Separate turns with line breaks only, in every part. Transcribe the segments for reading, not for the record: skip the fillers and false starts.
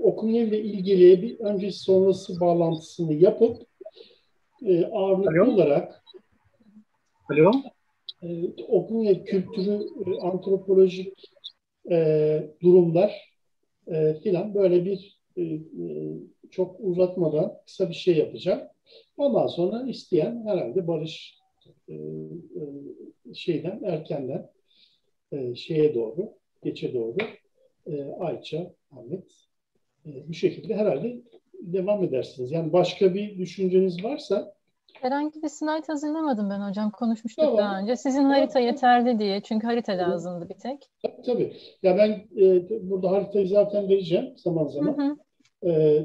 Okunya ile ilgili bir öncesi sonrası bağlantısını yapıp ağırlıklı
Alo.
olarak
Alo.
Okunya kültürü, antropolojik durumlar filan böyle bir çok uzatmadan kısa bir şey yapacağım. Ondan sonra isteyen herhalde Barış şeyden erkenden şeye doğru, geçe doğru Ayça, Ahmet bu şekilde herhalde devam edersiniz. Yani başka bir düşünceniz varsa.
Herhangi bir slide hazırlamadım ben hocam. Konuşmuştuk
Tamam.
daha önce. Sizin harita yeterli diye. Çünkü harita lazımdı bir tek.
Tabii. Ya ben burada haritayı zaten vereceğim zaman zaman.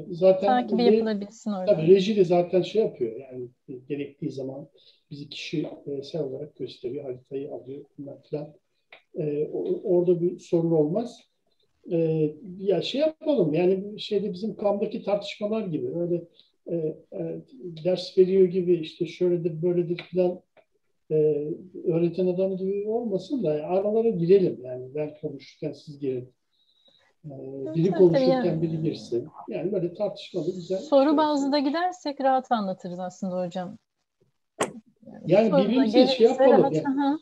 Zaten
takibi yapılabilsin orada.
Tabii reji de zaten şey yapıyor. Yani gerektiği zaman bizi kişisel olarak gösteriyor. Haritayı alıyor falan. Orada bir sorun olmaz. Ya şey yapalım. Yani şeyde bizim kamdaki tartışmalar gibi öyle ders veriyor gibi işte şöyledir böyledir falan öğreten adam gibi olmasın da aralara girelim. Yani ben konuşurken siz girin. Biri konuşurken biri girsin. Yani böyle tartışmalı güzel.
Soru bazlı da gidersek rahat anlatırız aslında hocam.
Yani birbirimize şey yapalım. Yani,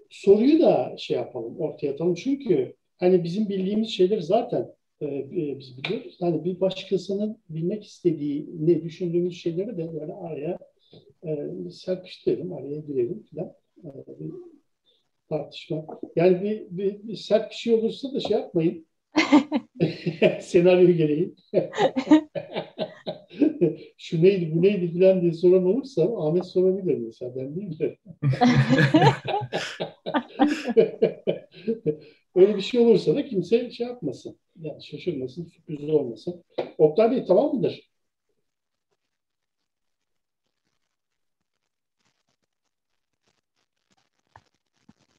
soruyu da şey yapalım, ortaya atalım. Çünkü hani bizim bildiğimiz şeyler zaten biz biliyoruz. Hani bir başkasının bilmek istediği, ne düşündüğümüz şeyleri de böyle araya serpiştirelim, araya girelim falan. Bir tartışma. Yani bir sert bir şey olursa da şey yapmayın. Senaryo gereği. Şu neydi, bu neydi falan diye soran olursa Ahmet sorabilir mesela. Ben değil de. Öyle bir şey olursa da kimse şey yapmasın. Yani şaşırmasın, sürpriz olmasın. Oktay Bey tamam mıdır?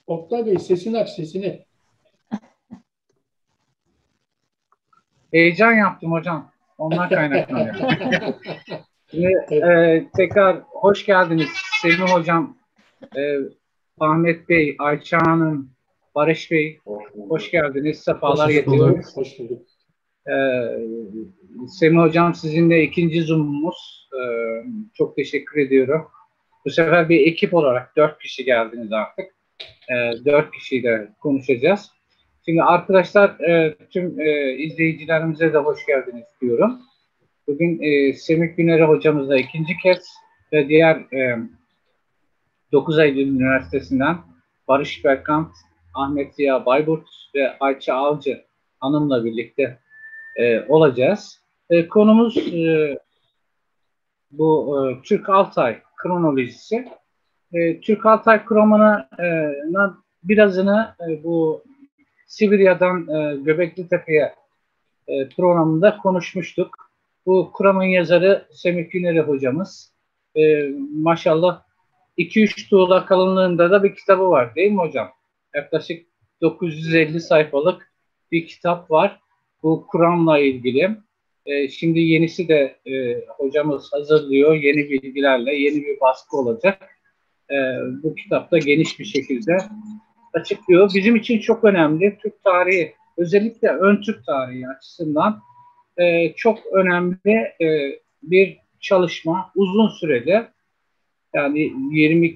Oktay Bey sesini aç, sesini.
Heyecan yaptım hocam. Ondan kaynaklanıyor. Tekrar hoş geldiniz Semih hocam, Ahmet Bey, Ayça Hanım, Barış Bey. Hoş geldiniz. Sefalar getirdiniz.
Hoş bulduk.
Semih hocam sizinle ikinci Zoom'umuz. Çok teşekkür ediyorum. Bu sefer bir ekip olarak 4 kişi geldiniz artık. 4 kişiyle konuşacağız. Şimdi arkadaşlar tüm izleyicilerimize de hoş geldiniz diyorum. Bugün Semih Güner'i hocamızla ikinci kez ve diğer 9 Eylül Üniversitesi'nden Barış Berkant, Ahmet Ziya Bayburt ve Ayça Avcı Hanım'la birlikte olacağız. Konumuz bu Türk Altay kronolojisi. Türk Altay kronomuna birazını bu Sibirya'dan Göbekli Tepe'ye programında konuşmuştuk. Bu kuramın yazarı Semih Güner'i hocamız. Maşallah 2-3 tuğla kalınlığında da bir kitabı var değil mi hocam? Yaklaşık 950 sayfalık bir kitap var. Bu Kur'an'la ilgili. Şimdi yenisi de hocamız hazırlıyor. Yeni bilgilerle yeni bir baskı olacak. Bu kitapta geniş bir şekilde açıklıyor. Bizim için çok önemli. Türk tarihi, özellikle ön Türk tarihi açısından çok önemli bir çalışma. Uzun süreli, yani 20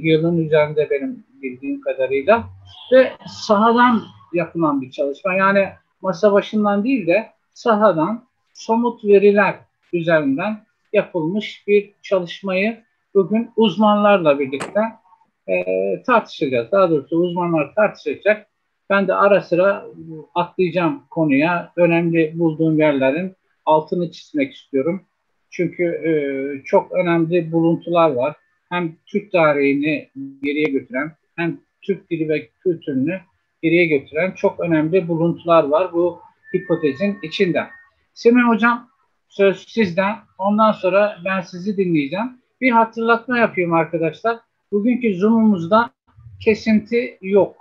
yılın üzerinde benim bildiğim kadarıyla ve sahadan yapılan bir çalışma. Yani masa başından değil de sahadan somut veriler üzerinden yapılmış bir çalışmayı bugün uzmanlarla birlikte tartışacağız. Daha doğrusu uzmanlar tartışacak. Ben de ara sıra atlayacağım konuya. Önemli bulduğum yerlerin altını çizmek istiyorum. Çünkü çok önemli buluntular var. Hem Türk tarihini geriye götüren, hem Türk dili ve kültürünü geriye götüren çok önemli buluntular var bu hipotezin içinde. Semih hocam, söz sizden. Ondan sonra ben sizi dinleyeceğim. Bir hatırlatma yapayım arkadaşlar. Bugünkü Zoom'umuzda kesinti yok.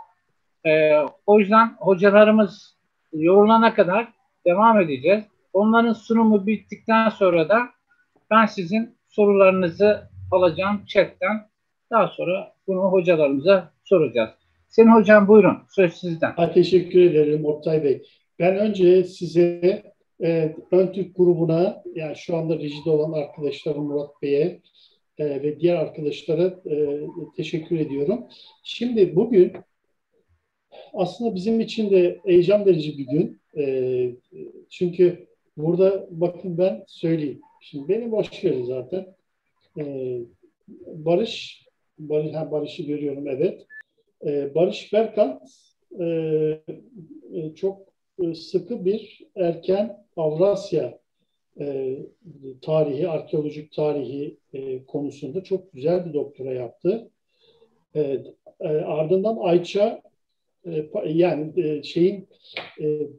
O yüzden hocalarımız yorulana kadar devam edeceğiz. Onların sunumu bittikten sonra da ben sizin sorularınızı alacağım chatten. Daha sonra bunu hocalarımıza soracağız. Sayın Hocam buyurun, söz sizden.
Teşekkür ederim Oktay Bey. Ben önce size Ön Türk grubuna, yani şu anda rejide olan arkadaşlarım Murat Bey'e ve diğer arkadaşlara teşekkür ediyorum. Şimdi bugün aslında bizim için de heyecan verici bir gün. Çünkü burada bakın ben söyleyeyim. Şimdi beni boş verin zaten. Barış'ı görüyorum, evet. Barış Berkant çok sıkı bir erken Avrasya tarihi, arkeolojik tarihi konusunda çok güzel bir doktora yaptı. Ardından Ayça,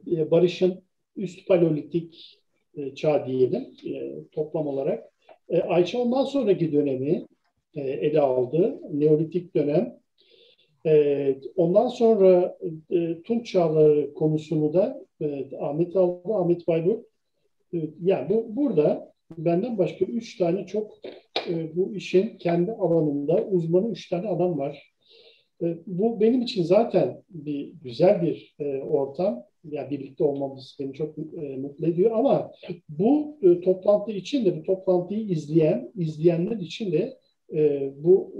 Barış'ın üst paleolitik çağ diyelim toplam olarak. Ayça ondan sonraki dönemi ele aldı. Neolitik dönem. Ondan sonra Tunç çağları konusunu da Ahmet aldı, Ahmet Bayburt. Yani burada benden başka 3 tane çok bu işin kendi alanında uzmanı 3 tane adam var. Bu benim için zaten güzel bir ortam. Yani birlikte olmamız beni çok mutlu ediyor ama bu toplantı için de, bu toplantıyı izleyenler için de bu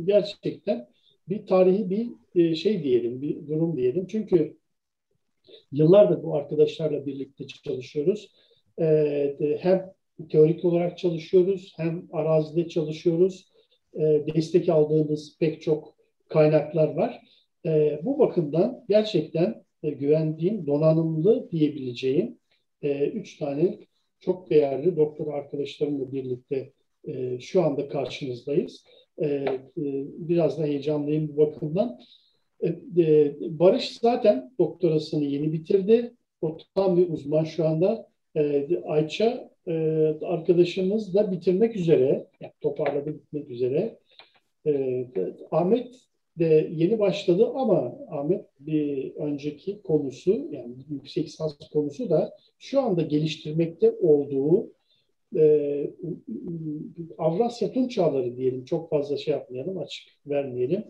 gerçekten bir tarihi bir şey diyelim, bir durum diyelim. Çünkü yıllardır bu arkadaşlarla birlikte çalışıyoruz. Hem teorik olarak çalışıyoruz, hem arazide çalışıyoruz. Destek aldığımız pek çok kaynaklar var. Bu bakımdan gerçekten güvendiğim, donanımlı diyebileceğim 3 tane çok değerli doktor arkadaşlarımla birlikte şu anda karşınızdayız. Biraz da heyecanlıyım bu bakımdan. Barış zaten doktorasını yeni bitirdi. O tam bir uzman şu anda. Ayça arkadaşımız da bitirmek üzere, yani toparladı, bitmek üzere. Ahmet de yeni başladı ama Ahmet bir önceki konusu, yani yüksek lisans konusu da şu anda geliştirmekte olduğu Avrasya Tunç çağları diyelim, çok fazla şey yapmayalım, açık vermeyelim.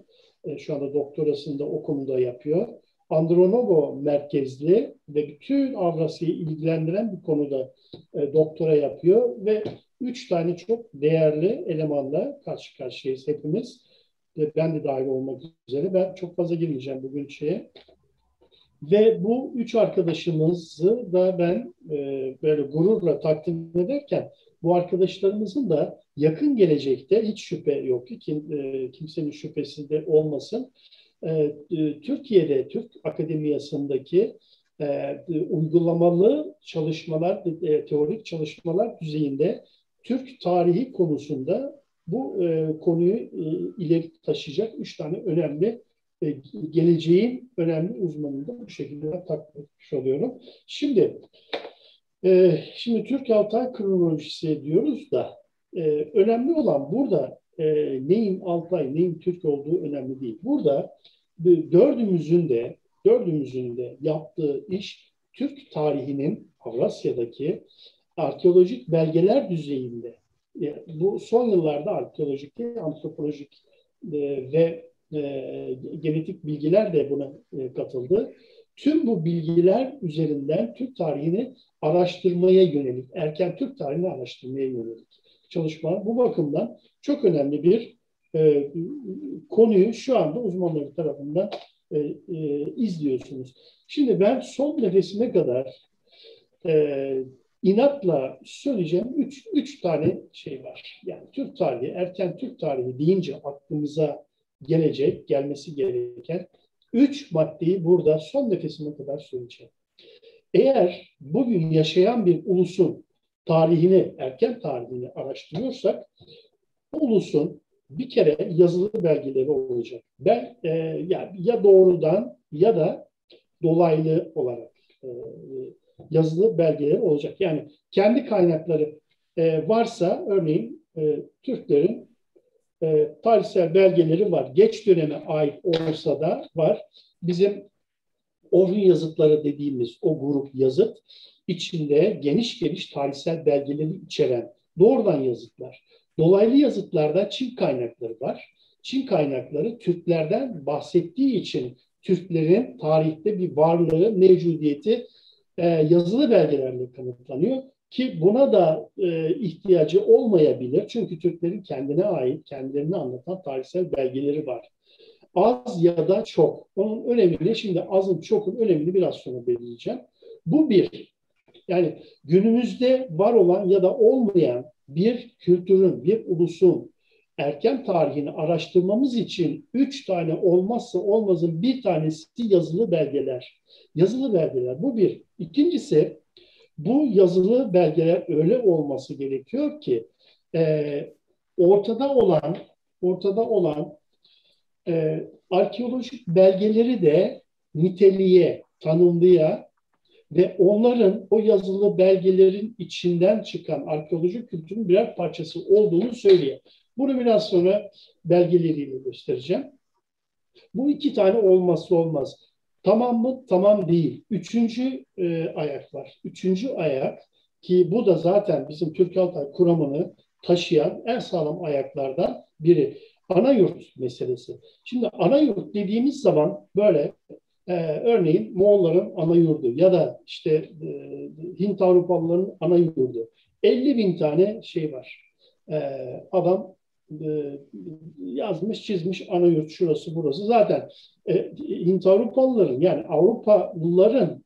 Şu anda doktorasını da o konuda yapıyor. Andronovo merkezli ve bütün Avrasya'yı ilgilendiren bir konuda doktora yapıyor ve 3 tane çok değerli elemanla karşı karşıyayız hepimiz. Ben de dahil olmak üzere. Ben çok fazla girmeyeceğim bugün şeye. Ve bu 3 arkadaşımızı da ben böyle gururla takdim ederken bu arkadaşlarımızın da yakın gelecekte, hiç şüphe yok ki kimsenin şüphesi de olmasın, Türkiye'de, Türk Akademiyası'ndaki uygulamalı çalışmalar, teorik çalışmalar düzeyinde Türk tarihi konusunda bu konuyu ileri taşıyacak 3 tane önemli geleceğin önemli uzmanını da bu şekilde takdim etmiş oluyorum. Şimdi Türk Altay kronolojisi diyoruz da önemli olan burada neyin Altay, neyin Türk olduğu önemli değil. Burada dördümüzün de yaptığı iş Türk tarihinin Avrasya'daki arkeolojik belgeler düzeyinde. Bu son yıllarda arkeolojik, antropolojik ve genetik bilgiler de buna katıldı. Tüm bu bilgiler üzerinden Türk tarihini araştırmaya yönelik, erken Türk tarihini araştırmaya yönelik çalışmalar. Bu bakımdan çok önemli bir konuyu şu anda uzmanları tarafından izliyorsunuz. Şimdi ben son nefesime kadar inatla söyleyeceğim üç tane şey var. Yani Türk tarihi, erken Türk tarihi deyince aklımıza gelmesi gereken 3 maddeyi burada son nefesime kadar söyleyeceğim. Eğer bugün yaşayan bir ulusun tarihini, erken tarihini araştırıyorsak, bu ulusun bir kere yazılı belgeleri olacak. Yani ya doğrudan ya da dolaylı olarak yazılı belgeleri olacak. Yani kendi kaynakları varsa, örneğin Türklerin tarihsel belgeleri var. Geç döneme ait olsa da var. Bizim Orhun yazıtları dediğimiz o grup yazıt içinde geniş tarihsel belgeleri içeren doğrudan yazıtlar. Dolaylı yazıtlarda Çin kaynakları var. Çin kaynakları Türklerden bahsettiği için Türklerin tarihte bir varlığı, mevcudiyeti yazılı belgelerle kanıtlanıyor. Ki buna da ihtiyacı olmayabilir. Çünkü Türklerin kendine ait, kendilerini anlatan tarihsel belgeleri var. Az ya da çok. Onun önemini, şimdi azın çokun önemini biraz sonra belirleyeceğim. Bu bir. Yani günümüzde var olan ya da olmayan bir kültürün, bir ulusun erken tarihini araştırmamız için 3 tane olmazsa olmazın bir tanesi yazılı belgeler. Yazılı belgeler. Bu bir. İkincisi, bu yazılı belgeler öyle olması gerekiyor ki ortada olan arkeolojik belgeleri de niteliğe, tanımlıya ve onların o yazılı belgelerin içinden çıkan arkeolojik kültürün birer parçası olduğunu söylüyor. Bunu biraz sonra belgeleriyle göstereceğim. Bu 2 tane olmazsa olmaz. Tamam mı? Tamam değil. Üçüncü ayak var. Üçüncü ayak ki bu da zaten bizim Türk Altay kuramını taşıyan en sağlam ayaklardan biri. Anayurt meselesi. Şimdi anayurt dediğimiz zaman böyle örneğin Moğolların anayurdu ya da işte Hint Avrupalıların anayurdu. 50.000 tane şey var. Adam yazmış, çizmiş anayurt şurası burası. Zaten Hint Avrupalıların yani Avrupalıların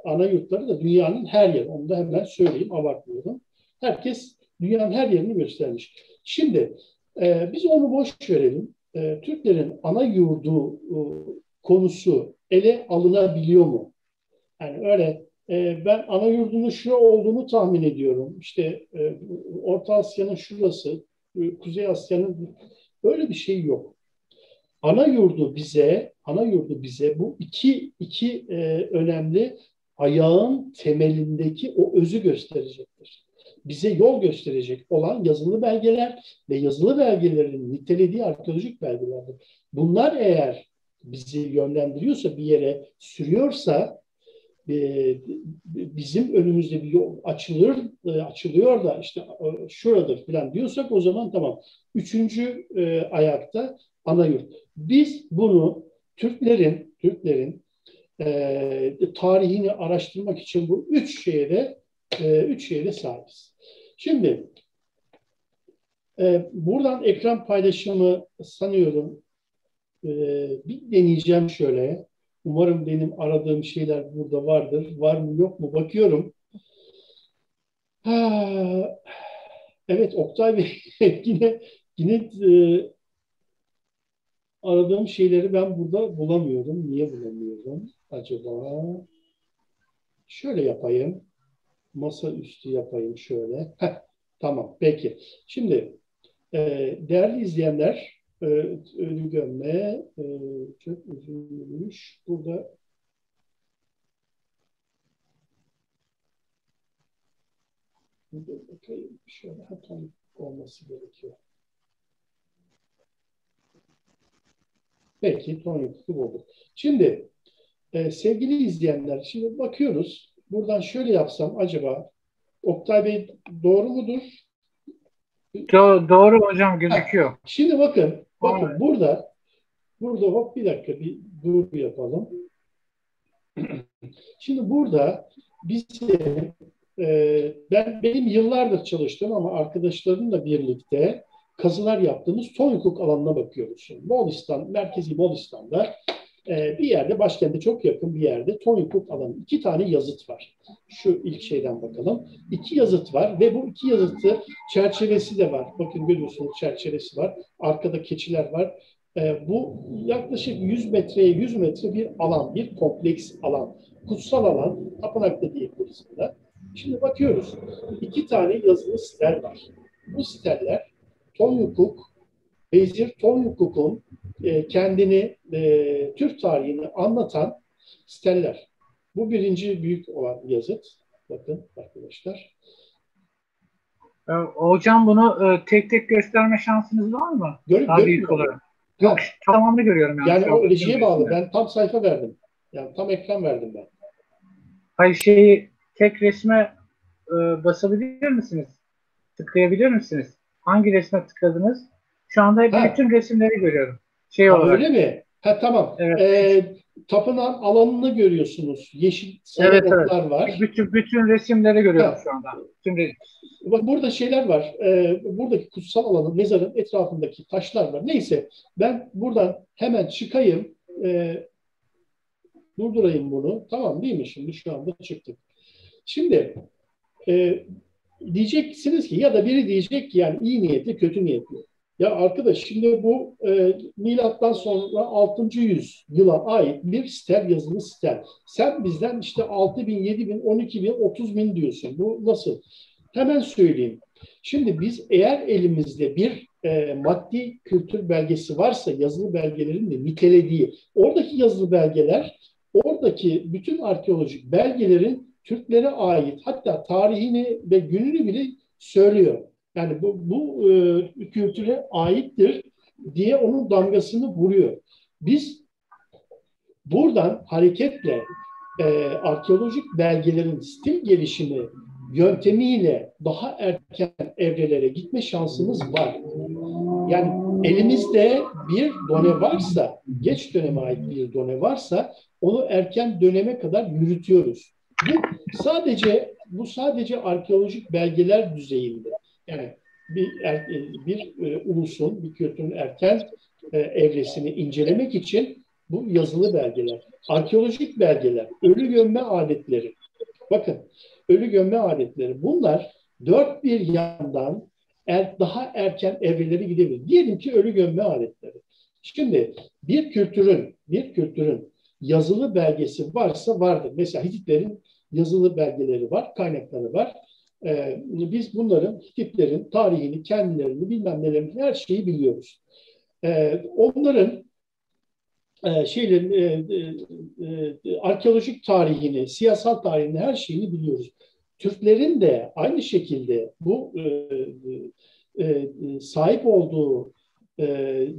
anayurtları da dünyanın her yeri. Onu da hemen söyleyeyim, abartmıyorum. Herkes dünyanın her yerini göstermiş. Şimdi biz onu boş verelim. Türklerin ana yurdu konusu ele alınabiliyor mu? Yani öyle ben ana yurdunun şu olduğunu tahmin ediyorum. İşte Orta Asya'nın şurası, Kuzey Asya'nın öyle bir şey yok. Ana yurdu bize bu iki önemli ayağın temelindeki o özü gösterecektir. Bize yol gösterecek olan yazılı belgeler ve yazılı belgelerin nitelediği arkeolojik belgelerdir. Bunlar eğer bizi yönlendiriyorsa, bir yere sürüyorsa bizim önümüzde bir yol açılıyor da işte şuradır falan diyorsak o zaman tamam. Üçüncü ayakta anayurt. Biz bunu Türklerin tarihini araştırmak için bu üç şeye de sahibiz. Şimdi buradan ekran paylaşımı sanıyorum bir deneyeceğim şöyle. Umarım benim aradığım şeyler burada vardır. Var mı yok mu bakıyorum. Evet Oktay Bey yine aradığım şeyleri ben burada bulamıyorum. Niye bulamıyorum acaba? Şöyle yapayım. Masaüstü yapayım şöyle. Tamam peki. Şimdi değerli izleyenler ölü gömme çok üzülmüş. Burada bakayım şöyle tam olması gerekiyor. Peki Tony'u bulduk. Şimdi sevgili izleyenler şimdi bakıyoruz. Buradan şöyle yapsam acaba Oktay Bey doğru mudur?
Doğru hocam gözüküyor.
Şimdi bakın burada hop bir dakika bir dur yapalım. Şimdi burada benim yıllardır çalıştığım ama arkadaşlarımla birlikte kazılar yaptığımız Tonyukuk alanına bakıyoruz. Moğolistan, merkezi Moğolistan'da bir yerde, başkente çok yakın bir yerde Tonyukuk alanı. 2 tane yazıt var. Şu ilk şeyden bakalım. 2 yazıt var ve bu 2 yazıtı çerçevesi de var. Bakın görüyorsunuz çerçevesi var. Arkada keçiler var. Bu yaklaşık 100 metreye 100 metre bir alan, bir kompleks alan. Kutsal alan, tapınakta diyebiliriz buna. Şimdi bakıyoruz. 2 tane yazılı siter var. Bu siterler Tonyukuk, Vezir Tonyukuk'un kendini, Türk tarihini anlatan siteller. Bu birinci büyük olan yazıt. Bakın arkadaşlar.
Hocam bunu tek tek gösterme şansınız var mı? Daha büyük olarak. Yok, tamamını görüyorum.
Yani o rejiye bağlı. Ben tam sayfa verdim. Yani tam ekran verdim ben.
Hayır tek resme basabilir misiniz? Tıklayabilir misiniz? Hangi resme tıkladınız? Şu anda
Ha,
bütün resimleri görüyorum. Şey
ha, öyle
olarak.
mi? Ha, tamam.
Evet.
Tapınan alanını görüyorsunuz. Yeşil, sarı
Evet, evet.
otlar var.
Bütün resimleri görüyorum
Ha,
şu anda. Bütün
bak burada şeyler var. Buradaki kutsal alanın, mezarın etrafındaki taşlar var. Neyse, ben buradan hemen çıkayım. Durdurayım bunu. Tamam değil mi? Şimdi şu anda çıktık. Şimdi e, diyeceksiniz ki, ya da biri diyecek ki yani iyi niyetli kötü niyetli. Ya arkadaş, şimdi bu milattan sonra 6. yüzyıla ait bir stel, yazılı stel. Sen bizden işte 6.000, 7.000, 12.000, 30.000 diyorsun. Bu nasıl? Hemen söyleyeyim. Şimdi biz eğer elimizde bir maddi kültür belgesi varsa, yazılı belgelerin de nitelediği, oradaki yazılı belgeler, oradaki bütün arkeolojik belgelerin Türklere ait, hatta tarihini ve gününü bile söylüyor. Yani bu kültüre aittir diye onun damgasını vuruyor. Biz buradan hareketle arkeolojik belgelerin stil gelişimi yöntemiyle daha erken evrelere gitme şansımız var. Yani elimizde bir done varsa, geç döneme ait bir done varsa, onu erken döneme kadar yürütüyoruz. Bu sadece arkeolojik belgeler düzeyinde. Yani bir ulusun, bir kültürün erken evresini incelemek için bu yazılı belgeler, arkeolojik belgeler, ölü gömme adetleri. Bakın, ölü gömme adetleri. Bunlar dört bir yandan daha erken evrelere gidebilir. Diyelim ki ölü gömme adetleri. Şimdi bir kültürün yazılı belgesi varsa vardır. Mesela Hititlerin yazılı belgeleri var, kaynakları var. Biz bunların, Hititlerin tarihini, kendilerini, bilmem nelerini, her şeyi biliyoruz. Onların arkeolojik tarihini, siyasal tarihini, her şeyini biliyoruz. Türklerin de aynı şekilde bu sahip olduğu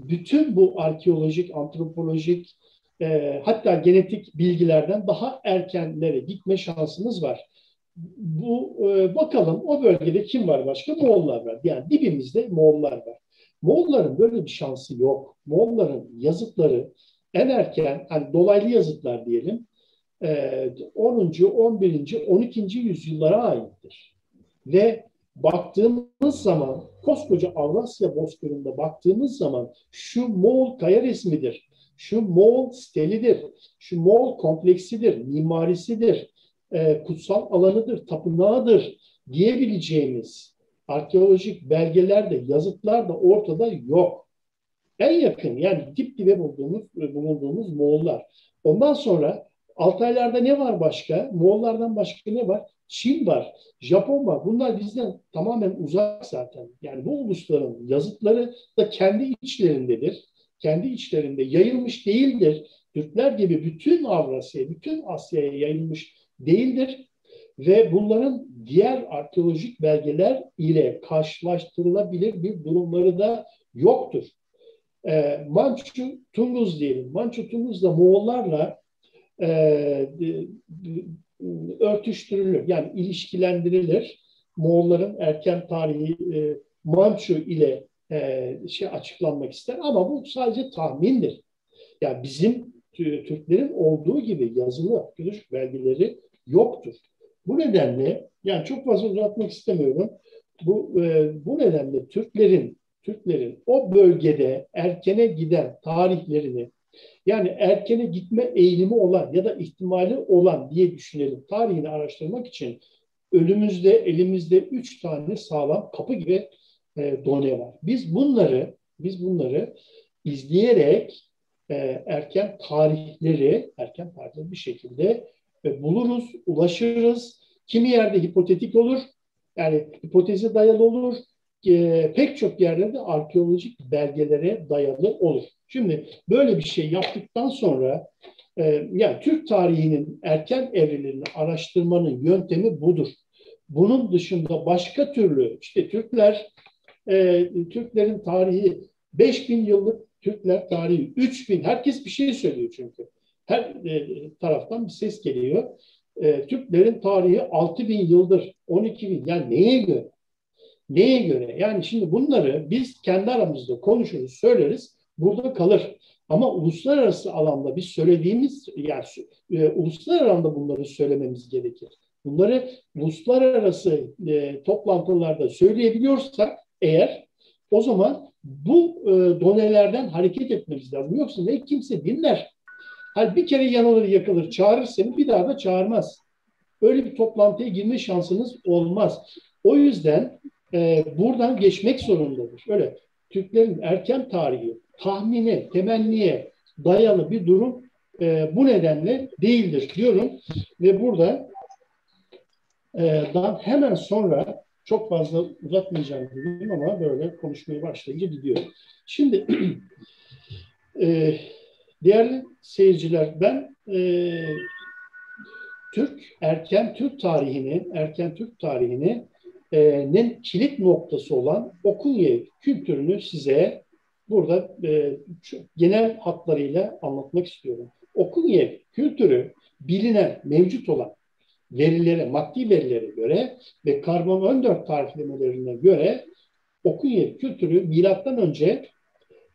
bütün bu arkeolojik, antropolojik, hatta genetik bilgilerden daha erkenlere gitme şansımız var. Bakalım o bölgede kim var başka? Moğollar var. Yani dibimizde Moğollar var. Moğolların böyle bir şansı yok. Moğolların yazıtları en erken, hani dolaylı yazıtlar diyelim, 10. 11. 12. yüzyıllara aittir. Ve baktığımız zaman, koskoca Avrasya Bozkırı'nda baktığımız zaman, şu Moğol kaya resmidir, şu Moğol stelidir, şu Moğol kompleksidir, mimarisidir, kutsal alanıdır, tapınağıdır diyebileceğimiz arkeolojik belgelerde, yazıtlar da ortada yok. En yakın, yani dip dibe bulunduğumuz Moğollar. Ondan sonra Altaylarda ne var başka? Moğollardan başka ne var? Çin var, Japon var. Bunlar bizden tamamen uzak zaten. Yani bu ulusların yazıtları da kendi içlerindedir. Kendi içlerinde yayılmış değildir. Türkler gibi bütün Avrasya'ya, bütün Asya'ya yayılmış değildir. Ve bunların diğer arkeolojik belgeler ile karşılaştırılabilir bir durumları da yoktur. Mançu Tunguz diyelim. Mançu Tunguz da Moğollarla e, örtüştürülür. Yani ilişkilendirilir. Moğolların erken tarihi Mançu ile açıklanmak ister ama bu sadece tahmindir. Yani bizim Türklerin olduğu gibi yazılı arkeolojik belgeleri yoktur. Bu nedenle, yani çok fazla uzatmak istemiyorum. Bu nedenle Türklerin o bölgede erkene giden tarihlerini, yani erkene gitme eğilimi olan ya da ihtimali olan diye düşünelim, tarihini araştırmak için elimizde 3 tane sağlam kapı gibi done var. Biz bunları izleyerek erken tarihleri bir şekilde buluruz, ulaşırız. Kimi yerde hipotetik olur, yani hipoteze dayalı olur. Pek çok yerlerde arkeolojik belgelere dayalı olur. Şimdi böyle bir şey yaptıktan sonra yani Türk tarihinin erken evrelerini araştırmanın yöntemi budur. Bunun dışında başka türlü işte Türklerin tarihi 5.000 yıllık, Türkler tarihi 3.000, herkes bir şey söylüyor çünkü. Her taraftan bir ses geliyor. Türklerin tarihi 6.000 yıldır, 12.000, yani neye göre? Neye göre? Yani şimdi bunları biz kendi aramızda konuşuruz, söyleriz, burada kalır. Ama uluslararası alanda biz söylediğimiz, yani uluslararası alanda bunları söylememiz gerekir. Bunları uluslararası toplantılarda söyleyebiliyorsak eğer, o zaman bu donelerden hareket etmemiz lazım. Yoksa ne kimse dinler. Hani bir kere yanılır yakılır, çağırır seni, bir daha da çağırmaz. Öyle bir toplantıya girme şansınız olmaz. O yüzden buradan geçmek zorundadır. Öyle Türklerin erken tarihi, tahmine, temenniye dayalı bir durum bu nedenle değildir diyorum. Ve burada hemen sonra çok fazla uzatmayacağım dedim ama böyle konuşmaya başlayınca gidiyor. Şimdi değerli seyirciler, ben erken Türk tarihinin kilit noktası olan Okunyev kültürünü size burada genel hatlarıyla anlatmak istiyorum. Okunyev kültürü bilinen, mevcut olan verilere, maddi verilere göre ve karbon 14 tariflemelerine göre Okunyev kültürü milattan önce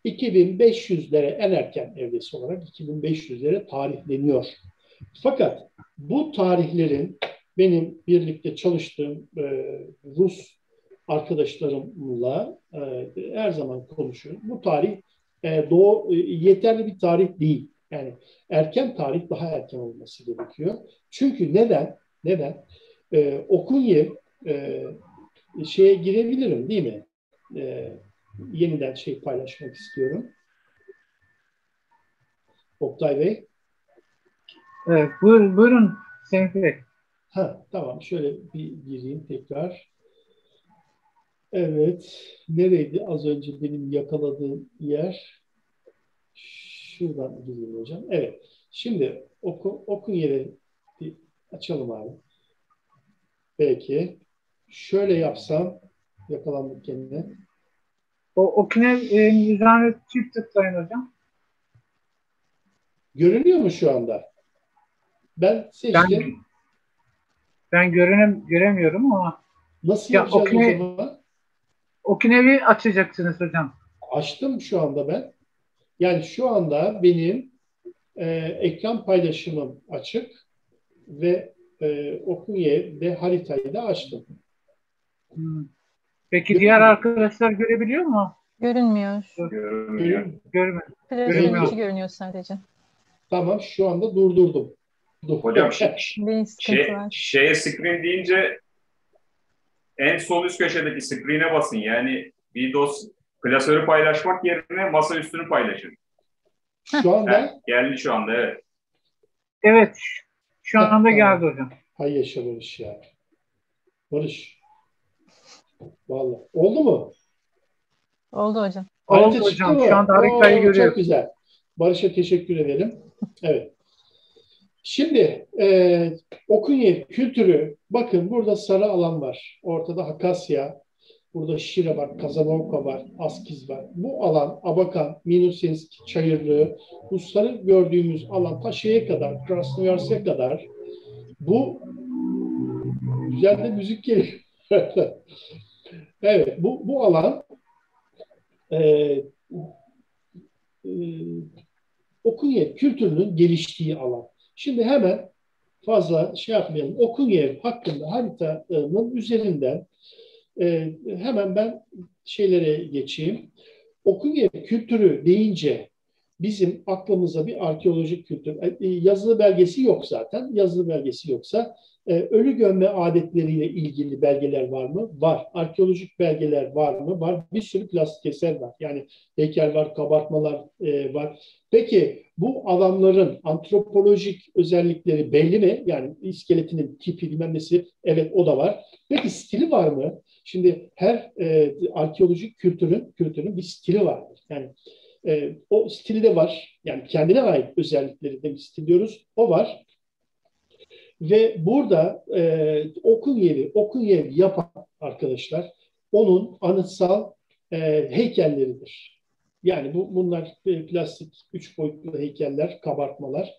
2500'lere, en erken evresi olarak 2500'lere tarihleniyor. Fakat bu tarihlerin benim birlikte çalıştığım Rus arkadaşlarımla her zaman konuşuyorum. Bu tarih yeterli bir tarih değil. Yani erken tarih daha erken olması gerekiyor. Çünkü neden? Okunyev şeye girebilirim değil mi? Yeniden paylaşmak istiyorum. Oktay Bey.
Evet, buyurun Semih Bey.
Tamam, şöyle bir gireyim tekrar. Evet, nereydi az önce benim yakaladığım yer? Şuradan gireyim hocam. Evet, şimdi okun yeri bir açalım abi. Belki şöyle yapsam, yakalandım kendine.
Okunev üzerine çift tıklayın hocam.
Görünüyor mu şu anda? Ben seçtim.
Ben göremiyorum ama.
Nasıl yapacağız o zaman?
Okunev'i açacaksınız hocam.
Açtım şu anda ben. Yani şu anda benim ekran paylaşımım açık ve Okunyev ve haritayı da açtım.
Peki diğer arkadaşlar görebiliyor mu?
Görünmüyor.
Görünmüyor.
Görünüyor sadece.
Tamam, şu anda durdurdum.
Hocam şeye screen deyince en sol üst köşedeki screen'e basın. Yani klasörü paylaşmak yerine masa üstünü paylaşın.
Şu anda?
Geldi şu anda, evet.
Evet. Şu anda geldi hocam.
Hay yaşa Barış ya. Barış. Vallahi. Oldu mu?
Oldu hocam.
Oldu hocam. Şu anda haritayı görüyoruz.
Çok güzel. Barış'a teşekkür edelim. Evet. Şimdi Okunyev kültürü, bakın burada sarı alan var. Ortada Hakasya, burada Şire var, Kazanovka var, Askiz var. Bu alan Abakan, Minusinsk, Çayırlı, bu sarı gördüğümüz alan Taşya'ya kadar, Krasnoyars'a kadar. Bu güzel de müzik geliyor. Evet, bu alan Okunyev kültürünün geliştiği alan. Şimdi hemen fazla yapmayalım. Okunyev hakkında haritanın üzerinden hemen ben şeylere geçeyim. Okunyev kültürü deyince bizim aklımıza bir arkeolojik kültür, yazılı belgesi yok zaten. Yazılı belgesi yoksa ölü gömme adetleriyle ilgili belgeler var mı? Var. Arkeolojik belgeler var mı? Var. Bir sürü plastik eser var. Yani heykel var, kabartmalar var. Peki bu alanların antropolojik özellikleri belli mi? Yani iskeletinin tipi bilmem nesi, evet o da var. Peki stili var mı? Şimdi her arkeolojik kültürün bir stili vardır. Yani o stili de var. Yani kendine ait özellikleri de stil diyoruz. O var. Ve burada Okunyev yapan arkadaşlar onun anıtsal heykelleridir. Yani bunlar plastik 3 boyutlu heykeller, kabartmalar.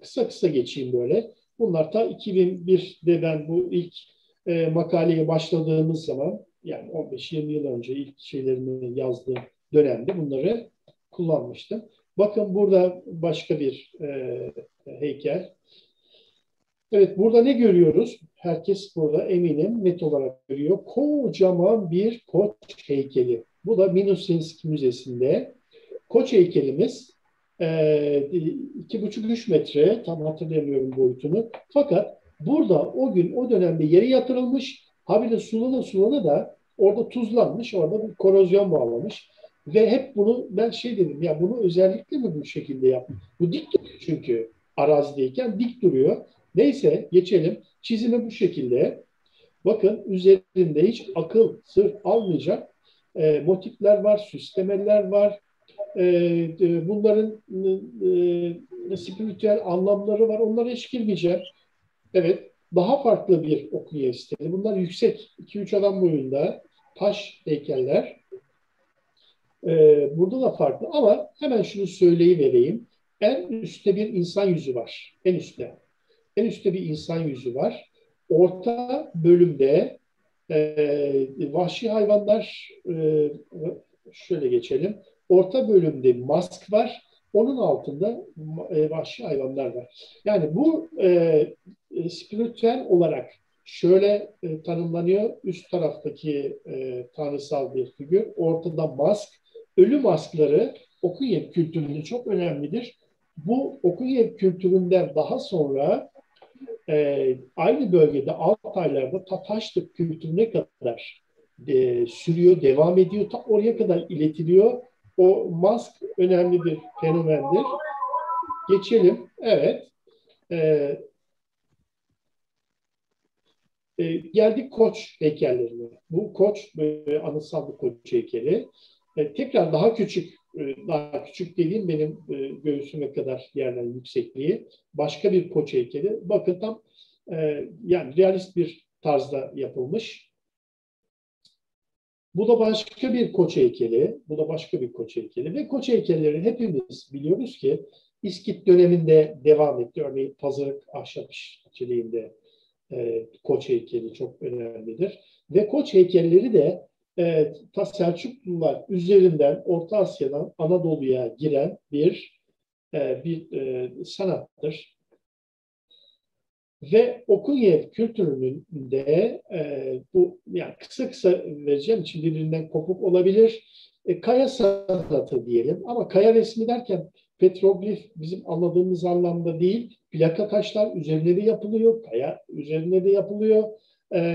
Kısa kısa geçeyim böyle. Bunlar ta 2001'de ben bu ilk makaleye başladığımız zaman yani 15-20 yıl önce ilk şeylerini yazdığım dönemde bunları kullanmıştım. Bakın burada başka bir heykel. Evet, burada ne görüyoruz? Herkes burada eminim net olarak görüyor. Kocaman bir koç heykeli. Bu da Minusинsk Müzesi'nde. Koç heykelimiz 2,5-3 metre, tam hatırlamıyorum boyutunu. Fakat burada o gün, o dönemde yere yatırılmış, habire sulana da orada tuzlanmış, orada bir korozyon bağlamış. Ve hep bunu ben dedim, ya bunu özellikle mi bu şekilde yapmış? Bu dik duruyor çünkü arazideyken dik duruyor. Neyse geçelim. Çizimi bu şekilde. Bakın üzerinde hiç akıl sır almayacak motifler var, süslemeler var. Bunların spiritüel anlamları var. Onlara hiç girmeyeceğim. Evet, daha farklı bir okuya istedi. Bunlar yüksek, 2-3 adam boyunda taş heykeller. Burada da farklı ama hemen şunu söyleyivereyim. En üstte bir insan yüzü var. En üstte. En üstte bir insan yüzü var. Orta bölümde vahşi hayvanlar, şöyle geçelim. Orta bölümde mask var. Onun altında vahşi hayvanlar var. Yani bu spiritüel olarak şöyle tanımlanıyor. Üst taraftaki tanrısal bir figür. Ortada mask. Ölü maskları Okuyev kültüründe çok önemlidir. Bu Okuyev kültüründen daha sonra aynı bölgede Altaylar'da Tataşlık kültürüne kadar sürüyor, devam ediyor. Ta oraya kadar iletiliyor. O mask önemli bir fenomendir. Geçelim. Evet. Geldik Koç heykellerine. Bu Koç anıtsal bir Koç heykeli. Tekrar daha küçük dediğim benim göğsüme kadar yerden yüksekliği. Başka bir Koç heykeli. Bakın tam yani realist bir tarzda yapılmış. Bu da başka bir Koç heykeli. Bu da başka bir Koç heykeli. Ve Koç heykelleri hepimiz biliyoruz ki İskit döneminde devam etti. Örneğin Pazarık ahşap işçiliğinde Koç heykeli çok önemlidir. Ve Koç heykelleri de ta Selçuklular üzerinden Orta Asya'dan Anadolu'ya giren bir sanattır. Ve Okuyev kültürünün de bu yani kısa vereceğim için birbirinden kopuk olabilir. Kaya sanatı diyelim ama kaya resmi derken petroglif bizim anladığımız anlamda değil. Plaka taşlar üzerine de yapılıyor, kaya üzerine de yapılıyor,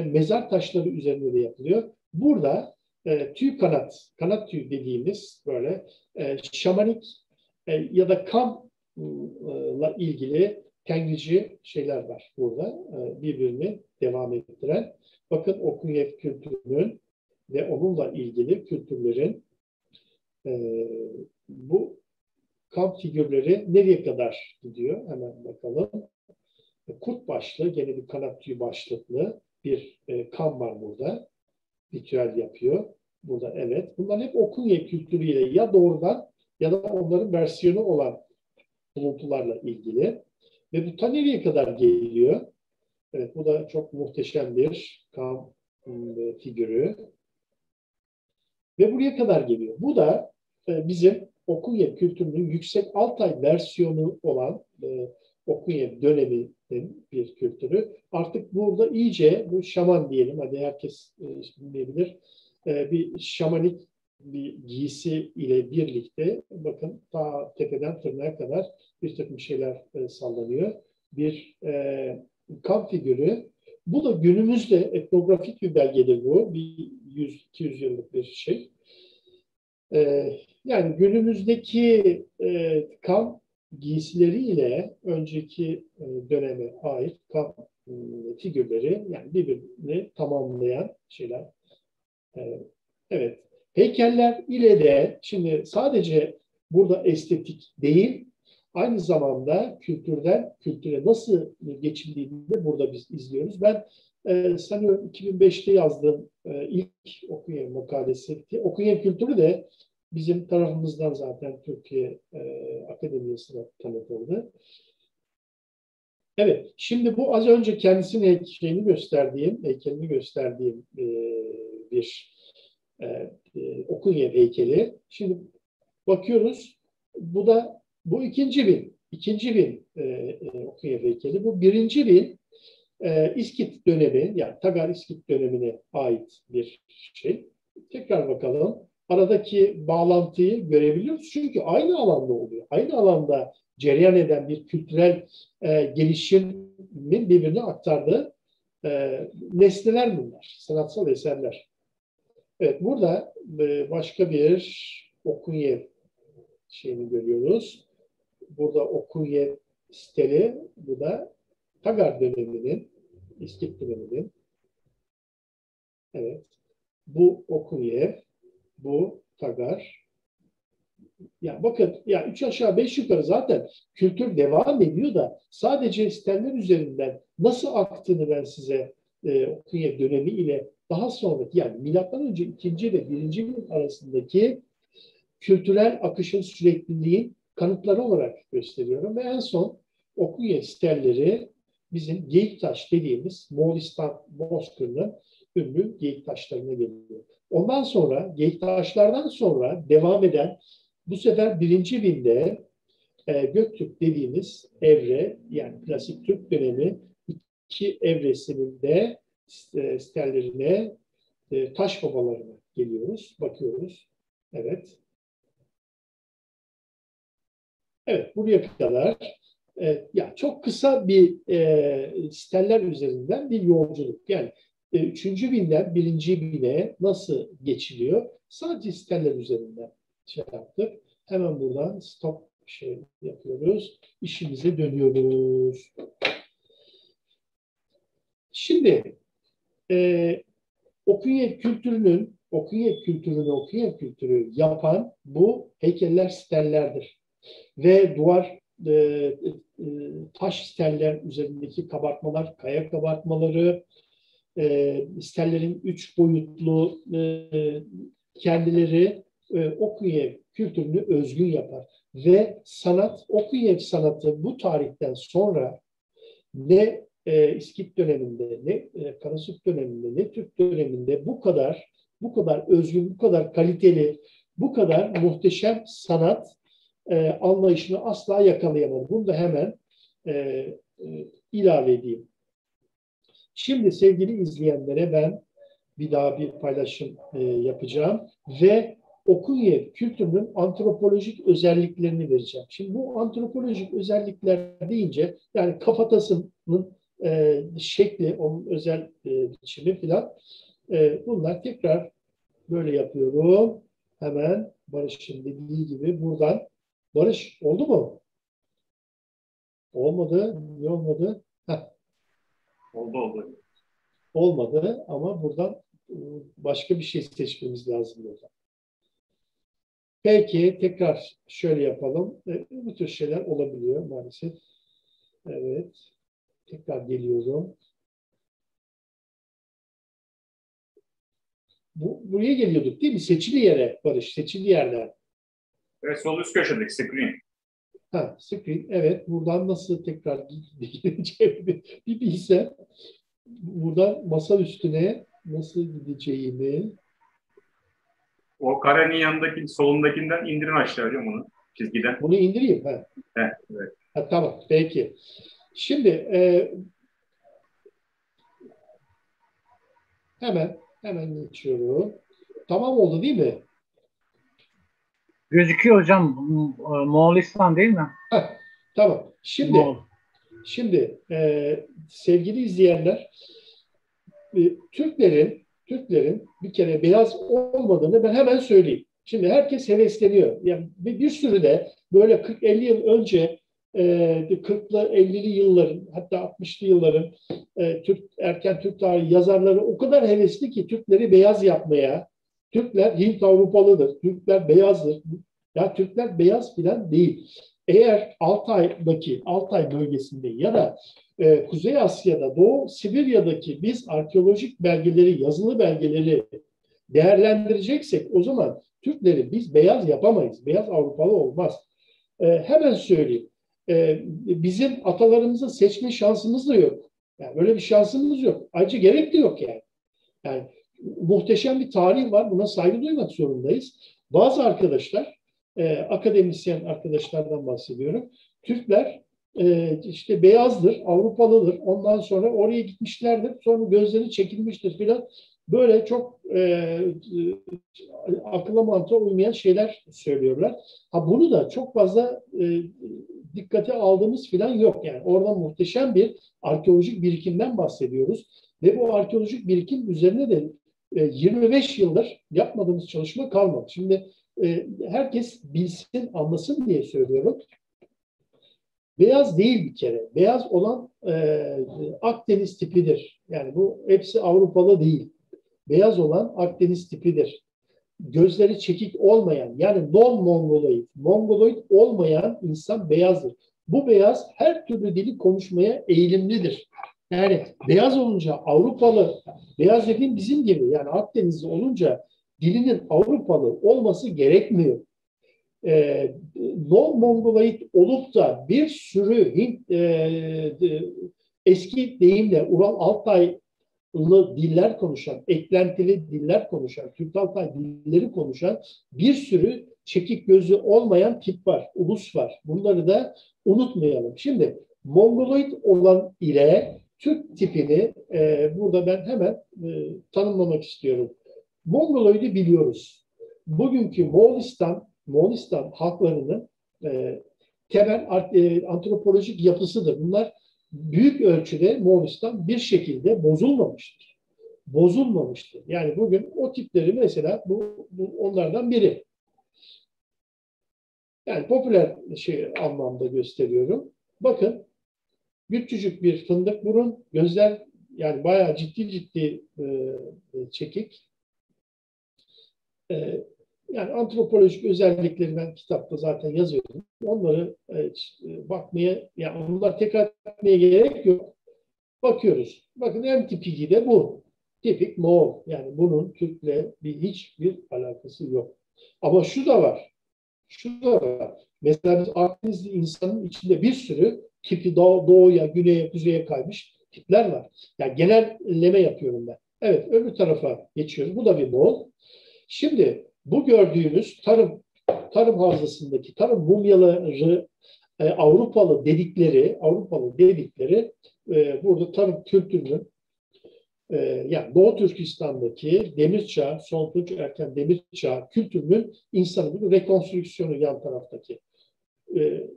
mezar taşları üzerine de yapılıyor. Burada tüy kanat tüy dediğimiz böyle şamanik ya da kamla ilgili tengrici şeyler var burada birbirini devam ettiren. Bakın Okuyev kültürünün ve onunla ilgili kültürlerin bu kamp figürleri nereye kadar gidiyor? Hemen bakalım. Kurt başlı, gene bir kanat tüyü başlıklı bir kam var burada. Ritüel yapıyor. Burada evet. Bunlar hep Okuyev kültürüyle ya doğrudan ya da onların versiyonu olan buluntularla ilgili. Ve bu ta nereye kadar geliyor? Evet, bu da çok muhteşem bir kam figürü. Ve buraya kadar geliyor. Bu da bizim Okuyev kültürünün yüksek Altay versiyonu olan Okuyev döneminin bir kültürü. Artık burada iyice bu şaman diyelim, hadi herkes bilmeyebilir, bir şamanik bir giysi ile birlikte bakın ta tepeden tırnağa kadar bir takım şeyler sallanıyor. Bir kamp figürü. Bu da günümüzde etnografik bir belgedir bu. Bir 100-200 yıllık bir şey. Yani günümüzdeki kamp giysileriyle önceki döneme ait kamp figürleri yani birbirini tamamlayan şeyler. Evet. Heykeller ile de şimdi sadece burada estetik değil, aynı zamanda kültürden kültüre nasıl geçildiğini de burada biz izliyoruz. Ben sanıyorum 2005'te yazdığım ilk Okuyev makalesi. Okuyev kültürü de bizim tarafımızdan zaten Türkiye Akademisi'ne tanıtıldı. Evet, şimdi bu az önce kendisinin heykelini gösterdiğim bir Okunyev heykeli. Şimdi bakıyoruz, bu ikinci bin Okunyev heykeli. Bu birinci bin İskit dönemi, yani Tagar-İskit dönemine ait bir şey. Tekrar bakalım. Aradaki bağlantıyı görebiliyoruz. Çünkü aynı alanda oluyor. Aynı alanda cereyan eden bir kültürel gelişimin birbirine aktardığı nesneler bunlar. Sanatsal eserler. Evet, burada başka bir Okunyev şeyini görüyoruz. Burada Okunyev steli, bu da Tagar döneminin, İskit döneminin. Evet. Bu Okunyev, bu Tagar. Ya bakın, ya 3 aşağı 5 yukarı zaten kültür devam ediyor da sadece steller üzerinden nasıl aktığını ben size Okunyev dönemi ile daha sonraki, yani milattan önce 2. ve 1. bin arasındaki kültürel akışın sürekliliğin kanıtları olarak gösteriyorum ve en son Okunyev stelleri bizim Geyiktaş dediğimiz Moğolistan Bozkır'ın ünlü geyik taşlarına geliyor. Ondan sonra geyik taşlardan sonra devam eden bu sefer 1. binde Göktürk dediğimiz evre, yani klasik Türk dönemi 2 evresinin de stellerine, taş babalarına geliyoruz, bakıyoruz. Evet. Evet, buraya kadar ya çok kısa bir steller üzerinden bir yolculuk. Yani 3. binden 1. bine nasıl geçiliyor? Sadece steller üzerinden şey yaptık. Hemen buradan stop şey yapıyoruz. İşimize dönüyoruz. Şimdi Okunyev kültürü yapan bu heykeller, stellerdir. Ve duvar taş steller üzerindeki kabartmalar, kaya kabartmaları, stellerin 3 boyutlu kendileri Okunyev kültürünü özgün yapar. Ve sanat, Okunyev sanatı bu tarihten sonra ne İskit döneminde, ne Karasuk döneminde, ne Türk döneminde bu kadar özgün, bu kadar kaliteli, bu kadar muhteşem sanat anlayışını asla yakalayamadı. Bunu da hemen ilave edeyim. Şimdi sevgili izleyenlere ben bir daha bir paylaşım yapacağım ve Okunyev kültürünün antropolojik özelliklerini vereceğim. Şimdi bu antropolojik özellikler deyince, yani kafatasının şekli, onun özel biçimi filan, bunlar tekrar böyle yapıyorum. Hemen Barış'ın dediği gibi buradan. Barış, oldu mu? Olmadı. Niye olmadı? Heh.
Oldu.
Olmadı ama buradan başka bir şey seçmemiz lazım burada. Peki, tekrar şöyle yapalım. Bu tür şeyler olabiliyor maalesef. Evet. Tekrar geliyorum. Buraya geliyorduk değil mi? Seçili yere Barış, seçili yerden.
Evet, sol üst köşedeki screen.
Screen. Evet. Buradan nasıl tekrar gideceğimi bir bilsem. Buradan masa üstüne nasıl gideceğimi.
O karenin yanındaki, solundakinden indirin aşağı hocam onu. Çizgiden.
Bunu indireyim.
Evet.
Tamam. Peki. Şimdi hemen geçiyorum. Tamam oldu değil mi?
Gözüküyor hocam. Moğolistan değil mi?
Tamam. Şimdi sevgili izleyenler, Türklerin bir kere beyaz olmadığını ben hemen söyleyeyim. Şimdi herkes hevesleniyor. Yani bir sürü de böyle 40-50 yıl önce 40'lı 50'li yılların, hatta 60'lı yılların erken Türk tarihi yazarları o kadar hevesli ki Türkleri beyaz yapmaya. Türkler Hint Avrupalıdır. Türkler beyazdır. Ya Türkler beyaz filan değil. Eğer Altay bölgesinde ya da Kuzey Asya'da, Doğu Sibirya'daki biz arkeolojik belgeleri, yazılı belgeleri değerlendireceksek o zaman Türkleri biz beyaz yapamayız. Beyaz Avrupalı olmaz. Hemen söyleyeyim. Bizim atalarımızı seçme şansımız da yok. Yani böyle bir şansımız yok. Ayrıca gerek de yok yani. Yani muhteşem bir tarih var. Buna saygı duymak zorundayız. Bazı arkadaşlar, akademisyen arkadaşlardan bahsediyorum. Türkler işte beyazdır, Avrupalıdır. Ondan sonra oraya gitmişlerdir. Sonra gözleri çekilmiştir filan. Böyle çok akılla mantığa uymayan şeyler söylüyorlar. Ha, bunu da çok fazla dikkate aldığımız filan yok. Yani orada muhteşem bir arkeolojik birikimden bahsediyoruz. Ve bu arkeolojik birikim üzerine de 25 yıldır yapmadığımız çalışma kalmadı. Şimdi herkes bilsin, anlasın diye söylüyorum. Beyaz değil bir kere. Beyaz olan Akdeniz tipidir. Yani bu hepsi Avrupalı değil. Beyaz olan Akdeniz tipidir. Gözleri çekik olmayan, yani non-mongoloid, mongoloid olmayan insan beyazdır. Bu beyaz her türlü dili konuşmaya eğilimlidir. Yani beyaz olunca Avrupalı, beyaz dediğim bizim gibi, yani Akdenizli olunca dilinin Avrupalı olması gerekmiyor. Non-mongoloid olup da bir sürü eski deyimle Ural-Altaylı diller konuşan, eklentili diller konuşan, Türk-Altay dilleri konuşan bir sürü çekik gözü olmayan tip var, ulus var. Bunları da unutmayalım. Şimdi Mongoloid olan ile Türk tipini burada ben hemen tanımlamak istiyorum. Mongoloid'i biliyoruz. Bugünkü Moğolistan halklarının temel antropolojik yapısıdır. Bunlar büyük ölçüde Moğolistan bir şekilde bozulmamıştır. Bozulmamıştır. Yani bugün o tipleri mesela bu onlardan biri. Yani popüler anlamda gösteriyorum. Bakın, küçücük bir fındık burun, gözler yani bayağı ciddi çekik. Yani antropolojik özellikleri ben kitapta zaten yazıyorum. Onları bakmaya, yani onları tekrar etmeye gerek yok. Bakıyoruz. Bakın en tipiki de bu. Tipik Moğol. Yani bunun Türk'le hiçbir alakası yok. Ama şu da var. Şu da var. Mesela biz Akdenizli insanın içinde bir sürü tipi doğuya, güneye, kuzeye kaymış tipler var. Yani genelleme yapıyorum ben. Evet, öbür tarafa geçiyoruz. Bu da bir Moğol. Şimdi bu gördüğünüz tarım havzasındaki tarım mumyaları Avrupalı dedikleri burada tarım kültürünün yani Doğu Türkistan'daki Demir Çağ, Son Tunç Erken Demir Çağ kültürünün insanın rekonstrüksiyonu yan taraftaki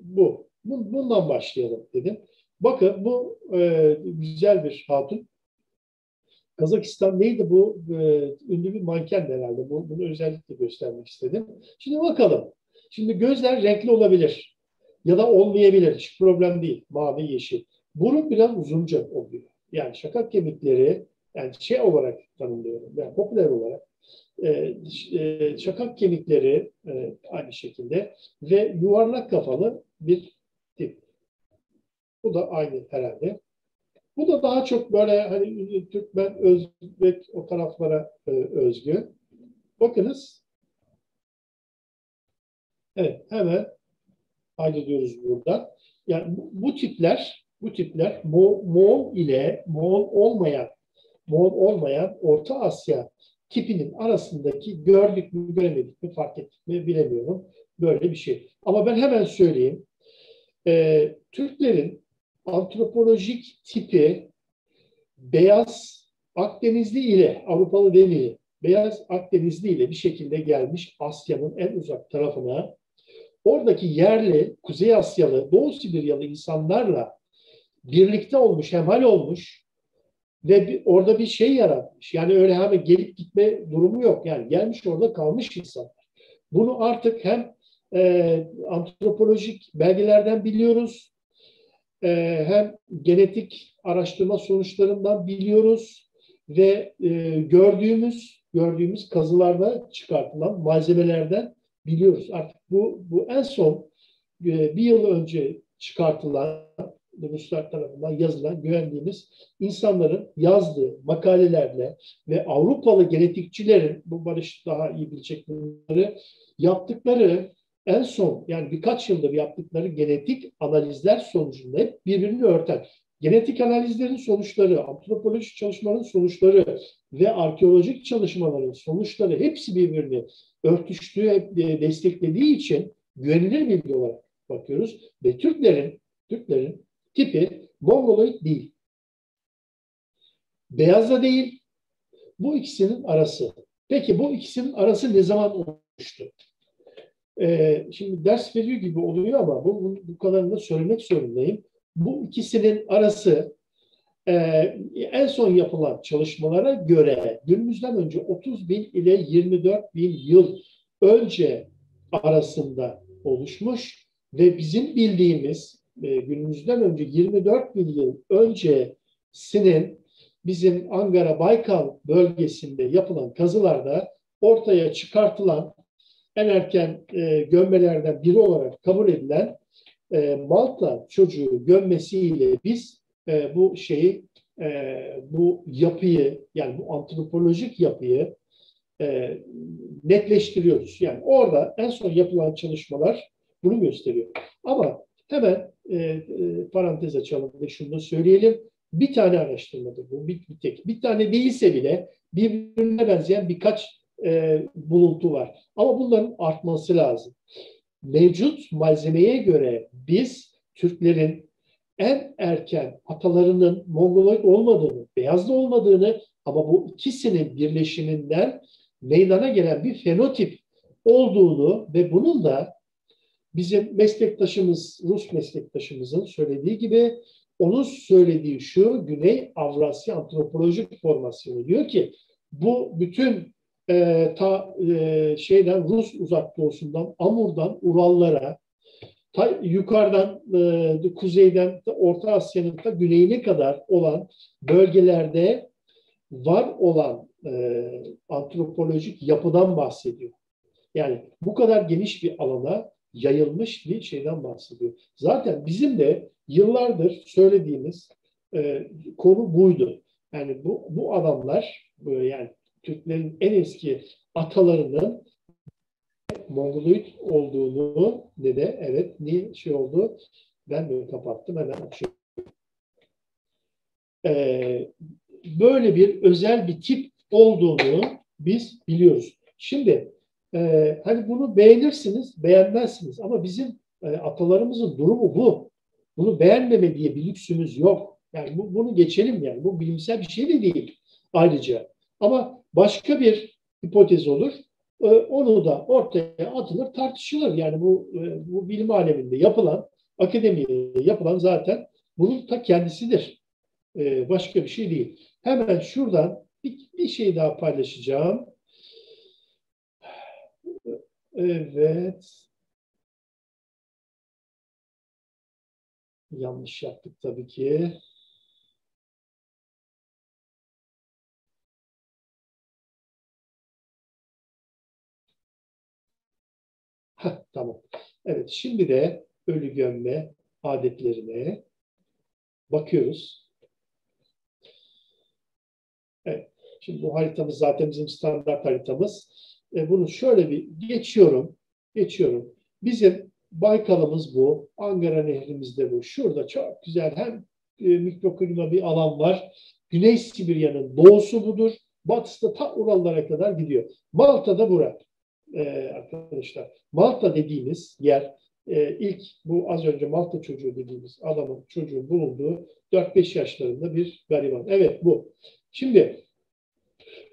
bu. Bundan başlayalım dedim. Bakın bu güzel bir hatun. Kazakistan neydi bu? Ünlü bir manken herhalde. Bunu özellikle göstermek istedim. Şimdi bakalım. Şimdi gözler renkli olabilir. Ya da olmayabilir. Hiç problem değil. Mavi, yeşil. Burun biraz uzunca oluyor. Yani şakak kemikleri, yani olarak tanımlıyorum. Yani popüler olarak şakak kemikleri aynı şekilde ve yuvarlak kafalı bir tip. Bu da aynı herhalde. Bu da daha çok böyle hani Türkmen, Özbek o taraflara özgü. Bakınız. Evet, hemen ayrılıyoruz burada. Yani bu tipler Moğol olmayan Orta Asya tipinin arasındaki gördük mü göremedik mi fark ettik mi bilemiyorum. Böyle bir şey. Ama ben hemen söyleyeyim. Türklerin antropolojik tipi beyaz Akdenizli ile Avrupalı demeyeyim, beyaz Akdenizli ile bir şekilde gelmiş Asya'nın en uzak tarafına. Oradaki yerli, Kuzey Asyalı, Doğu Sibiryalı insanlarla birlikte olmuş, hemhal olmuş ve orada bir şey yaratmış. Yani öyle hemen gelip gitme durumu yok. Yani gelmiş orada kalmış insanlar. Bunu artık hem antropolojik belgelerden biliyoruz, hem genetik araştırma sonuçlarından biliyoruz ve gördüğümüz kazılarda çıkartılan malzemelerden biliyoruz. Artık bu en son bir yıl önce çıkartılan Ruslar tarafından yazılan güvendiğimiz insanların yazdığı makalelerle ve Avrupalı genetikçilerin, bu Barış daha iyi bilecek bunları, yaptıkları en son yani birkaç yıldır yaptıkları genetik analizler sonucunda hep birbirini örten. Genetik analizlerin sonuçları, antropolojik çalışmaların sonuçları ve arkeolojik çalışmaların sonuçları hepsi birbirini örtüştüğü, desteklediği için güvenilir bilgi olarak bakıyoruz. Ve Türklerin tipi Mongoloid değil. Beyaz da değil. Bu ikisinin arası. Peki bu ikisinin arası ne zaman oluştu? Şimdi ders veriyor gibi oluyor ama bu kadarını da söylemek zorundayım. Bu ikisinin arası en son yapılan çalışmalara göre günümüzden önce 30 bin ile 24 bin yıl önce arasında oluşmuş ve bizim bildiğimiz günümüzden önce 24 bin yıl öncesinin bizim Angara-Baykal bölgesinde yapılan kazılarda ortaya çıkartılan en erken gömmelerden biri olarak kabul edilen Malta çocuğu gömmesiyle biz bu yapıyı, yani bu antropolojik yapıyı netleştiriyoruz. Yani orada en son yapılan çalışmalar bunu gösteriyor. Ama hemen parantez açalım ve şunu da söyleyelim. Bir tane araştırmadır bu, bir tek. Bir tane değilse bile birbirine benzeyen birkaç buluntu var. Ama bunların artması lazım. Mevcut malzemeye göre biz Türklerin en erken atalarının Mongoloid olmadığını, beyazlı olmadığını ama bu ikisinin birleşiminden meydana gelen bir fenotip olduğunu ve bunun da bizim meslektaşımız, Rus meslektaşımızın söylediği gibi, onun söylediği şu, Güney Avrasya Antropolojik Formasyonu diyor ki bu bütün Rus uzak doğusundan, Amur'dan Urallara, yukarıdan kuzeyden Orta Asya'nın da güneyine kadar olan bölgelerde var olan antropolojik yapıdan bahsediyor. Yani bu kadar geniş bir alana yayılmış bir şeyden bahsediyor. Zaten bizim de yıllardır söylediğimiz konu buydu. Yani bu adamlar yani Türklerin en eski atalarının Mongoloid olduğunu niye şey oldu? Ben de kapattım, hemen açıyorum. Böyle bir özel bir tip olduğunu biz biliyoruz. Şimdi hani bunu beğenirsiniz, beğenmezsiniz ama bizim atalarımızın durumu bu. Bunu beğenmeme diye bir lüksümüz yok. Yani bunu geçelim yani. Bu bilimsel bir şey de değil ayrıca. Ama başka bir hipotez olur. Onu da ortaya atılır, tartışılır. Yani bu bilim aleminde yapılan, akademide yapılan zaten bunun ta kendisidir. Başka bir şey değil. Hemen şuradan bir şey daha paylaşacağım. Evet. Yanlış yaptık tabii ki. Tamam. Evet, şimdi de ölü gömme adetlerine bakıyoruz. Evet, şimdi bu haritamız zaten bizim standart haritamız. Bunu şöyle bir geçiyorum. Bizim Baykal'ımız bu. Angara Nehrimizde bu. Şurada çok güzel hem mikroklima bir alan var. Güney Sibirya'nın doğusu budur. Batısı da ta Urallara kadar gidiyor. Malta'da bura. Arkadaşlar. Malta dediğimiz yer ilk bu az önce Malta çocuğu dediğimiz adamın çocuğun bulunduğu 4-5 yaşlarında bir gariban. Evet bu. Şimdi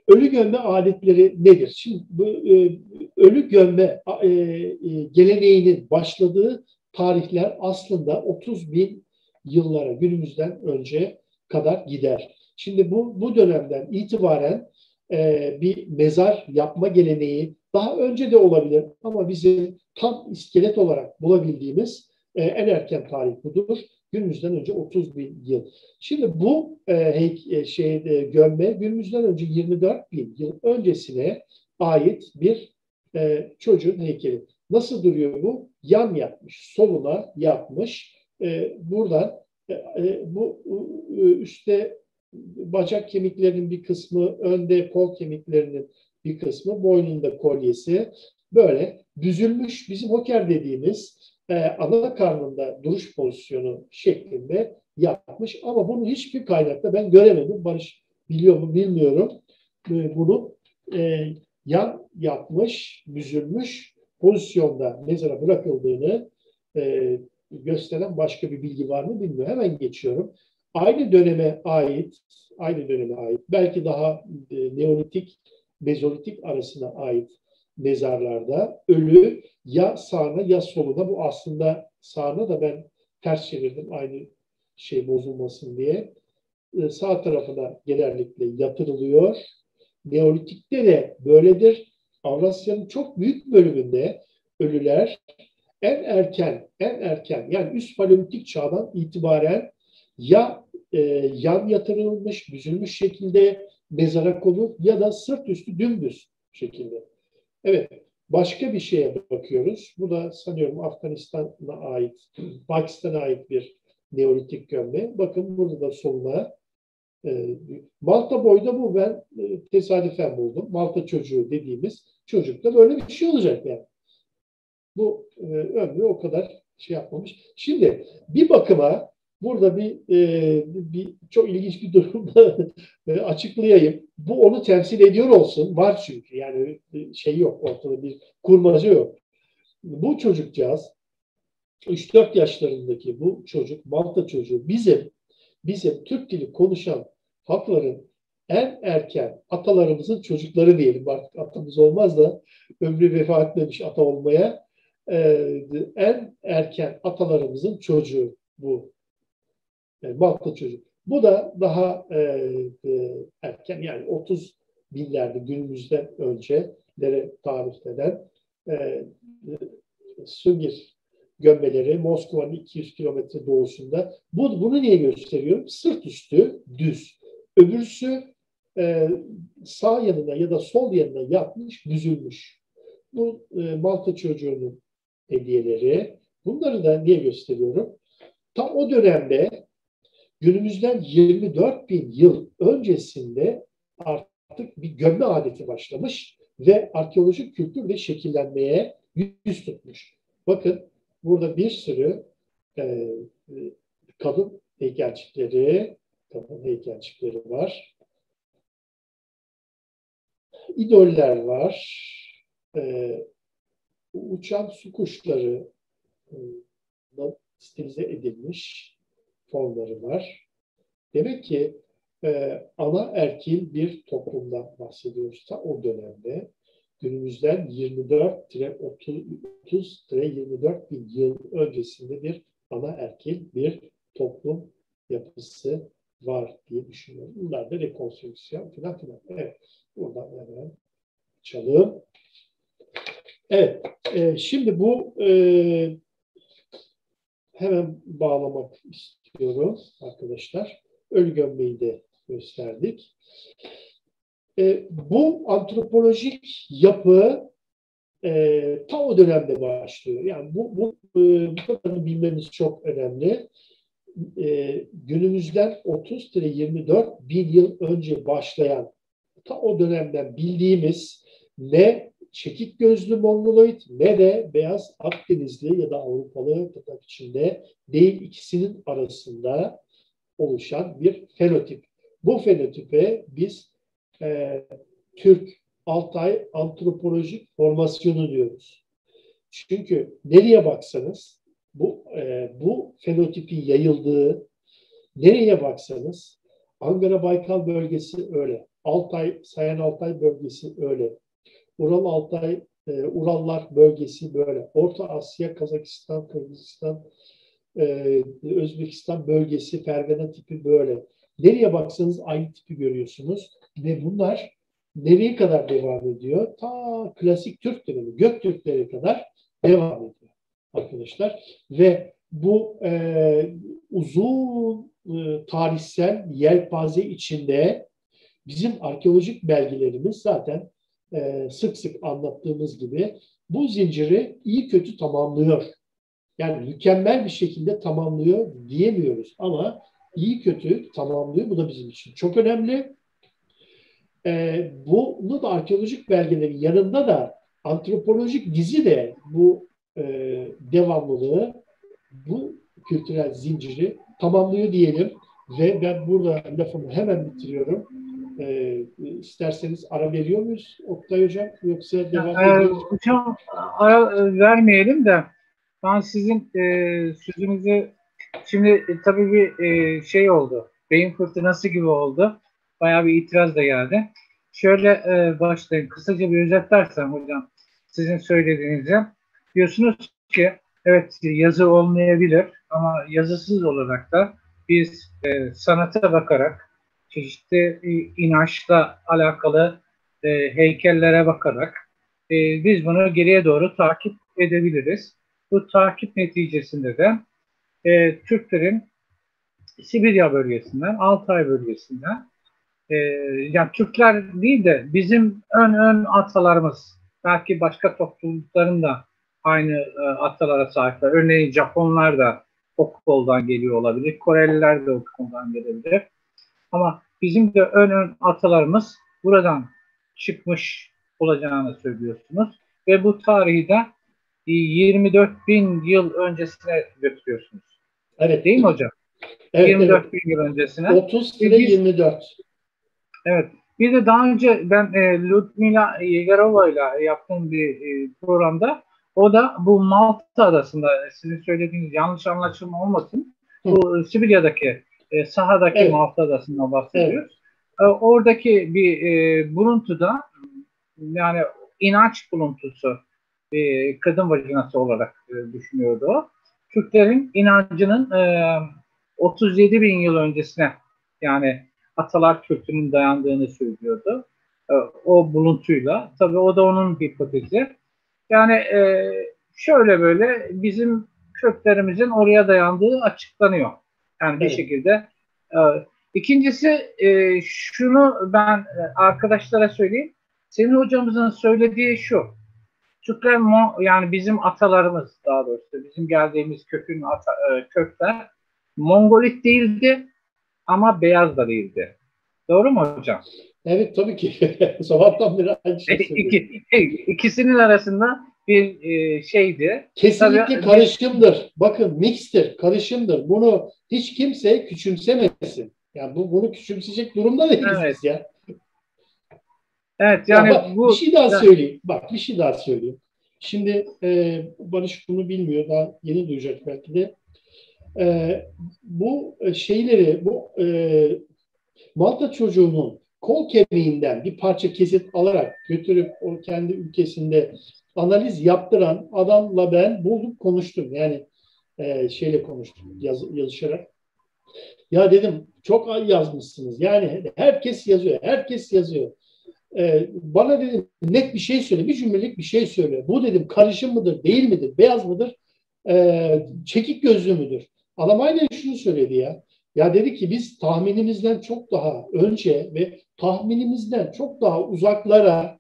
ölü gömme adetleri nedir? Şimdi bu ölü gömme geleneğinin başladığı tarihler aslında 30 bin yıllara günümüzden önce kadar gider. Şimdi bu dönemden itibaren bir mezar yapma geleneği daha önce de olabilir ama bizim tam iskelet olarak bulabildiğimiz en erken tarih budur. Günümüzden önce 30 bin yıl. Şimdi bu gömme günümüzden önce 24 bin yıl öncesine ait bir çocuğun heykeli. Nasıl duruyor bu? Yan yatmış, soluna yatmış. Buradan bu üstte bacak kemiklerinin bir kısmı, önde kol kemiklerinin bir kısmı, boynunda kolyesi. böyle büzülmüş bizim hoker dediğimiz ana karnında duruş pozisyonu şeklinde yapmış. Ama bunu hiçbir kaynakta ben göremedim. Barış biliyor mu bilmiyorum. Bunu yan yatmış, büzülmüş pozisyonda mezara bırakıldığını gösteren başka bir bilgi var mı bilmiyorum. Hemen geçiyorum. Aynı döneme ait, belki daha Neolitik, Mezolitik arasına ait mezarlarda ölü ya sağına ya soluna, bu aslında sağına da ben ters çevirdim aynı şey bozulmasın diye. Sağ tarafına genellikle yatırılıyor. Neolitik'te de böyledir. Avrasya'nın çok büyük bölümünde ölüler en erken yani üst paleolitik çağdan itibaren ya yan yatırılmış, büzülmüş şekilde mezara konur ya da sırt üstü dümdüz şekilde. Evet, başka bir şeye bakıyoruz. Bu da sanıyorum Afganistan'a ait, Pakistan'a ait bir Neolitik gömme. Bakın burada da soluna Malta boyda bu ben tesadüfen buldum. Malta çocuğu dediğimiz çocukta böyle bir şey olacak yani. Bu ömrü o kadar şey yapmamış. Şimdi bir bakıma burada bir çok ilginç bir durumda açıklayayım. Bu onu temsil ediyor olsun. Var çünkü. Yani şey yok. Ortada bir kurmaca yok. Bu çocukcağız 3-4 yaşlarındaki bu çocuk, Malta çocuğu bizim Türk dili konuşan halkların en erken atalarımızın çocukları diyelim. Artık atamız olmaz da ömrü vefa etmemiş ata olmaya. En erken atalarımızın çocuğu bu. Yani Malta çocuğu. Bu da daha erken yani 30 binlerde günümüzden öncelere tarih eden Sungir gömmeleri Moskova'nın 200 kilometre doğusunda. Bunu niye gösteriyorum? Sırt üstü düz. Öbürsü sağ yanına ya da sol yanına yatmış, büzülmüş. Bu Malta çocuğunun hediyeleri. Bunları da niye gösteriyorum? Tam o dönemde günümüzden 24 bin yıl öncesinde artık bir gömme adeti başlamış ve arkeolojik kültür de şekillenmeye yüz tutmuş. Bakın burada bir sürü kadın heykelcikleri var. İdoller var. Uçan su kuşları stilize edilmiş formları var. Demek ki ana erkil bir toplumdan bahsediyoruz da o dönemde. Günümüzden 24-24 bin yıl öncesinde bir ana erkil bir toplum yapısı var diye düşünüyorum. Bunlar da rekonstrüksiyon filan. Evet. Buradan hemen açalım. Evet. Şimdi bu hemen bağlamak istiyorum arkadaşlar. Ölü gömmeyi de gösterdik. Bu antropolojik yapı ta o dönemde başlıyor. Yani bu kadarını bilmemiz çok önemli. Günümüzden 30-24 bin yıl önce başlayan ta o dönemden bildiğimiz ne çekik gözlü Mongoloid ne de beyaz Akdenizli ya da Avrupalı tırnak içinde değil, ikisinin arasında oluşan bir fenotip. Bu fenotipe biz Türk Altay antropolojik formasyonu diyoruz. Çünkü nereye baksanız bu fenotipin yayıldığı, nereye baksanız Ankara Baykal bölgesi öyle. Sayan Altay bölgesi öyle. Urallar bölgesi böyle. Orta Asya, Kazakistan, Kırgızistan, Özbekistan bölgesi, Fergana tipi böyle. Nereye baksanız aynı tipi görüyorsunuz. Ve bunlar nereye kadar devam ediyor? Ta klasik Türk dönemi, Göktürklere kadar devam ediyor arkadaşlar. Ve bu uzun tarihsel yelpaze içinde bizim arkeolojik belgelerimiz zaten sık sık anlattığımız gibi bu zinciri iyi kötü tamamlıyor. Yani mükemmel bir şekilde tamamlıyor diyemiyoruz ama iyi kötü tamamlıyor. Bu da bizim için çok önemli. Bunu da arkeolojik belgelerin yanında da antropolojik dizi de bu devamlılığı, bu kültürel zinciri tamamlıyor diyelim ve ben burada lafımı hemen bitiriyorum. İsterseniz ara veriyor muyuz Oktay Hocam yoksa devam ediyoruz?
Hocam ara vermeyelim de ben sizin sözünüzü şimdi tabii bir şey oldu. Beyin fırtınası gibi oldu. Bayağı bir itiraz da geldi. Şöyle başlayayım. Kısaca bir özetlersem hocam sizin söylediğinizi diyorsunuz ki evet yazı olmayabilir ama yazısız olarak da biz sanata bakarak çeşitli inançla alakalı heykellere bakarak biz bunu geriye doğru takip edebiliriz. Bu takip neticesinde de Türklerin Sibirya bölgesinden, Altay bölgesinden yani Türkler değil de bizim ön atalarımız belki başka toplulukların da aynı atalara sahipler. Örneğin Japonlar da o koldan geliyor olabilir. Koreliler de o koldan gelebilir. Ama bizim de ön atalarımız buradan çıkmış olacağını söylüyorsunuz. Ve bu tarihi de 24 bin yıl öncesine götürüyorsunuz.
Evet.
Değil mi hocam?
Evet,
24 bin yıl öncesine.
30-24.
Evet. Bir de daha önce ben Ludmila Yegarova ile yaptığım bir programda o da bu Malta adasında sizin söylediğiniz yanlış anlaşılma olmasın. Bu Sibirya'daki sahadaki Malta adasından bahsediyoruz. Oradaki bir buluntuda yani inanç buluntusu kadın vajinası olarak düşünüyordu o. Türklerin inancının 37 bin yıl öncesine yani atalar kültürünün dayandığını söylüyordu. O buluntuyla. Tabii o da onun hipotezi. Yani şöyle böyle bizim köklerimizin oraya dayandığı açıklanıyor. Yani bir şekilde. İkincisi şunu ben arkadaşlara söyleyeyim. Senin hocamızın söylediği şu. Türkler yani bizim atalarımız daha doğrusu bizim geldiğimiz kökler Mongolit değildi ama beyaz da değildi. Doğru mu hocam?
Evet tabii ki. Sabahtan beri aynı şey söylüyorum.
İkisinin arasında bir şeydi.
Kesinlikle
tabii,
karışımdır. Bakın mixtir, karışımdır. Bunu hiç kimse küçümsemesin. Yani bunu küçümseyecek durumda değiliz biz ya.
Evet yani
bak,
bu...
Bir şey daha söyleyeyim. Bak bir şey daha söyleyeyim. Şimdi Barış bunu bilmiyor. Daha yeni duyacak belki de. Bu şeyleri, bu Malta çocuğunun kol kemiğinden bir parça kesit alarak götürüp o kendi ülkesinde analiz yaptıran adamla ben buldum konuştum. Yani şeyle konuştum yazışarak. Ya dedim çok yazmışsınız. Yani herkes yazıyor. Herkes yazıyor. Bana dedim net bir şey söyle. Bir cümlelik bir şey söyle. Bu dedim karışım mıdır? Değil midir? Beyaz mıdır? Çekik gözlü müdür? Adam aynen şunu söyledi ya. Ya dedi ki biz tahminimizden çok daha önce ve tahminimizden çok daha uzaklara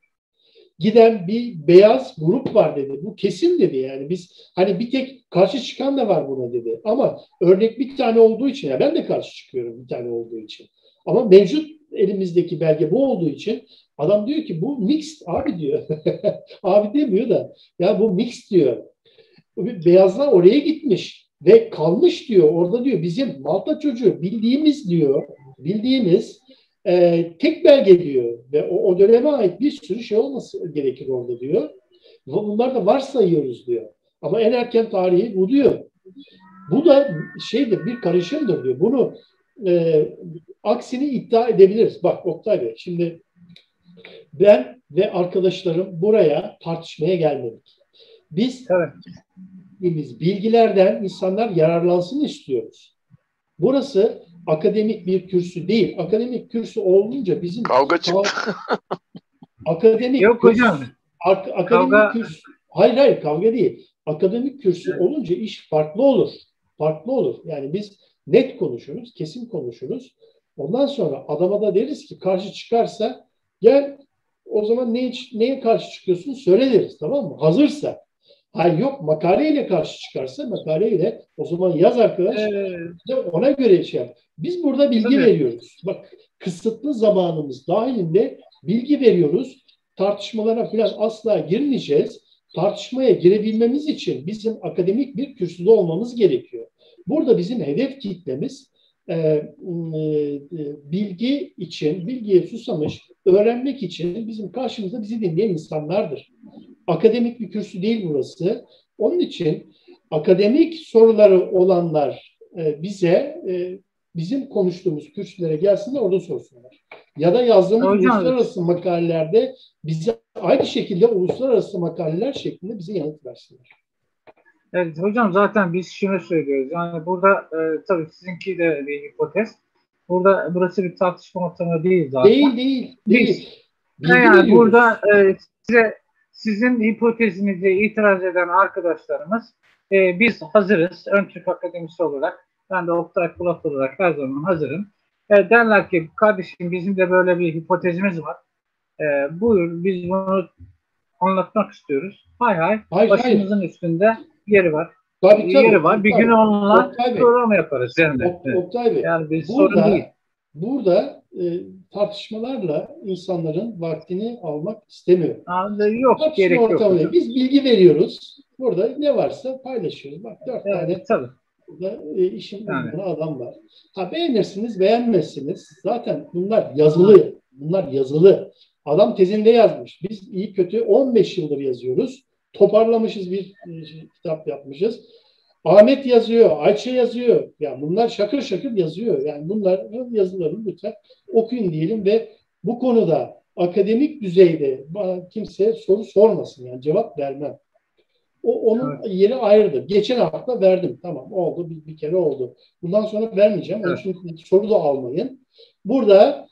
giden bir beyaz grup var dedi. Bu kesin dedi yani. Biz hani bir tek karşı çıkan da var buna dedi. Ama örnek bir tane olduğu için ya ben de karşı çıkıyorum bir tane olduğu için. Ama mevcut elimizdeki belge bu olduğu için adam diyor ki bu mixed abi diyor. Abi demiyor da ya bu mixed diyor. Beyazlar oraya gitmiş ve kalmış diyor. Orada diyor bizim Malta çocuğu bildiğimiz diyor. Bildiğimiz tek belge diyor. Ve o döneme ait bir sürü şey olması gerekir orada diyor. Bunlar da varsayıyoruz diyor. Ama en erken tarihi bu diyor. Bu da şeydir bir karışımdır diyor. Bunu aksini iddia edebiliriz. Bak Oktay Bey şimdi ben ve arkadaşlarım buraya tartışmaya gelmedik. Biz bilgilerden insanlar yararlansın istiyoruz. Burası akademik bir kürsü değil. Akademik kürsü olunca bizim
kavga çıktı.
Akademik
yok
kürsü,
hocam.
akademik
Kavga...
kürsü. Hayır kavga değil. Akademik kürsü olunca iş farklı olur. Farklı olur. Yani biz net konuşuruz, kesin konuşuruz. Ondan sonra adama da deriz ki karşı çıkarsa gel o zaman neye karşı çıkıyorsun söyle deriz, tamam mı? Hazırsa. Hayır yok makaleyle karşı çıkarsa makaleyle o zaman yaz arkadaş ona göre şey yap. Biz burada bilgi veriyoruz. Bak kısıtlı zamanımız dahilinde bilgi veriyoruz. tartışmalara falan asla girmeyeceğiz. Tartışmaya girebilmemiz için bizim akademik bir kürsüde olmamız gerekiyor. Burada bizim hedef kitlemiz bilgi için, bilgiye susamış, öğrenmek için bizim karşımızda bizi dinleyen insanlardır. Akademik bir kürsü değil burası. Onun için akademik soruları olanlar bize bizim konuştuğumuz kürsülere gelsinler, orada sorsunlar. Ya da yazdığımız uluslararası makalelerde bize aynı şekilde uluslararası makaleler şeklinde bize yanıt versinler.
Evet hocam, zaten biz şunu söylüyoruz. Yani burada tabii sizinki de bir hipotez. Burası bir tartışma ortamı değil zaten.
Değil.
Yani burada sizin hipotezinize itiraz eden arkadaşlarımız biz hazırız. Ön Türk Akademisi olarak, ben de Oktay Polat olarak her zaman hazırım. Derler ki kardeşim bizim de böyle bir hipotezimiz var. Buyur, biz bunu anlatmak istiyoruz. Hay başımızın üstünde yeri var.
Tabii,
yeri var. Bir gün onunla program yaparız.
Oktay Bey,
yani bir sorun değil.
Burada tartışmalarla insanların vaktini almak istemiyorum.
Yok, gerek yok.
Biz bilgi veriyoruz. Burada ne varsa paylaşıyoruz. Bak 4 tane
tabii.
burada işin uzmanı adam var. Beğenirsiniz, beğenmezsiniz. Zaten bunlar yazılı. Bunlar yazılı. Adam tezinde yazmış. Biz iyi kötü 15 yıldır yazıyoruz. Toparlamışız, bir kitap yapmışız. Ahmet yazıyor, Ayça yazıyor. Yani bunlar şakır şakır yazıyor. Yani bunların yazılarını lütfen okuyun diyelim ve bu konuda akademik düzeyde bana kimse soru sormasın. Yani cevap vermem. Onun yeri ayrıdır. Geçen hafta verdim. Tamam, oldu. Bir kere oldu. Bundan sonra vermeyeceğim. Onun için soru da almayın. Burada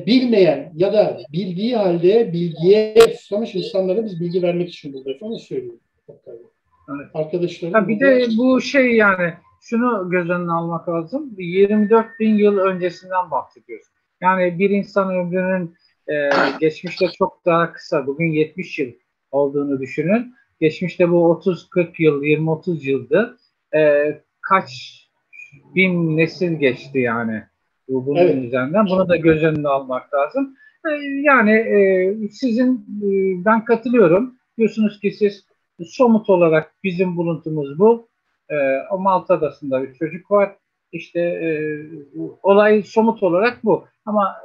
bilmeyen ya da bildiği halde bilgiye susamış insanlara biz bilgi vermek için buradayız. Onu söylüyorum.
Evet.
Arkadaşlarım.
Bir de bu yani şunu göz önüne almak lazım. 24 bin yıl öncesinden bahsediyoruz. Yani bir insan ömrünün geçmişte çok daha kısa, bugün 70 yıl olduğunu düşünün. Geçmişte bu 30-40 yıl, 20-30 yıldı. Kaç bin nesil geçti yani bunun üzerinden. Bunu da göz önüne almak lazım. Yani ben katılıyorum. Diyorsunuz ki siz somut olarak bizim buluntumuz bu. O Malta Adası'nda bir çocuk var. İşte olay somut olarak bu. Ama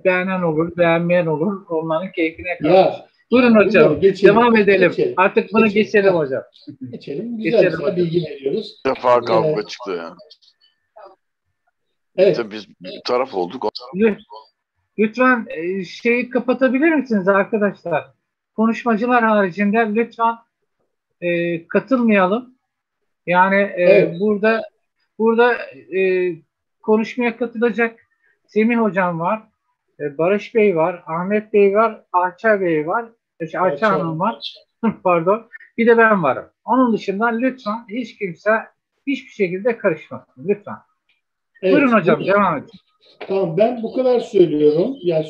beğenen olur, beğenmeyen olur. Onların keyfine kalmış. Buyurun hocam. Devam edelim. Artık bunu geçelim hocam.
Geçelim. Güzel bilgi veriyoruz.
Bir defa kavga çıktı ya.
Evet.
Tabii biz bir taraf olduk.
Lütfen şeyi kapatabilir misiniz arkadaşlar? Konuşmacılar haricinde lütfen katılmayalım. Yani burada konuşmaya katılacak Semih Hocam var, Barış Bey var, Ahmet Bey var, Ayça Bey var, Ayça Hanım var. Pardon. Bir de ben varım. Onun dışında lütfen hiç kimse hiçbir şekilde karışmasın. Lütfen. Evet, buyurun hocam, devam edin.
Tamam, ben bu kadar söylüyorum. Yani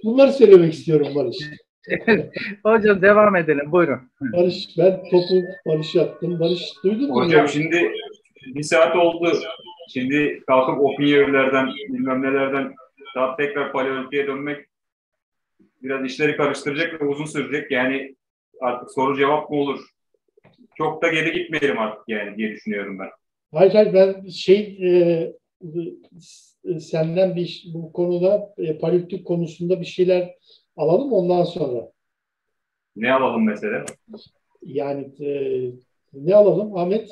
bunları söylemek istiyorum Barış.
Hocam devam edelim, buyurun.
Barış, ben topu Barış'a attım. Barış, duydun mu?
Hocam şimdi bir saat oldu. Şimdi kalkıp opiniyörlerden, bilmem nelerden daha tekrar paleolitiğe dönmek biraz işleri karıştıracak ve uzun sürecek. Yani artık soru cevap mı olur? Çok da geri gitmeyelim artık yani diye düşünüyorum ben.
Hayır, ben senden bu konuda paleolitik konusunda bir şeyler alalım ondan sonra.
Ne alalım mesela?
Yani ne alalım Ahmet?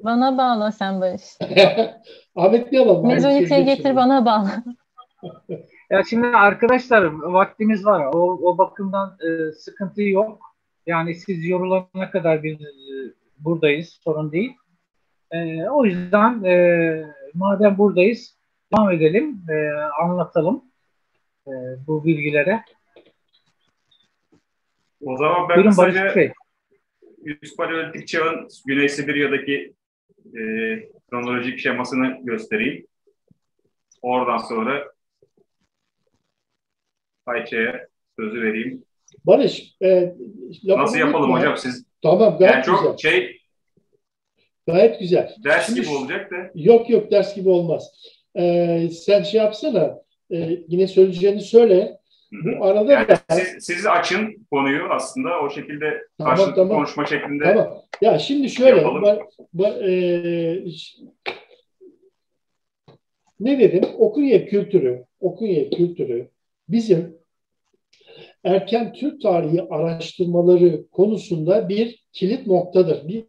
Bana bağla sen Barış.
Ahmet ne alalım?
Mezuniteyi getir bana bağla.
Ya şimdi arkadaşlar vaktimiz var. O bakımdan sıkıntı yok. Yani siz yorulana kadar biz buradayız. Sorun değil. O yüzden madem buradayız devam edelim. Anlatalım bu bilgilere.
O zaman ben kısaca üst paleolitik çağın Güney Sibirya'daki kronolojik şemasını göstereyim. Oradan sonra Ayça'ya sözü vereyim.
Barış,
nasıl yapalım hocam siz?
Tamam, gayet
yani çok
güzel. Gayet güzel.
Ders gibi olacak da.
Yok, ders gibi olmaz. Sen yapsana, yine söyleyeceğini söyle. Bu arada
yani
da
siz açın konuyu aslında o şekilde
tamam,
karşılıklı konuşma şeklinde
tamam. Ya şimdi şöyle ne dedim? Okunye kültürü bizim erken Türk tarihi araştırmaları konusunda bir kilit noktadır. Bir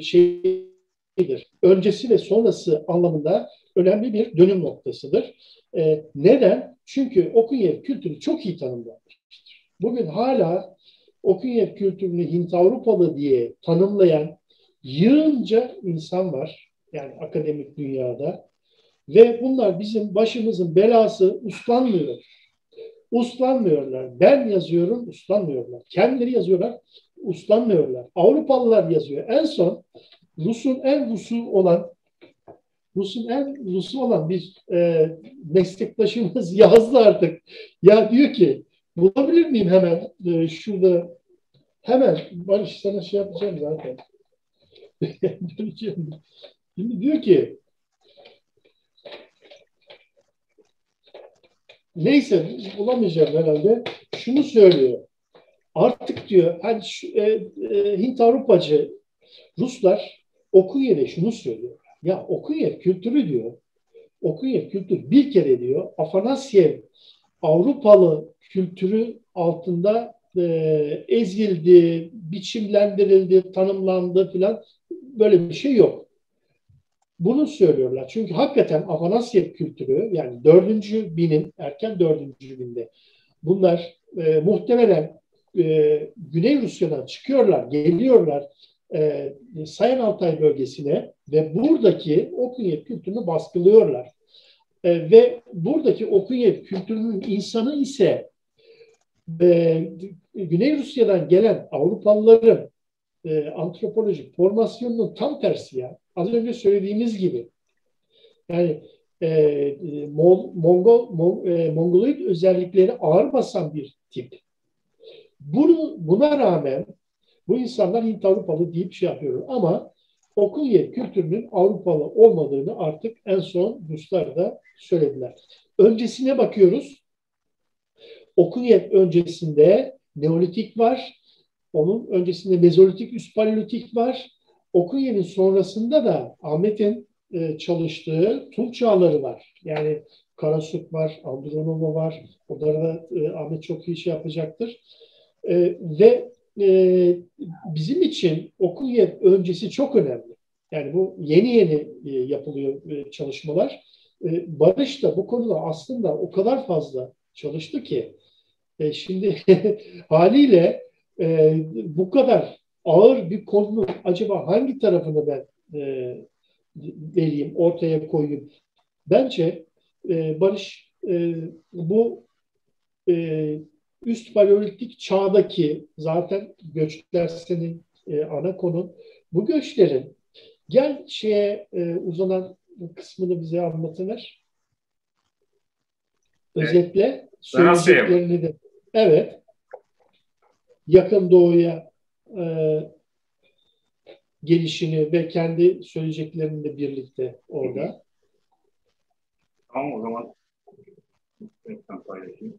şeydir. Öncesi ve sonrası anlamında önemli bir dönüm noktasıdır. Neden? Çünkü Okunye kültürü çok iyi tanımlanmıştır. Bugün hala Okunye kültürünü Hint-Avrupalı diye tanımlayan yığınca insan var. Yani akademik dünyada. Ve bunlar bizim başımızın belası, uslanmıyorlar. Ben yazıyorum, uslanmıyorlar. Kendileri yazıyorlar, uslanmıyorlar. Avrupalılar yazıyor. En son Rus'un en Rus'u olan bir meslektaşımız yazdı artık. Ya diyor ki, bulabilir miyim hemen şurada, hemen Barış sana şey yapacağım zaten. Şimdi diyor ki, neyse bulamayacağım herhalde. Şunu söylüyor. Artık diyor hani Hint Avrupacı Ruslar Okunye'de şunu söylüyor. Ya Okunye kültürü diyor. Okunye kültür bir kere diyor Afanasyev Avrupalı kültürü altında ezildi, biçimlendirildi, tanımlandı filan, böyle bir şey yok. Bunu söylüyorlar. Çünkü hakikaten Afanasyev kültürü yani 4. binin, erken 4. binde bunlar muhtemelen Güney Rusya'dan çıkıyorlar, geliyorlar Sayan Altay bölgesine ve buradaki Okunyev kültürünü baskılıyorlar. Ve buradaki Okunyev kültürünün insanı ise Güney Rusya'dan gelen Avrupalıların antropolojik formasyonunun tam tersi ya. Az önce söylediğimiz gibi. Yani Mongoloid özellikleri ağır basan bir tip. Buna rağmen bu insanlar Hint-Avrupalı deyip şey yapıyor. Ama Okunye kültürünün Avrupalı olmadığını artık en son Ruslar da söylediler. Öncesine bakıyoruz. Okunye öncesinde Neolitik var. Onun öncesinde Mezolitik, Üst Paleolitik var. Okunye'nin sonrasında da Ahmet'in çalıştığı Tunç çağları var. Yani Karasuk var, Andronova var. Onlara da Ahmet çok iyi şey yapacaktır. Ve bizim için Okunye öncesi çok önemli. Yani bu yeni yapılıyor çalışmalar. Barış da bu konuda aslında o kadar fazla çalıştı ki şimdi haliyle bu kadar ağır bir konunun acaba hangi tarafını ben vereyim, ortaya koyayım? Bence Barış bu üst paleolitik çağdaki zaten göçler senin ana konun. Bu göçlerin gel uzanan kısmını bize anlatıver. Özetle söyleyeceklerini de. Evet. Yakın Doğu'ya gelişini ve kendi söyleyeceklerini de birlikte orada.
Tamam, o zaman ekran paylaşayım.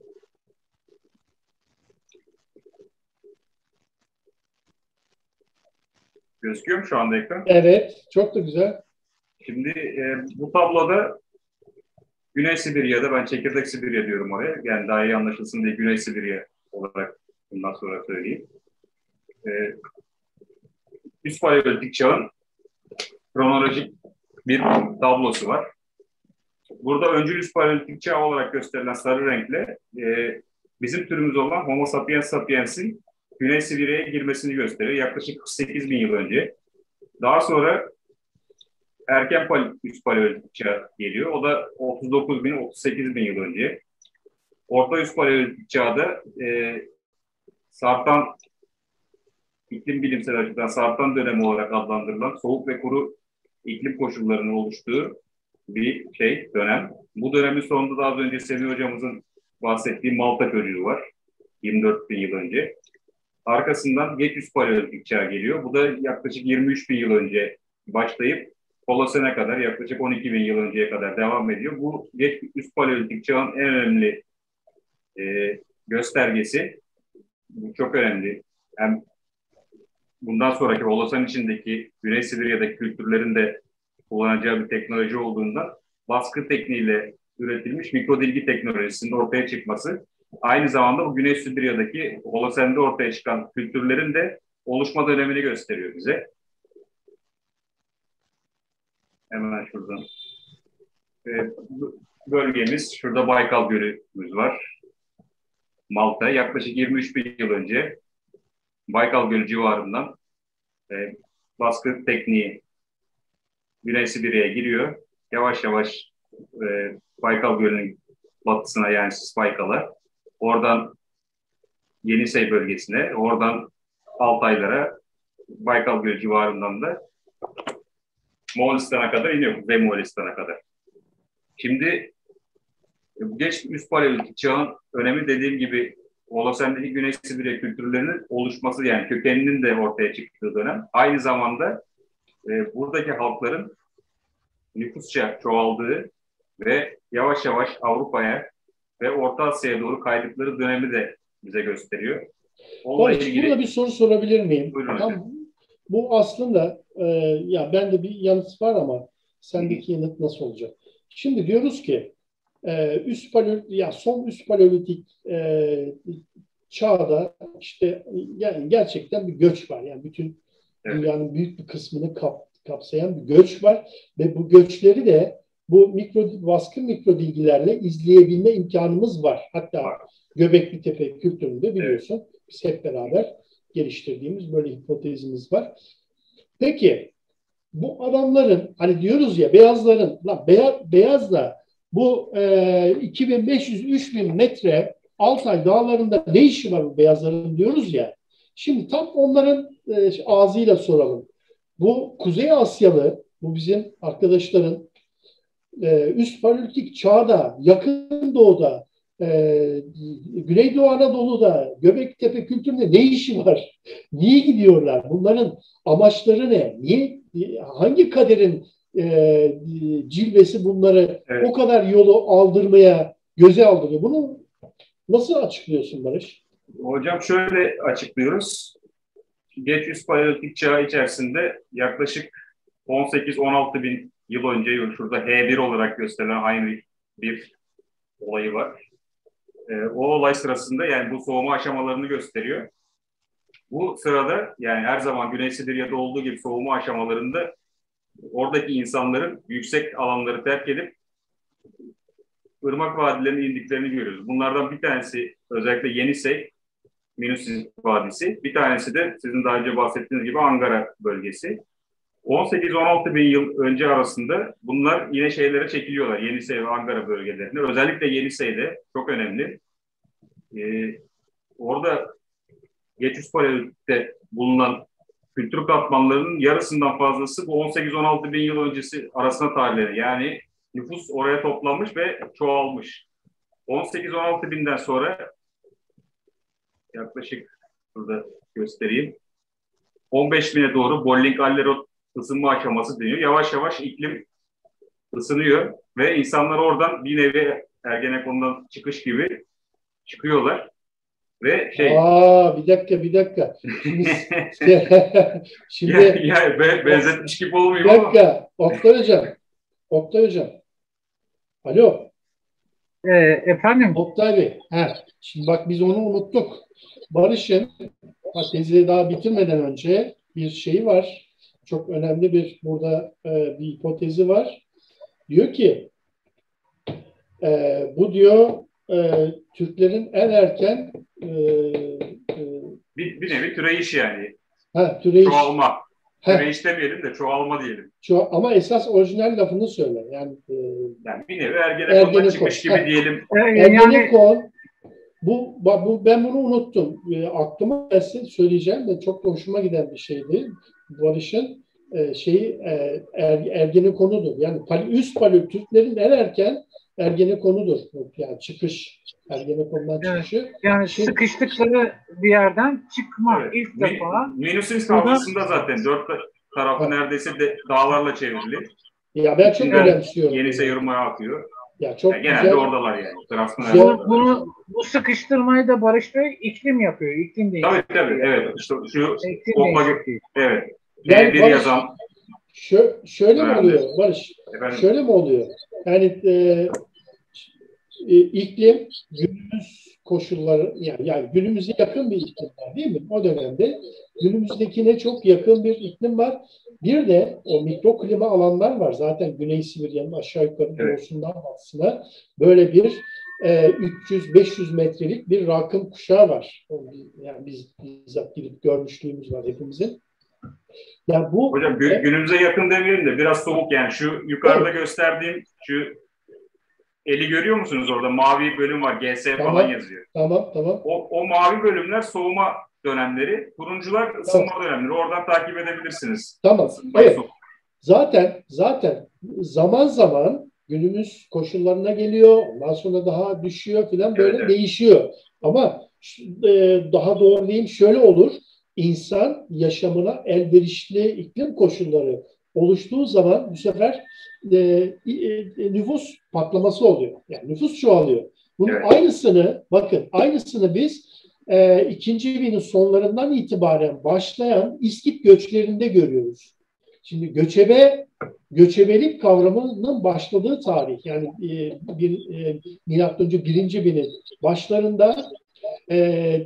Gözüküyor mu şu anda ekran?
Evet, çok da güzel.
Şimdi bu tabloda Güney Sibirya'da, ben Çekirdek Sibirya diyorum oraya. Yani daha iyi anlaşılsın diye Güney Sibirya olarak bundan sonra söyleyeyim. Üst Paleolitik çağın kronolojik bir tablosu var. Burada öncül üst Paleolitik çağ olarak gösterilen sarı renkle bizim türümüz olan Homo sapiens sapiens'in Güney Sibirya'ya girmesini gösteriyor. Yaklaşık 48 bin yıl önce. Daha sonra erken üst Paleolitik çağ geliyor. O da 39 bin, 38 bin yıl önce. Orta üst Paleolitik çağda Sartan, iklim bilimsel açıdan Sartan dönemi olarak adlandırılan soğuk ve kuru iklim koşullarının oluştuğu bir dönem. Bu dönemin sonunda da az önce Semih hocamızın bahsettiği Malta Körüğü var. 24 bin yıl önce. Arkasından geç üst Paleolitik çağ geliyor. Bu da yaklaşık 23 bin yıl önce başlayıp Holosen'e kadar yaklaşık 12 bin yıl önceye kadar devam ediyor. Bu geç üst Paleolitik çağın en önemli göstergesi. Bu çok önemli. Hem bundan sonraki Holosen içindeki Güney Sibirya'daki kültürlerin de kullanacağı bir teknoloji olduğundan baskı tekniğiyle üretilmiş mikrodilgi teknolojisinin ortaya çıkması aynı zamanda bu Güney Sibirya'daki Holosen'de ortaya çıkan kültürlerin de oluşma dönemini gösteriyor bize. Hemen şuradan. Bölgemiz, şurada Baykal Gölü'müz var. Malta yaklaşık 23 bin yıl önce Baykal Gölü civarından baskı tekniği Güney Sibirya'ya giriyor. Yavaş yavaş Baykal Gölü'nün batısına, yani Baykal'a, oradan Yenisey bölgesine, oradan Altaylara, Baykal Gölü civarından da Moğolistan'a kadar iniyor, Kuzey Moğolistan'a kadar. Şimdi geç üst paleolitik çağın önemi, dediğim gibi Holosen'deki Güney Sibirya kültürlerinin oluşması, yani kökeninin de ortaya çıktığı dönem. Aynı zamanda buradaki halkların nüfusça çoğaldığı ve yavaş yavaş Avrupa'ya ve Orta Asya'ya doğru kaydıkları dönemi de bize gösteriyor.
Barış, burada bir soru sorabilir miyim? Bu aslında ya bende bir yanıt var ama sendeki yanıt nasıl olacak? Şimdi diyoruz ki son üst paleolitik çağda işte yani gerçekten bir göç var. Yani bütün dünyanın büyük bir kısmını kapsayan bir göç var ve bu göçleri de bu baskın mikrodilgilerle izleyebilme imkanımız var. Hatta Göbekli Tepe kültüründe biliyorsun biz hep beraber geliştirdiğimiz böyle hipotezimiz var. Peki bu adamların, hani diyoruz ya, beyazların, beyazla bu 2500-3000 metre Altay dağlarında ne işi var bu beyazların diyoruz ya. Şimdi tam onların ağzıyla soralım. Bu Kuzey Asyalı, bu bizim arkadaşların üst paleolitik çağda, yakın doğuda, Güneydoğu Anadolu'da, Göbektepe kültüründe ne işi var? Niye gidiyorlar? Bunların amaçları ne? Hangi kaderin cilvesi bunları o kadar yolu aldırmaya, göze aldırıyor? Bunu nasıl açıklıyorsun Barış?
Hocam şöyle açıklıyoruz. Geç üst paleolitik çağı içerisinde yaklaşık 18-16 bin yıl önce, şurada H1 olarak gösterilen Heinrich bir olayı var. O olay sırasında, yani bu soğuma aşamalarını gösteriyor. Bu sırada, yani her zaman Güney Sibirya'da olduğu gibi soğuma aşamalarında oradaki insanların yüksek alanları terk edip ırmak vadilerine indiklerini görüyoruz. Bunlardan bir tanesi özellikle Yenisey, Minusin Vadisi. Bir tanesi de sizin daha önce bahsettiğiniz gibi Angara bölgesi. 18-16 bin yıl önce arasında bunlar yine şeylere çekiliyorlar. Yenisey ve Angara bölgelerine. Özellikle Yenisey'de çok önemli. Orada geç üst paleolitikte bulunan kültür katmanlarının yarısından fazlası bu 18-16 bin yıl öncesi arasına tarihleniyor. Yani nüfus oraya toplanmış ve çoğalmış. 18-16 binden sonra yaklaşık burada göstereyim. 15 bine doğru Bolling-Allerot ısınma aşaması deniyor. Yavaş yavaş iklim ısınıyor ve insanlar oradan bir nevi Ergenekon'dan çıkış gibi çıkıyorlar. Ve
bir dakika. Şimdi
benzetmiş gibi olmuyor
ama. Bir dakika. Oktay Hocam. Alo.
Efendim?
Oktay Bey. Şimdi bak biz onu unuttuk. Barış'ın tezi daha bitirmeden önce bir şeyi var. Çok önemli bir burada bir hipotezi var. Diyor ki bu diyor Türklerin en erken
bir nevi türeyiş yani.
Türeyiş.
Çoğalma. Türeyiş demeyelim de çoğalma diyelim.
Ama esas orijinal lafını söyle. Yani
bir nevi Ergenekon'dan çıkış gibi diyelim.
Ergenekon. Ben bunu unuttum. Aklıma gelse söyleyeceğim. Ben çok hoşuma giden bir şeydi. Barış'ın Ergenekon'udur. Yani üst paleolitik Türklerin en erken Ergenekon'udur. Yani çıkış, Ergenekon'dan çıkışı.
Yani sıkıştıkları bir yerden çıkma ilk defa.
Minusin kavgasında zaten dört tarafı neredeyse de dağlarla çevrili.
Ya ben çok önemsiyorum.
Yenisey Irmağı akıyor.
Ya çok
yani genelde
güzel.
oradalar yani.
Bu sıkıştırmayı da Barış Bey iklim yapıyor. İklim değişikliği.
Tabii. Evet. İşte şu evet.
Yani
D1
Barış,
yazan.
Şöyle mi oluyor Barış?
Efendim?
Şöyle mi oluyor? Yani iklim günümüz koşulları yani günümüze yakın bir iklim var değil mi? O dönemde günümüzdekine çok yakın bir iklim var. Bir de o mikroklima alanlar var. Zaten Güney Sibirya'nın aşağı yukarı doğusundan batısına böyle bir 300-500 metrelik bir rakım kuşağı var. Yani biz bizzat gidip görmüşlüğümüz var hepimizin. Yani bu
hocam günümüze yakın demeyelim de biraz soğuk yani. Şu yukarıda gösterdiğim şu eli görüyor musunuz orada? Mavi bölüm var. GS falan yazıyor.
Tamam.
O mavi bölümler soğuma dönemleri. Turuncular ısınma dönemleri. Oradan takip edebilirsiniz.
Tamam. Evet. Zaten zaman zaman günümüz koşullarına geliyor. Ondan sonra daha düşüyor falan böyle değişiyor. Ama daha doğru diyeyim şöyle olur. İnsan yaşamına elverişli iklim koşulları oluştuğu zaman bu sefer nüfus patlaması oluyor. Yani nüfus çoğalıyor. Bunun aynısını biz ikinci binin sonlarından itibaren başlayan İskit göçlerinde görüyoruz. Şimdi göçebelik kavramının başladığı tarih yani milattan önce 1. binin başlarında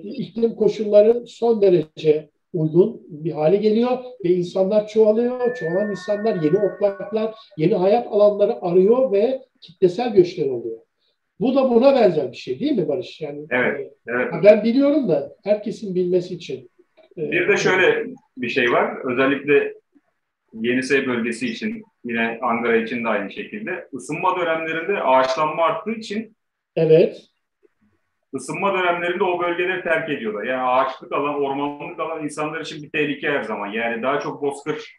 iklim koşulları son derece uygun bir hale geliyor ve insanlar çoğalıyor. Çoğalan insanlar yeni otlaklar, yeni hayat alanları arıyor ve kitlesel göçler oluyor. Bu da buna benzer bir şey değil mi Barış? Yani
evet.
Ben biliyorum da herkesin bilmesi için.
Bir de şöyle bir şey var. Özellikle Yenisey bölgesi için yine Ankara için de aynı şekilde ısınma dönemlerinde ağaçlanma arttığı için ısınma dönemlerinde o bölgeleri terk ediyorlar. Yani ağaçlık alan, ormanlık alan insanlar için bir tehlike her zaman. Yani daha çok bozkır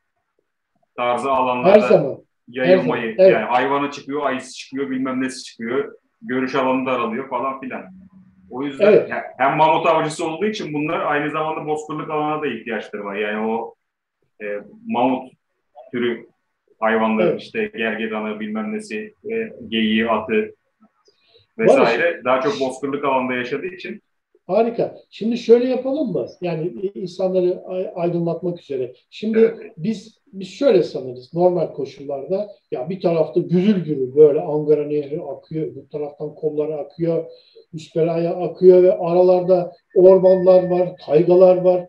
tarzı alanlarda yayılmayı. Yani hayvanı çıkıyor, ayısı çıkıyor, bilmem nesi çıkıyor. Görüş alanı daralıyor falan filan. O yüzden hem mamut avcısı olduğu için bunlar aynı zamanda bozkırlık alana da ihtiyaçları var. Yani o mamut türü hayvanların işte gergedanı bilmem nesi, geyiği, atı vesaire daha çok bozkırlık alanda yaşadığı için.
Harika. Şimdi şöyle yapalım mı? Yani insanları aydınlatmak üzere. Şimdi biz şöyle sanırız normal koşullarda ya bir tarafta gürül gürül böyle Angara Nehri akıyor, bir taraftan kolları akıyor, Üspelaya akıyor ve aralarda ormanlar var, taygalar var.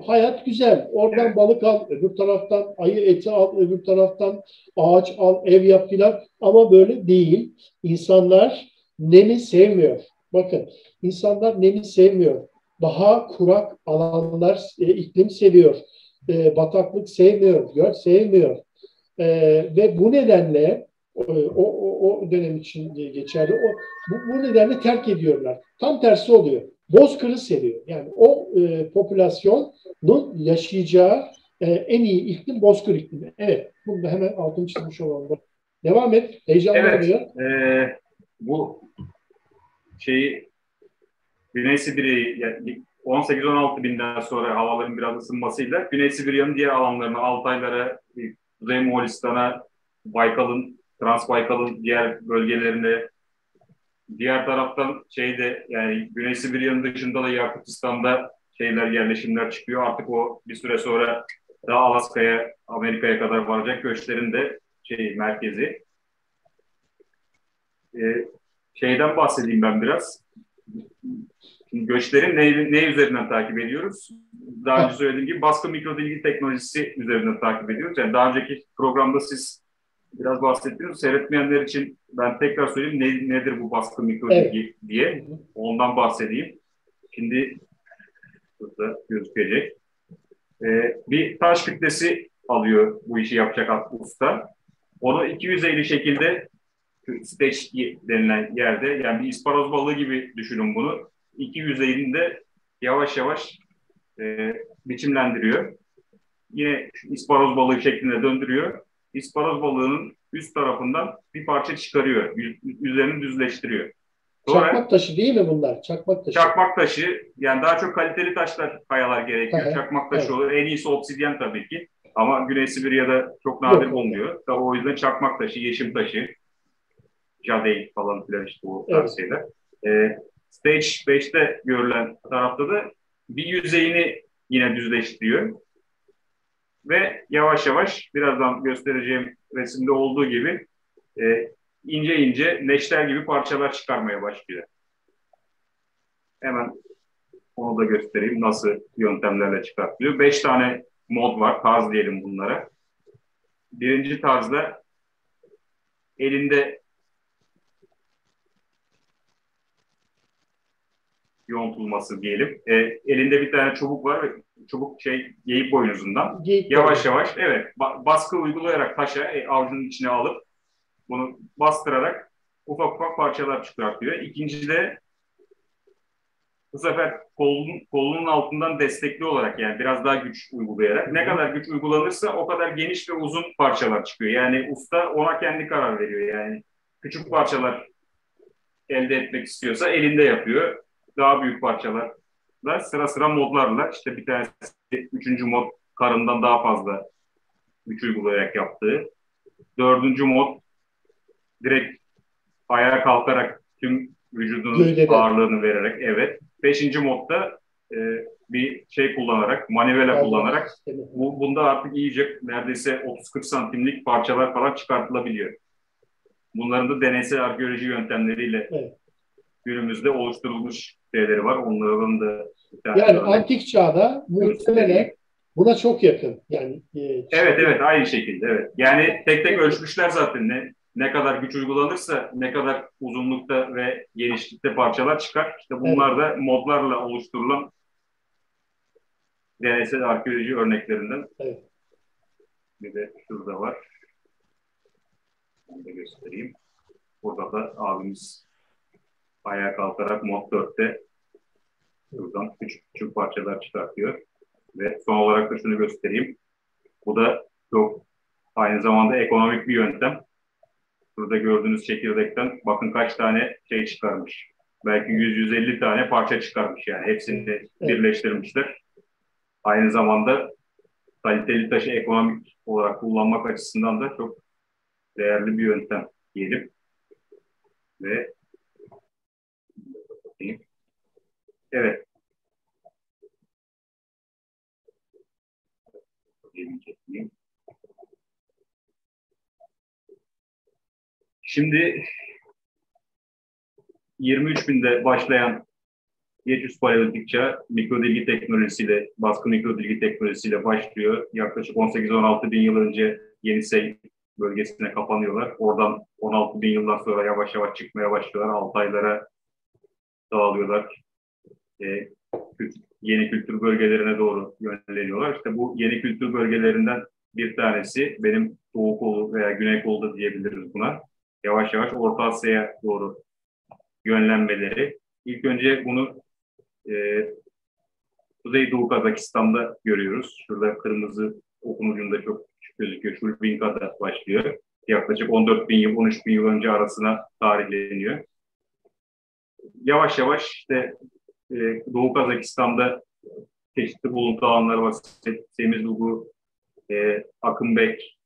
Hayat güzel. Oradan balık al, öbür taraftan ayı eti al, öbür taraftan ağaç al, ev yap filan. Ama böyle değil. İnsanlar nemi sevmiyor. Bakın, insanlar nemi sevmiyor. Daha kurak alanlar, iklim seviyor. Bataklık sevmiyor, göl sevmiyor. Ve bu nedenle o dönem için geçerli. Bu nedenle terk ediyorlar. Tam tersi oluyor. Bozkır'ı seviyor. Yani o popülasyonun yaşayacağı en iyi iklim Bozkır iklimi. Evet. Bunu da hemen altını çizmiş olalım. Devam et. Heyecanlanıyor.
Evet. Bu şeyi Güney Sibirya'yı yani 18-16 binden sonra havaların biraz ısınmasıyla Güney Sibirya'nın diğer alanlarına, Altaylara, Kuzey Moğolistan'a, Baykal'ın, Transbaykal'ın diğer bölgelerine, diğer taraftan yani Güney Sibirya'nın dışında da Yakutistan'da yerleşimler çıkıyor. Artık o bir süre sonra daha Alaska'ya, Amerika'ya kadar varacak göçlerin de merkezi. Şeyden bahsedeyim ben biraz. Şimdi göçlerin ne üzerinden takip ediyoruz? Daha önce söylediğim gibi baskı mikrodilgi teknolojisi üzerinden takip ediyoruz. Yani daha önceki programda siz biraz bahsettiniz. Seyretmeyenler için ben tekrar söyleyeyim nedir bu baskı mikrodilgi diye. Ondan bahsedeyim. Şimdi burada gözükecek. Bir taş kütlesi alıyor bu işi yapacak usta. Onu 250 şekilde stage denilen yerde, yani bir isparoz balığı gibi düşünün bunu. 2 yüzeyinde yavaş yavaş biçimlendiriyor. Yine isparoz balığı şeklinde döndürüyor. İsparoz balığının üst tarafından bir parça çıkarıyor. Üzerini düzleştiriyor.
Sonra, çakmak taşı değil mi bunlar? Çakmak taşı.
Çakmak taşı. Yani daha çok kaliteli taşlar, kayalar gerekiyor. Çakmak taşı olur. En iyisi obsidyen tabii ki. Ama Güney Sibirya'da çok nadir bulunuyor. O yüzden çakmak taşı, yeşim taşı. Jade falan filan işte bu tarz şeyler. Stage 5'te görülen tarafta da bir yüzeyini yine düzleştiriyor. Ve yavaş yavaş birazdan göstereceğim resimde olduğu gibi ince ince neşter gibi parçalar çıkarmaya başlıyor. Hemen onu da göstereyim nasıl yöntemlerle çıkartılıyor. 5 tane mod var, tarz diyelim bunlara. Birinci tarzda elinde yontulması diyelim. Elinde bir tane çubuk var ve çubuk geyik boynuzundan. Yavaş yavaş baskı uygulayarak taşa avucunun içine alıp bunu bastırarak ufak ufak parçalar çıkartıyor. İkinci de bu sefer kolunun altından destekli olarak yani biraz daha güç uygulayarak ne kadar güç uygulanırsa o kadar geniş ve uzun parçalar çıkıyor. Yani usta ona kendi karar veriyor. Yani küçük parçalar elde etmek istiyorsa elinde yapıyor. Daha büyük parçalarla sıra sıra modlarla işte bir tanesi 3. mod karından daha fazla güç uygulayarak yaptığı. 4. mod direkt ayağa kalkarak tüm vücudunun ağırlığını vererek evet. 5. modda bir kullanarak, manivela kullanarak bunda artık iyice neredeyse 30-40 santimlik parçalar falan çıkartılabiliyor. Bunların da deneysel arkeoloji yöntemleriyle günümüzde oluşturulmuş şeyleri var. Onların da
yani antik çağda muhtemelen buna çok yakın. Yani
evet aynı şekilde evet. Yani tek tek ölçmüşler zaten ne kadar güç uygulanırsa ne kadar uzunlukta ve genişlikte parçalar çıkar. İşte bunlar da modlarla oluşturulan deneysel arkeoloji örneklerinden.
Evet.
Bir de şurada var. Onu da göstereyim. Burada da abimiz ayağa kalkarak mod 4'te buradan küçük parçalar çıkartıyor. Ve son olarak da şunu göstereyim. Bu da çok aynı zamanda ekonomik bir yöntem. Burada gördüğünüz çekirdekten bakın kaç tane çıkarmış. Belki 100-150 tane parça çıkarmış yani. Hepsini birleştirmişler. Aynı zamanda kaliteli taşı ekonomik olarak kullanmak açısından da çok değerli bir yöntem diyelim. Ve evet. Şimdi 23.000'de başlayan Geçüs Paleolitik Çağ mikrodilgi teknolojisiyle, baskı mikrodilgi teknolojisiyle başlıyor. Yaklaşık 18-16 bin yıl önce Yenisey bölgesine kapanıyorlar. Oradan 16 bin yıldan sonra yavaş yavaş çıkmaya başlıyorlar. Altaylara dağılıyorlar. Yeni kültür bölgelerine doğru yönleniyorlar. İşte bu yeni kültür bölgelerinden bir tanesi benim Doğu kolu veya Güney kolu da diyebiliriz buna. Yavaş yavaş Orta Asya'ya doğru yönlenmeleri. İlk önce bunu Kuzeydoğu Kazakistan'da görüyoruz. Şurada kırmızı okun ucunda çok küçük gözüküyor. Şulbinka'da başlıyor. Yaklaşık 14 bin yıl, 13 bin yıl önce arasına tarihleniyor. Yavaş yavaş işte Doğu Kazakistan'da çeşitli buluntu alanları var. Semizlugu, Akımbek,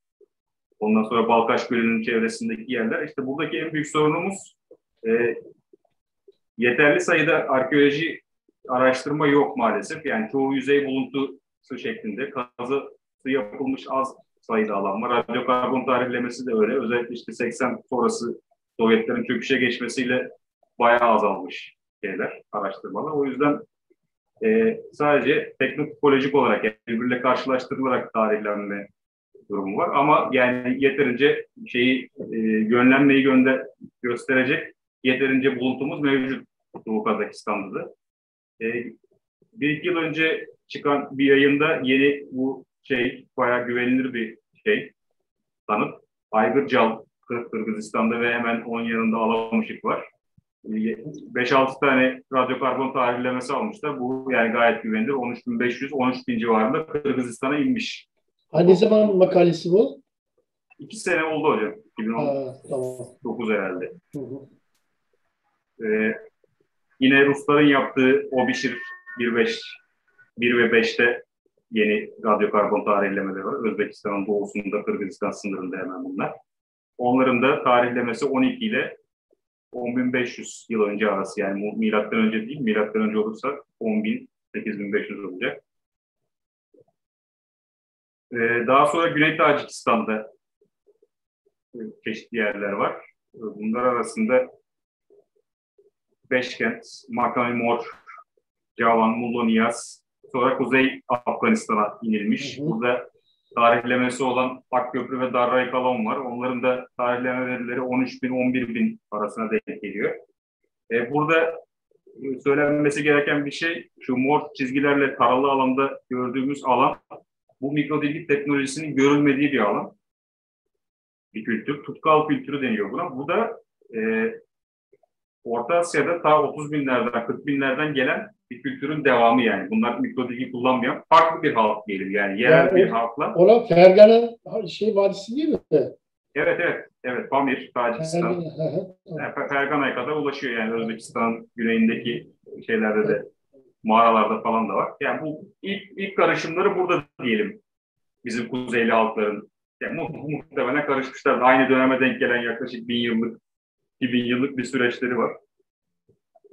ondan sonra Balkaş Gölü'nün çevresindeki yerler. İşte buradaki en büyük sorunumuz yeterli sayıda arkeoloji araştırma yok maalesef. Yani çoğu yüzey buluntusu şeklinde kazısı yapılmış az sayıda alan var. Radyokarbon tarihlemesi de öyle. Özellikle işte 80 sonrası Sovyetlerin çöküşe geçmesiyle bayağı azalmış araştırmalar. O yüzden sadece teknotipolojik olarak yani birbiriyle karşılaştırılarak tarihlenme durumu var. Ama yani yeterince yönlenmeyi gösterecek yeterince buluntumuz mevcut Doğu Kazakistan'da da. 1-2 yıl önce çıkan bir yayında yeni bu bayağı güvenilir bir tanıt. Aygırcal Kırgızistan'da ve hemen onun yanında Alamışık var. 5-6 tane radyokarbon tarihlemesi almışlar. Bu yani gayet güvenilir. 13.500, 13.000 civarında Kırgızistan'a inmiş.
Ne zaman makalesi bu?
2 sene oldu hocam. 2019 herhalde. Hı hı. Yine Rusların yaptığı OBİŞİR 1 ve 5'te yeni radyokarbon tarihlemeleri var. Özbekistan'ın doğusunda, Kırgızistan sınırında hemen bunlar. Onların da tarihlemesi 12 ile 10.500 yıl önce arası, yani milattan önce değil, milattan önce olursa 10.000, 8.500 olacak. Daha sonra Güney Tacikistan'da çeşitli yerler var. Bunlar arasında Beşkent, Makami Mor, Cavan, Mullo Niyaz, sonra Kuzey Afganistan'a inilmiş. Burada tarihlemesi olan Akköprü ve Darray Kalon var. Onların da tarihleme verileri 13.000, 11.000 arasına denk geliyor. Burada söylenmesi gereken bir şey, şu mor çizgilerle taralı alanda gördüğümüz alan, bu mikrodilgit teknolojisinin görülmediği bir alan. Bir kültür. Tutkal kültürü deniyor buna. Bu da Orta Asya'da ta 30 binlerden, 40 binlerden gelen bir kültürün devamı yani. Bunlar mikrodilgi kullanmayan farklı bir halk diyelim yani. Yerel bir halkla.
Ona Fergana vadisi değil mi?
Evet. Pamir, Tacikistan. Fergana'ya kadar ulaşıyor yani, Özbekistan'ın güneyindeki şeylerde de, mağaralarda falan da var. Yani bu ilk karışımları burada diyelim. Bizim kuzeyli halkların. Yani muhtemelen karışmışlar. Aynı döneme denk gelen yaklaşık 1000 yıllık, 2000 yıllık bir süreçleri var.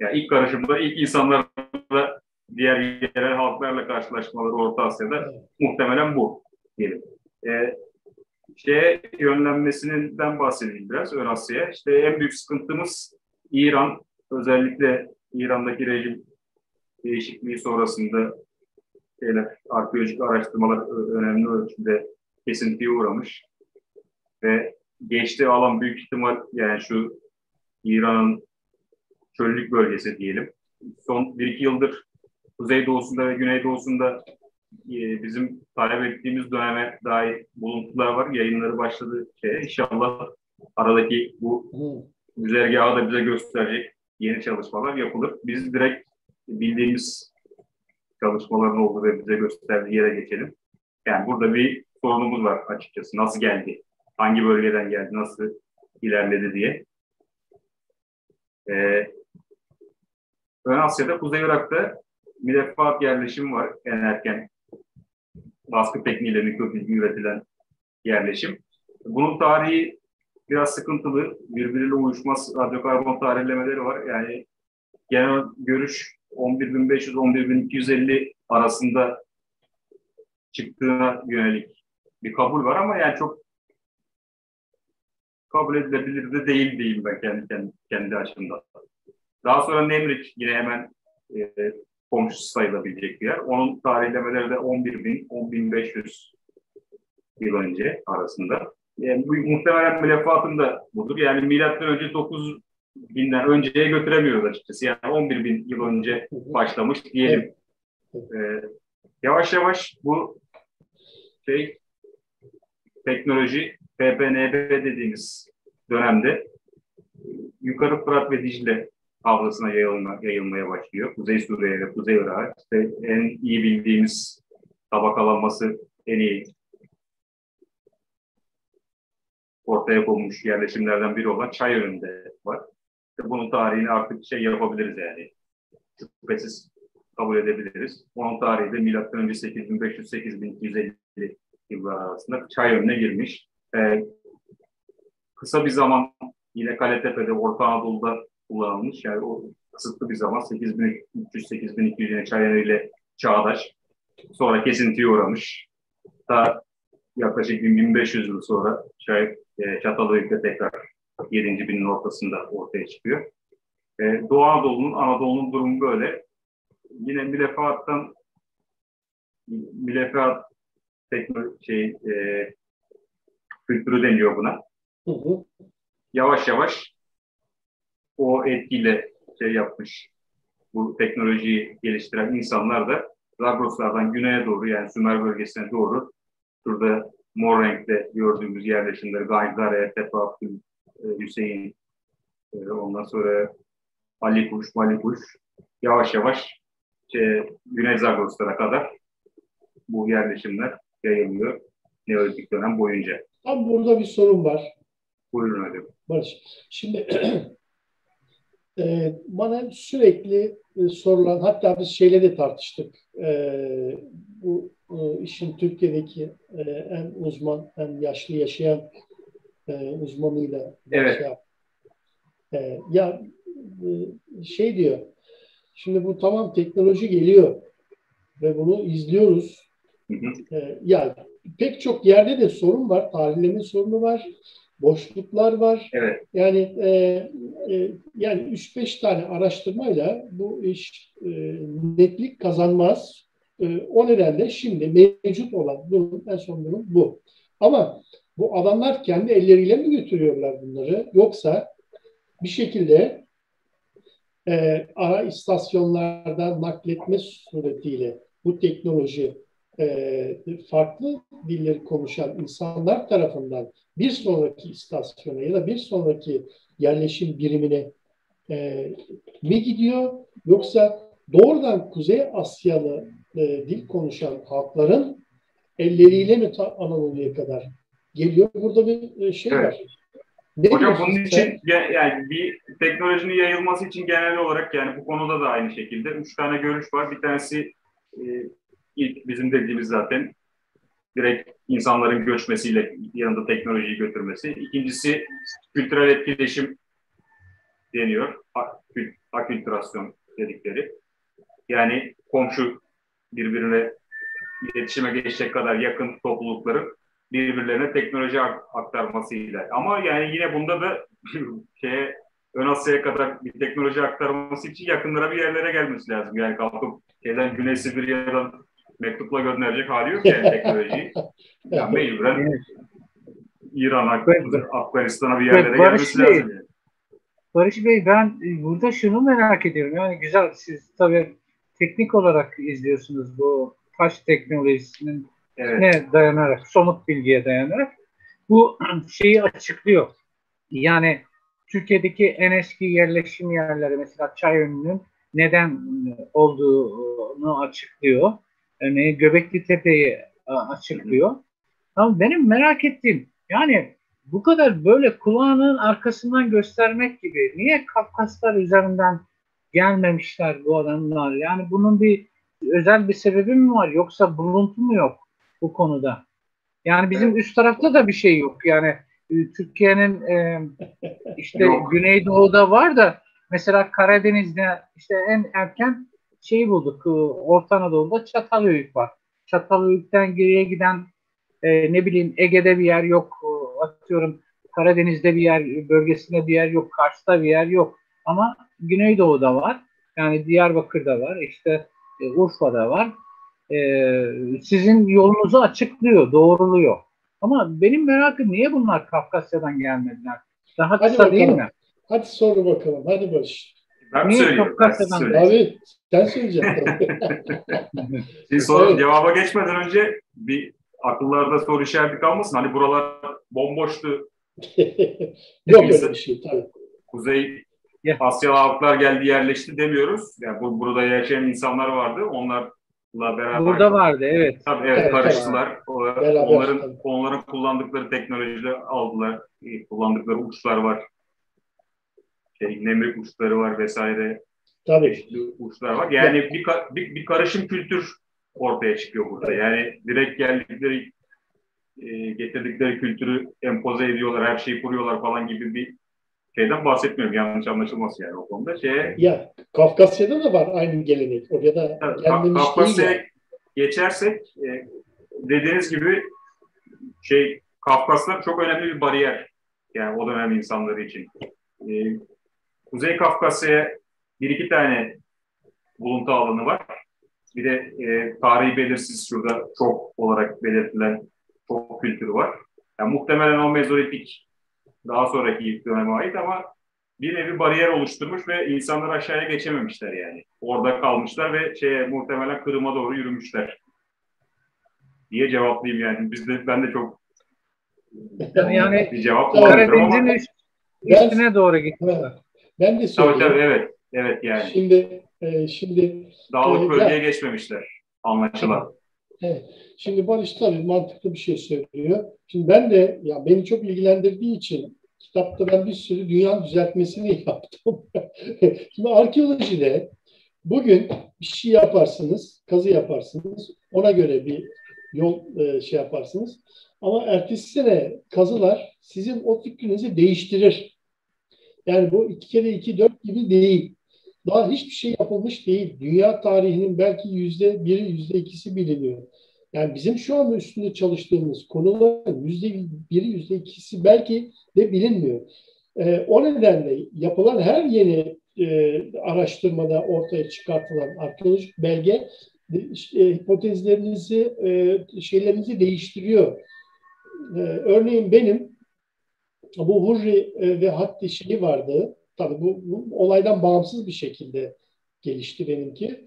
Yani ilk karışımda ilk insanlarla diğer yerel halklarla karşılaşmaları Orta Asya'da muhtemelen bu diyelim. Yönlenmesinden bahsedeyim biraz Ön Asya'ya. İşte en büyük sıkıntımız İran, özellikle İran'daki rejim değişikliği sonrasında arkeolojik araştırmalar önemli ölçüde kesintiye uğramış ve geçtiği alan büyük ihtimal yani şu İran'ın çöllük bölgesi diyelim. Son 1-2 yıldır kuzeydoğusunda ve güneydoğusunda bizim talep ettiğimiz döneme dair buluntular var. Yayınları başladı. İnşallah aradaki bu güzergahı da bize gösterecek yeni çalışmalar yapılır. Biz direkt bildiğimiz çalışmaların olduğu ve bize gösterdiği yere geçelim. Yani burada bir sorunumuz var açıkçası. Nasıl geldi? Hangi bölgeden geldi? Nasıl ilerledi diye. Ön Asya'da, Kuzey Irak'ta müleffat yerleşim var. En erken baskı tekniğiyle mikrodilgi üretilen yerleşim. Bunun tarihi biraz sıkıntılı. Birbiriyle uyuşmaz radyokarbon tarihlemeleri var. Yani genel görüş 11.500-11.250 arasında çıktığına yönelik bir kabul var ama yani çok kabul edilebilir de değil diyeyim ben kendi açımdan. Daha sonra Nemrik yine hemen komşusu sayılabilecek bir yer. Onun tarihlemeleri de 11.000-10.500 yıl önce arasında. Yani bu muhtemelen müleffatın da budur. Yani milattan önce 9.000'den önceye götüremiyoruz açıkçası. Yani 11.000 yıl önce başlamış diyelim. Yavaş yavaş bu teknoloji PPNB dediğimiz dönemde yukarı Fırat ve Dicle havzasına yayılmaya başlıyor. Kuzey Suriye ve Kuzey Irak. İşte en iyi bildiğimiz tabakalanması en iyi ortaya konmuş yerleşimlerden biri olan Çayönü'nde var. İşte bunun tarihini artık yapabiliriz yani. Şüphesiz kabul edebiliriz. Onun tarihi de milattan önce 8.500-8.250 yıllar arasında Çayönü'ne girmiş. Kısa bir zaman yine Kaletepe'de, Orta Anadolu'da kullanılmış. Yani o kısıtlı bir zaman 8.300-8.200 yine Çayönü ile çağdaş. Sonra kesintiye uğramış. Daha yaklaşık 1500 yıl sonra Çatalhöyük'te tekrar 7. binin ortasında ortaya çıkıyor. Doğu Anadolu'nun durumu böyle. Yine müleffat kültürü deniyor buna. Yavaş yavaş o etkiyle yapmış. Bu teknolojiyi geliştiren insanlar da Zagroslardan güneye doğru, yani Sümer bölgesine doğru, şurada mor renkte gördüğümüz yerleşimleri Gangdare, Tepe Abdül, Hüseyin, ondan sonra Malikuş, yavaş yavaş Güney Zagroslara kadar bu yerleşimler yayılıyor Neolitik dönem boyunca.
Tam burada bir sorun var.
Buyurun hocam.
Barış. Şimdi bana sürekli sorulan, hatta biz şeyle de tartıştık. Bu işin Türkiye'deki en uzman, en yaşlı yaşayan uzmanıyla Ya şey diyor, şimdi bu tamam teknoloji geliyor ve bunu izliyoruz. Ya pek çok yerde de sorun var, tarihleme sorunu var, boşluklar var.
Evet.
Yani yani 3-5 tane araştırmayla bu iş netlik kazanmaz. O nedenle şimdi mevcut olan durum, en son durum bu. Ama bu adamlar kendi elleriyle mi götürüyorlar bunları? Yoksa bir şekilde ara istasyonlardan nakletme suretiyle bu teknoloji farklı dilleri konuşan insanlar tarafından bir sonraki istasyona ya da bir sonraki yerleşim birimine mi gidiyor? Yoksa doğrudan Kuzey Asyalı dil konuşan halkların elleriyle mi Anadolu'ya kadar geliyor? Burada bir şey
evet.
var. Ne
Hocam bunun için yani bir teknolojinin yayılması için genel olarak yani bu konuda da aynı şekilde 3 tane görüş var. Bir tanesi ilk bizim dediğimiz zaten direkt insanların göçmesiyle yanında teknolojiyi götürmesi. İkincisi kültürel etkileşim deniyor. Akültürasyon dedikleri. Yani komşu birbirine iletişime geçecek kadar yakın toplulukların birbirlerine teknoloji aktarmasıyla. Ama yani yine bunda da Ön Asya'ya kadar bir teknoloji aktarması için yakınlara bir yerlere gelmesi lazım. Yani kalkıp Güney Sibirya'dan mektupla gönderecek hali yok yani teknolojiyi. Yani mecburen İran'a, Afganistan'a bir yerlere gelmesi lazım. Yani.
Barış Bey, ben burada şunu merak ediyorum. Yani güzel, siz tabii teknik olarak izliyorsunuz bu taş teknolojisinin ne dayanarak, somut bilgiye dayanarak bu şeyi açıklıyor. Yani Türkiye'deki en eski yerleşim yerleri mesela Çayönü'nün neden olduğunu açıklıyor. Yani Göbekli Tepe'yi açıklıyor. Ama benim merak ettiğim yani bu kadar böyle kulağının arkasından göstermek gibi niye Kafkaslar üzerinden gelmemişler bu adamlar? Yani bunun bir özel bir sebebi mi var yoksa buluntu mu yok bu konuda? Yani bizim üst tarafta da bir şey yok. Yani Türkiye'nin işte yok. Güneydoğu'da var da mesela Karadeniz'de işte en erken şeyi bulduk. Orta Anadolu'da Çatalhöyük var. Çatalhöyük'ten geriye giden ne bileyim Ege'de bir yer yok. Atıyorum Karadeniz'de bir yer, bölgesinde bir yer yok. Kars'ta bir yer yok. Ama Güneydoğu'da var. Yani Diyarbakır'da var. İşte Urfa'da var. Sizin yolunuzu açıklıyor, doğruluyor. Ama benim merakım niye bunlar Kafkasya'dan gelmediler? Daha kısa
bakalım.
Değil mi?
Hadi sor bakalım. Hadi Barış.
Ben
niye Kafkasya'dan?
Abi sen söyleyeceksin.
Şimdi sonra cevaba geçmeden önce bir akıllarda soru işareti kalmasın. Hani buralar bomboştu.
Yok öyle bir şey tabii.
Kuzey Asyalı halklar geldi yerleşti demiyoruz. Yani burada yaşayan insanlar vardı. Onlarla beraber.
Burada vardı evet.
Tabii evet, karıştılar. Onların kullandıkları teknolojiyi aldılar. Kullandıkları uçlar var. Nemrut uçları var vesaire.
Tabii.
Uçlar var. Yani bir karışım kültür ortaya çıkıyor burada. Yani direkt getirdikleri kültürü empoze ediyorlar, her şeyi kuruyorlar falan gibi bir şeyden bahsetmiyorum. Yanlış anlaşılması yani o konuda.
Ya Kafkasya'da da var aynı gelenek. Oraya da gelmemiş
Kafkasya'ya
değil.
Geçersek dediğiniz gibi Kafkaslar çok önemli bir bariyer. Yani o dönem insanları için. Kuzey Kafkasya'ya bir iki tane buluntu alanı var. Bir de tarihi belirsiz şurada çok olarak belirtilen çok kültürü var. Yani muhtemelen o Mezolitik daha sonraki döneme ait ama bir nevi bariyer oluşturmuş ve insanlar aşağıya geçememişler yani. Orada kalmışlar ve muhtemelen Kırım'a doğru yürümüşler diye cevaplayayım yani. Ben de çok
yani
bir cevap
Karadeniz'in üstüne doğru gittiler.
Ben de söyleyeyim.
Tabii evet yani.
Şimdi
dağlık bölgeye geçmemişler anlaşılan.
Evet. Şimdi Barış tabii mantıklı bir şey söylüyor. Şimdi ben de beni çok ilgilendirdiği için kitapta ben bir sürü dünya düzeltmesini yaptım. Şimdi arkeolojide bugün bir şey yaparsınız, kazı yaparsınız, ona göre bir yol yaparsınız. Ama ertesi sene kazılar sizin o fikrinizi değiştirir. Yani bu 2 kere 2 4 gibi değil. Daha hiçbir şey yapılmış değil. Dünya tarihinin belki %1'i, %2'si biliniyor. Yani bizim şu anda üstünde çalıştığımız konuların %1'i, %2'si belki de bilinmiyor. O nedenle yapılan her yeni araştırmada ortaya çıkartılan arkeolojik belge hipotezlerinizi, şeylerinizi değiştiriyor. Örneğin benim bu Hurri ve Hatti şeyi vardı. Tabii bu olaydan bağımsız bir şekilde gelişti benimki.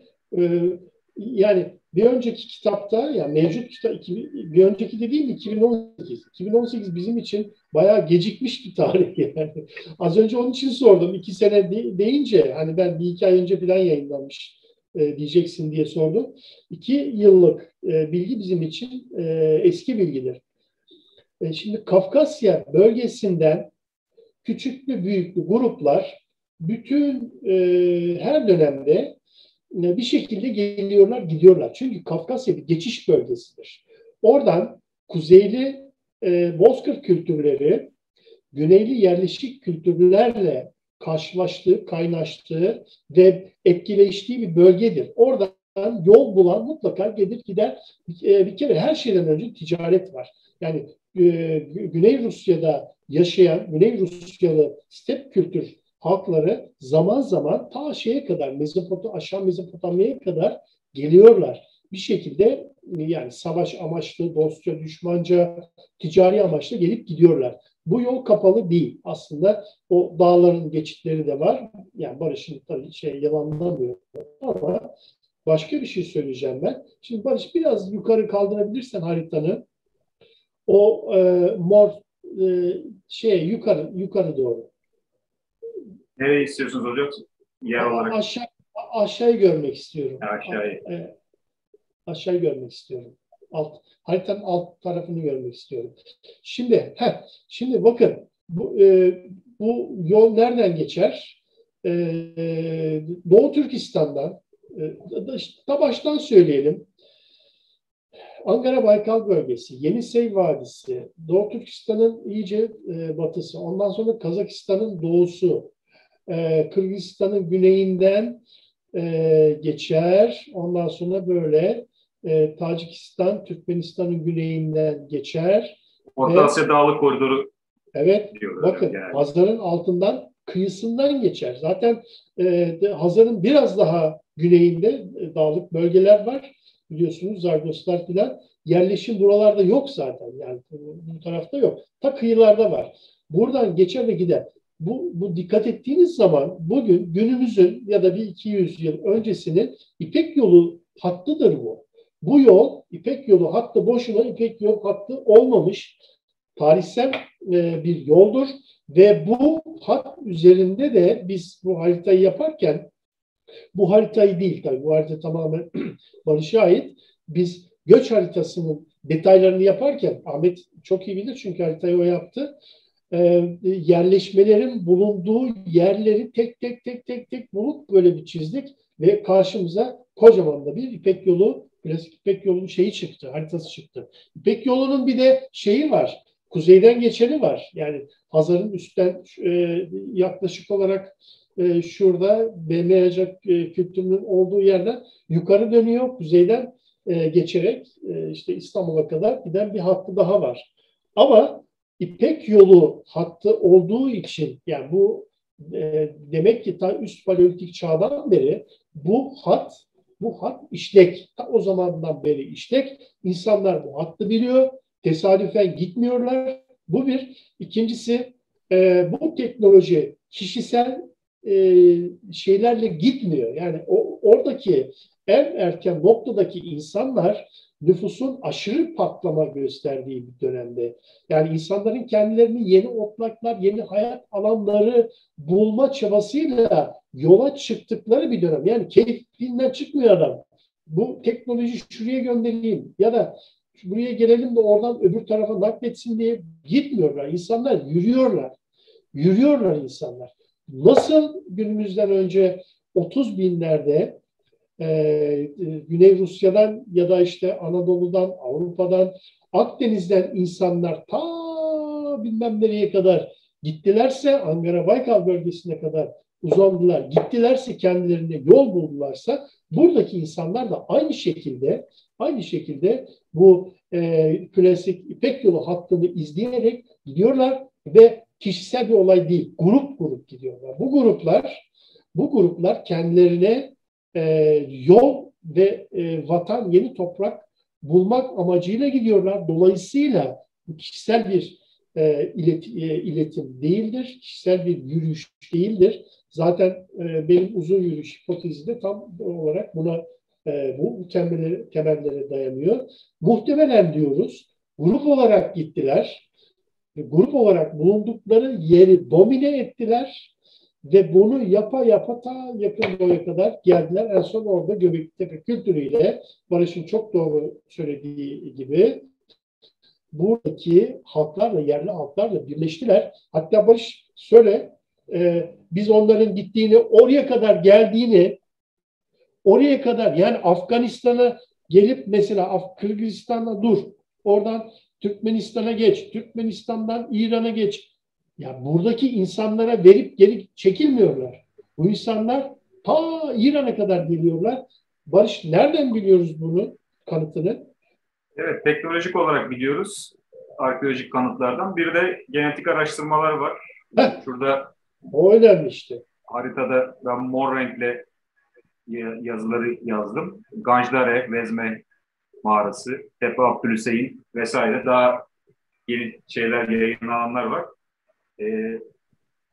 Yani bir önceki kitapta, yani mevcut kitap, bir önceki dediğim 2018. 2018 bizim için bayağı gecikmiş bir tarih yani. Az önce onun için sordum. 2 sene deyince hani ben 1-2 ay önce falan yayınlanmış diyeceksin diye sordum. 2 yıllık bilgi bizim için eski bilgidir. Şimdi Kafkasya bölgesinden küçüklü büyüklü gruplar bütün her dönemde bir şekilde geliyorlar, gidiyorlar. Çünkü Kafkasya bir geçiş bölgesidir. Oradan kuzeyli bozkır kültürleri, güneyli yerleşik kültürlerle karşılaştığı, kaynaştığı ve etkileştiği bir bölgedir. Oradan yol bulan mutlaka gelir gider. Bir kere her şeyden önce ticaret var. Yani Güney Rusya'da yaşayan, Güney Rusyalı step kültür halkları zaman zaman ta şeye kadar, aşağı Mezopotamya'ya kadar geliyorlar. Bir şekilde yani savaş amaçlı, dostça, düşmanca, ticari amaçlı gelip gidiyorlar. Bu yol kapalı değil. Aslında o dağların geçitleri de var. Yani Barış'ın tabii yalanlamıyor ama başka bir şey söyleyeceğim ben. Şimdi Barış biraz yukarı kaldırabilirsen haritanı. O mor yukarı doğru.
Nereye istiyorsunuz hocam? Yer olarak.
Aşağıyı görmek istiyorum.
Aşağıyı.
Aşağıyı görmek istiyorum. Haritanın alt tarafını görmek istiyorum. Şimdi bakın bu yol nereden geçer? Doğu Türkistan'dan da baştan söyleyelim. Ankara-Baykal bölgesi, Yenisey Vadisi, Doğu Türkistan'ın iyice batısı, ondan sonra Kazakistan'ın doğusu, Kırgızistan'ın güneyinden geçer, ondan sonra böyle Tacikistan, Türkmenistan'ın güneyinden geçer.
Orta Asya Dağlık Koridoru.
Evet, bakın yani. Hazar'ın altından, kıyısından geçer. Zaten Hazar'ın biraz daha güneyinde dağlık bölgeler var. Biliyorsunuz Zargoslar filan. Yerleşim buralarda yok zaten. Yani bu tarafta yok. Ta kıyılarda var. Buradan geçer ve gider. Bu dikkat ettiğiniz zaman bugün günümüzün ya da bir 200 yıl öncesinin İpek Yolu hattıdır bu. Bu yol İpek Yolu hattı boşuna İpek Yolu hattı olmamış. Tarihsel bir yoldur ve bu hat üzerinde de biz bu haritayı yaparken bu haritayı değil tabii bu harita tamamen Barış'a ait. Biz göç haritasının detaylarını yaparken Ahmet çok iyi bilir çünkü haritayı o yaptı. Yerleşmelerin bulunduğu yerleri tek tek bulup böyle bir çizdik ve karşımıza kocaman da bir İpek Yolu, klasik İpek Yolu'nun şeyi çıktı, haritası çıktı. İpek Yolu'nun bir de şeyi var, kuzeyden geçeni var. Yani Hazar'ın üstten yaklaşık olarak şurada Bemeyacak kültürünün olduğu yerden yukarı dönüyor, kuzeyden geçerek işte İstanbul'a kadar giden bir hattı daha var. Ama İpek Yolu hattı olduğu için yani bu demek ki ta üst paleolitik çağdan beri bu hat işlek. Ta o zamandan beri işlek. İnsanlar bu hattı biliyor. Tesadüfen gitmiyorlar. Bu bir. İkincisi bu teknoloji kişisel şeylerle gitmiyor. Yani oradaki en erken noktadaki insanlar nüfusun aşırı patlama gösterdiği bir dönemde. Yani insanların kendilerini yeni otlaklar, yeni hayat alanları bulma çabasıyla yola çıktıkları bir dönem. Yani keyfinden çıkmıyor adam. Bu teknoloji şuraya göndereyim ya da buraya gelelim de oradan öbür tarafa nakletsin diye gitmiyorlar. İnsanlar yürüyorlar. Yürüyorlar insanlar. Nasıl günümüzden önce 30 binlerde Güney Rusya'dan ya da işte Anadolu'dan, Avrupa'dan, Akdeniz'den insanlar ta bilmem nereye kadar gittilerse Ankara Baykal bölgesine kadar uzandılar, gittilerse kendilerine yol buldularsa buradaki insanlar da aynı şekilde bu klasik İpek Yolu hattını izleyerek gidiyorlar ve kişisel bir olay değil, grup gidiyorlar. Bu gruplar kendilerine yol ve vatan, yeni toprak bulmak amacıyla gidiyorlar. Dolayısıyla kişisel bir iletim değildir, kişisel bir yürüyüş değildir. Zaten benim uzun yürüyüş hipotezi de tam olarak buna bu temellere dayanıyor. Muhtemelen diyoruz, grup olarak gittiler, grup olarak bulundukları yeri domine ettiler ve bunu yapa ta yakın doğuya kadar geldiler. En son orada Göbekli kültürüyle Barış'ın çok doğru söylediği gibi buradaki halklarla, yerli halklarla birleştiler. Hatta Barış biz onların gittiğini, oraya kadar geldiğini, oraya kadar yani Afganistan'a gelip mesela Kırgızistan'a dur, oradan Türkmenistan'a geç, Türkmenistan'dan İran'a geç. Ya buradaki insanlara verip geri çekilmiyorlar. Bu insanlar ta İran'a kadar geliyorlar. Barış, nereden biliyoruz bunu, kanıtını?
Evet, teknolojik olarak biliyoruz arkeolojik kanıtlardan. Bir de genetik araştırmalar var. Şurada
o önemli işte.
Haritada ben mor renkle yazıları yazdım. Ganjdare, Vezme mağarası, Tepe Abdülhüseyin vesaire daha yeni şeyler, yayınlananlar var.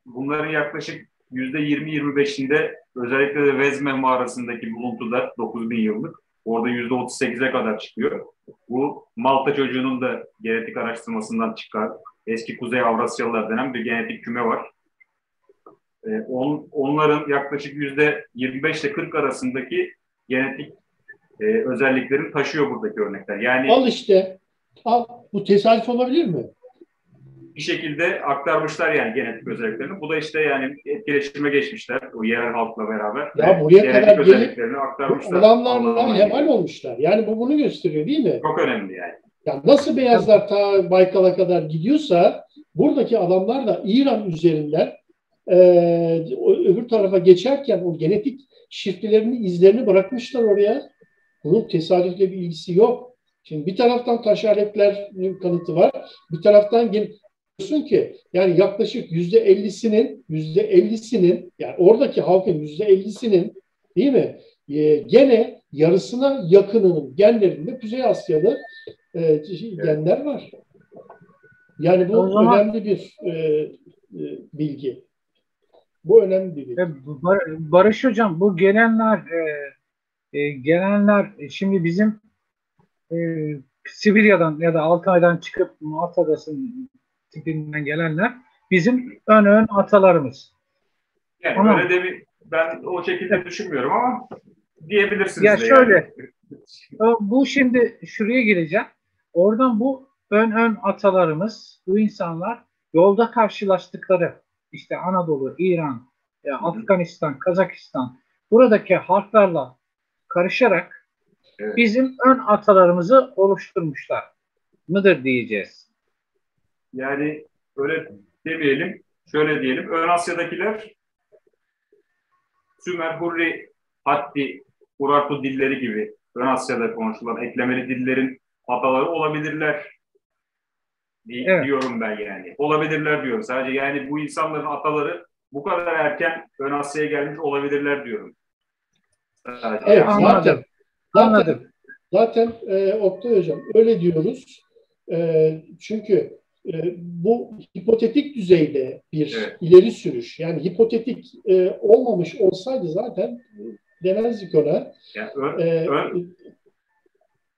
Bunların yaklaşık %20-25'inde özellikle de Vezme mağarasındaki buluntuda 9000 yıllık orada %38'e kadar çıkıyor. Bu Malta çocuğunun da genetik araştırmasından çıkan eski Kuzey Avrasyalılar denen bir genetik küme var. Onların yaklaşık %25 ile 40 arasındaki genetik özelliklerini taşıyor buradaki örnekler. Yani
al işte. Bu tesadüf olabilir mi?
Bir şekilde aktarmışlar yani genetik özelliklerini. Bu da işte yani etkileşime geçmişler o yerel halkla beraber.
Ya buraya kadar gelip
aktarmışlar.
Adamlarla hemal olmuşlar. Yani bu bunu gösteriyor değil mi?
Çok önemli yani.
Ya nasıl beyazlar ta Baykal'a kadar gidiyorsa buradaki adamlar da İran üzerinden öbür tarafa geçerken o genetik şifrelerini, izlerini bırakmışlar oraya. Bunun tesadüfle bir ilgisi yok. Şimdi bir taraftan taş aletlerin kanıtı var. Bir taraftan diyorsun ki yani yaklaşık %50'sinin yani oradaki halkın %50'sinin değil mi? Gene yarısına yakınının genlerinde Kuzey Asyalı genler var. Yani bu önemli bir bilgi. Bu önemli bir bilgi.
Barış Hocam, bu gelenler şimdi bizim Sibirya'dan ya da Altay'dan çıkıp Malta Adası'nın tipinden gelenler bizim ön atalarımız.
Yani ama, öyle de ben o şekilde düşünmüyorum ama diyebilirsiniz.
Ya şöyle, bu şimdi şuraya gireceğim. Oradan bu ön atalarımız, bu insanlar yolda karşılaştıkları işte Anadolu, İran, Afganistan, Kazakistan buradaki halklarla karışarak bizim ön atalarımızı oluşturmuşlar mıdır diyeceğiz.
Yani öyle demeyelim, şöyle diyelim. Ön Asya'dakiler Sümer, Hurri, Hatti, Urartu dilleri gibi Ön Asya'da konuşulan eklemeli dillerin ataları olabilirler diyorum ben yani. Olabilirler diyorum. Sadece yani bu insanların ataları bu kadar erken Ön Asya'ya gelmiş olabilirler diyorum.
Sadece. Evet, zaten Oktay Hocam öyle diyoruz. Çünkü bu hipotetik düzeyde bir ileri sürüş. Yani hipotetik olmamış olsaydı zaten demezdik ona.
Yani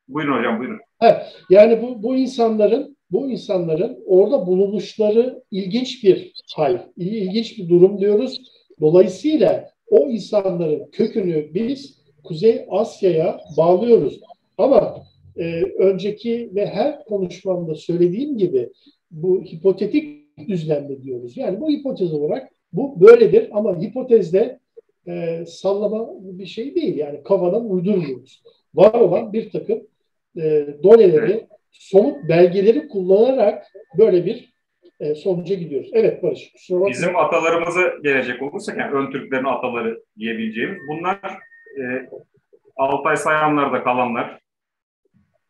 buyurun hocam, buyurun.
Yani bu insanların orada bulunuşları ilginç bir hal, ilginç bir durum diyoruz. Dolayısıyla o insanların kökünü biz Kuzey Asya'ya bağlıyoruz. Ama önceki ve her konuşmamda söylediğim gibi bu hipotetik düzlemde diyoruz. Yani bu hipotez olarak bu böyledir ama hipotezde sallama bir şey değil. Yani kafadan uydurmuyoruz. Var olan bir takım doneleri, somut belgeleri kullanarak böyle bir sonuca gidiyoruz. Evet Barış, kusura bakma.
Bizim atalarımıza gelecek olursak, yani ön Türklerin ataları diyebileceğimiz, bunlar Altay Sayanlar'da kalanlar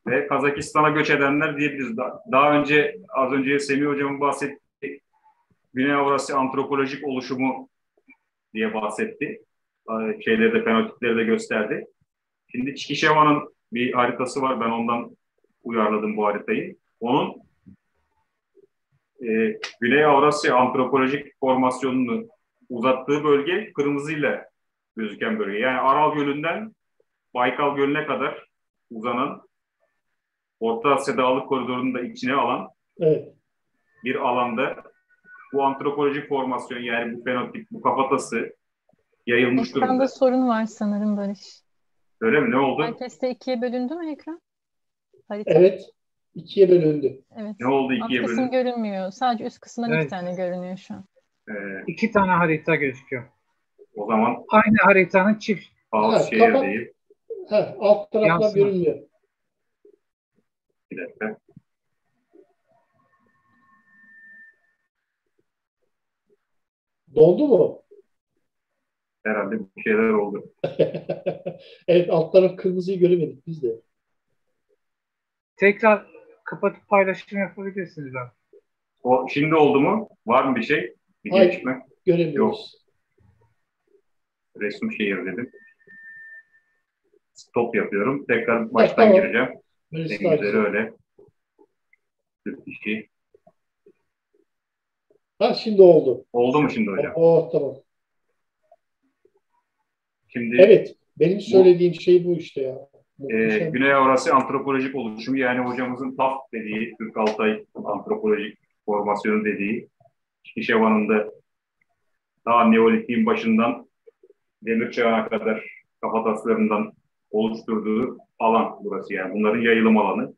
ve Kazakistan'a göç edenler diyebiliriz. Daha önce, az önce Semih Hocam'ın bahsettiği Güney Avrasya Antropolojik Oluşumu diye bahsetti. Şeyleri de, fenotipleri de gösterdi. Şimdi Çikişeva'nın bir haritası var. Ben ondan uyarladım bu haritayı. Onun Güney Avrasya Antropolojik Formasyonu'nu uzattığı bölge kırmızıyla gözüken bölge. Yani Aral Gölü'nden Baykal Gölü'ne kadar uzanan, Orta Asya Dağlık Koridoru'nu da içine alan bir alanda bu antropolojik formasyon, yani bu fenotip, bu kafatası yayılmış durumda.
Ekranda sorun var sanırım Barış.
Öyle mi? Ne oldu?
Herkeste ikiye bölündü mü ekran? Harita.
Evet. İkiye bölündü.
Evet.
Ne oldu ikiye
Alt kısım
bölündü?
görünmüyor. Sadece üst kısımdan iki tane görünüyor şu an.
2 tane harita gözüküyor.
O zaman
Aynı haritanın çift.
bazı şehir değil.
Alt taraflar
Yansıma.
görünmüyor.
Bir dakika.
Doldu mu?
Herhalde bir şeyler oldu.
Evet, alt taraf kırmızıyı göremedik biz de.
Tekrar kapatıp paylaşım yapabilirsiniz abi.
O şimdi oldu mu? Var mı bir şey? Bir
Hayır.
gelişme?
Göremiyoruz.
Resim şehir dedim. Stop yapıyorum. Tekrar baştan
tamam.
gireceğim. En
Böyle
güzeli öyle. Türk işi.
Şimdi oldu.
Oldu mu şimdi hocam?
Tamam.
Şimdi
Evet. Benim söylediğim şey bu işte ya.
Güney Avrasya Antropolojik Oluşumu, yani hocamızın TAF dediği, Türk Altay Antropolojik Formasyonu dediği, Çikişeva'nın da daha Neolitik'in başından Demir Çağı'na kadar kafataslarından oluşturduğu alan burası, yani bunların yayılım alanı.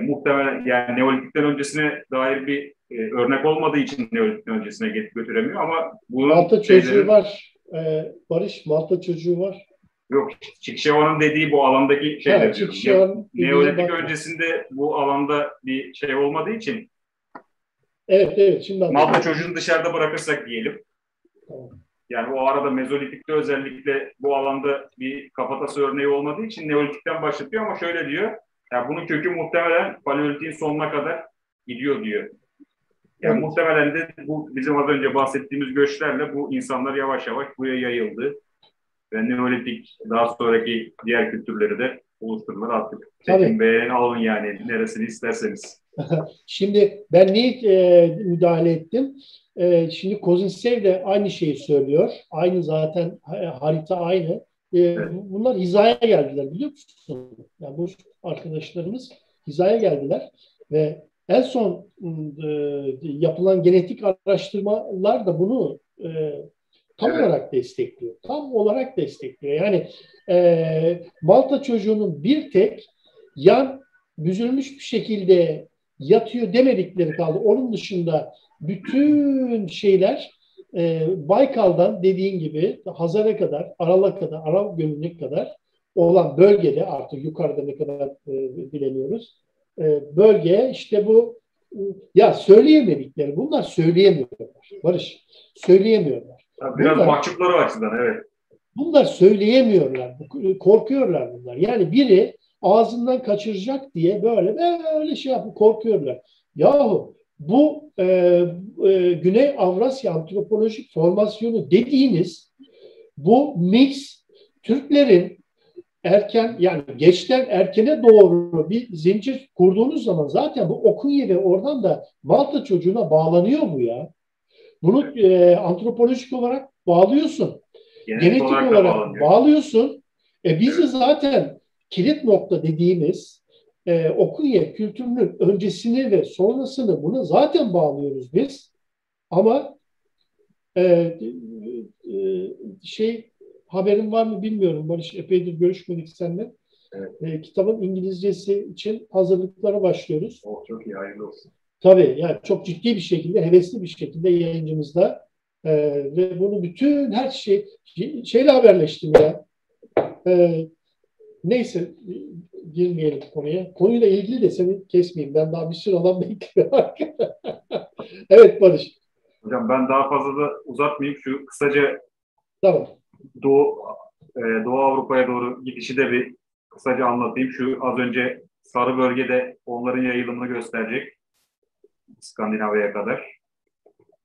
Muhtemelen yani Neolitik'ten öncesine dair bir örnek olmadığı için Neolitik'ten öncesine götüremiyor ama bunun
Malta çocuğu var. Barış, Malta çocuğu var.
Yok, Çikişeva'nın dediği bu alandaki şeyler diyorum. Neolitik öncesinde bu alanda bir şey olmadığı için
evet şimdi
Malta çocuğunu dışarıda bırakırsak diyelim.
Tamam.
Yani o arada Mezolitik'te özellikle bu alanda bir kafatası örneği olmadığı için Neolitik'ten başlatıyor ama şöyle diyor. Yani bunun kökü muhtemelen Paleolitik'in sonuna kadar gidiyor diyor. Yani muhtemelen de bu bizim az önce bahsettiğimiz göçlerle bu insanlar yavaş yavaş buraya yayıldı. Ve Neolitik daha sonraki diğer kültürleri de oluştururlar artık. Seçin beğenin alın yani neresini isterseniz.
Şimdi ben neyi müdahale ettim? Şimdi Kozintsev de aynı şeyi söylüyor. Aynı zaten harita aynı.
Evet.
Bunlar hizaya geldiler biliyor musun? Yani bu arkadaşlarımız hizaya geldiler ve en son yapılan genetik araştırmalar da bunu tam olarak destekliyor. Tam olarak destekliyor. Yani Malta çocuğunun bir tek yan büzülmüş bir şekilde yatıyor demedikleri kaldı. Onun dışında bütün şeyler Baykal'dan dediğin gibi Hazar'a kadar, Aral'a kadar, Aral Gölü'ne kadar olan bölgede artık yukarıda ne kadar bilemiyoruz. Bölge işte bu ya söyleyemedikleri bunlar söyleyemiyorlar. Barış söyleyemiyorlar.
Biraz mahcupları açısından evet.
Bunlar söyleyemiyorlar. Korkuyorlar bunlar. Yani biri ağzından kaçıracak diye böyle şey yapıp korkuyorlar. Yahu bu Güney Avrasya Antropolojik Formasyonu dediğiniz bu mix Türklerin erken yani geçten erkene doğru bir zincir kurduğunuz zaman zaten bu Okunye ve oradan da Malta çocuğuna bağlanıyor bu ya. Bunu antropolojik olarak bağlıyorsun. Genetik olarak bağlıyorsun. Bizi zaten kilit nokta dediğimiz Okunye kültürünün öncesini ve sonrasını buna zaten bağlıyoruz biz. Ama haberin var mı bilmiyorum Barış. Epeydir görüşmedik seninle. Evet. Kitabın İngilizcesi için hazırlıklara başlıyoruz.
Çok iyi, hayırlı olsun.
Tabii yani çok ciddi bir şekilde, hevesli bir şekilde yayıncımızda ve bunu bütün her şeyle haberleştim ya. Neyse girmeyelim konuya. Konuyla ilgili de seni kesmeyeyim. Ben daha bir sürü alan bekliyorum. Evet Barış.
Hocam ben daha fazla da uzatmayayım. Şu kısaca
Tamam.
Doğu Avrupa'ya doğru gidişi de bir kısaca anlatayım. Şu az önce sarı bölgede onların yayılımını gösterecek. İskandinavya'ya kadar.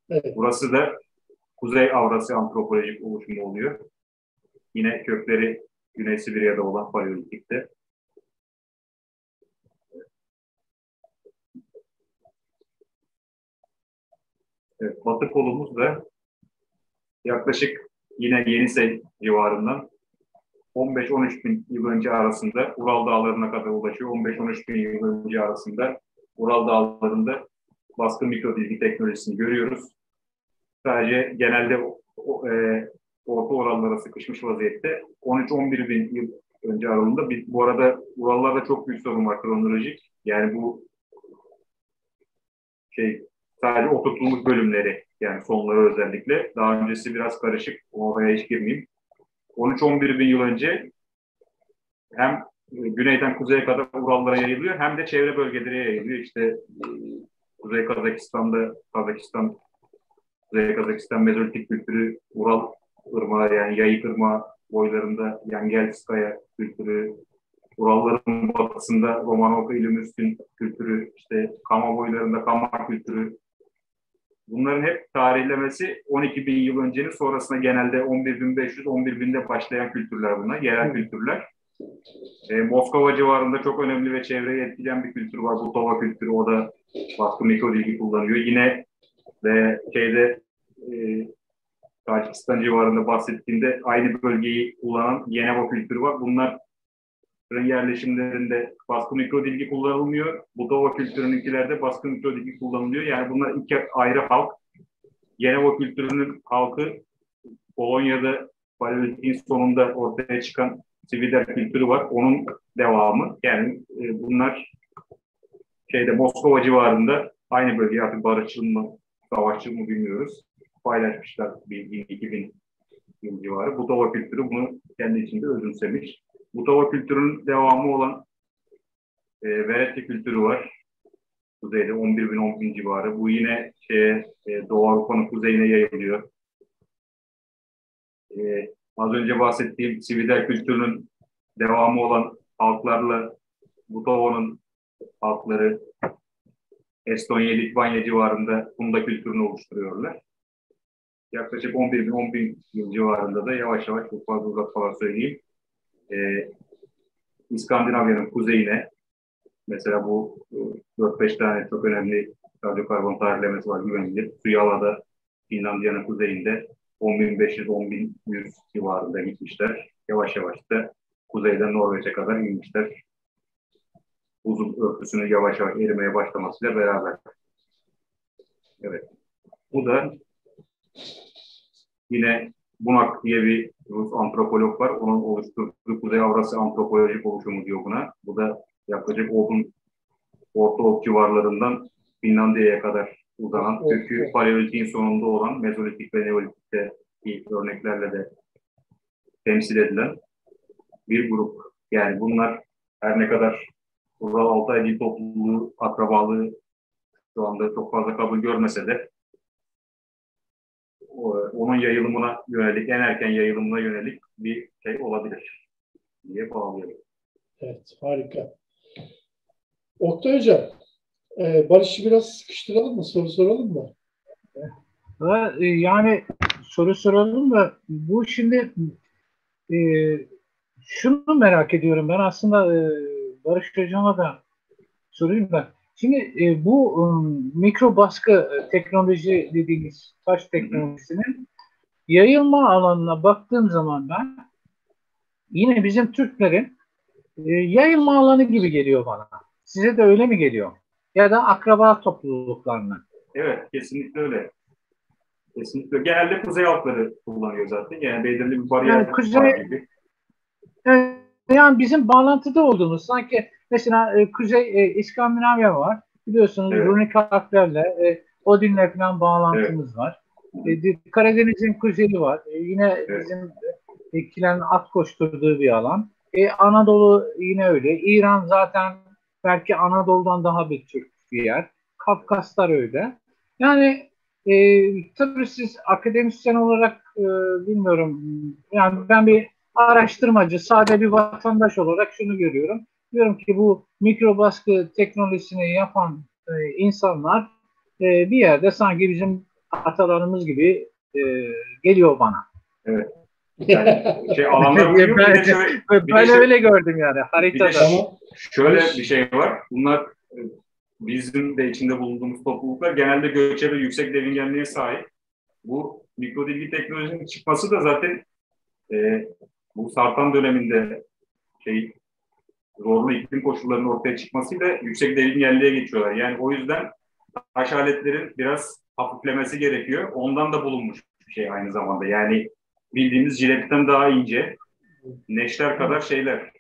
Evet.
Burası da Kuzey Avrasya antropolojik oluşumu oluyor. Yine kökleri Güney Sibirya'da olan Paleolitik'te. Evet, batı kolumuz da yaklaşık yine Yenisey civarından 15-13 bin yıl önce arasında Ural Dağları'na kadar ulaşıyor. 15-13 bin yıl önce arasında Ural Dağları'nda baskın mikrodilgi teknolojisini görüyoruz. Sadece genelde Orta Urallara sıkışmış vaziyette. 13-11 bin yıl önce aralığında. Bu arada Urallarda çok büyük sorun var kronolojik. Yani bu sadece oturtulmuş bölümleri, yani sonları özellikle. Daha öncesi biraz karışık. Oraya hiç girmeyeyim. 13-11 bin yıl önce hem güneyden kuzeye kadar Urallara yayılıyor, hem de çevre bölgelere yayılıyor. İşte Kuzey Kazakistan'da Kuzey Kazakistan mezolitik kültürü, Ural Irmağı, yani Yayık Irmağı boylarında Yangelskaya kültürü, Uralların batısında Romanovka-İlümüstin kültürü, işte Kama boylarında Kama kültürü. Bunların hep tarihlemesi 12 bin yıl öncenin sonrasında, genelde 11.500-11.000'de başlayan kültürler bunlar, yerel kültürler. Moskova civarında çok önemli ve çevreyi etkileyen bir kültür var. Butova kültürü, o da baskın mikrodilgi kullanıyor. Yine ve Tacikistan civarında bahsettiğinde aynı bölgeyi kullanan Yeneva kültürü var. Bunların yerleşimlerinde baskın mikrodilgi kullanılmıyor. Butova kültürününkilerde baskın mikrodilgi kullanılıyor. Yani bunlar iki ayrı halk. Yeneva kültürünün halkı Polonya'da Paleolitik'in sonunda ortaya çıkan Svider kültürü var. Onun devamı. Yani bunlar Moskova civarında aynı bölge, artık barışçıl mı, savaşçıl mı bilmiyoruz, paylaşmışlar 2000 yıl civarı. Butova kültürü bunu kendi içinde özümsemiş. Butova kültürünün devamı olan Veretya kültürü var. Kuzeyde 11.000-10.000 civarı. Bu yine Doğu Avrupa'nın kuzeyine yayılıyor. Az önce bahsettiğim Svider kültürünün devamı olan halklarla Butova'nın halkları Estonya, Litvanya civarında Funda kültürünü oluşturuyorlar. Yaklaşık 11.000-10.000 yıl civarında da yavaş yavaş, çok fazla uzatmadan söyleyeyim, İskandinavya'nın kuzeyine, mesela bu 4-5 tane çok önemli radyokarbon tarihlemesi var, güvenilir. Suyala'da, Finlandiya'nın kuzeyinde 10.500-10.100 civarında gitmişler. Yavaş yavaş da kuzeyden Norveç'e kadar inmişler. Buzul örtüsünün yavaş yavaş erimeye başlamasıyla beraber. Evet. Bu da yine Bunak diye bir Rus antropolog var. Onun oluşturduğu Kuzey Avrasya antropolojik oluşumu diyor buna. Bu da yaklaşık Orta Ok civarlarından Finlandiya'ya kadar uzanan, çünkü Paleolitik'in sonunda olan Mezolitik ve Neolitik'te ilk örneklerle de temsil edilen bir grup. Yani bunlar her ne kadar Ural Altay Dil Topluluğu akrabalığı şu anda çok fazla kabul görmese de onun yayılımına yönelik, en erken yayılımına yönelik bir şey olabilir diye bağlıyorum.
Evet, harika. Oktay Hocam, Barış'ı biraz sıkıştıralım mı? Soru soralım mı?
Yani soru soralım da bu şimdi şunu merak ediyorum ben aslında, Barış Hocam'a da sorayım da. Şimdi bu mikro baskı teknoloji dediğimiz taş teknolojisinin yayılma alanına baktığım zaman ben yine bizim Türklerin yayılma alanı gibi geliyor bana. Size de öyle mi geliyor? Ya da akraba topluluklarına.
Evet, kesinlikle öyle. Kesinlikle. Genelde kuzey halkları kullanıyor zaten. Yani belirli bir bariyer
Yani
var gibi.
Yani bizim bağlantıda olduğumuz, sanki mesela Kuzey İskandinavya var. Biliyorsunuz,
evet,
runik harflerle Odin'le falan bağlantımız var. Karadeniz'in kuzeyi var. Yine bizim etkilerin at koşturduğu bir alan. Anadolu yine öyle. İran zaten belki Anadolu'dan daha bir Türk bir yer. Kafkaslar öyle. Yani tabii siz akademisyen olarak bilmiyorum. Yani ben bir araştırmacı, sade bir vatandaş olarak şunu görüyorum. Diyorum ki bu mikrobaskı teknolojisini yapan insanlar bir yerde sanki bizim atalarımız gibi geliyor bana.
Evet. Yani alanlar uyuyor.
Ben öyle gördüm yani haritada.
Şöyle bir şey var. Bunlar bizim de içinde bulunduğumuz topluluklar genelde göçebe yüksek devingenliğe sahip. Bu mikrodilgi teknolojinin çıkması da zaten bu Sartan döneminde zorlu iklim koşullarının ortaya çıkmasıyla yüksek devingenliğe geçiyorlar. Yani o yüzden taş aletlerin biraz hafiflemesi gerekiyor. Ondan da bulunmuş bir şey aynı zamanda. Yani bildiğimiz jiletten daha ince, neşter kadar şeyler.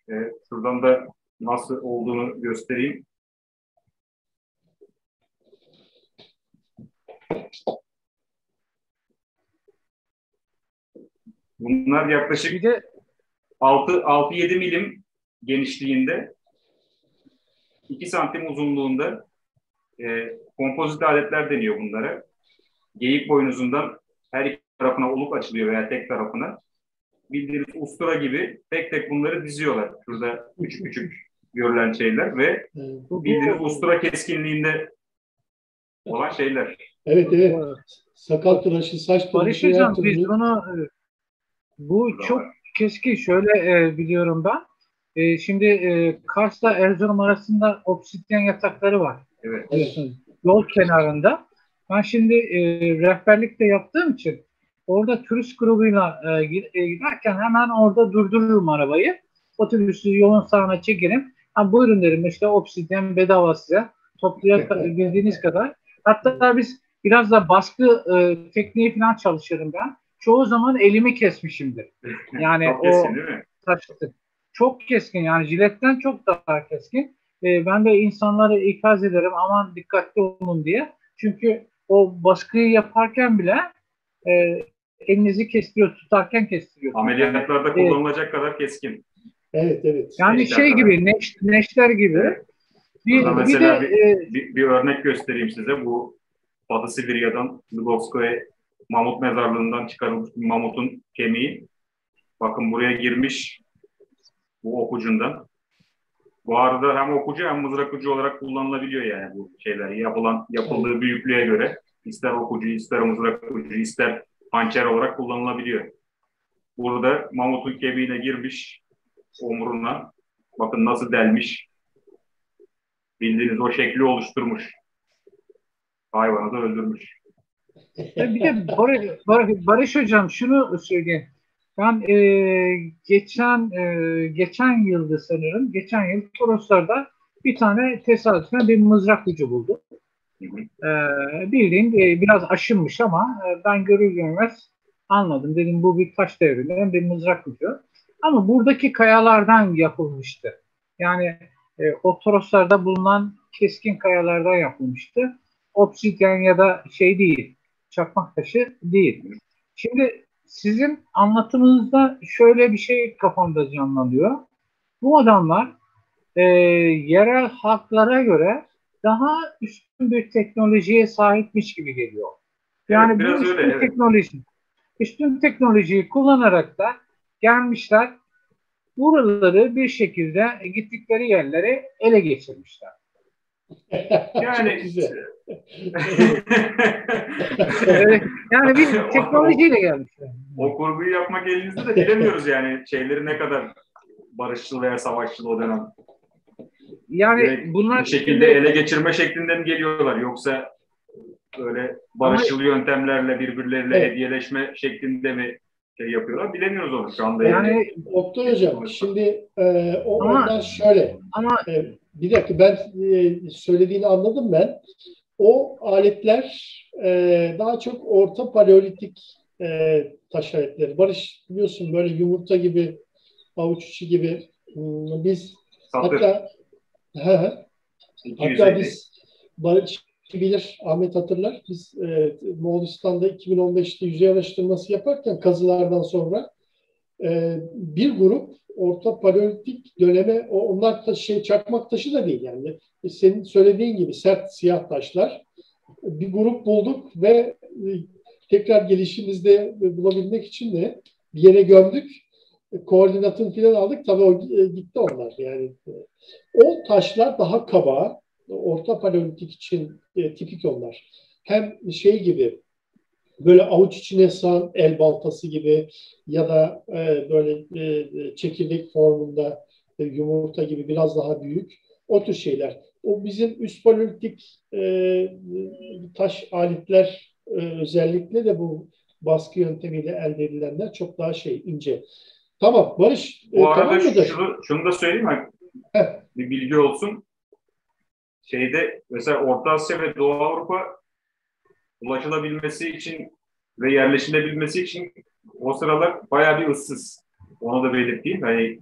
Şuradan da nasıl olduğunu göstereyim. Bunlar yaklaşık 6-7 milim genişliğinde, 2 santim uzunluğunda kompozit aletler deniyor bunlara. Geyik boynuzundan her iki tarafına oluk açılıyor veya tek tarafına. Bildiğiniz ustura gibi tek tek bunları diziyorlar. Şurada küçük küçük görülen şeyler ve bildiğiniz ustura keskinliğinde olan şeyler.
Evet. Sakal tıraşı, saç tıraşı.
Barış Hocam biz bunu bu çok keskin. Şöyle biliyorum ben. Şimdi Kars'la Erzurum arasında obsidyen yatakları var.
Evet.
Yol kenarında. Ben şimdi rehberlik de yaptığım için orada turist grubuyla giderken hemen orada durdururum arabayı. Otobüsü yolun sağına çekerim. Buyurun derim, işte obsidyen bedava size. Toplayabildiğiniz kadar. Hatta biz biraz da baskı tekniği falan çalışırım ben. Çoğu zaman elimi kesmişimdir. Yani
çok keskin, değil mi?
Taştı. Çok keskin, yani jiletten çok daha keskin. Ben de insanları ikaz ederim, aman dikkatli olun diye. Çünkü o baskıyı yaparken bile elinizi kestiriyor, tutarken kestiriyor.
Ameliyatlarda kullanılacak kadar keskin.
Evet.
Yani
neşter
gibi, neşter gibi.
Evet. Mesela bir örnek göstereyim size. Bu Batı Sibirya'dan Lubovskoye mamut mezarlığından çıkarılmış bir mamutun kemiği. Bakın buraya girmiş bu ok ucundan. Bu arada hem ok ucu hem mızrak ucu olarak kullanılabiliyor yani bu şeyler. Yapıldığı büyüklüğe göre ister ok ucu, ister mızrak ucu, ister hançer olarak kullanılabiliyor. Burada mamutun kemiğine girmiş omuruna. Bakın nasıl delmiş. Bildiğiniz o şekli oluşturmuş. Hayvanı da öldürmüş.
Bir de Barış Hocam şunu söyleyeyim. Ben geçen yıldı sanırım. Geçen yıl Toroslar'da bir tane tesadüfen bir mızrak ucu buldum. Bildiğin biraz aşınmış ama ben görür görmez anladım. Dedim bu bir taş devrinden bir mızrak ucu. Ama buradaki kayalardan yapılmıştı. Yani o Toroslar'da bulunan keskin kayalardan yapılmıştı. Obsidyen ya da şey değil. Çakmak taşı değil. Şimdi sizin anlatımınızda şöyle bir şey kafamda canlanıyor. Bu adamlar yerel halklara göre daha üstün bir teknolojiye sahipmiş gibi geliyor. Yani evet, bu üstün teknolojiyi kullanarak da gelmişler, buraları bir şekilde gittikleri yerleri ele geçirmişler.
Yani
yani bir teknolojiyle gelmişler.
O kurguyu yapmak elinizde de bilemiyoruz yani şeyleri ne kadar barışçıl veya savaşçıl o dönem.
Yani bunlar
bir şekilde ele geçirme şeklinden geliyorlar, yoksa böyle barışçıl yöntemlerle birbirleriyle hediyeleşme şeklinde mi yapıyorlar, bilemiyoruz onu şu anda.
Yani Oktay Hocam şimdi ondan şöyle bir dakika, ben söylediğini anladım ben. O aletler daha çok orta paleolitik taş aletleri. Barış biliyorsun böyle yumurta gibi, avuç içi gibi. Biz
Satır.
hatta biz Barış bilir, Ahmet hatırlar. Biz Moğolistan'da 2015'te yüzey araştırması yaparken kazılardan sonra bir grup orta paleolitik döneme, onlar da çakmak taşı da değil yani. Senin söylediğin gibi sert siyah taşlar. bir grup bulduk ve tekrar gelişimizde bulabilmek için de bir yere gömdük. Koordinatını falan aldık. Tabii o gitti onlar. Yani o taşlar daha kaba. Orta Paleolitik için tipik onlar. Hem şey gibi böyle avuç içine sığan el baltası gibi ya da böyle çekirdek formunda yumurta gibi biraz daha büyük. O tür şeyler. O bizim üst paleolitik taş aletler özellikle de bu baskı yöntemiyle elde edilenler çok daha ince. Tamam Barış,
Bu arada
tamam mıdır?
şunu da söyleyeyim mi?
Heh.
Bir bilgi olsun. Mesela Orta Asya ve Doğu Avrupa ulaşılabilmesi için ve yerleşilebilmesi için o sıralar bayağı bir ıssız. Onu da belirteyim. Hani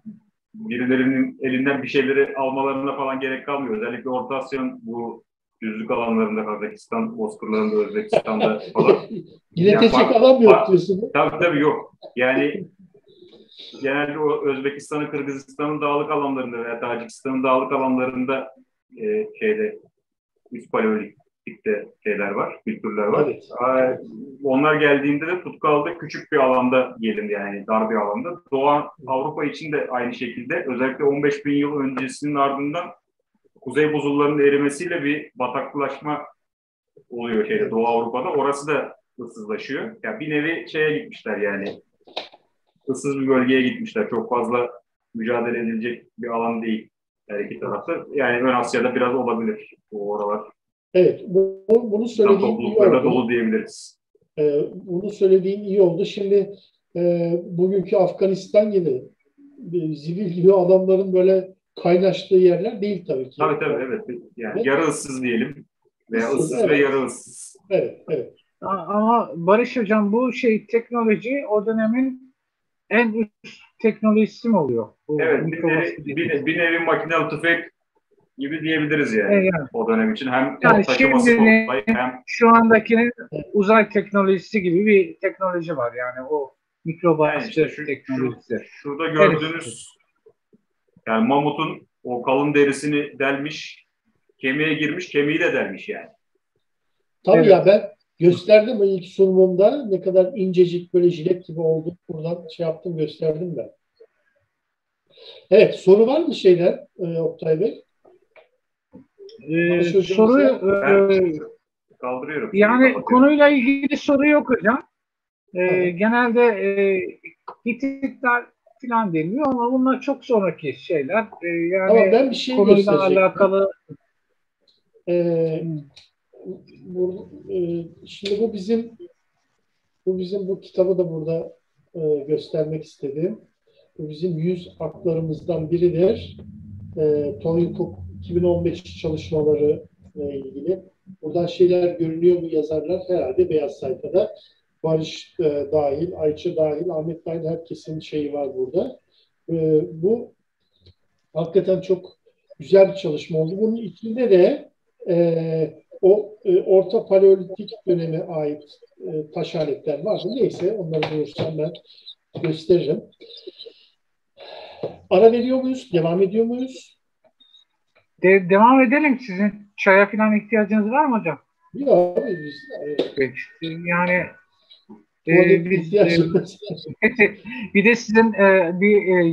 birilerinin elinden bir şeyleri almalarına falan gerek kalmıyor. Özellikle Orta Asya'nın bu düzlük alanlarında, Kazakistan, Bozkırlarında, Özbekistan'da falan.
İletecek alan mı yok diyorsun?
Tabii yok. Yani genelde o Özbekistan'ın, Kırgızistan'ın dağlık alanlarında veya Tacikistan'ın dağlık alanlarında üst paleolitikte şeyler var, kültürler var.
Evet.
Onlar geldiğinde de Tutkal'da küçük bir alanda gelin yani dar bir alanda. Doğu Avrupa için de aynı şekilde özellikle 15 bin yıl öncesinin ardından kuzey buzullarının erimesiyle bir bataklaşma oluyor Doğu Avrupa'da. Orası da ıssızlaşıyor. Yani bir nevi gitmişler yani. Issız bir bölgeye gitmişler. Çok fazla mücadele edilecek bir alan değil her iki tarafta. Yani Ön Asya'da biraz olabilir bu oralar.
Evet, bunu söylediğin iyi oldu.
Dolu diyebiliriz.
Bunu söylediğin iyi oldu. Şimdi bugünkü Afganistan gibi zivil gibi adamların böyle kaynaştığı yerler değil tabii ki.
Tabii evet. Yani yarı ıssız diyelim. Veya ıssız
evet.
ve yarı ıssız.
Evet.
Ama Barış Hocam bu teknoloji o dönemin en üst teknolojisi mi oluyor? Bu
evet, bir nevi makinalı tüfek gibi diyebiliriz yani o dönem için. Hem taşıması kolay hem...
Şu andakinin uzay teknolojisi gibi bir teknoloji var yani o mikrobastı teknolojisi.
Şurada gördüğünüz yani mamutun o kalın derisini delmiş, kemiğe girmiş, kemiği de delmiş yani.
Tabii ya ben gösterdim ilk sunumumda ne kadar incecik böyle jilet gibi oldu. Buradan gösterdim ben. Evet, soru var mı Oktay Bey?
Soru
kaldırıyorum.
Yani konuyla ilgili soru yok hocam. Genelde Hititler falan deniyor ama bunlar çok sonraki şeyler. Yani
ama ben bir şey
konuyla alakalı
şimdi bu bizim bu kitabı da burada göstermek istedim. Bu bizim 100 aklarımızdan biridir. Tony Cook 2015 çalışmaları ile ilgili. Buradan şeyler görünüyor mu yazarlar? Herhalde beyaz sayfada. Barış dahil, Ayça dahil, Ahmet dahil herkesin şeyi var burada. Bu hakikaten çok güzel bir çalışma oldu. Bunun içinde de Orta Paleolitik döneme ait taş aletler vardı. Neyse onları bulursam ben gösteririm. Ara veriyor muyuz? Devam ediyor muyuz?
Devam edelim. Sizin çaya falan ihtiyacınız var mı hocam?
Yok.
Yani bir de sizin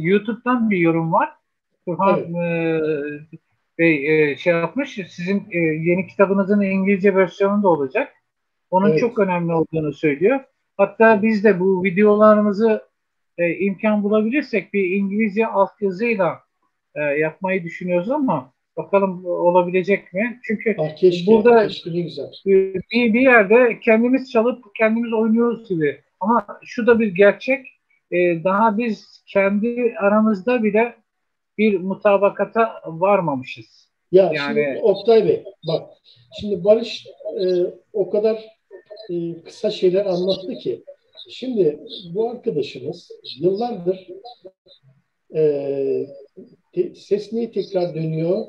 YouTube'dan bir yorum var. Turhan Bey yapmış. Sizin yeni kitabınızın İngilizce versiyonu da olacak. Onun çok önemli olduğunu söylüyor. Hatta biz de bu videolarımızı imkan bulabilirsek bir İngilizce altyazıyla yapmayı düşünüyoruz ama bakalım olabilecek mi? Çünkü burada bir yerde kendimiz çalıp kendimiz oynuyoruz gibi. Ama şu da bir gerçek. Daha biz kendi aramızda bile bir mutabakata varmamışız.
Yani şimdi Oktay Bey bak şimdi Barış o kadar kısa şeyler anlattı ki şimdi bu arkadaşımız yıllardır ses niye tekrar dönüyor?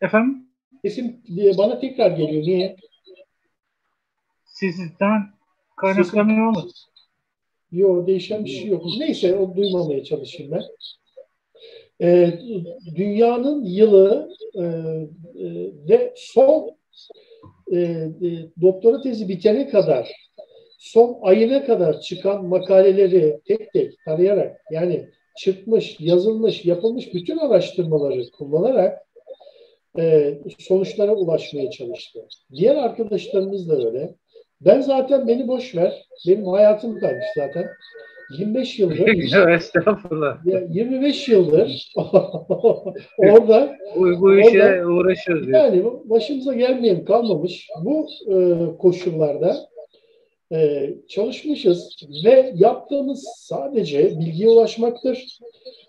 Efendim?
Sesim bana tekrar geliyor. Niye?
Sizden kaynaklanıyor mu?
Yok, değişen bir şey yok. Neyse, o duymamaya çalışayım ben. Dünyanın yılı ve son doktora tezi bitene kadar, son ayına kadar çıkan makaleleri tek tek tarayarak, yani çıkmış, yazılmış, yapılmış bütün araştırmaları kullanarak sonuçlara ulaşmaya çalıştı. Diğer arkadaşlarımız da öyle. Ben zaten beni boş ver. Benim hayatım kalmış zaten. 25 yıldır.
Estağfurullah.
25 yıldır orada
bu işe uğraşıyoruz.
Yani başımıza gelmeyen kalmamış. Bu koşullarda çalışmışız ve yaptığımız sadece bilgiye ulaşmaktır.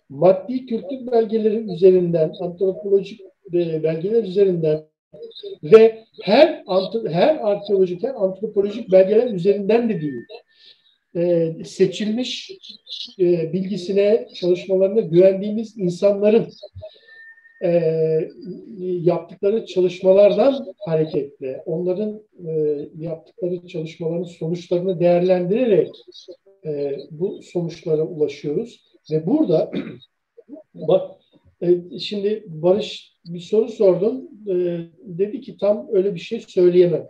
Maddi kültür belgeleri üzerinden, antropolojik belgeler üzerinden ve her arkeolojik, her antropolojik belgeler üzerinden de değil. Seçilmiş bilgisine, çalışmalarına güvendiğimiz insanların yaptıkları çalışmalardan hareketle, onların yaptıkları çalışmaların sonuçlarını değerlendirerek bu sonuçlara ulaşıyoruz. Ve burada bak, şimdi Barış bir soru sordun, dedi ki tam öyle bir şey söyleyemem.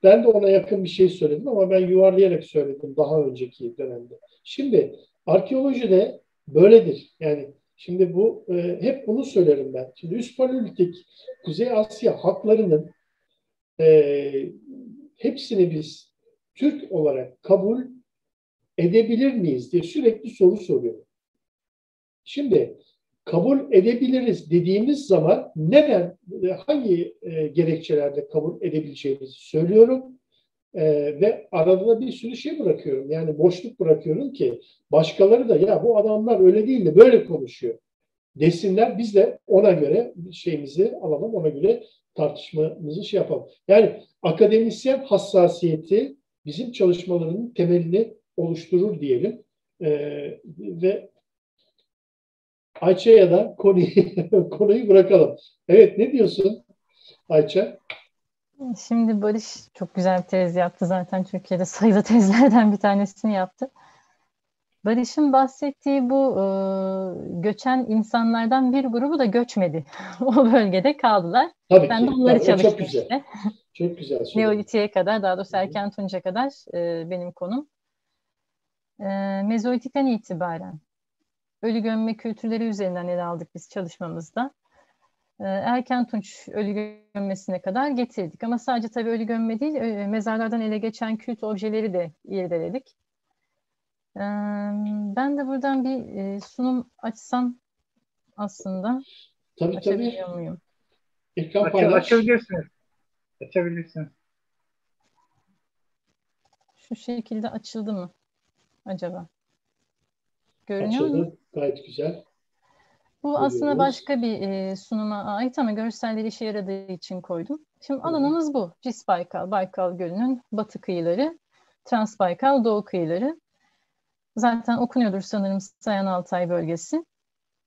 Ben de ona yakın bir şey söyledim ama ben yuvarlayarak söyledim daha önceki dönemde. Şimdi arkeolojide böyledir. Yani şimdi bu hep bunu söylerim ben. Şimdi üst Paleolitik Kuzey Asya halklarının hepsini biz Türk olarak kabul edebilir miyiz diye sürekli soru soruyorum. Şimdi kabul edebiliriz dediğimiz zaman neden, hangi gerekçelerde kabul edebileceğimizi söylüyorum ve arada bir sürü şey bırakıyorum. Yani boşluk bırakıyorum ki başkaları da ya bu adamlar öyle değil de böyle konuşuyor desinler. Biz de ona göre şeyimizi alalım, ona göre tartışmamızı şey yapalım. Yani akademisyen hassasiyeti bizim çalışmalarının temelini oluşturur diyelim ve Ayça'ya da konuyu bırakalım. Evet, ne diyorsun Ayça?
Şimdi Barış çok güzel bir tez yaptı zaten. Türkiye'de sayılı tezlerden bir tanesini yaptı. Barış'ın bahsettiği bu göçen insanlardan bir grubu da göçmedi. O bölgede kaldılar.
Tabii
ben
ki.
de onları çalıştım
çok güzel.
işte.
Çok güzel.
Neolitik'e kadar, daha doğrusu Erken Tunç'a kadar benim konum. Mezolitik'ten itibaren ölü gömme kültürleri üzerinden ele aldık biz çalışmamızda. Erken Tunç ölü gömmesine kadar getirdik. Ama sadece tabii ölü gömme değil, mezarlardan ele geçen kült objeleri de irdeledik. Ben de buradan bir sunum açsam aslında.
Tabii.
Açabiliyor muyum?
Ekran paylaş.
Açabilirsiniz.
Şu şekilde açıldı mı acaba? Görünüyor
Açıldı.
mu?
Gayet güzel.
Bu aslında başka bir sunuma ait ama görselleri işe yaradığı için koydum. Şimdi alanımız bu. Cis-Baykal, Baykal Gölü'nün batı kıyıları, Trans-Baykal doğu kıyıları. Zaten okunuyordur sanırım Sayan Altay bölgesi.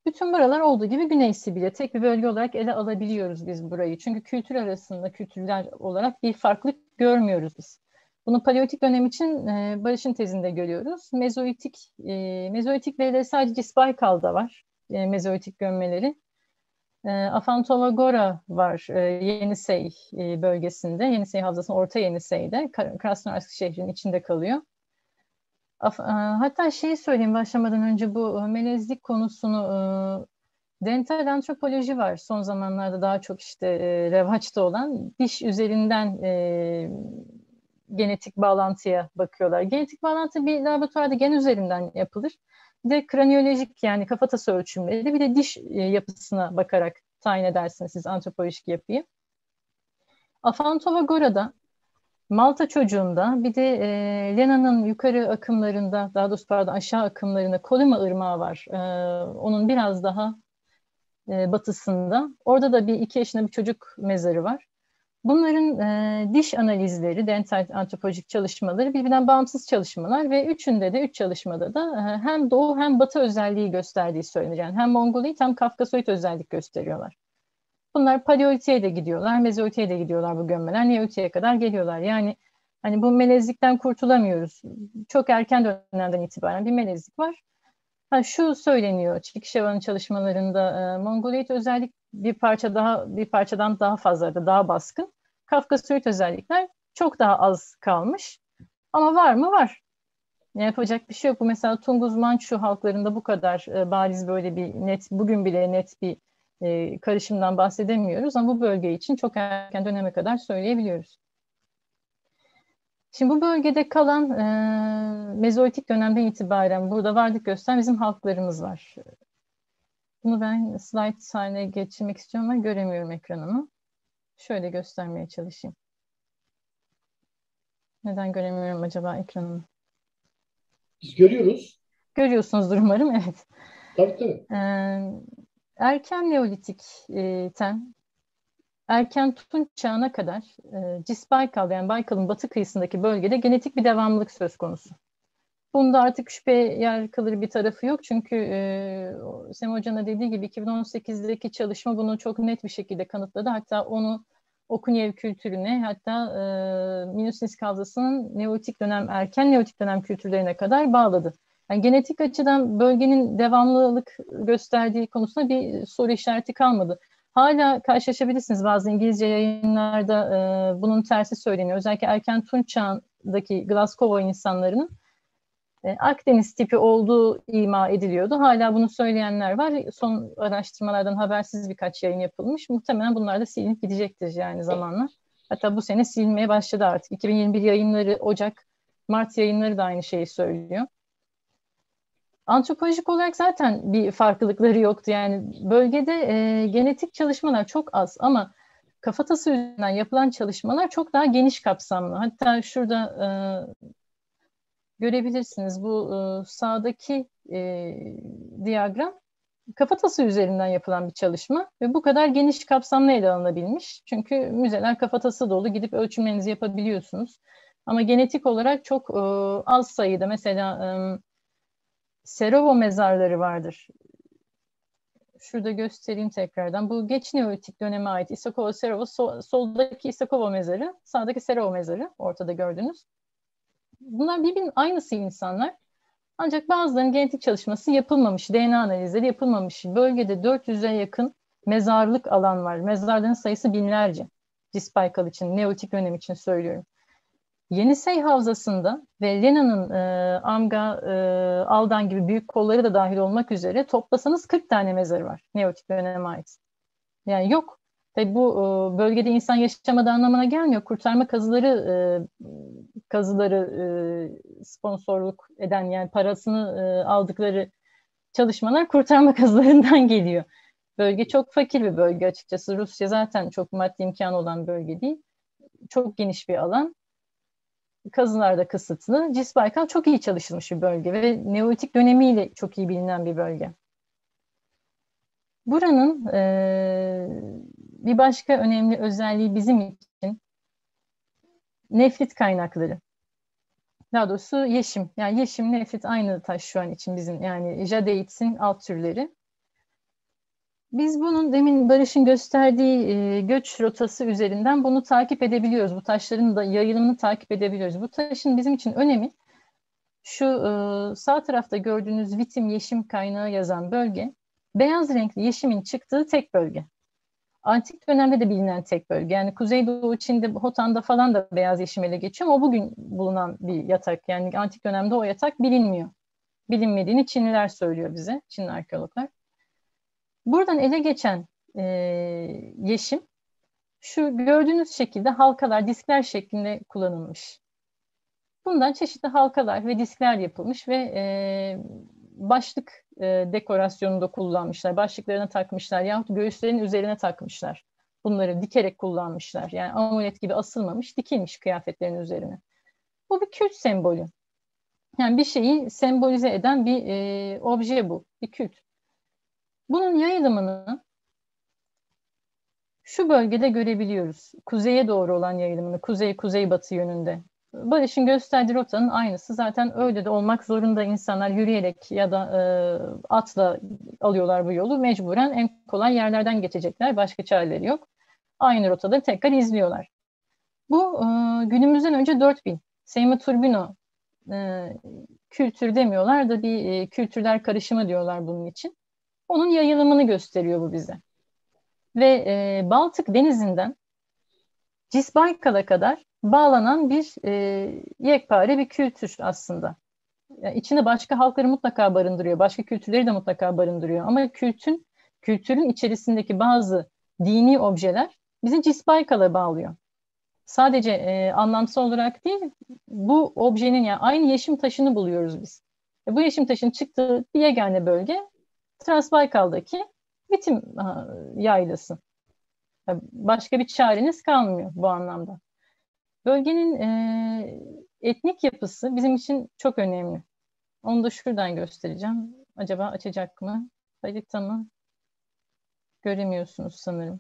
Bütün buralar olduğu gibi Güney Sibirya tek bir bölge olarak ele alabiliyoruz biz burayı. Çünkü kültür arasında kültürler olarak bir farklılık görmüyoruz biz. Bunu Paleolitik dönem için Barış'ın tezinde görüyoruz. Mezolitik verileri sadece Cis-Baykal'da var. Mezolitik gömmeleri. Afantovagora var Yenisey bölgesinde. Yenisey Havzası'nın Orta Yenisey'de. Krasnoyarsk şehrinin içinde kalıyor. Hatta şeyi söyleyeyim başlamadan önce, bu melezlik konusunu, dental antropoloji var son zamanlarda daha çok işte revaçta olan, diş üzerinden genetik bağlantıya bakıyorlar. Genetik bağlantı bir laboratuvarda gen üzerinden yapılır. Bir de kraniyolojik, yani kafatası ölçümleri, bir de diş yapısına bakarak tayin edersiniz siz antropolojik yapıyı. Afantovagora'da, Malta çocuğunda, bir de Lena'nın yukarı akımlarında, daha doğrusu aşağı akımlarında Kolyma Irmağı var. Onun biraz daha batısında. Orada da bir 2 yaşında bir çocuk mezarı var. Bunların diş analizleri, dental antropolojik çalışmaları birbirinden bağımsız çalışmalar ve üç çalışmada da hem doğu hem batı özelliği gösterdiği söylenir. Yani hem Mongolit hem Kafkasoid özellik gösteriyorlar. Bunlar Paleolitik'e de gidiyorlar, Mezolitik'e de gidiyorlar bu gömmeler. Neolitik'e kadar geliyorlar. Yani hani bu melezlikten kurtulamıyoruz. Çok erken dönemden itibaren bir melezlik var. Şu söyleniyor Çikişeva'nın çalışmalarında, Mongoloid özellik bir parçadan daha fazla, daha baskın. Kafkasoid özellikler çok daha az kalmış. Ama var mı? Var. Yapacak bir şey yok. Bu mesela Tunguz Mançu halklarında bu kadar bariz böyle bir net, bugün bile net bir karışımdan bahsedemiyoruz ama bu bölge için çok erken döneme kadar söyleyebiliyoruz. Şimdi bu bölgede kalan Mezolitik dönemden itibaren burada varlık gösteren bizim halklarımız var. Bunu ben slide haline geçirmek istiyorum ama göremiyorum ekranımı. Şöyle göstermeye çalışayım. Neden göremiyorum acaba ekranımı?
Biz görüyoruz.
Görüyorsunuzdur umarım, evet.
Tabii.
Erken Neolitik'ten Erken Tunç çağına kadar Cisbaykal, yani Baykal'ın batı kıyısındaki bölgede genetik bir devamlılık söz konusu. Bunda artık şüphe yer kalır bir tarafı yok. Çünkü Sem Hoca'nın da dediği gibi 2018'deki çalışma bunu çok net bir şekilde kanıtladı. Hatta onu Okunyev kültürüne, hatta Minusins Kavzası'nın erken Neolitik dönem kültürlerine kadar bağladı. Yani genetik açıdan bölgenin devamlılık gösterdiği konusunda bir soru işareti kalmadı. Hala karşılaşabilirsiniz bazı İngilizce yayınlarda bunun tersi söyleniyor. Özellikle erken Tunç çağındaki Glasgow insanlarının Akdeniz tipi olduğu ima ediliyordu. Hala bunu söyleyenler var. Son araştırmalardan habersiz birkaç yayın yapılmış. Muhtemelen bunlar da silinip gidecektir yani zamanla. Hatta bu sene silinmeye başladı artık. 2021 yayınları, Mart yayınları da aynı şeyi söylüyor. Antropolojik olarak zaten bir farklılıkları yoktu. Yani bölgede genetik çalışmalar çok az ama kafatası üzerinden yapılan çalışmalar çok daha geniş kapsamlı. Hatta şurada görebilirsiniz. Bu sağdaki diyagram kafatası üzerinden yapılan bir çalışma ve bu kadar geniş kapsamlı ele alınabilmiş. Çünkü müzeler kafatası dolu, gidip ölçümlerinizi yapabiliyorsunuz. Ama genetik olarak çok az sayıda, mesela Serovo mezarları vardır. Şurada göstereyim tekrardan. Bu geç Neolitik döneme ait Isakova Serovo, soldaki Isakova mezarı, sağdaki Serovo mezarı ortada gördünüz. Bunlar birbirinin aynısı insanlar. Ancak bazılarının genetik çalışması yapılmamış, DNA analizleri yapılmamış. Bölgede 400'e yakın mezarlık alan var. Mezarların sayısı binlerce. Cisbaykal için, Neolitik dönem için söylüyorum. Yenisey Havzası'nda ve Lena'nın Amga, Aldan gibi büyük kolları da dahil olmak üzere toplasanız 40 tane mezarı var Neolitik döneme ait. Yani yok. Tabii bu bölgede insan yaşamadığı anlamına gelmiyor. Kurtarma kazıları sponsorluk eden, yani parasını aldıkları çalışmalar kurtarma kazılarından geliyor. Bölge çok fakir bir bölge açıkçası. Rusya zaten çok maddi imkanı olan bölge değil. Çok geniş bir alan. Kazılar da kısıtlı. Cisbaykal çok iyi çalışılmış bir bölge ve Neolitik dönemiyle çok iyi bilinen bir bölge. Buranın bir başka önemli özelliği bizim için nefrit kaynakları. Daha doğrusu yeşim. Yani yeşim, nefrit aynı taş şu an için bizim. Yani jadeitsin alt türleri. Biz bunun demin Barış'ın gösterdiği göç rotası üzerinden bunu takip edebiliyoruz. Bu taşların da yayılımını takip edebiliyoruz. Bu taşın bizim için önemi şu sağ tarafta gördüğünüz Vitim yeşim kaynağı yazan bölge, beyaz renkli yeşimin çıktığı tek bölge. Antik dönemde de bilinen tek bölge. Yani Kuzeydoğu Çin'de, Hotan'da falan da beyaz yeşim ele geçiyor ama o bugün bulunan bir yatak. Yani antik dönemde o yatak bilinmiyor. Bilinmediğini Çinliler söylüyor bize, Çinli arkeologlar. Buradan ele geçen yeşim şu gördüğünüz şekilde halkalar, diskler şeklinde kullanılmış. Bundan çeşitli halkalar ve diskler yapılmış ve başlık dekorasyonunda kullanmışlar. Başlıklarına takmışlar yahut göğüslerin üzerine takmışlar. Bunları dikerek kullanmışlar. Yani amulet gibi asılmamış, dikilmiş kıyafetlerin üzerine. Bu bir kült sembolü. Yani bir şeyi sembolize eden bir obje bu, bir kült. Bunun yayılımını şu bölgede görebiliyoruz. Kuzeye doğru olan yayılımını, kuzey-kuzeybatı yönünde. Barış'ın gösterdiği rotanın aynısı. Zaten öyle de olmak zorunda, insanlar yürüyerek ya da atla alıyorlar bu yolu. Mecburen en kolay yerlerden geçecekler. Başka çareleri yok. Aynı rotaları tekrar izliyorlar. Bu günümüzden önce 4000. Seyma Turbino kültür demiyorlar da bir kültürler karışımı diyorlar bunun için. Onun yayılımını gösteriyor bu bize. Ve Baltık Denizi'nden Cisbaykal'a kadar bağlanan bir yekpare bir kültür aslında. Yani içinde başka halkları mutlaka barındırıyor, başka kültürleri de mutlaka barındırıyor. Ama kültürün içerisindeki bazı dini objeler bizi Cisbaykal'a bağlıyor. Sadece anlamsal olarak değil, bu objenin yani aynı yeşim taşını buluyoruz biz. Bu yeşim taşının çıktığı bir yegane bölge Transbaykal'daki Bitim yaylası. Başka bir çareniz kalmıyor bu anlamda. Bölgenin etnik yapısı bizim için çok önemli. Onu da şuradan göstereceğim. Acaba açacak mı? Harita mı? Göremiyorsunuz sanırım.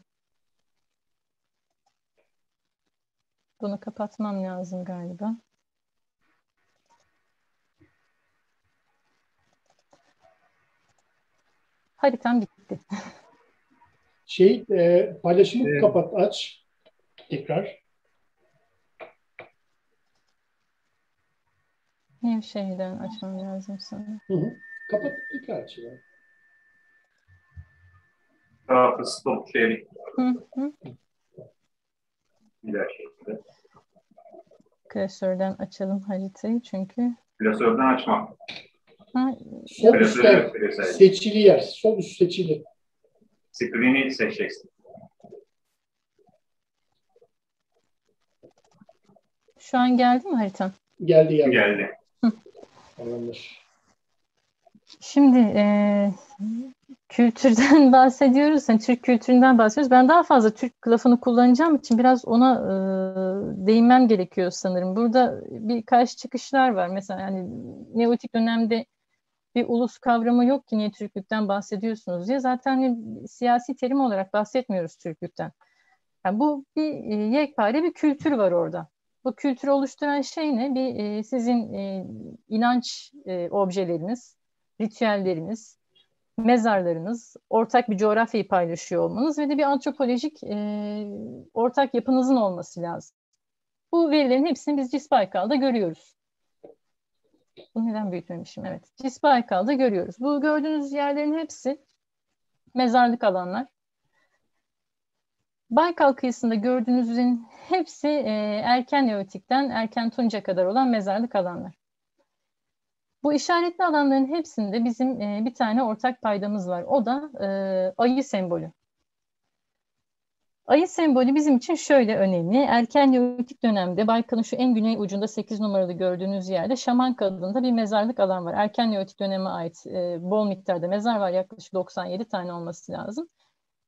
Bunu kapatmam lazım galiba. Haritam bitti.
Paylaşımı kapat, aç. Tekrar.
Nevşehir'den açmam lazım sanırım.
Kapat, tekrar aç.
Stop sharing.
Klasörden açalım haritayı çünkü.
Klasörden açmak.
Sol üstten seçili yer. Sol üst seçili.
Screen'i seçeceksin.
Şu an geldi mi haritan?
Geldi. Anlamış.
Şimdi kültürden bahsediyoruz. Yani Türk kültüründen bahsediyoruz. Ben daha fazla Türk lafını kullanacağım için biraz ona değinmem gerekiyor sanırım. Burada birkaç çıkışlar var. Mesela yani Neolitik dönemde bir ulus kavramı yok ki niye Türklükten bahsediyorsunuz diye. Zaten siyasi terim olarak bahsetmiyoruz Türklükten. Yani bu bir yekpare bir kültür var orada. Bu kültürü oluşturan şey ne? Sizin inanç objeleriniz, ritüelleriniz, mezarlarınız, ortak bir coğrafyayı paylaşıyor olmanız ve de bir antropolojik ortak yapınızın olması lazım. Bu verilerin hepsini biz Cisbaykal'da görüyoruz. Bunu neden büyütmemişim? Evet. Cisbaykal'da görüyoruz. Bu gördüğünüz yerlerin hepsi mezarlık alanlar. Baykal kıyısında gördüğünüzün hepsi erken Neolitik'ten erken Tunç'a kadar olan mezarlık alanlar. Bu işaretli alanların hepsinde bizim bir tane ortak paydamız var. O da ayı sembolü. Ayı sembolü bizim için şöyle önemli. Erken Neolitik dönemde Baykal'ın şu en güney ucunda 8 numaralı gördüğünüz yerde Şamanka adında bir mezarlık alan var. Erken Neolitik döneme ait bol miktarda mezar var. Yaklaşık 97 tane olması lazım.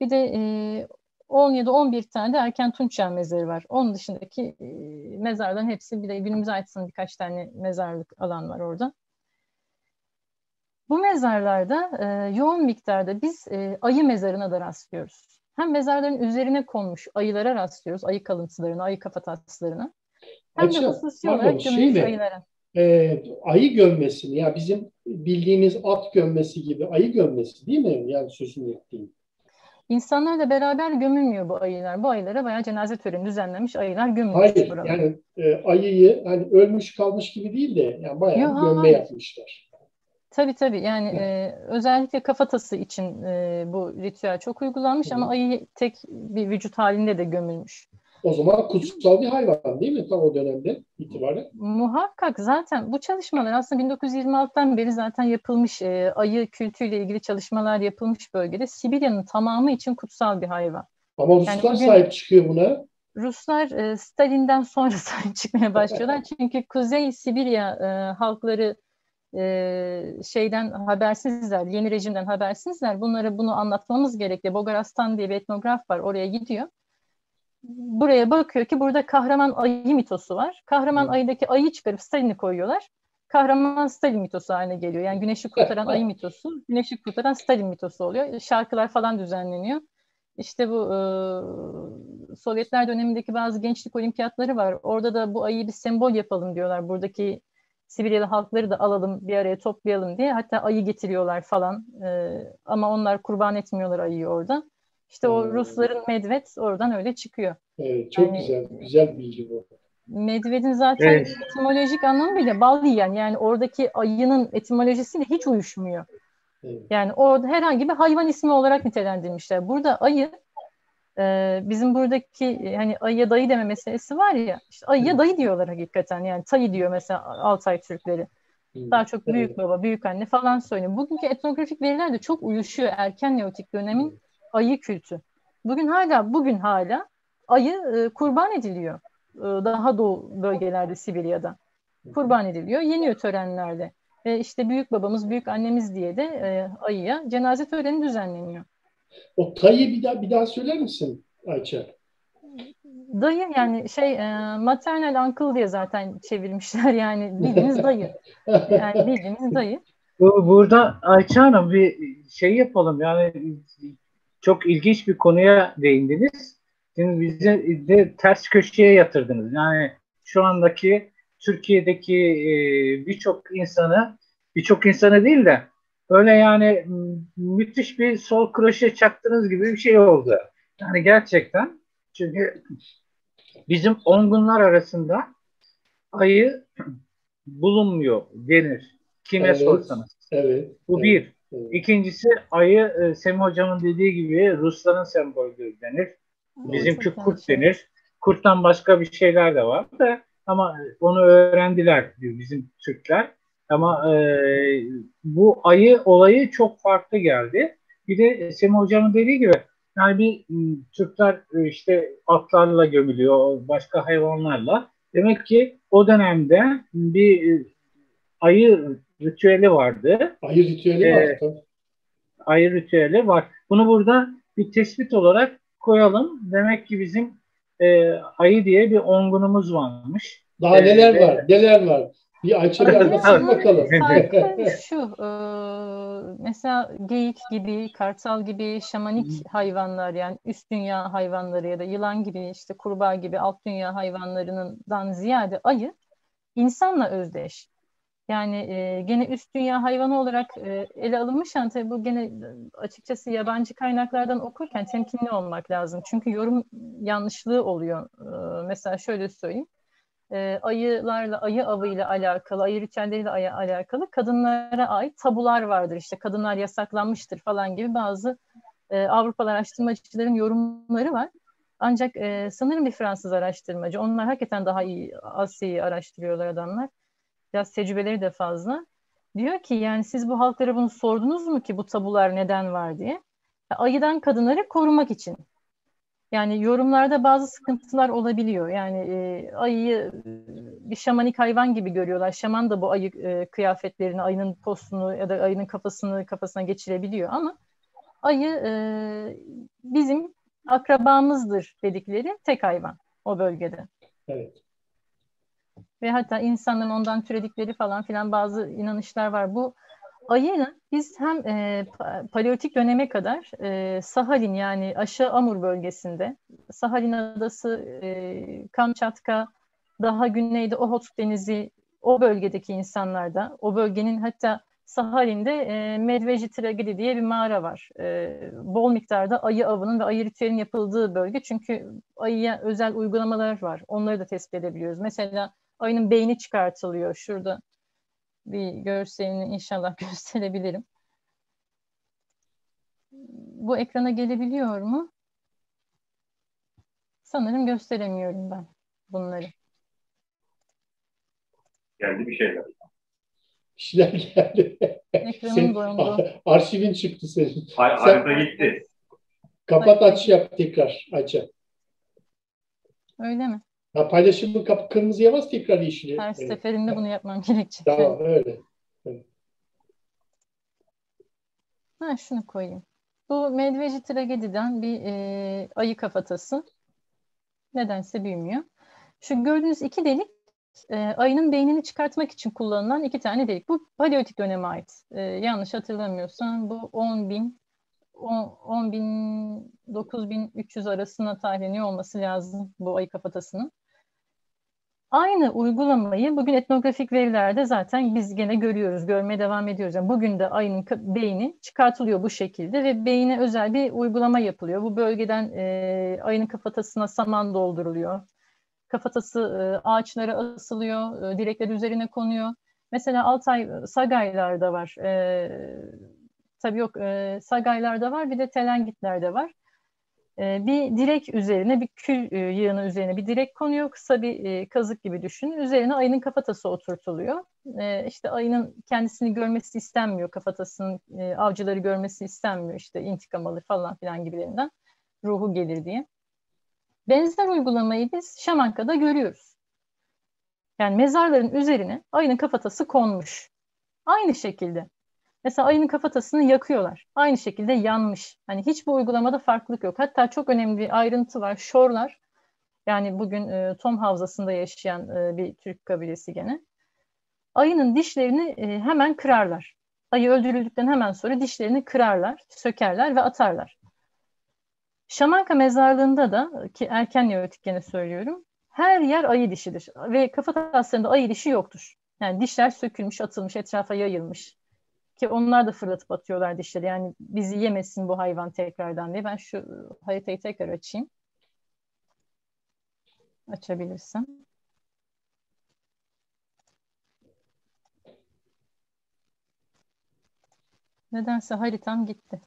Bir de 10 ya da 11 tane de erken Tunç Çağı mezarı var. Onun dışındaki mezarların hepsi bir de günümüze ait birkaç tane mezarlık alan var orada. Bu mezarlarda yoğun miktarda biz ayı mezarına da rastlıyoruz. Hem mezarların üzerine konmuş ayılara rastlıyoruz, ayı kalıntılarına, ayı kafataslarına. Hem de hususi olarak gömülmüş ayılara.
Ayı gömmesi mi? Ya bizim bildiğimiz at gömmesi gibi ayı gömmesi değil mi? Yani sözünü ettiğim.
İnsanlarla beraber gömülmüyor bu ayılar. Bu ayılara bayağı cenaze töreni düzenlenmiş ayılar gömülmüş.
Hayır, yani ayıyı hani ölmüş kalmış gibi değil de yani bayağı gömme yapmışlar.
Tabii yani özellikle kafatası için bu ritüel çok uygulanmış ama ayı tek bir vücut halinde de gömülmüş.
O zaman kutsal bir hayvan değil mi tam o dönemde itibaren?
Muhakkak zaten bu çalışmalar aslında 1926'dan beri zaten yapılmış ayı kültüyle ilgili çalışmalar yapılmış bölgede. Sibirya'nın tamamı için kutsal bir hayvan.
Ama Ruslar sahip çıkıyor buna.
Ruslar Stalin'den sonra sahip çıkmaya başlıyorlar. Çünkü Kuzey Sibirya halkları şeyden habersizler, yeni rejimden habersizler. Bunlara bunu anlatmamız gerekli. Bogarastan diye bir etnograf var, oraya gidiyor. Buraya bakıyor ki burada kahraman ayı mitosu var. Kahraman ayıdaki ayıyı çıkarıp Stalin'i koyuyorlar. Kahraman Stalin mitosu haline geliyor. Yani güneşi kurtaran ayı mitosu, güneşi kurtaran Stalin mitosu oluyor. Şarkılar falan düzenleniyor. İşte bu Sovyetler dönemindeki bazı gençlik olimpiyatları var. Orada da bu ayıyı bir sembol yapalım diyorlar. Buradaki Sibiryalı halkları da alalım, bir araya toplayalım diye. Hatta ayı getiriyorlar falan. Ama onlar kurban etmiyorlar ayıyı orada. İşte o Rusların medved oradan öyle çıkıyor.
Evet, çok güzel bir bilgi bu.
Medved'in zaten etimolojik anlamı bile bal yiyen, yani oradaki ayının etimolojisiyle hiç uyuşmuyor. Yani orada herhangi bir hayvan ismi olarak nitelendirmişler. Burada ayı, bizim buradaki hani ayıya dayı deme meselesi var ya, işte ayıya dayı diyorlar hakikaten, yani tayı diyor mesela Altay Türkleri. Daha çok büyük baba, büyük anne falan söylüyor. Bugünkü etnografik veriler de çok uyuşuyor erken Neolitik dönemin ayı kültü. Bugün hala ayı kurban ediliyor. Daha doğu bölgelerde, Sibirya'da kurban ediliyor, yeniyor törenlerde. Ve işte büyük babamız, büyük annemiz diye de ayıya cenaze töreni düzenleniyor.
O tayı bir daha söyler misin Ayça?
Dayı, yani maternal uncle diye zaten çevirmişler, yani bildiğiniz dayı. Yani bildiğiniz dayı.
Burada Ayça Hanım bir şey yapalım, yani çok ilginç bir konuya değindiniz. Şimdi bizi de ters köşeye yatırdınız. Yani şu andaki Türkiye'deki birçok insanı değil de öyle yani müthiş bir sol kroşe çaktığınız gibi bir şey oldu. Yani gerçekten, çünkü bizim ongunlar arasında ayı bulunmuyor denir. Kime sorsanız.
Evet.
Bu bir. İkincisi, ayı Semih Hocam'ın dediği gibi Rusların sembolüdür denir. Bizimki kurt denir. Kurttan başka bir şeyler de var da, ama onu öğrendiler diyor bizim Türkler. Ama bu ayı olayı çok farklı geldi. Bir de Semih Hocam'ın dediği gibi, yani bir Türkler işte atlarla gömülüyor, başka hayvanlarla. Demek ki o dönemde bir ayı ritüeli vardı.
Ayı ritüeli var.
Ayı ritüeli var. Bunu burada bir tespit olarak koyalım. Demek ki bizim ayı diye bir ongunumuz varmış.
Daha neler var? Neler var? Bir Ayça bir anlatsın bakalım.
Farkı şu, mesela geyik gibi, kartal gibi şamanik hayvanlar, yani üst dünya hayvanları ya da yılan gibi, işte kurbağa gibi alt dünya hayvanlarından ziyade ayı insanla özdeş. Yani gene üst dünya hayvanı olarak ele alınmış, yani tabii bu gene açıkçası yabancı kaynaklardan okurken temkinli olmak lazım. Çünkü yorum yanlışlığı oluyor. Mesela şöyle söyleyeyim. Ayılarla, ayı avıyla alakalı, ayı ritüelleriyle alakalı kadınlara ait tabular vardır. İşte kadınlar yasaklanmıştır falan gibi bazı Avrupalı araştırmacıların yorumları var. Ancak sanırım bir Fransız araştırmacı, onlar hakikaten daha iyi Asya'yı araştırıyorlar adamlar. Biraz tecrübeleri de fazla. Diyor ki, yani siz bu halklara bunu sordunuz mu ki bu tabular neden var diye? Ayıdan kadınları korumak için. Yani yorumlarda bazı sıkıntılar olabiliyor. Yani ayıyı bir şamanik hayvan gibi görüyorlar. Şaman da bu ayı kıyafetlerini, ayının postunu ya da ayının kafasına geçirebiliyor, ama ayı bizim akrabamızdır dedikleri tek hayvan o bölgede.
Evet.
Ve hatta insanların ondan türedikleri falan filan bazı inanışlar var. Bu ayının biz hem Paleolitik döneme kadar Sahalin, yani Aşağı Amur bölgesinde, Sahalin Adası, Kamçatka, daha güneyde Ohotsk Denizi, o bölgedeki insanlarda, o bölgenin hatta Sahalin'de Medveji Tragedi diye bir mağara var. Bol miktarda ayı avının ve ayı ritüelinin yapıldığı bölge. Çünkü ayıya özel uygulamalar var. Onları da tespit edebiliyoruz. Mesela ayının beyni çıkartılıyor. Şurada bir görselini inşallah gösterebilirim. Bu ekrana gelebiliyor mu? Sanırım gösteremiyorum ben bunları.
Geldi bir şeyler.
Bir şeyler geldi.
Ekranın dondu.
Arşivin çıktı senin.
Harita gitti.
Kapat, aç yap tekrar Ayça.
Öyle mi?
Ya paylaşımın kırmızıya bas, tekrar yeşili.
Her seferinde bunu yapmam gerekecek.
Tamam, öyle.
Şunu koyayım. Bu Medveji Tragedi'den bir ayı kafatası. Nedense büyümüyor. Şu gördüğünüz iki delik ayının beynini çıkartmak için kullanılan iki tane delik. Bu Paleolitik döneme ait. Yanlış hatırlamıyorsam bu 10.000-9.300 arasına tarihleniyor olması lazım bu ayı kafatasının. Aynı uygulamayı bugün etnografik verilerde zaten biz gene görüyoruz, görmeye devam ediyoruz. Yani bugün de ayının beyni çıkartılıyor bu şekilde ve beyine özel bir uygulama yapılıyor. Bu bölgeden ayının kafatasına saman dolduruluyor. kafatası ağaçlara asılıyor, direkler üzerine konuyor. Mesela Altay Sagaylar'da var. Tabii yok, Sagaylar'da var, bir de Telengitler'de var. Bir direk üzerine, bir kül yığını üzerine bir direk konuyor. Kısa bir kazık gibi düşünün. Üzerine ayının kafatası oturtuluyor. İşte ayının kendisini görmesi istenmiyor. Kafatasının avcıları görmesi istenmiyor. İşte intikam alır falan filan gibilerinden. Ruhu gelir diye. Benzer uygulamayı biz Şamanka'da görüyoruz. Yani mezarların üzerine ayının kafatası konmuş. Aynı şekilde. Mesela ayının kafatasını yakıyorlar. Aynı şekilde yanmış. Hani hiçbir uygulamada farklılık yok. Hatta çok önemli bir ayrıntı var. Şorlar, yani bugün Tom Havzası'nda yaşayan bir Türk kabilesi gene. Ayının dişlerini hemen kırarlar. Ayı öldürüldükten hemen sonra dişlerini kırarlar, sökerler ve atarlar. Şamanka mezarlığında da, ki erken Neolitik gene söylüyorum, her yer ayı dişidir. Ve kafataslarında ayı dişi yoktur. Yani dişler sökülmüş, atılmış, etrafa yayılmış. Ki onlar da fırlatıp atıyorlar dişleri. Yani bizi yemesin bu hayvan tekrardan diye. Ben şu haritayı tekrar açayım. Açabilirsem. Nedense haritam gitti.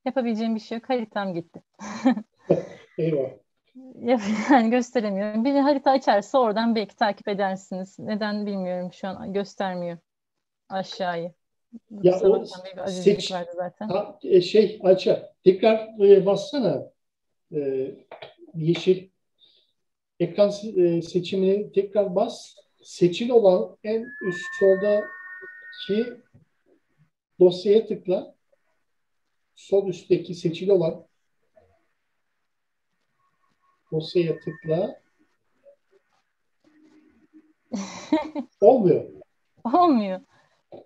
Yapabileceğim bir şey yok. Haritam gitti.
Eyvah.
Yani gösteremiyorum. Bir harita açarsa oradan belki takip edersiniz. Neden bilmiyorum, şu an göstermiyor aşağıyı.
Ya o
bir azizlik vardı zaten.
Ayça tekrar bassana, yeşil ekran seçimini tekrar bas. Seçili olan en üst soldaki dosyaya tıkla. Sol üstteki seçili olan dosyaya tıkla. Olmuyor.
Olmuyor.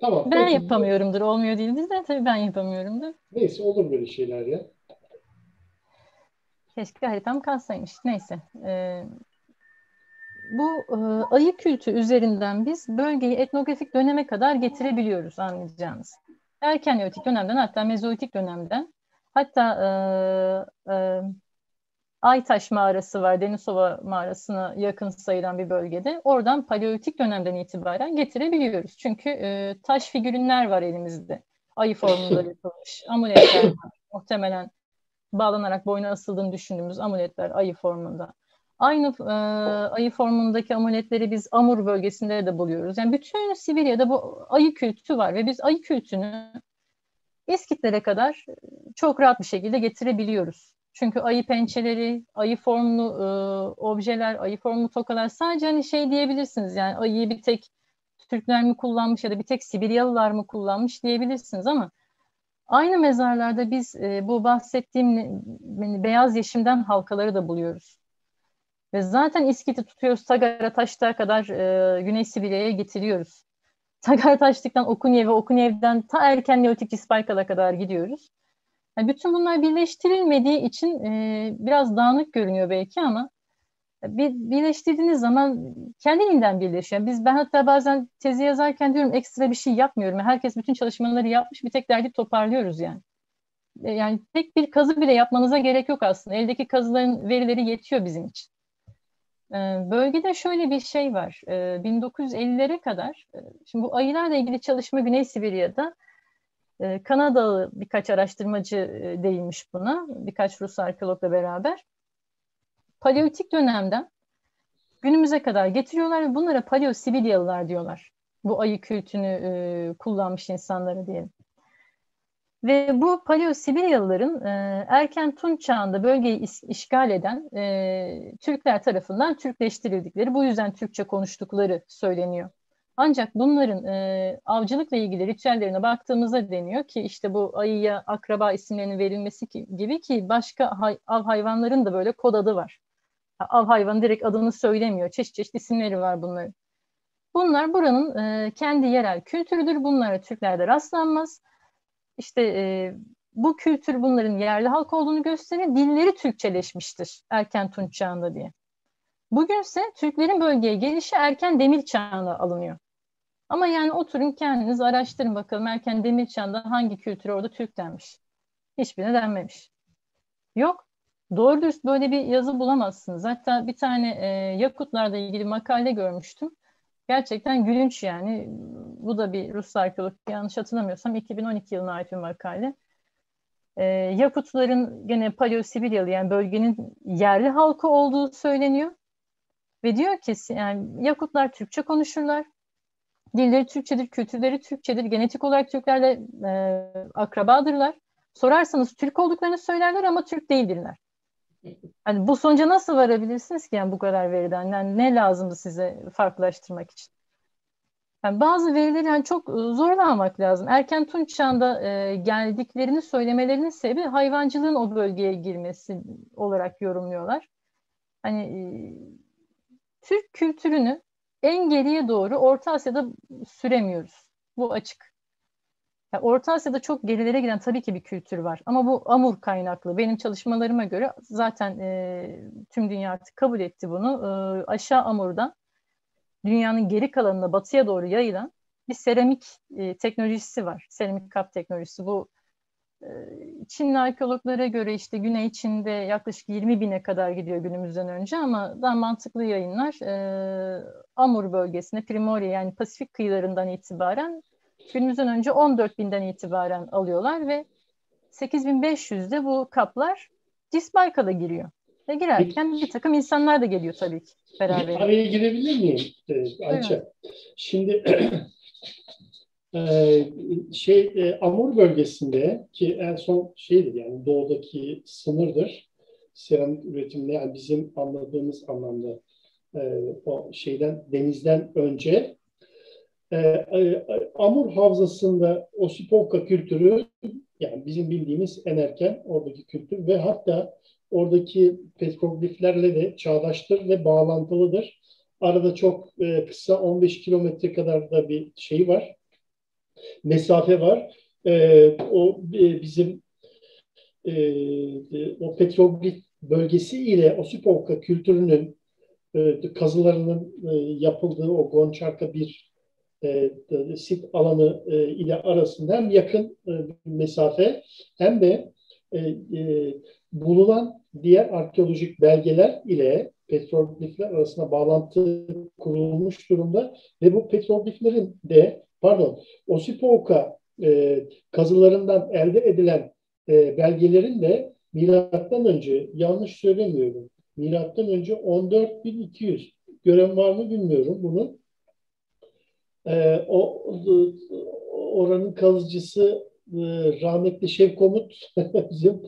Tamam.
Ben yapamıyorumdur. Olmuyor değildir de tabii ben yapamıyorumdur.
Neyse, olur böyle şeyler ya.
Keşke haritam kalsaymış. Neyse. Bu ayı kültü üzerinden biz bölgeyi etnografik döneme kadar getirebiliyoruz, anlayacağınız. Erken Neolitik dönemden, hatta Mezolitik dönemden, hatta Aytaş mağarası var, Denisova mağarasına yakın sayılan bir bölgede. Oradan Paleolitik dönemden itibaren getirebiliyoruz. Çünkü taş figürünler var elimizde. Ayı formunda yapılmış amuletler var. Muhtemelen bağlanarak boyuna asıldığını düşündüğümüz amuletler ayı formunda. Aynı ayı formundaki amuletleri biz Amur bölgesinde de buluyoruz. Yani bütün Sibirya'da bu ayı kültü var ve biz ayı kültünü İskitlere kadar çok rahat bir şekilde getirebiliyoruz. Çünkü ayı pençeleri, ayı formlu objeler, ayı formlu tokalar, sadece hani şey diyebilirsiniz, yani ayıyı bir tek Türkler mi kullanmış ya da bir tek Sibiryalılar mı kullanmış diyebilirsiniz, ama aynı mezarlarda biz bu bahsettiğim beyaz yeşimden halkaları da buluyoruz. Ve zaten İskit'i tutuyoruz, Sagar'a, Taş'ta kadar Güney Sibirya'ya getiriyoruz. Sagar Taşlık'tan Okunyev ve Okunyev'den ta erken Neolitik Cisbaykal'a kadar gidiyoruz. Yani bütün bunlar birleştirilmediği için biraz dağınık görünüyor belki, ama birleştirdiğiniz zaman kendiliğinden birleşiyor. Ben hatta bazen tezi yazarken diyorum, ekstra bir şey yapmıyorum. Herkes bütün çalışmaları yapmış, bir tek derdi toparlıyoruz yani. Yani tek bir kazı bile yapmanıza gerek yok aslında. Eldeki kazıların verileri yetiyor bizim için. Bölgede şöyle bir şey var. 1950'lere kadar, şimdi bu ayılarla ilgili çalışma Güney Sibirya'da, Kanadalı birkaç araştırmacı değinmiş buna, birkaç Rus arkeologla beraber. Paleolitik dönemden günümüze kadar getiriyorlar ve bunlara Paleo-Sibiryalılar diyorlar. Bu ayı kültünü kullanmış insanlara diyelim. Ve bu Paleo-Sibiryalıların erken Tunç çağında bölgeyi işgal eden Türkler tarafından Türkleştirildikleri, bu yüzden Türkçe konuştukları söyleniyor. Ancak bunların avcılıkla ilgili ritüellerine baktığımızda deniyor ki işte bu ayıya akraba isimlerinin verilmesi gibi, ki başka av hayvanların da böyle kod adı var. Av hayvanı direkt adını söylemiyor. Çeşit çeşit isimleri var bunların. Bunlar buranın kendi yerel kültürüdür. Bunlara Türklerde rastlanmaz. İşte bu kültür bunların yerli halk olduğunu gösterir. Dilleri Türkçeleşmiştir erken Tunç çağında diye. Bugünse Türklerin bölgeye gelişi erken Demir çağına alınıyor. Ama yani oturun kendiniz araştırın bakalım Erken Demirçan'da hangi kültür orada Türk denmiş. Hiçbirine denmemiş. Yok. Doğru dürüst böyle bir yazı bulamazsınız. Hatta bir tane Yakutlarla ilgili makale görmüştüm. Gerçekten gülünç yani. Bu da bir Rus arkeolog, yanlış hatırlamıyorsam 2012 yılına ait bir makale. Yakutların gene Paleo-Sibiryalı yani bölgenin yerli halkı olduğu söyleniyor. Ve diyor ki yani Yakutlar Türkçe konuşurlar. Dilleri Türkçedir, kültürleri Türkçedir. Genetik olarak Türklerle akrabadırlar. Sorarsanız Türk olduklarını söylerler ama Türk değildirler. Yani bu sonuca nasıl varabilirsiniz ki yani bu kadar veriden? Yani ne lazımdı size farklılaştırmak için? Yani bazı verileri yani çok zorlamamak lazım. Erken Tunç Çağı'nda geldiklerini söylemelerinin sebebi hayvancılığın o bölgeye girmesi olarak yorumluyorlar. Hani Türk kültürünü en geriye doğru Orta Asya'da süremiyoruz. Bu açık. Yani Orta Asya'da çok gerilere giden tabii ki bir kültür var. Ama bu Amur kaynaklı. Benim çalışmalarıma göre zaten tüm dünya artık kabul etti bunu. Aşağı Amur'dan dünyanın geri kalanına batıya doğru yayılan bir seramik teknolojisi var. Seramik kap teknolojisi. Bu Çinli arkeologlara göre işte Güney Çin'de yaklaşık 20 bine kadar gidiyor günümüzden önce ama daha mantıklı yayınlar Amur bölgesine, Primorye yani Pasifik kıyılarından itibaren günümüzden önce 14 binden itibaren alıyorlar ve 8500'de bu kaplar Cisbaykal'a giriyor. Ve girerken bir takım insanlar da geliyor tabii ki beraber.
Araya girebilir miyim Ayça? Şimdi Amur bölgesinde ki en son şeydir yani doğudaki sınırdır. Seramik üretiminde yani bizim anladığımız anlamda o şeyden denizden önce Amur Havzası'nda Osipovka kültürü yani bizim bildiğimiz en erken oradaki kültür ve hatta oradaki petrogliflerle de çağdaştır ve bağlantılıdır. Arada çok kısa 15 kilometre kadar da bir şey var. Mesafe var. O bizim o petroglif bölgesi ile Osipovka kültürünün kazılarının yapıldığı o Gonçarka bir sit alanı ile arasında hem yakın mesafe hem de bulunan diğer arkeolojik belgeler ile petroglifler arasında bağlantı kurulmuş durumda ve bu petrogliflerin de Osipovka kazılarından elde edilen belgelerin de milattan önce yanlış söylemiyorum milattan önce 14.200 gören var mı bilmiyorum bunu. Oranın kazıcısı rahmetli Şevkomut bizim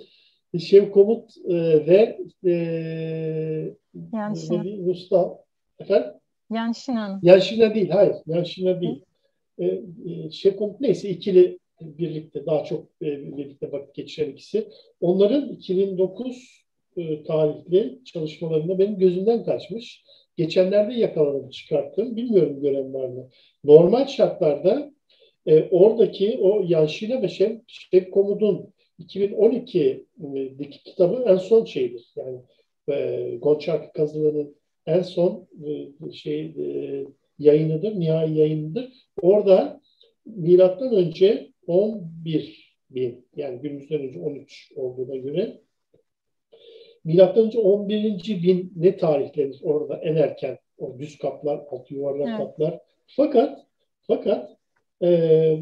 Şevkomut ve Usta efendim? Yanşina değil, hayır. Yanşina değil. Şevkomut neyse ikili birlikte daha çok birlikte vakit geçiren ikisi. Onların 2009 tarihli çalışmalarında benim gözümden kaçmış. Geçenlerde yakaladım, çıkarttım. Bilmiyorum gören var mı? Normal şartlarda oradaki o Yanşina ve Şevkomut'un 2012'deki kitabı en son şeydir. Yani Gonçarka kazılarının en son yayınıdır, nihai yayınıdır. Orada milattan önce 11 bin yani günümüzden önce 13 olduğuna göre milattan önce 11. bin ne tarihlenir orada en erken o düz kaplar, alt yuvarlak kaplar. Fakat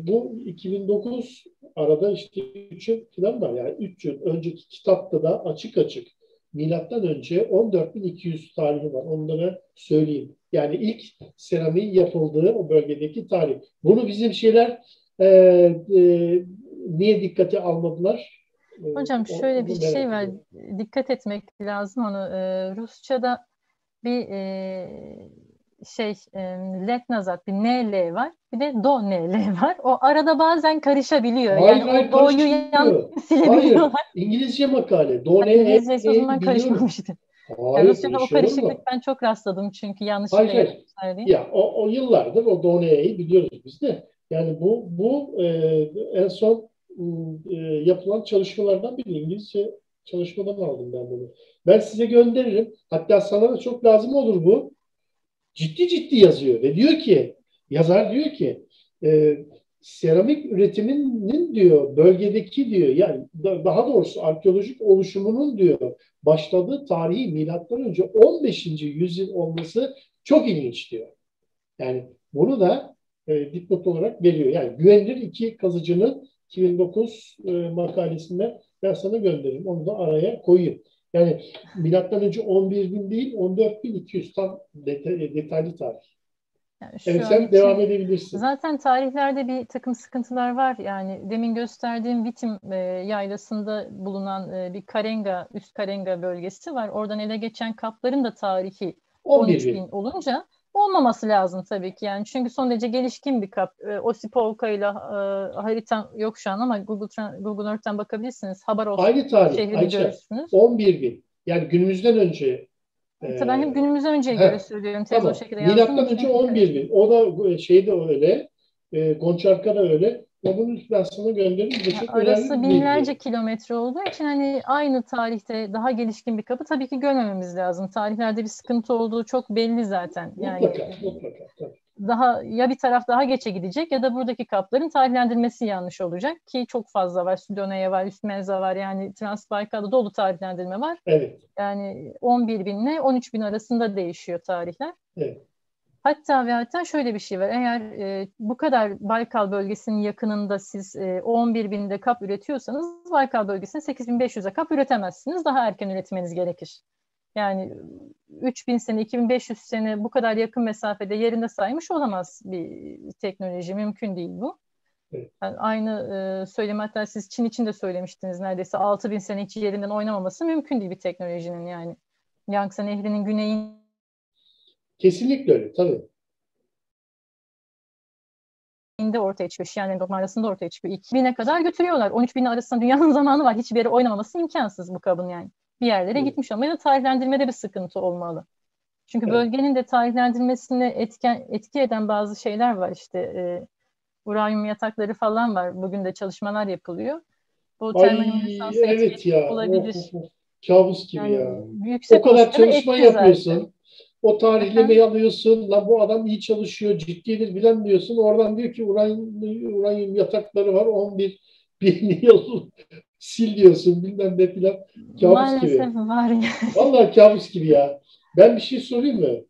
bu 2009 arada işte 3 yıl falan var. Yani 3 yıl önceki kitapta da açık milattan önce 14.200 tarihi var. Onlara söyleyeyim. Yani ilk seramiğin yapıldığı o bölgedeki tarih. Bunu bizim şeyler niye dikkate almadılar?
Hocam şöyle bir şey var. Dikkat etmek lazım onu. Rusça'da bir letnazat, bir NL var. Bir de do NL var. O arada bazen karışabiliyor.
Hayır,
o do'yu yanlış silebiliyorlar.
Hayır, İngilizce makale. Do NL
İngilizce o zaman karışmamıştı. Yani Rusya'da o karışıklık ben çok rastladım çünkü yanlış
söyleyeyim. Ya o yıllardır o do NL'yi biliyoruz biz de. Yani bu en son yapılan çalışmalardan biri. İngilizce çalışmadan aldım ben bunu. Ben size gönderirim. Hatta sana da çok lazım olur bu. Ciddi yazıyor ve diyor ki Yazar diyor ki seramik üretiminin diyor bölgedeki diyor yani daha doğrusu arkeolojik oluşumunun diyor başladığı tarihi milattan önce 15. yüzyıl olması çok ilginç diyor. Yani bunu da dipnot olarak veriyor. Yani güvenilir iki kazıcının 2009 makalesinde ben sana gönderirim. Onu da araya koyayım. Yani milattan önce 11.000 değil 14.200 tam detaylı tarih.
Yani
evet sen devam edebilirsin.
Zaten tarihlerde bir takım sıkıntılar var. Yani demin gösterdiğim Vitim yaylasında bulunan bir Karenga, üst Karenga bölgesi var. Oradan ele geçen kapların da tarihi 13.000 olunca olmaması lazım tabii ki. Yani çünkü son derece gelişkin bir kap. Osipovka ile harita yok şu an ama Google Earth'ten bakabilirsiniz. Habarovsk şehrini görürsünüz.
11.000. Yani günümüzden önce.
Ben hem günümüzden önceye göre söylüyorum. Tez o şekilde yazdım.
Milattan önce 11.000. O da şeyde öyle. Gonçarka da öyle. Bunu ben sana gönderirim.
Arası binlerce kilometre olduğu için hani aynı tarihte daha gelişkin bir kapı tabii ki görmememiz lazım. Tarihlerde bir sıkıntı olduğu çok belli zaten. Yani
mutlaka. Tabii.
Daha ya bir taraf daha geçe gidecek ya da buradaki kapların tarihlendirmesi yanlış olacak ki çok fazla var. Südoneya var, Üst Menza var. Yani Transbaykal'da dolu tarihlendirme var.
Evet.
Yani 11.000 ile 13.000 arasında değişiyor tarihler.
Evet.
Hatta şöyle bir şey var. Eğer bu kadar Baykal bölgesinin yakınında siz 11.000'de kap üretiyorsanız Baykal bölgesinde 8.500'e kap üretemezsiniz. Daha erken üretmeniz gerekir. Yani 3.000 sene, 2.500 sene bu kadar yakın mesafede yerinde saymış olamaz bir teknoloji. Mümkün değil bu.
Evet.
Yani aynı söylemi hatta siz Çin için de söylemiştiniz neredeyse 6.000 sene hiç yerinden oynamaması mümkün değil bir teknolojinin yani. Yangtze Nehri'nin güneyinde
kesinlikle öyle tabii.
ortaya çıkıyor. Şiyanların dogma arasında ortaya çıkıyor. 2000'e kadar götürüyorlar. 13.000 arasında dünyanın zamanı var. Hiçbir yere oynamaması imkansız bu kabın yani. Bir yerlere gitmiş ama ya da tarihlendirmede bir sıkıntı olmalı. Çünkü bölgenin de tarihlendirmesine etki eden bazı şeyler var. İşte uranyum yatakları falan var. Bugün de çalışmalar yapılıyor. Bu termolüminesansı
evet
olabilir.
Kabus gibi
yani
ya.
Yüksek
o kadar çalışma yapıyorsun.
Zaten.
O tarihlemeyi alıyorsun. La bu adam iyi çalışıyor, ciddidir bilen diyorsun. Oradan diyor ki uranyum yatakları var. 11.000 yıl sil diyorsun. Bilmem ne filan. Kabus
maalesef
gibi.
Var ya.
Vallahi kabus gibi ya. Ben bir şey sorayım mı?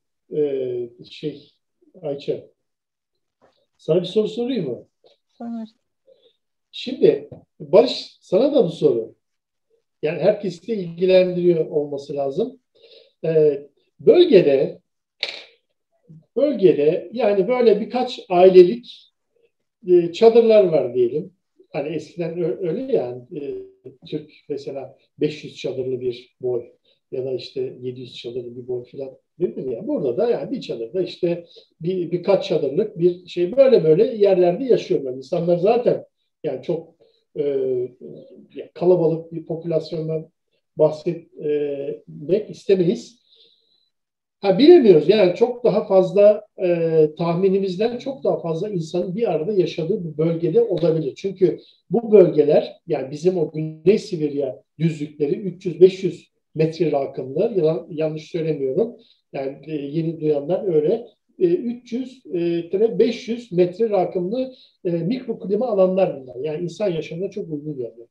Ayça. Sana bir soru sorayım mı?
Sorun.
Şimdi Barış sana da bu soru. Yani herkesi de ilgilendiriyor olması lazım. Bölgede yani böyle birkaç ailelik çadırlar var diyelim. Hani eskiden öyle yani Türk mesela 500 çadırlı bir boy ya da işte 700 çadırlı bir boy falan değil mi? Yani burada da yani bir çadırda işte birkaç çadırlık bir şey böyle yerlerde yaşıyorlar. İnsanlar zaten yani çok kalabalık bir popülasyondan bahsetmek istemeyiz. Bilemiyoruz. Yani çok daha fazla tahminimizden çok daha fazla insanın bir arada yaşadığı bir bölgede olabilir. Çünkü bu bölgeler yani bizim o Güney Sibirya düzlükleri 300-500 metre rakımlı yanlış söylemiyorum. Yani yeni duyanlar öyle 300-500 metre rakımlı mikroklima alanlar bunlar. Yani insan yaşamına çok uygun yerler.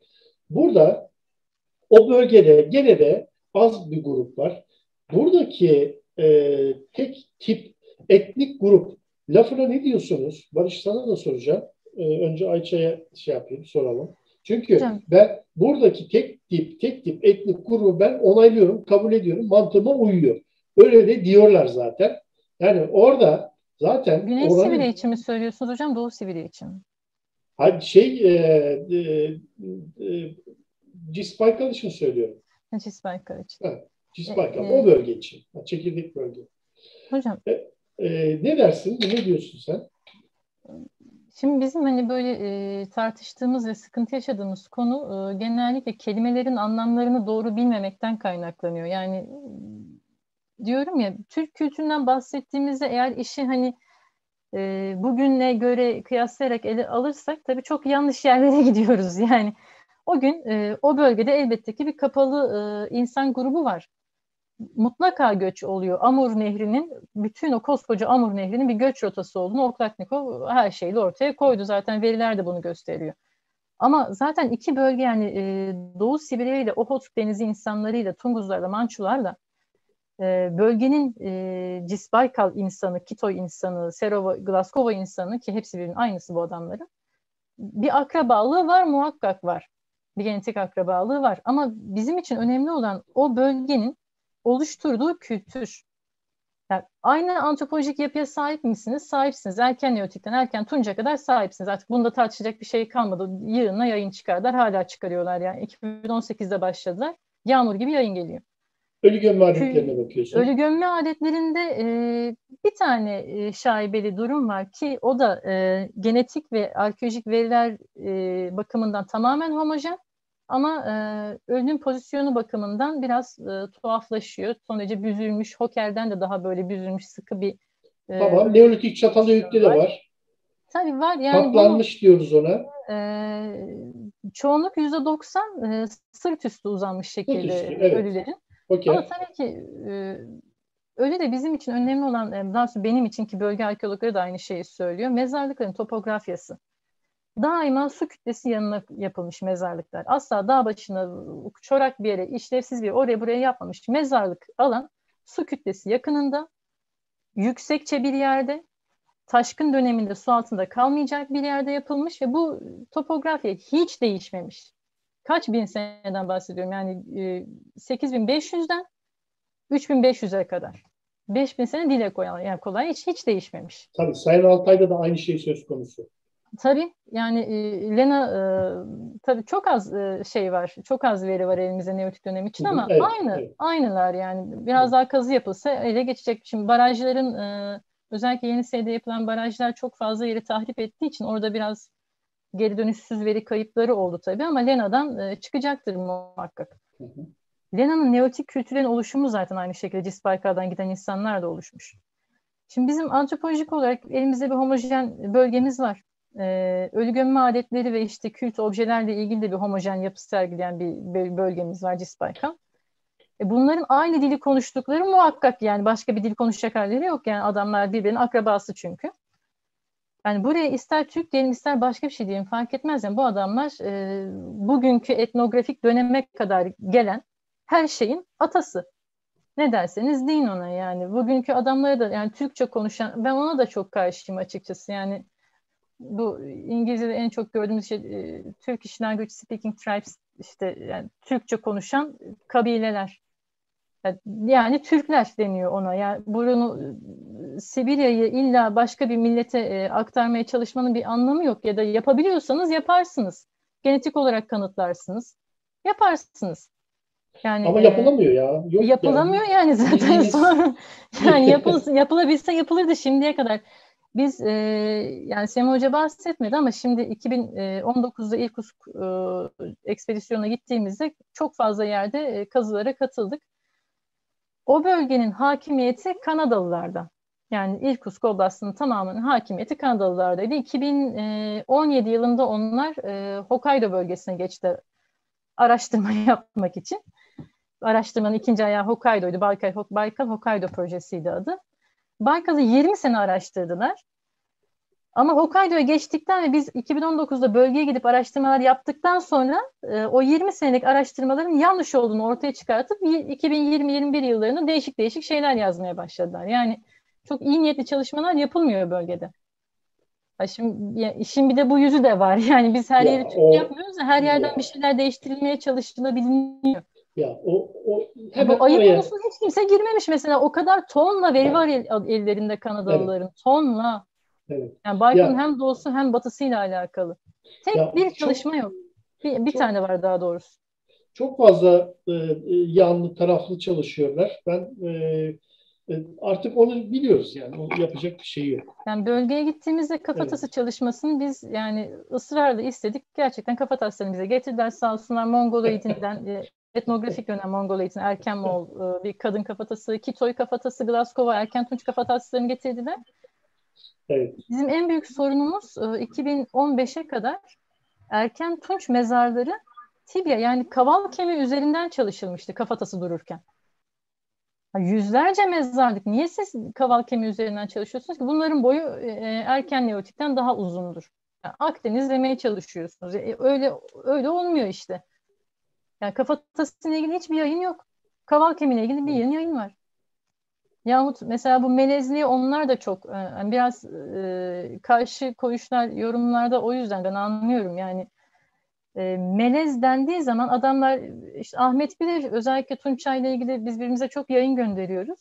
Burada o bölgede gene de az bir grup var. Buradaki tek tip etnik grup lafına ne diyorsunuz? Barış sana da soracağım. Önce Ayça'ya soralım. Çünkü ben buradaki tek tip etnik grubu ben onaylıyorum, kabul ediyorum, mantığıma uyuyor. Öyle de diyorlar zaten. Yani orada zaten
Güney Sibirya için mi söylüyorsunuz hocam, Doğu Sibirya için mi?
Cisbaykal için söylüyorum.
Cisbaykal için.
Evet. Cisbaykal, o bölge için. Çekirdek bölge.
Hocam.
Ne dersin? Ne diyorsun sen?
Şimdi bizim hani böyle tartıştığımız ve sıkıntı yaşadığımız konu genellikle kelimelerin anlamlarını doğru bilmemekten kaynaklanıyor. Yani diyorum ya Türk kültüründen bahsettiğimizde eğer işi hani bugüne göre kıyaslayarak ele alırsak tabii çok yanlış yerlere gidiyoruz. Yani o gün o bölgede elbette ki bir kapalı insan grubu var. mutlaka göç oluyor. Amur Nehri'nin, bütün o koskoca Amur Nehri'nin bir göç rotası olduğunu Oklatnikov her şeyle ortaya koydu. Zaten veriler de bunu gösteriyor. Ama zaten iki bölge, yani Doğu Sibirya ile Ohotsk Denizi insanlarıyla, Tunguzlarla, Mançularla bölgenin Cisbaykal insanı, Kitoy insanı, Serova, Glaskova insanı, ki hepsi birbirinin aynısı bu adamların, bir akrabalığı var, muhakkak var. Bir genetik akrabalığı var. Ama bizim için önemli olan o bölgenin oluşturduğu kültür. Yani aynı antropolojik yapıya sahip misiniz? Sahipsiniz. Erken Neolitik'ten erken Tunç'a kadar sahipsiniz. Artık bunda tartışacak bir şey kalmadı. Yığınla yayın çıkardılar. Hala çıkarıyorlar yani. 2018'de başladılar. Yağmur gibi yayın geliyor.
Ölü gömme adetlerine bakıyorsun.
Ölü gömme adetlerinde bir tane şaibeli durum var ki o da genetik ve arkeolojik veriler bakımından tamamen homojen. Ama ölünün pozisyonu bakımından biraz tuhaflaşıyor. Son derece büzülmüş, Hocker'den de daha böyle büzülmüş, sıkı bir...
Tamam, Neolitik Çatalhöyük'te de var.
Tabii var. Yani
kaplanmış diyoruz ona.
Çoğunluk %90 sırt üstü uzanmış şekilde
evet.
Ölülerin.
Okay.
Ama tabii ki ölü de bizim için önemli olan, daha sonra benim için, ki bölge arkeologları da aynı şeyi söylüyor, mezarlıkların topografyası. Daima su kütlesi yanına yapılmış mezarlıklar. Asla dağ başına, çorak bir yere, işlevsiz bir yere, oraya buraya yapmamış. Mezarlık alan su kütlesi yakınında, yüksekçe bir yerde, taşkın döneminde su altında kalmayacak bir yerde yapılmış ve bu topografya hiç değişmemiş. Kaç bin seneden bahsediyorum, yani 8500'den 3500'e kadar. 5000 sene dile kolay, yani kolay, hiç değişmemiş.
Tabii Sayın Altay'da da aynı şey söz konusu.
Tabii yani Lena tabii çok az şey var, çok az veri var elimizde Neolitik dönem için ama aynılar yani. Biraz daha kazı yapılsa ele geçecek. Şimdi barajların özellikle Yenisey'de yapılan barajlar çok fazla yeri tahrip ettiği için orada biraz geri dönüşsüz veri kayıpları oldu tabii ama Lena'dan çıkacaktır muhakkak. Lena'nın Neolitik kültürlerin oluşumu zaten aynı şekilde Cisbaykal'dan giden insanlar da oluşmuş. Şimdi bizim antropolojik olarak elimizde bir homojen bölgemiz var. Ölü gömme adetleri ve işte kült objelerle ilgili de bir homojen yapı sergileyen bir bölgemiz var Cisbaykal. Bunların aynı dili konuştukları muhakkak, yani başka bir dil konuşacak halleri yok, yani adamlar birbirinin akrabası çünkü. Yani buraya ister Türk diyelim ister başka bir şey diyelim fark etmez, yani bu adamlar bugünkü etnografik döneme kadar gelen her şeyin atası. Ne derseniz deyin ona yani. Bugünkü adamlara da, yani Türkçe konuşan, ben ona da çok karşıyım açıkçası. Yani bu İngilizce'de en çok gördüğümüz şey Turkish language speaking tribes, işte yani Türkçe konuşan kabileler. Yani Türkler deniyor ona. Yani bunu Sibirya'yı illa başka bir millete aktarmaya çalışmanın bir anlamı yok. Ya da yapabiliyorsanız yaparsınız. Genetik olarak kanıtlarsınız. Yaparsınız. Yani
ama yapılamıyor ya. Yok
yapılamıyor yani zaten sonra. Yani yapılabilse yapılırdı şimdiye kadar. Biz yani Semih Hoca bahsetmedi ama şimdi 2019'da İrkutsk ekspedisyona gittiğimizde çok fazla yerde kazılara katıldık. O bölgenin hakimiyeti Kanadalılardan. Yani İrkutsk Oblastı'nın tamamının hakimiyeti Kanadalılardaydı. 2017 yılında onlar Hokkaido bölgesine geçti araştırma yapmak için. Araştırmanın ikinci ayağı Hokkaido'ydu. Baykal Hokkaido projesiydi adı. Baykal'ı 20 sene araştırdılar. Ama Hokkaido'ya geçtikten ve biz 2019'da bölgeye gidip araştırmalar yaptıktan sonra o 20 senelik araştırmaların yanlış olduğunu ortaya çıkartıp 2020-21 yıllarında değişik şeyler yazmaya başladılar. Yani çok iyi niyetli çalışmalar yapılmıyor bölgede. Şimdi işin bir de bu yüzü de var. Yani biz her yeri Türk yapmıyoruz da her yerden bir şeyler değiştirilmeye çalışılabiliyor.
Ya o
bu ayıp konusuna hiç kimse girmemiş mesela. O kadar tonla veri var ellerinde Kanadalıların. Evet. Tonla. Evet. Yani Baykal'ın hem doğusu hem batısıyla alakalı. Tek bir çalışma yok. Bir tane var daha doğrusu.
Çok fazla yanlı taraflı çalışıyorlar. Ben artık onu biliyoruz yani. Onu yapacak bir şey yok.
Yani bölgeye gittiğimizde kafatası çalışmasını biz yani ısrarla istedik. Gerçekten kafataslarını bize getirdiler. Sağ olsunlar Mongol eğitiminden etnografik dönem Mongol eğitimi, Erken Moğol bir kadın kafatası, Kitoy kafatası, Glaskova, Erken Tunç kafataslarını getirdiler.
Evet.
Bizim en büyük sorunumuz 2015'e kadar Erken Tunç mezarları tibia yani kaval kemiği üzerinden çalışılmıştı kafatası dururken. Yüzlerce mezarlık. Niye siz kaval kemiği üzerinden çalışıyorsunuz ki? Bunların boyu erken Neolitik'ten daha uzundur. Yani Akdeniz demeye çalışıyorsunuz. Öyle olmuyor işte. Yani kafatasıyla ilgili hiçbir yayın yok. Kaval kemiğiyle ilgili bir yayın var. Yahut mesela bu melezliği onlar da çok biraz karşı koyuşlar yorumlarda, o yüzden ben anlıyorum. Yani melez dendiği zaman adamlar, işte Ahmet bilir, özellikle Tunçay'la ilgili biz birbirimize çok yayın gönderiyoruz.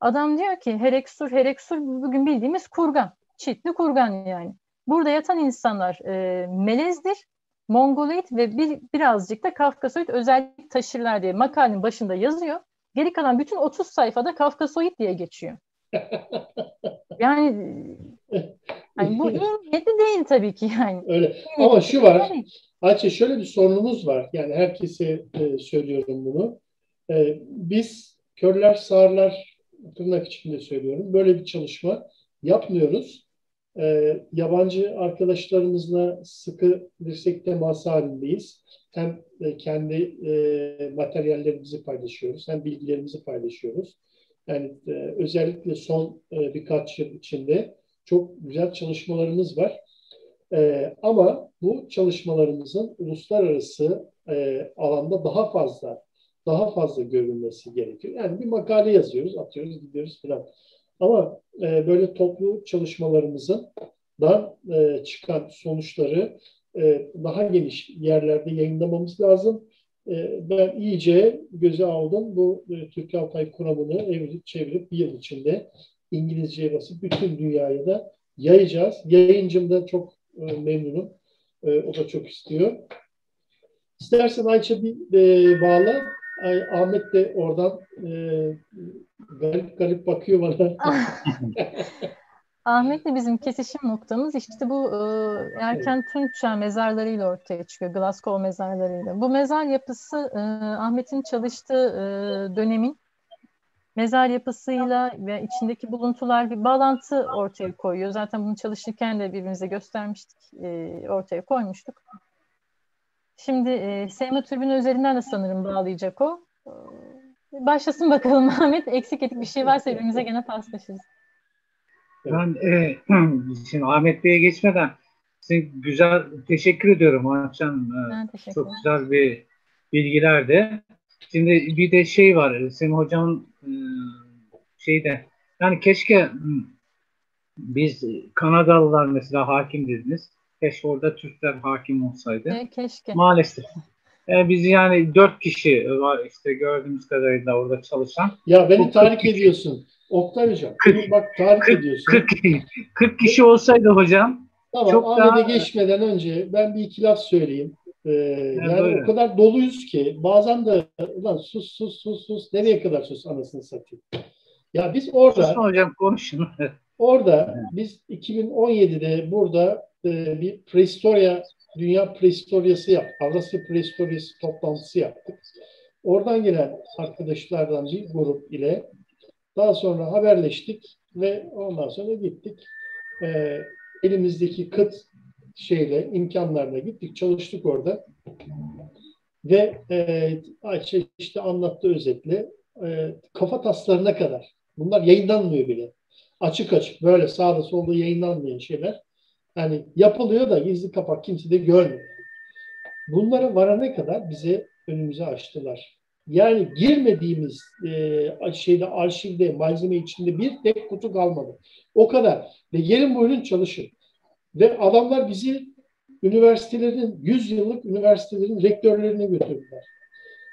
Adam diyor ki Hereksur bugün bildiğimiz kurgan. Çitli kurgan yani. Burada yatan insanlar melezdir, Mongoloid ve birazcık da Kafkasoid özellik taşırlar diye makalenin başında yazıyor. Geri kalan bütün 30 sayfada Kafkasoid diye geçiyor. Yani bu iyi niyetli değil tabii ki yani.
Öyle. Ama şu var. Ayça, şöyle bir sorunumuz var. Yani herkese söylüyorum bunu. Biz körler sağırlar, tırnak içinde söylüyorum, böyle bir çalışma yapmıyoruz. Yabancı arkadaşlarımızla sıkı dirsek teması halindeyiz. Hem kendi materyallerimizi paylaşıyoruz, hem bilgilerimizi paylaşıyoruz. Yani özellikle son birkaç yıl içinde çok güzel çalışmalarımız var. Ama bu çalışmalarımızın uluslararası alanda daha fazla görülmesi gerekiyor. Yani bir makale yazıyoruz, atıyoruz, gidiyoruz falan. Ama böyle toplu çalışmalarımızın çıkan sonuçları daha geniş yerlerde yayınlamamız lazım. Ben iyice göze aldım. Bu Türkiye Altay kuramını evirip çevirip bir yıl içinde İngilizceye basıp bütün dünyaya da yayacağız. Yayıncım da çok memnunum. O da çok istiyor. İstersen Ayça bir bağla. Ahmet de oradan garip bakıyor bana.
Ahmet'le bizim kesişim noktamız işte bu erken Tunçça mezarlarıyla ortaya çıkıyor. Glasgow mezarlarıyla. Bu mezar yapısı Ahmet'in çalıştığı dönemin mezar yapısıyla ve içindeki buluntular bir bağlantı ortaya koyuyor. Zaten bunu çalışırken de birbirimize göstermiştik, ortaya koymuştuk. Şimdi Seyma Türbünü üzerinden de sanırım bağlayacak o. Başlasın bakalım Ahmet. Eksik edik bir şey varsa birbirimize gene paslaşırız.
Ben şimdi Ahmet Bey'e geçmeden size güzel teşekkür ediyorum akşam. Çok güzel bir bilgilerdi. Şimdi bir de şey var, Semih Hocam yani keşke biz Kanadalılar mesela hakim dediniz. Keşke orada Türkler hakim olsaydı.
Keşke.
Maalesef. Biz yani 4 kişi var işte gördüğümüz kadarıyla orada çalışan.
Ya beni tahrik ediyorsun. Oktay Hocam. Bak tahrik ediyorsun.
40 kişi olsaydı hocam.
Tamam,
çok
Ahmet'e
daha...
geçmeden önce ben bir iki laf söyleyeyim. Yani
böyle.
O kadar doluyuz ki bazen de ulan sus nereye kadar sus anasını satayım. Ya biz orada
Susun hocam, konuşun.
Orada biz 2017'de burada bir dünya prehistoryası yaptık. Avrasya prehistoryası toplantısı yaptık. Oradan gelen arkadaşlardan bir grup ile daha sonra haberleştik ve ondan sonra gittik. Elimizdeki imkanlarla gittik, çalıştık orada. Ve Ayça işte anlattı özetle. Kafa taslarına kadar. Bunlar yayınlanmıyor bile. Açık böyle sağda solda yayınlanmayan şeyler. Yani yapılıyor da gizli kapak kimse de görmüyor. Bunlara varana kadar bize önümüze açtılar. Yani girmediğimiz arşivde, malzeme içinde bir tek kutu kalmadı. O kadar. Ve gelin buyurun çalışın. Ve adamlar bizi 100 yıllık üniversitelerin rektörlerine götürdüler.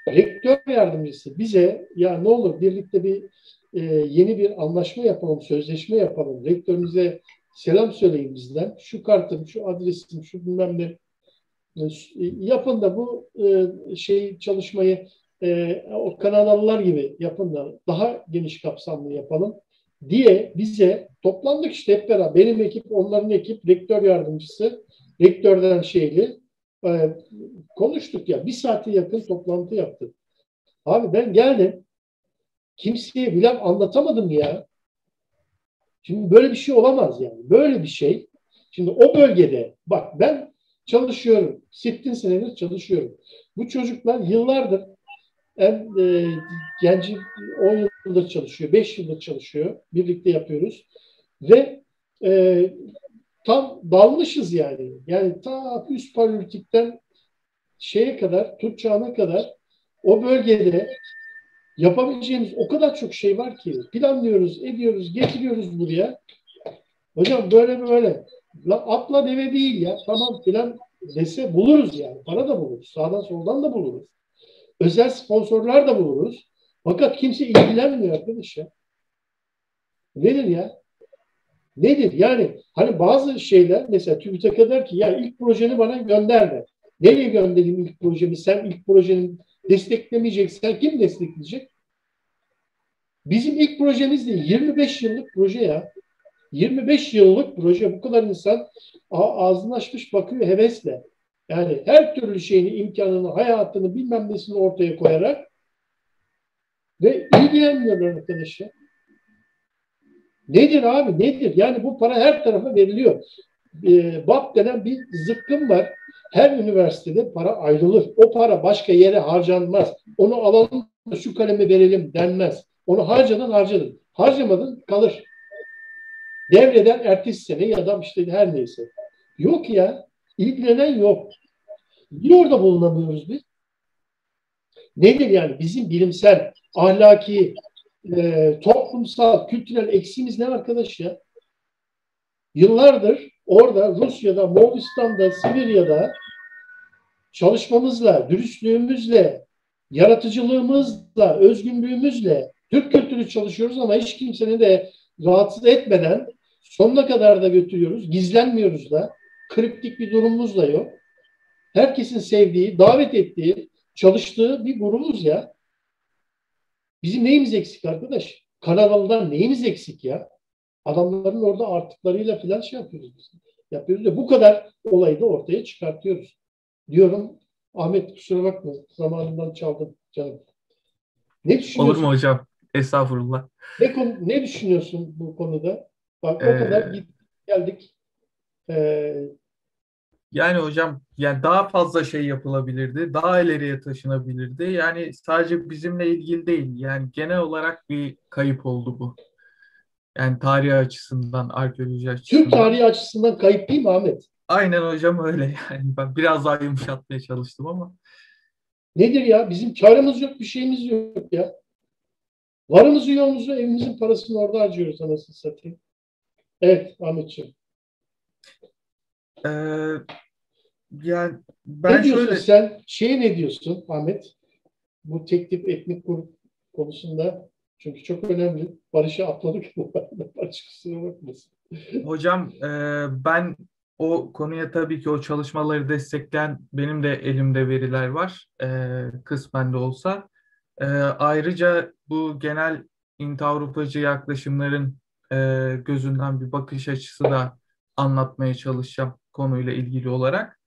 Rektör yardımcısı bize ya ne olur birlikte yeni bir anlaşma yapalım, sözleşme yapalım. Rektörümüze selam söyleyin bizden. Şu kartım, şu adresim, şu bilmem ne. Yapın da bu çalışmayı o Kanadalılar gibi yapın da daha geniş kapsamlı yapalım diye bize toplandık işte hep beraber. Benim ekip, onların ekip, rektör yardımcısı, rektörden konuştuk ya. 1 saate yakın toplantı yaptık. Abi ben geldim. Kimseye bile anlatamadım ya. Şimdi böyle bir şey olamaz yani. Böyle bir şey. Şimdi o bölgede bak ben çalışıyorum. 60 senedir çalışıyorum. Bu çocuklar yıllardır Genci 10 yıldır çalışıyor, 5 yıldır çalışıyor. Birlikte yapıyoruz. Ve tam dalmışız yani. Yani ta üst paleolitikten şeye kadar, Türk çağına kadar o bölgede yapabileceğimiz o kadar çok şey var ki planlıyoruz, ediyoruz, getiriyoruz buraya. Hocam böyle. Atla deve değil ya. Tamam filan dese buluruz yani. Para da buluruz. Sağdan soldan da buluruz. Özel sponsorlar da buluruz. Fakat kimse ilgilenmiyor arkadaş ya. Nedir ya? Nedir? Yani hani bazı şeyler mesela TÜBİTAK'a der ki ya ilk projeni bana gönder de. Nereye göndereyim ilk projemi? Sen ilk projenin desteklemeyeceksen kim destekleyecek? Bizim ilk projemiz değil. 25 yıllık proje ya. 25 yıllık proje. Bu kadar insan ağzını açmış bakıyor hevesle. Yani her türlü şeyini, imkanını, hayatını bilmem nesini ortaya koyarak ve ilgilenmiyorlar arkadaşlar. Nedir abi? Nedir? Yani bu para her tarafa veriliyor. BAP denen bir zıkkım var. Her üniversitede para ayrılır. O para başka yere harcanmaz. Onu alalım da şu kalemi verelim denmez. Onu harcadın. Harcamadın kalır. Devreden ertesi sene ya da işte her neyse. Yok ya. İlgilenen yok. Niye orada bulunamıyoruz biz? Nedir yani? Bizim bilimsel, ahlaki, toplumsal, kültürel eksiğimiz ne arkadaş ya? Yıllardır orada Rusya'da, Moğolistan'da, Sibirya'da çalışmamızla, dürüstlüğümüzle, yaratıcılığımızla, özgünlüğümüzle Türk kültürü çalışıyoruz ama hiç kimsenin de rahatsız etmeden sonuna kadar da götürüyoruz. Gizlenmiyoruz da. Kriptik bir durumumuz da yok. Herkesin sevdiği, davet ettiği, çalıştığı bir grubuz ya. Bizim neyimiz eksik arkadaş? Kanadalı'dan neyimiz eksik ya? Adamların orada artıklarıyla falan şey yapıyoruz biz. Yapıyoruz da bu kadar olayı da ortaya çıkartıyoruz. Diyorum Ahmet kusura bakma zamanından çaldım canım. Ne düşünüyorsun?
Olur mu hocam? Estağfurullah.
Ne düşünüyorsun bu konuda? Bak o kadar geldik.
Yani hocam yani daha fazla şey yapılabilirdi. Daha ileriye taşınabilirdi. Yani sadece bizimle ilgili değil. Yani genel olarak bir kayıp oldu bu. Yani tarih açısından, arkeoloji açısından.
Türk tarihi açısından kayıp değil mi Ahmet?
Aynen hocam öyle. Yani ben biraz daha yumuşatmaya çalıştım ama.
Nedir ya? Bizim karımız yok, bir şeyimiz yok ya. Varımızı yoğumuzu evimizin parasını orada harcıyoruz anasını satayım. Evet Ahmetciğim.
Yani ben
ne diyorsun
şöyle...
sen? Ne diyorsun Ahmet? Bu tek tip etnik grup konusunda çünkü çok önemli. Barış'ı atladık. Barış kusura bakmasın.
Hocam ben o konuya tabii ki o çalışmaları destekleyen benim de elimde veriler var. Kısmen de olsa. Ayrıca bu genel İnto-Avrupacı yaklaşımların gözünden bir bakış açısı da anlatmaya çalışacağım konuyla ilgili olarak.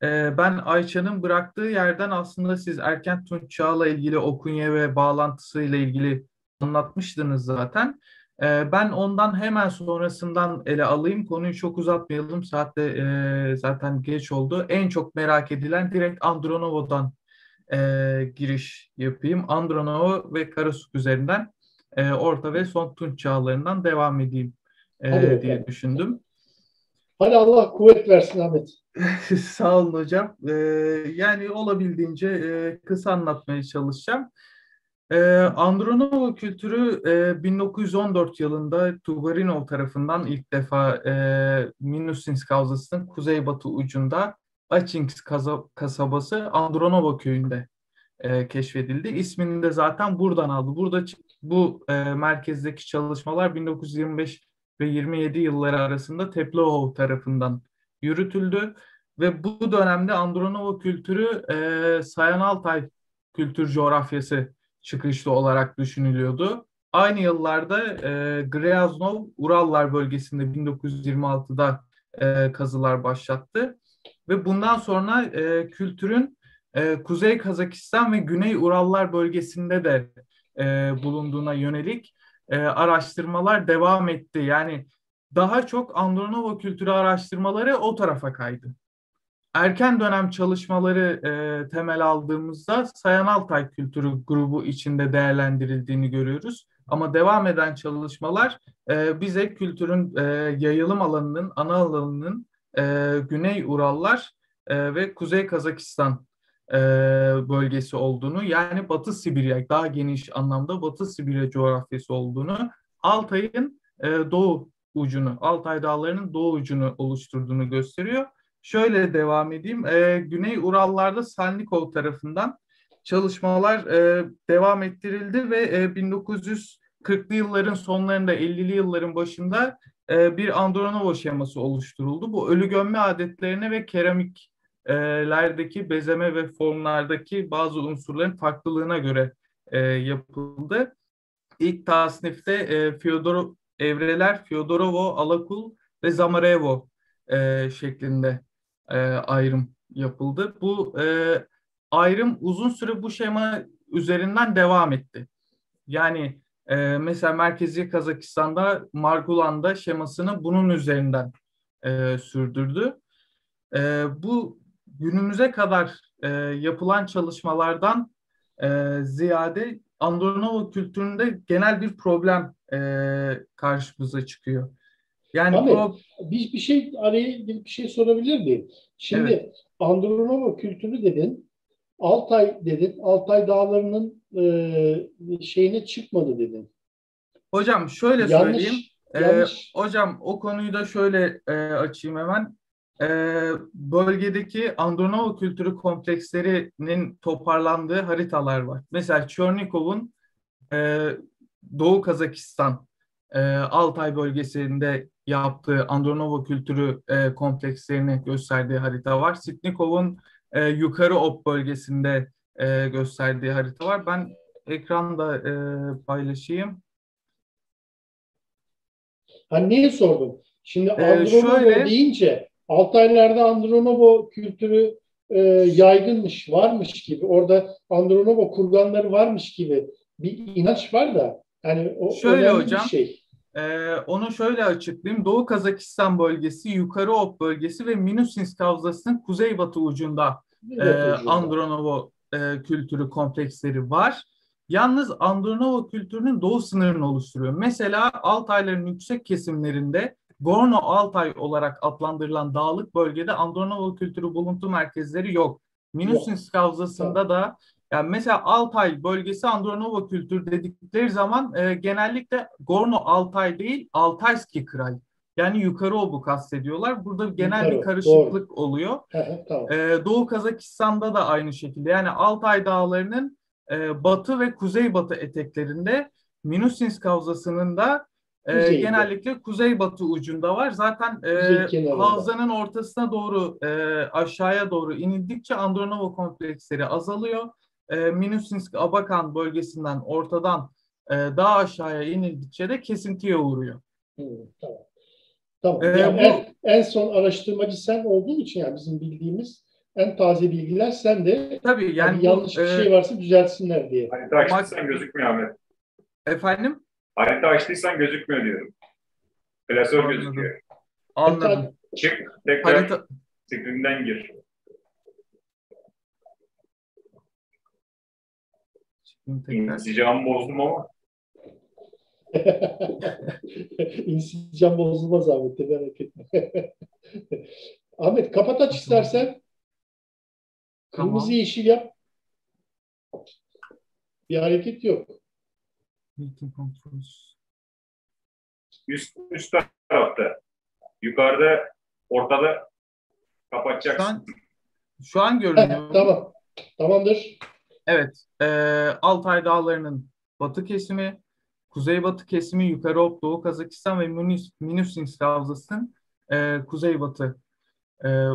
Ben Ayça'nın bıraktığı yerden aslında siz erken Tunç Çağ'la ilgili Okunye ve bağlantısıyla ilgili anlatmıştınız zaten. Ben ondan hemen sonrasından ele alayım. Konuyu çok uzatmayalım. Saat de zaten geç oldu. En çok merak edilen direkt Andronova'dan giriş yapayım. Andronova ve Karasuk üzerinden Orta ve Son Tunç Çağlarından devam edeyim diye düşündüm.
Hadi Allah kuvvet versin Ahmet.
Sağ olun hocam. Yani olabildiğince kısa anlatmaya çalışacağım. Andronova kültürü 1914 yılında Tugarinov tarafından ilk defa Minusins Havzası'nın kuzeybatı ucunda Açinsk kasabası Andronova köyünde keşfedildi. İsmini de zaten buradan aldı. Bu merkezdeki çalışmalar 1925 ve 27 yılları arasında Teplehov tarafından yürütüldü ve bu dönemde Andronova kültürü Sayan Altay kültür coğrafyası çıkışlı olarak düşünülüyordu. Aynı yıllarda Gryaznov Urallar bölgesinde 1926'da kazılar başlattı ve bundan sonra kültürün Kuzey Kazakistan ve Güney Urallar bölgesinde de bulunduğuna yönelik araştırmalar devam etti. Yani daha çok Andronova kültürü araştırmaları o tarafa kaydı. erken dönem çalışmaları temel aldığımızda Sayan Altay kültürü grubu içinde değerlendirildiğini görüyoruz. Ama devam eden çalışmalar bize kültürün yayılım alanının, ana alanının Güney Urallar ve Kuzey Kazakistan bölgesi olduğunu, yani Batı Sibirya, daha geniş anlamda Batı Sibirya coğrafyası olduğunu, Altay'ın doğu ucunu, Altay Dağları'nın doğu ucunu oluşturduğunu gösteriyor. Şöyle devam edeyim. Güney Urallarda Salnikov tarafından çalışmalar devam ettirildi ve 1940'lı yılların sonlarında, 50'li yılların başında bir Andronovo şeması oluşturuldu. Bu ölü gömme adetlerine ve keramiklerdeki bezeme ve formlardaki bazı unsurların farklılığına göre yapıldı. İlk tasnifte evreler Fyodorovo, Alakul ve Zamarevo şeklinde ayrım yapıldı. Bu ayrım uzun süre bu şema üzerinden devam etti. Yani mesela Merkezi Kazakistan'da Margulan'da şemasını bunun üzerinden sürdürdü. Bu günümüze kadar yapılan çalışmalardan ziyade Andronovo kültüründe genel bir problem karşımıza çıkıyor. Yani
Ahmet, bir şey araya bir şey sorabilir miyim? Şimdi
evet.
Andronovo kültürü dedin, Altay dedin, Altay Dağları'nın şeyine çıkmadı dedin.
Hocam şöyle söyleyeyim.
Yanlış.
Hocam o konuyu da şöyle açayım hemen. Bölgedeki Andronovo kültürü komplekslerinin toparlandığı haritalar var. Mesela Chornikov'un Doğu Kazakistan Altay bölgesinde yaptığı Andronovo kültürü komplekslerini gösterdiği harita var. Sitnikov'un Yukarı Ob bölgesinde gösterdiği harita var. Ben ekranda paylaşayım.
Niye sordum? Şimdi Andronovo deyince Altaylarda Andronovo kültürü yaygınmış, varmış gibi. Orada Andronovo kurganları varmış gibi bir inanç var da. Yani o
şöyle
önemli
hocam,
bir şey.
Onu şöyle açıklayayım. Doğu Kazakistan bölgesi, Yukarı Ob bölgesi ve Minusins Havzası'nın kuzeybatı ucunda Andronovo kültürü kompleksleri var. Yalnız Andronovo kültürünün doğu sınırını oluşturuyor. Mesela Altayların yüksek kesimlerinde Gorno Altay olarak adlandırılan dağlık bölgede Andronovo kültürü buluntu merkezleri yok. Minusins Havzası'nda da yani mesela Altay bölgesi Andronovo kültürü dedikleri zaman genellikle Gorno Altay değil Altayski Kray. Yani Yukarı Ob'u kastediyorlar. Burada genel bir karışıklık oluyor.
Tamam.
Doğu Kazakistan'da da aynı şekilde. Yani Altay Dağları'nın batı ve kuzeybatı eteklerinde, Minusins Havzası'nın da genellikle kuzeybatı ucunda var. Zaten havzanın ortasına doğru aşağıya doğru inildikçe Andronovo kompleksleri azalıyor. Minusins Abakan bölgesinden ortadan daha aşağıya inildikçe de kesintiye uğruyor.
Tamam. Tamam. Yani en son araştırmacı sen olduğun için, yani bizim bildiğimiz en taze bilgiler sende.
Tabii yani
yanlış bir şey varsa düzeltsinler diye.
Harita açtıysan gözükmüyor Ahmet.
Efendim?
Harita açtıysan gözükmüyor diyorum. Klasör gözüküyor.
Anladım.
Çık, tekrar screen'den gir. İnsicamı bozdum ama.
İnsicam bozulmaz Ahmet'te, merak etme. Ahmet kapat aç istersen. Kırmızı yeşil yap. Bir hareket yok.
Üst tarafta. Yukarıda, ortada kapatacaksın.
Şu an görünüyor.
Tamam. Tamamdır.
Evet. Altay Dağları'nın batı kesimi, kuzeybatı kesimi Yukarı Ob, Doğu Kazakistan ve Minusins Havzası'nın kuzeybatı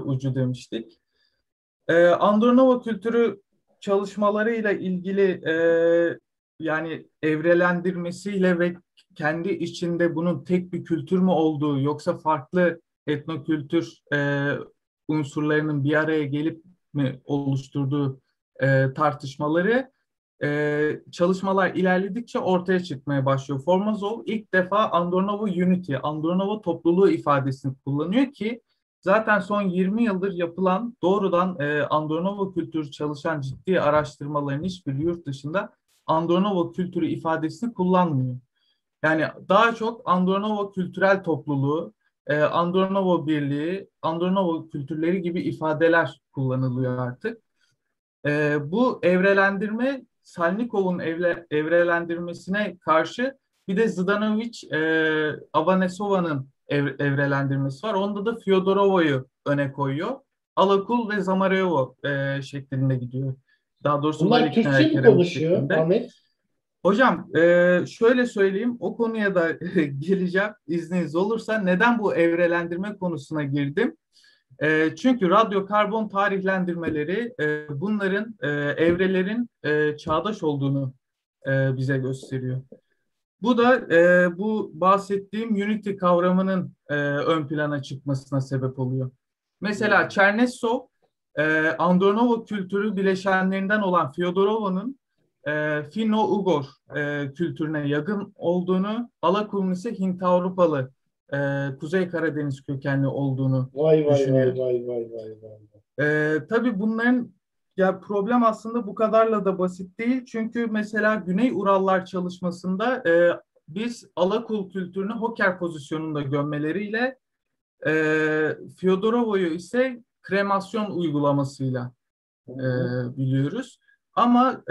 ucu demiştik. Andronovo kültürü çalışmalarıyla ilgili yani evrelendirmesiyle ve kendi içinde bunun tek bir kültür mü olduğu yoksa farklı etnokültür unsurlarının bir araya gelip mi oluşturduğu tartışmaları çalışmalar ilerledikçe ortaya çıkmaya başlıyor. Formazov ilk defa Andronovo Unity, Andronovo topluluğu ifadesini kullanıyor ki zaten son 20 yıldır yapılan doğrudan Andronovo kültürü çalışan ciddi araştırmaların hiçbiri yurt dışında Andronovo kültürü ifadesini kullanmıyor. Yani daha çok Andronovo kültürel topluluğu, Andronovo birliği, Andronovo kültürleri gibi ifadeler kullanılıyor artık. Bu evrelendirme Salnikov'un evrelendirmesine karşı bir de Zdanovic, Avanesova'nın evrelendirmesi var. Onda da Fyodorova'yı öne koyuyor. Alakul ve Zamarevo şeklinde gidiyor. Daha doğrusu
Bunlar
Valikner
Türkçe mi
Keremit
konuşuyor
şeklinde.
Ahmet?
Hocam şöyle söyleyeyim, o konuya da geleceğim izniniz olursa. Neden bu evrelendirme konusuna girdim? Çünkü radyokarbon tarihlendirmeleri bunların evrelerin çağdaş olduğunu bize gösteriyor. Bu da bu bahsettiğim unity kavramının ön plana çıkmasına sebep oluyor. Mesela Çernetsov, Andronovo kültürü bileşenlerinden olan Fyodorova'nın Finno-Ugor kültürüne yakın olduğunu, Alakul'un ise Hint-Avrupalı, Kuzey Karadeniz kökenli olduğunu
Vay vay
düşünüyor.
vay vay vay vay.
Tabii bunların problem aslında bu kadarla da basit değil. Çünkü mesela Güney Urallar çalışmasında biz Alakul kültürünü Hoker pozisyonunda gömmeleriyle Fyodorovo'yu ise kremasyon uygulamasıyla biliyoruz. Ama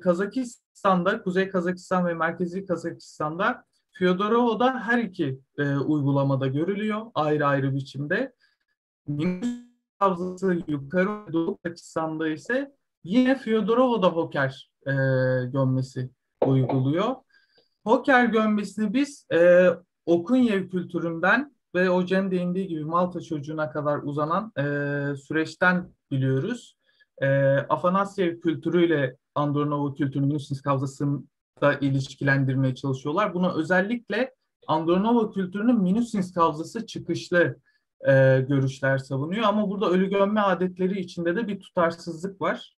Kazakistan'da, Kuzey Kazakistan ve Merkezi Kazakistan'da Fyodorovo'da her iki uygulamada görülüyor ayrı ayrı biçimde. Minus havzası yukarı Doğu Pakistan'da ise yine Fyodorovo'da Hoker gömmesi uyguluyor. Hoker gömmesini biz Okunyev kültüründen ve o Cem değindiği gibi Malta çocuğuna kadar uzanan süreçten biliyoruz. Afanasyev kültürüyle Andronovo kültürünün Minusins kavzasında ilişkilendirmeye çalışıyorlar. Buna özellikle Andronovo kültürünün Minusins kavzası çıkışlı görüşler savunuyor. Ama burada ölü gömme adetleri içinde de bir tutarsızlık var.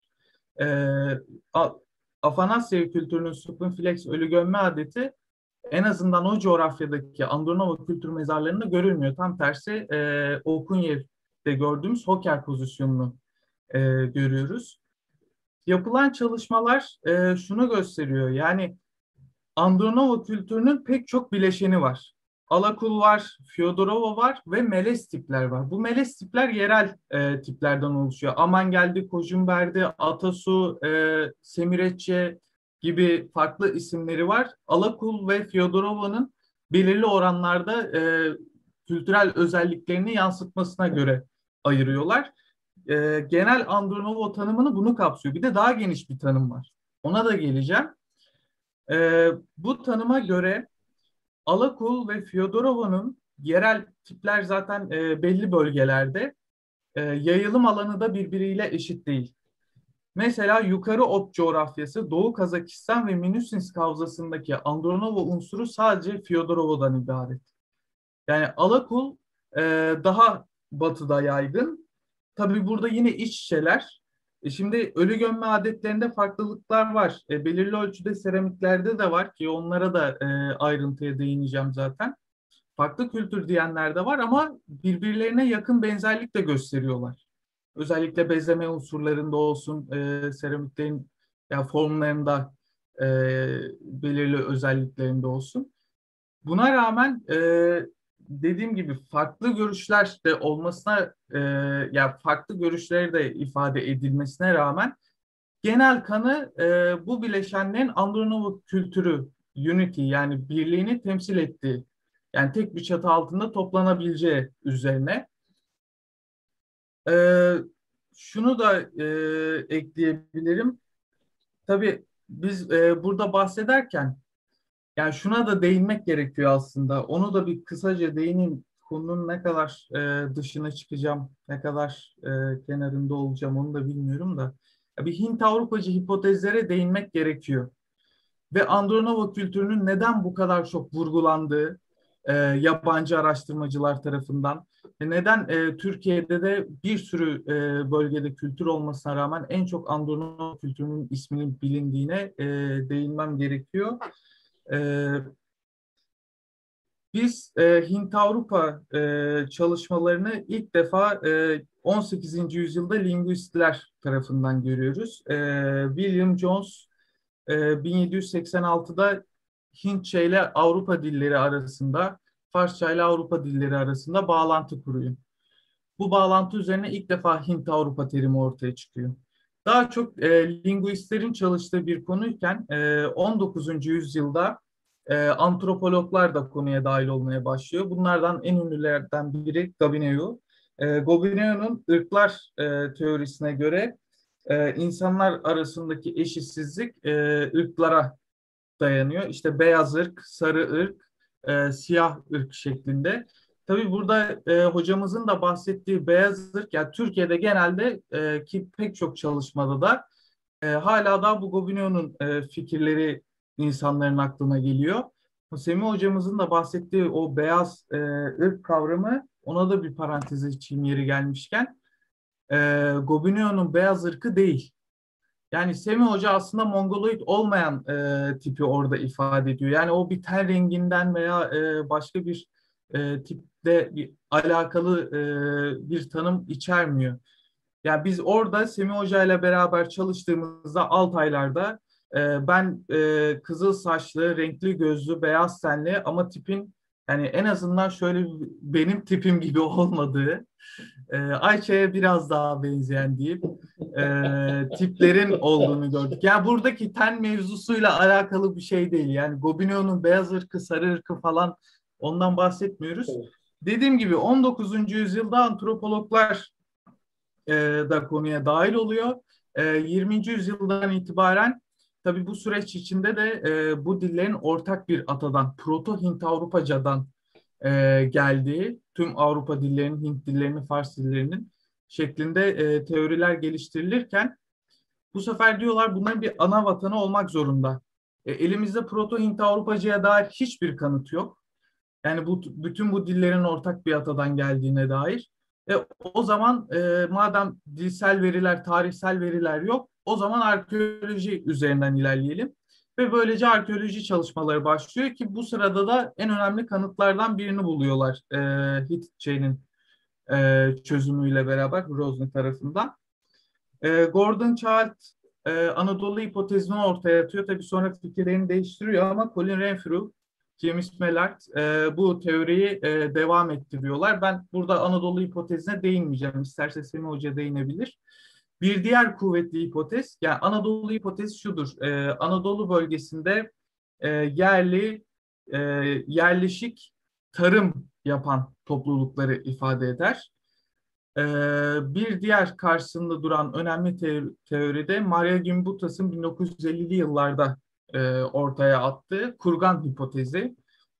Afanasyev kültürünün Supinflex ölü gömme adeti en azından o coğrafyadaki Andronovo kültür mezarlarında görülmüyor. Tam tersi Okunyev'de gördüğümüz Hoker pozisyonunu görüyoruz. Yapılan çalışmalar şunu gösteriyor. Yani Andronovo kültürünün pek çok bileşeni var. Alakul var, Fyodorova var ve melez tipler var. Bu melez tipler yerel tiplerden oluşuyor. Amangeldi, Kojumberdi, Atasu, Semireçe gibi farklı isimleri var. Alakul ve Fyodorova'nın belirli oranlarda kültürel özelliklerini yansıtmasına göre ayırıyorlar. Genel Andronovo tanımını bunu kapsıyor. Bir de daha geniş bir tanım var. Ona da geleceğim. Bu tanıma göre Alakul ve Fyodorova'nın yerel tipler zaten belli bölgelerde, yayılım alanı da birbiriyle eşit değil. Mesela Yukarı Ob coğrafyası, Doğu Kazakistan ve Minusins Kavzası'ndaki Andronovo unsuru sadece Fyodorova'dan ibaret. Yani Alakul daha batıda yaygın. Tabii burada yine iç içeler. Şimdi ölü gömme adetlerinde farklılıklar var. Belirli ölçüde seramiklerde de var ki onlara da ayrıntıya değineceğim zaten. Farklı kültür diyenler de var ama birbirlerine yakın benzerlik de gösteriyorlar. Özellikle bezeme unsurlarında olsun, seramiklerin formlarında belirli özelliklerinde olsun. Buna rağmen dediğim gibi farklı görüşler de olmasına, farklı görüşleri de ifade edilmesine rağmen genel kanı bu bileşenlerin Andronovo kültürü, unity yani birliğini temsil ettiği, yani tek bir çatı altında toplanabileceği üzerine. Şunu da ekleyebilirim. Tabii biz burada bahsederken yani şuna da değinmek gerekiyor aslında. Onu da bir kısaca değineyim. Konunun ne kadar dışına çıkacağım, ne kadar kenarında olacağım onu da bilmiyorum da. Bir Hint-Avrupacı hipotezlere değinmek gerekiyor. Ve Andronovo kültürünün neden bu kadar çok vurgulandığı yabancı araştırmacılar tarafından ve neden Türkiye'de de bir sürü bölgede kültür olmasına rağmen en çok Andronovo kültürünün isminin bilindiğine değinmem gerekiyor. Biz Hint-Avrupa çalışmalarını ilk defa 18. yüzyılda lingüistler tarafından görüyoruz. William Jones 1786'da Hintçe ile Avrupa dilleri arasında, Farsça ile Avrupa dilleri arasında bağlantı kuruyor. Bu bağlantı üzerine ilk defa Hint-Avrupa terimi ortaya çıkıyor. Daha çok lingüistlerin çalıştığı bir konuyken 19. yüzyılda antropologlar da konuya dahil olmaya başlıyor. Bunlardan en ünlülerden biri Gobineau. Gobineau'nun ırklar teorisine göre insanlar arasındaki eşitsizlik ırklara dayanıyor. İşte beyaz ırk, sarı ırk, siyah ırk şeklinde. Tabii burada hocamızın da bahsettiği beyaz ırk, yani Türkiye'de genelde ki pek çok çalışmada da hala da bu Gobineau'nun fikirleri insanların aklına geliyor. Semih hocamızın da bahsettiği o beyaz ırk kavramı, ona da bir parantez içeyim yeri gelmişken, Gobineau'nun beyaz ırkı değil. Yani Semih Hoca aslında Mongoloid olmayan tipi orada ifade ediyor. Yani o bir ten renginden veya başka bir tipte alakalı bir tanım içermiyor. Yani biz orada Semih Hoca ile beraber çalıştığımızda Altaylar'da ben kızıl saçlı, renkli gözlü, beyaz tenli ama tipin yani en azından şöyle benim tipim gibi olmadığı, Ayça'ya biraz daha benzeyen deyip tiplerin olduğunu gördük. Yani buradaki ten mevzusuyla alakalı bir şey değil. Yani Gobineau'nun beyaz ırkı, sarı ırkı falan ondan bahsetmiyoruz. Evet. Dediğim gibi 19. yüzyılda antropologlar da konuya dahil oluyor. 20. yüzyıldan itibaren tabii bu süreç içinde de bu dillerin ortak bir atadan, Proto-Hint-Avrupaca'dan geldiği, tüm Avrupa dillerinin, Hint dillerinin, Fars dillerinin şeklinde teoriler geliştirilirken bu sefer diyorlar bunların bir ana vatanı olmak zorunda. Elimizde Proto-Hint-Avrupaca'ya dair hiçbir kanıt yok. Yani bütün bu dillerin ortak bir atadan geldiğine dair. O zaman madem dilsel veriler, tarihsel veriler yok, o zaman arkeoloji üzerinden ilerleyelim. Ve böylece arkeoloji çalışmaları başlıyor ki bu sırada da en önemli kanıtlardan birini buluyorlar Hititçe'nin çözümüyle beraber Grozny tarafından. Gordon Childe Anadolu hipotezini ortaya atıyor. Tabii sonra fikirlerini değiştiriyor ama Colin Renfrew, James Mellard bu teoriyi devam ettiriyorlar. Ben burada Anadolu hipotezine değinmeyeceğim. İsterse Semih Hoca değinebilir. Bir diğer kuvvetli hipotez, yani Anadolu hipotezi şudur. Anadolu bölgesinde yerleşik tarım yapan toplulukları ifade eder. Bir diğer karşısında duran önemli teoride Maria Gimbutas'ın 1950'li yıllarda ortaya attığı Kurgan hipotezi.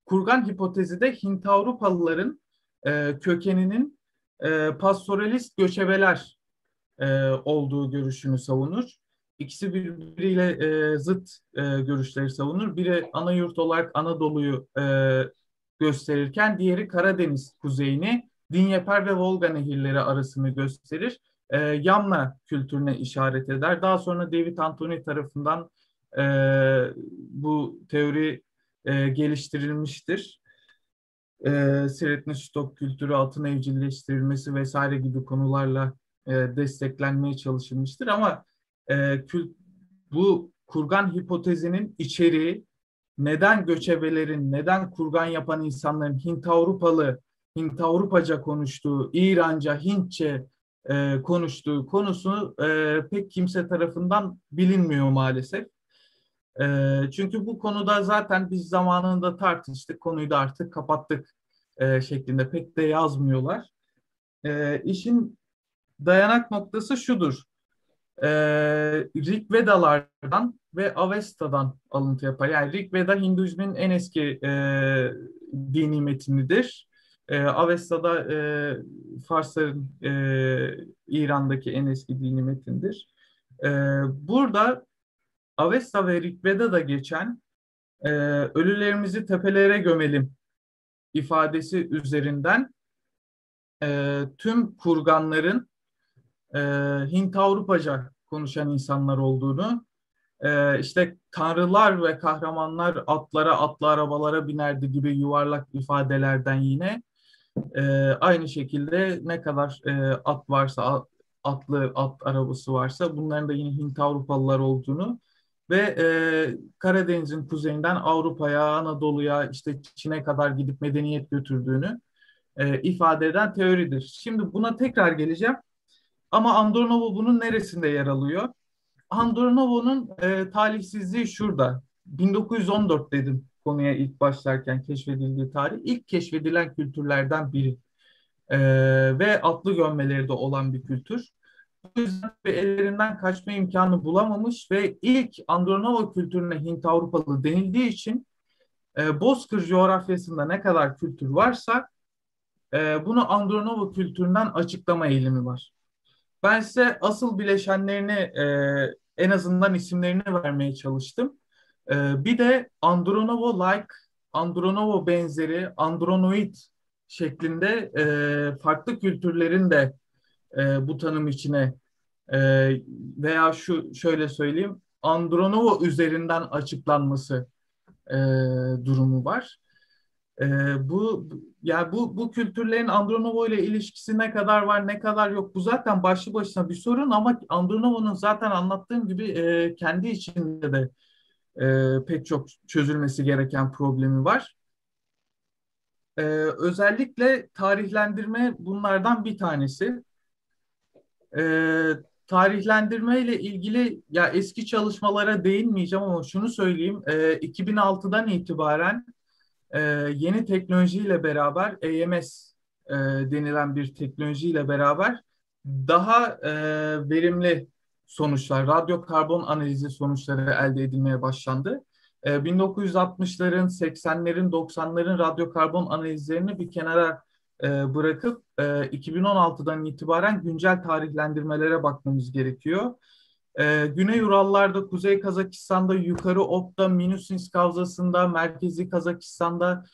Kurgan hipotezi de Hint-Avrupalıların kökeninin pastoralist göçebeler olduğu görüşünü savunur. İkisi birbiriyle zıt görüşleri savunur. Biri ana yurt olarak Anadolu'yu gösterirken diğeri Karadeniz kuzeyini, Dinyeper ve Volga nehirleri arasını gösterir. Yamna kültürüne işaret eder. Daha sonra David Anthony tarafından bu teori geliştirilmiştir. Sretni-Stok kültürü, altın evcilleştirilmesi vesaire gibi konularla desteklenmeye çalışılmıştır. Ama bu kurgan hipotezinin içeriği, neden göçebelerin, neden kurgan yapan insanların Hint-Avrupaca konuştuğu, İranca, Hintçe konuştuğu konusu pek kimse tarafından bilinmiyor maalesef. Çünkü bu konuda zaten biz zamanında tartıştık, konuyu da artık kapattık şeklinde pek de yazmıyorlar. İşin dayanak noktası şudur. Rig Vedalardan ve Avesta'dan alıntı yapar. Yani Rig Veda Hinduizmin en eski dini metnidir. Avesta'da Farsların İran'daki en eski dini metindir. Burada Avesta ve Rig Veda'da geçen ölülerimizi tepelere gömelim ifadesi üzerinden tüm kurganların Hint-Avrupaca konuşan insanlar olduğunu işte tanrılar ve kahramanlar atlara, atlı arabalara binerdi gibi yuvarlak ifadelerden yine aynı şekilde ne kadar at varsa, atlı at arabası varsa bunların da yine Hint Avrupalılar olduğunu ve Karadeniz'in kuzeyinden Avrupa'ya, Anadolu'ya, işte Çin'e kadar gidip medeniyet götürdüğünü ifade eden teoridir. Şimdi buna tekrar geleceğim. Ama Andronovo bunun neresinde yer alıyor? Andronovo'nun talihsizliği şurada. 1914 dedim konuya ilk başlarken keşfedildiği tarih. İlk keşfedilen kültürlerden biri. Ve atlı gömmeleri de olan bir kültür. Bu yüzden ellerinden kaçma imkanı bulamamış ve ilk Andronovo kültürüne Hint Avrupalı denildiği için Bozkır coğrafyasında ne kadar kültür varsa bunu Andronovo kültüründen açıklama eğilimi var. Ben size asıl bileşenlerini en azından isimlerini vermeye çalıştım. Bir de Andronovo-like, Andronovo benzeri, Andronoid şeklinde farklı kültürlerin de bu tanım içine veya şöyle söyleyeyim, Andronovo üzerinden açıklanması durumu var. Bu kültürlerin Andronovo ile ilişkisi ne kadar var, ne kadar yok, bu zaten başlı başına bir sorun ama Andronovo'nun zaten anlattığım gibi kendi içinde de pek çok çözülmesi gereken problemi var. Özellikle tarihlendirme bunlardan bir tanesi. Tarihlendirme ile ilgili ya eski çalışmalara değinmeyeceğim ama şunu söyleyeyim. 2006'dan itibaren yeni teknolojiyle beraber AMS denilen bir teknolojiyle beraber daha verimli sonuçlar, radyokarbon analizi sonuçları elde edilmeye başlandı. 1960'ların, 80'lerin, 90'ların radyokarbon analizlerini bir kenara bırakıp 2016'dan itibaren güncel tarihlendirmelere bakmamız gerekiyor. Güney Urallarda, Kuzey Kazakistan'da, Yukarı Ob'da, Minusins Kavzası'nda, Merkezi Kazakistan'da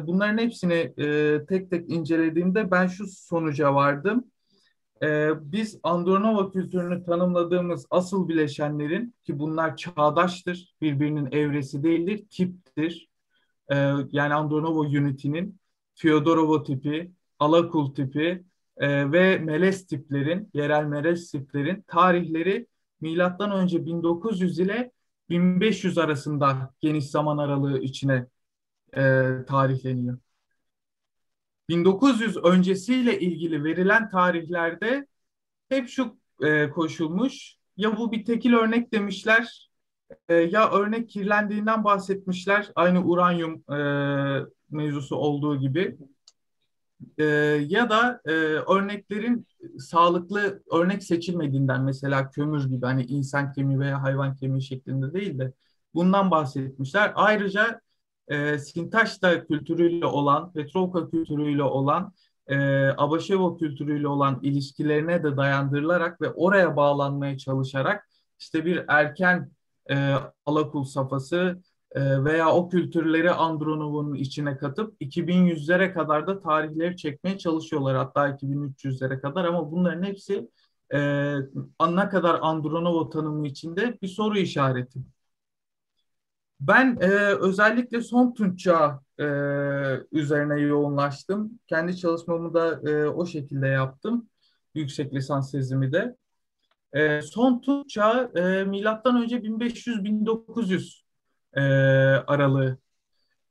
bunların hepsini tek tek incelediğimde ben şu sonuca vardım. Biz Andronovo kültürünü tanımladığımız asıl bileşenlerin ki bunlar çağdaştır, birbirinin evresi değildir, tiptir. Yani Andronovo Unity'nin Fyodorovo tipi, Alakul tipi ve melez tiplerin, yerel melez tiplerin tarihleri milattan önce 1900 ile 1500 arasında geniş zaman aralığı içine tarihleniyor. 1900 öncesiyle ilgili verilen tarihlerde hep şu koşulmuş, ya bu bir tekil örnek demişler, ya örnek kirlendiğinden bahsetmişler, aynı uranyum mevzusu olduğu gibi, ya da örneklerin sağlıklı örnek seçilmediğinden, mesela kömür gibi hani insan kemiği veya hayvan kemiği şeklinde değil de bundan bahsetmişler. Ayrıca Sintaşta kültürüyle olan, Petrovka kültürüyle olan, Abaşevo kültürüyle olan ilişkilerine de dayandırılarak ve oraya bağlanmaya çalışarak işte bir erken Alakul safhası veya o kültürleri Andronov'un içine katıp 2100'lere kadar da tarihleri çekmeye çalışıyorlar. Hatta 2300'lere kadar ama bunların hepsi ne kadar Andronovo tanımı içinde bir soru işareti. Ben özellikle son Tunç Çağı üzerine yoğunlaştım. Kendi çalışmamı da o şekilde yaptım. Yüksek lisans tezimi de. Son Tunç Çağı milattan önce 1500-1900 aralığı.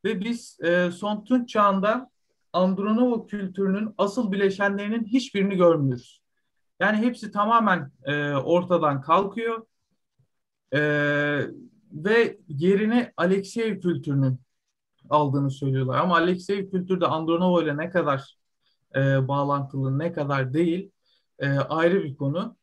Ve biz son Tunç Çağı'nda Andronovo kültürünün asıl bileşenlerinin hiçbirini görmüyoruz. Yani hepsi tamamen ortadan kalkıyor. Ve yerini Alekseyev kültürünün aldığını söylüyorlar. Ama Alekseyev kültürü de Andronovo ile ne kadar bağlantılı, ne kadar değil ayrı bir konu.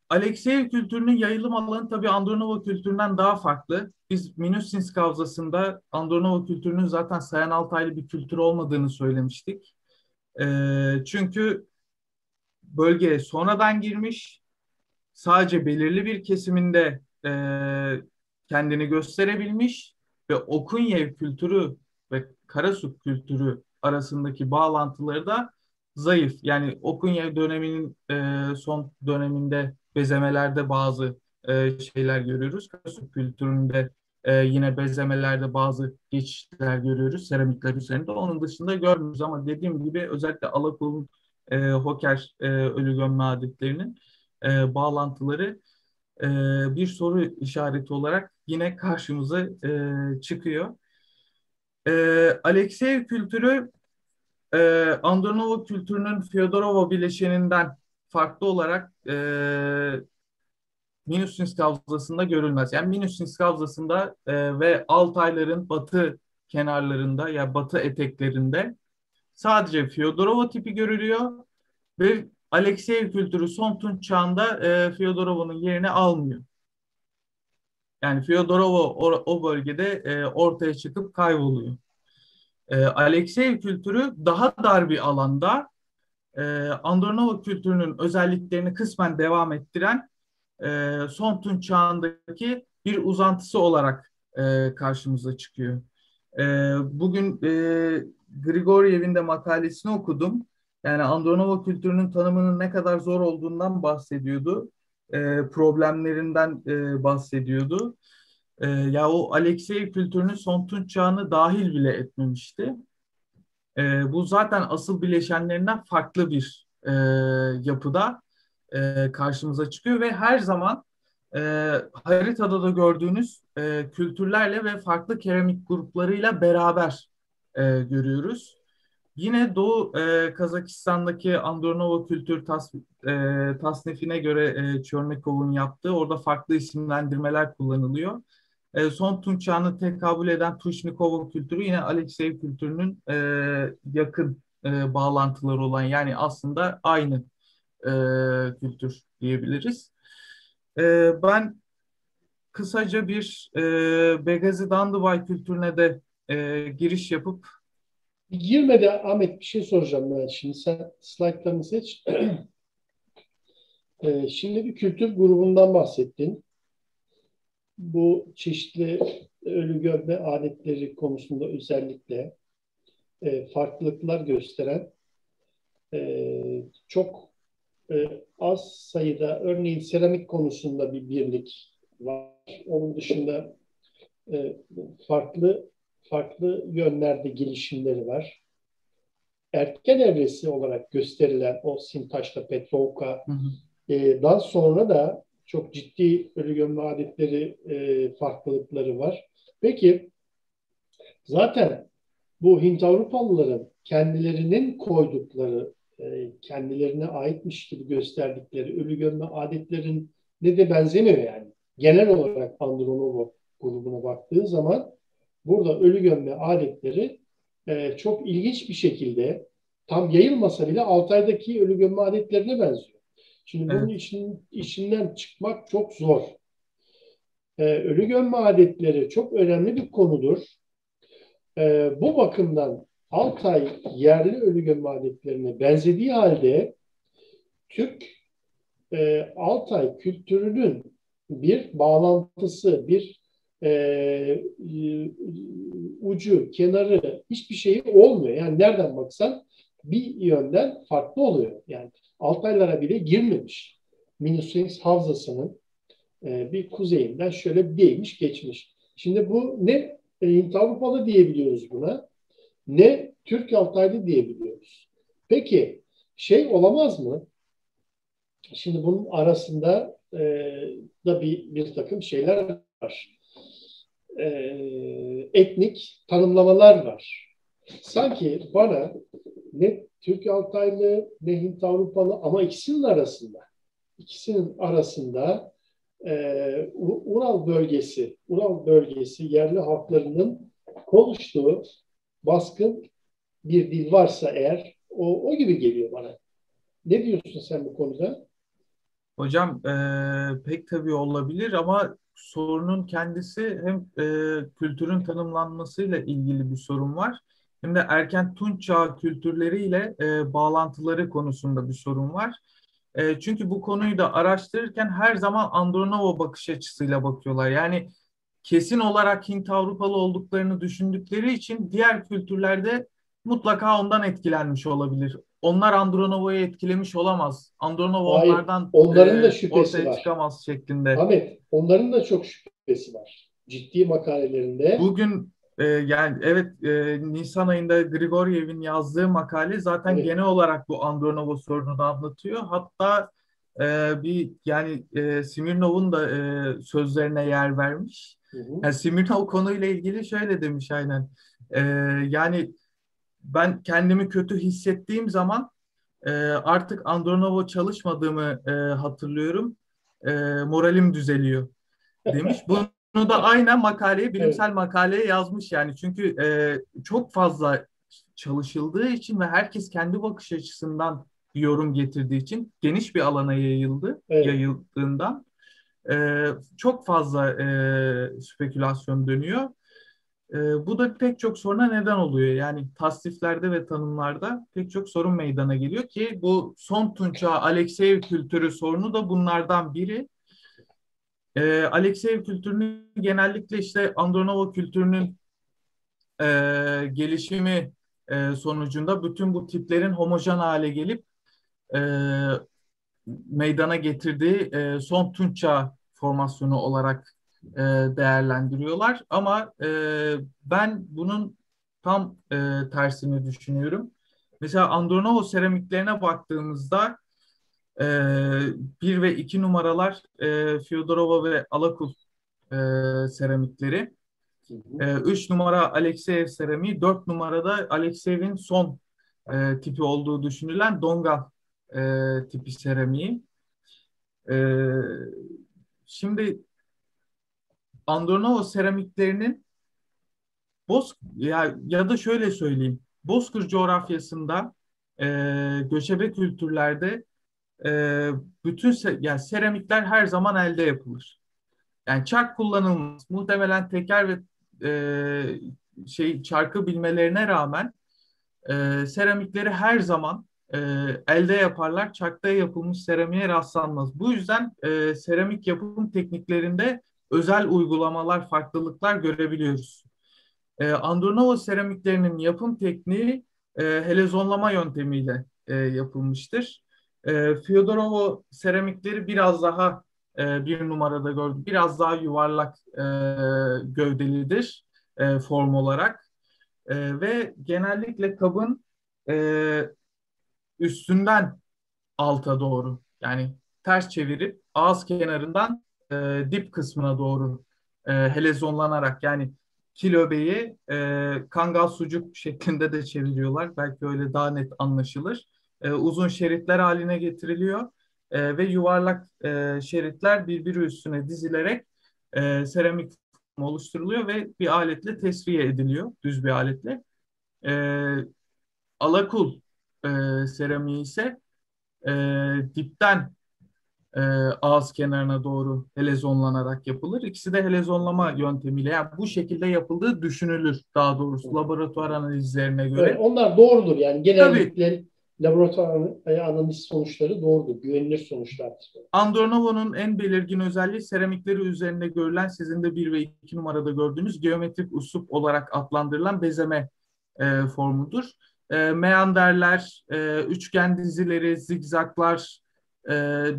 Alekseyev kültürünün yayılım alanı tabii Andronovo kültüründen daha farklı. Biz Minusins Kavzası'nda Andronovo kültürünün zaten Sayan Altaylı bir kültür olmadığını söylemiştik. Çünkü bölgeye sonradan girmiş, sadece belirli bir kesiminde kendini gösterebilmiş ve Okunyev kültürü ve Karasuk kültürü arasındaki bağlantıları da zayıf. Yani Okunyev döneminin son döneminde bezemelerde bazı şeyler görüyoruz. Karasuk kültüründe yine bezemelerde bazı geçişler görüyoruz seramikler üzerinde. Onun dışında görmüyoruz ama dediğim gibi özellikle Alakul'un Hoker ölü gömme adetlerinin bağlantıları bir soru işareti olarak yine karşımıza çıkıyor. Alekseyev kültürü Andronovo kültürünün Fyodorova bileşeninden farklı olarak Minusинsk Havzası'nda görülmez. Yani Minusинsk Havzası'nda ve Altayların batı kenarlarında ya batı eteklerinde sadece Fyodorova tipi görülüyor ve Alekseyev kültürü son Tunç çağında Fyodorova'nın yerini almıyor. Yani Fyodorova o bölgede ortaya çıkıp kayboluyor. Alekseyev kültürü daha dar bir alanda Andronova kültürünün özelliklerini kısmen devam ettiren son Tunç çağındaki bir uzantısı olarak karşımıza çıkıyor. Bugün Grigoriev'in de makalesini okudum. Yani Andronova kültürünün tanımının ne kadar zor olduğundan bahsediyordu. Problemlerinden bahsediyordu. Ya o Alekseyev kültürünün son Tunç çağını dahil bile etmemişti. Bu zaten asıl bileşenlerinden farklı bir yapıda karşımıza çıkıyor ve her zaman haritada da gördüğünüz kültürlerle ve farklı keramik gruplarıyla beraber görüyoruz. Yine Doğu Kazakistan'daki Andronova kültür tasnifine göre Çörnekov'un yaptığı orada farklı isimlendirmeler kullanılıyor. Son Tunç çağını tekabül eden Tuşnikova kültürü yine Alekseyev kültürünün yakın bağlantıları olan yani aslında aynı kültür diyebiliriz. Ben kısaca bir Begazi Dandubay kültürüne de giriş yapıp
girmedi Ahmet, bir şey soracağım ben. Şimdi sen slaytlarını seç. Şimdi bir kültür grubundan bahsettin. Bu çeşitli ölü gömme adetleri konusunda özellikle farklılıklar gösteren çok az sayıda, örneğin seramik konusunda bir birlik var. Onun dışında farklı yönlerde gelişimleri var. Erken evresi olarak gösterilen o Sintaş'ta Petrovka'dan sonra da çok ciddi ölü gömme adetleri farklılıkları var. Peki zaten bu Hint Avrupalıların kendilerinin koydukları, kendilerine aitmiş gibi gösterdikleri ölü gömme adetlerine de benzemiyor yani. Genel olarak Andronovo grubuna baktığı zaman burada ölü gömme adetleri çok ilginç bir şekilde tam yayılmasa bile Altay'daki ölü gömme adetlerine benziyor. Şimdi bunun içinden çıkmak çok zor. Ölü gömme adetleri çok önemli bir konudur. Bu bakımdan Altay yerli ölü gömme adetlerine benzediği halde Türk Altay kültürünün bir bağlantısı, bir ucu, kenarı, hiçbir şeyi olmuyor. Yani nereden baksan bir yönden farklı oluyor. Yani Altaylara bile girmemiş. Minusинsk Havzası'nın bir kuzeyinden şöyle değmiş geçmiş. Şimdi bu ne Hint Avrupalı diyebiliyoruz buna, ne Türk Altaylı diyebiliyoruz. Peki şey olamaz mı? Şimdi bunun arasında da bir takım şeyler var. Etnik tanımlamalar var. Sanki bana ne Türk Altaylı ne Hint Avrupalı ama ikisinin arasında Ural bölgesi yerli halklarının konuştuğu baskın bir dil varsa eğer o gibi geliyor bana. Ne diyorsun sen bu konuda?
Hocam pek tabii olabilir ama sorunun kendisi hem kültürün tanımlanmasıyla ilgili bir sorun var. Hem de erken Tunç çağı kültürleriyle bağlantıları konusunda bir sorun var. Çünkü bu konuyu da araştırırken her zaman Andronovo bakış açısıyla bakıyorlar. Yani kesin olarak Hint Avrupalı olduklarını düşündükleri için diğer kültürlerde mutlaka ondan etkilenmiş olabilir onlar Andronova'yı etkilemiş olamaz. Andronova
Hayır,
onlardan
onların da şüphesi
ortaya
var.
çıkamaz şeklinde.
Ahmet, onların da çok şüphesi var. Ciddi makalelerinde.
Bugün yani evet, Nisan ayında Grigoriev'in yazdığı makale zaten
Evet.
genel olarak bu Andronova sorununu anlatıyor. Hatta bir yani Smirnov'un da sözlerine yer vermiş.
Hı hı.
Yani Smirnov konuyla ilgili şöyle demiş aynen. E, Yani ben kendimi kötü hissettiğim zaman artık Andronova çalışmadığımı hatırlıyorum. Moralim düzeliyor demiş. Bunu da aynen makaleye,
Evet.
bilimsel makaleye yazmış yani. Çünkü çok fazla çalışıldığı için ve herkes kendi bakış açısından bir yorum getirdiği için geniş bir alana
Evet.
yayıldığından çok fazla spekülasyon dönüyor. Bu da pek çok soruna neden oluyor. Yani tasniflerde ve tanımlarda pek çok sorun meydana geliyor ki bu son Tunç Çağı Alekseyev kültürü sorunu da bunlardan biri. Alekseyev kültürünü genellikle işte Andronova kültürünün e, gelişimi sonucunda bütün bu tiplerin homojen hale gelip e, meydana getirdiği son Tunç Çağı formasyonu olarak değerlendiriyorlar. Ama ben bunun tam tersini düşünüyorum. Mesela Andronova seramiklerine baktığımızda e, 1 ve 2 numaralar Fyodorova ve Alakul seramikleri.
Hı hı.
3 numara Alekseyev seramiği, 4 numarada Alekseyev'in son tipi olduğu düşünülen Dongal tipi seramiği. E, Şimdi Andronova seramiklerinin ya da şöyle söyleyeyim, Bozkır coğrafyasında göçebe kültürlerde bütün yani seramikler her zaman elde yapılır. Yani çark kullanılmaz. Muhtemelen teker ve çarkı bilmelerine rağmen seramikleri her zaman elde yaparlar. Çarkta yapılmış seramiğe rastlanmaz. Bu yüzden seramik yapım tekniklerinde özel uygulamalar, farklılıklar görebiliyoruz. Andronova seramiklerinin yapım tekniği helezonlama yöntemiyle yapılmıştır. Fyodorova seramikleri biraz daha bir numarada gördüm. Biraz daha yuvarlak gövdelidir form olarak. Ve genellikle kabın e, üstünden alta doğru yani ters çevirip ağız kenarından dip kısmına doğru helezonlanarak yani kilobeyi kangal sucuk şeklinde de çeviriyorlar. Belki öyle daha net anlaşılır. Uzun şeritler haline getiriliyor ve yuvarlak şeritler birbiri üstüne dizilerek seramik oluşturuluyor ve bir aletle tesviye ediliyor. Düz bir aletle. E, Alakul seramiği ise e, dipten ağız kenarına doğru helezonlanarak yapılır. İkisi de helezonlama yöntemiyle yani bu şekilde yapıldığı düşünülür daha doğrusu laboratuvar analizlerine
Evet,
göre.
onlar doğrudur. Yani
Tabii
genellikle laboratuvar analiz sonuçları doğrudur. Güvenilir sonuçlardır.
Andronova'nın en belirgin özelliği seramikleri üzerinde görülen sizin de 1 ve 2 numarada gördüğünüz geometrik üslup olarak adlandırılan bezeme formudur. Meanderler, üçgen dizileri, zigzaklar,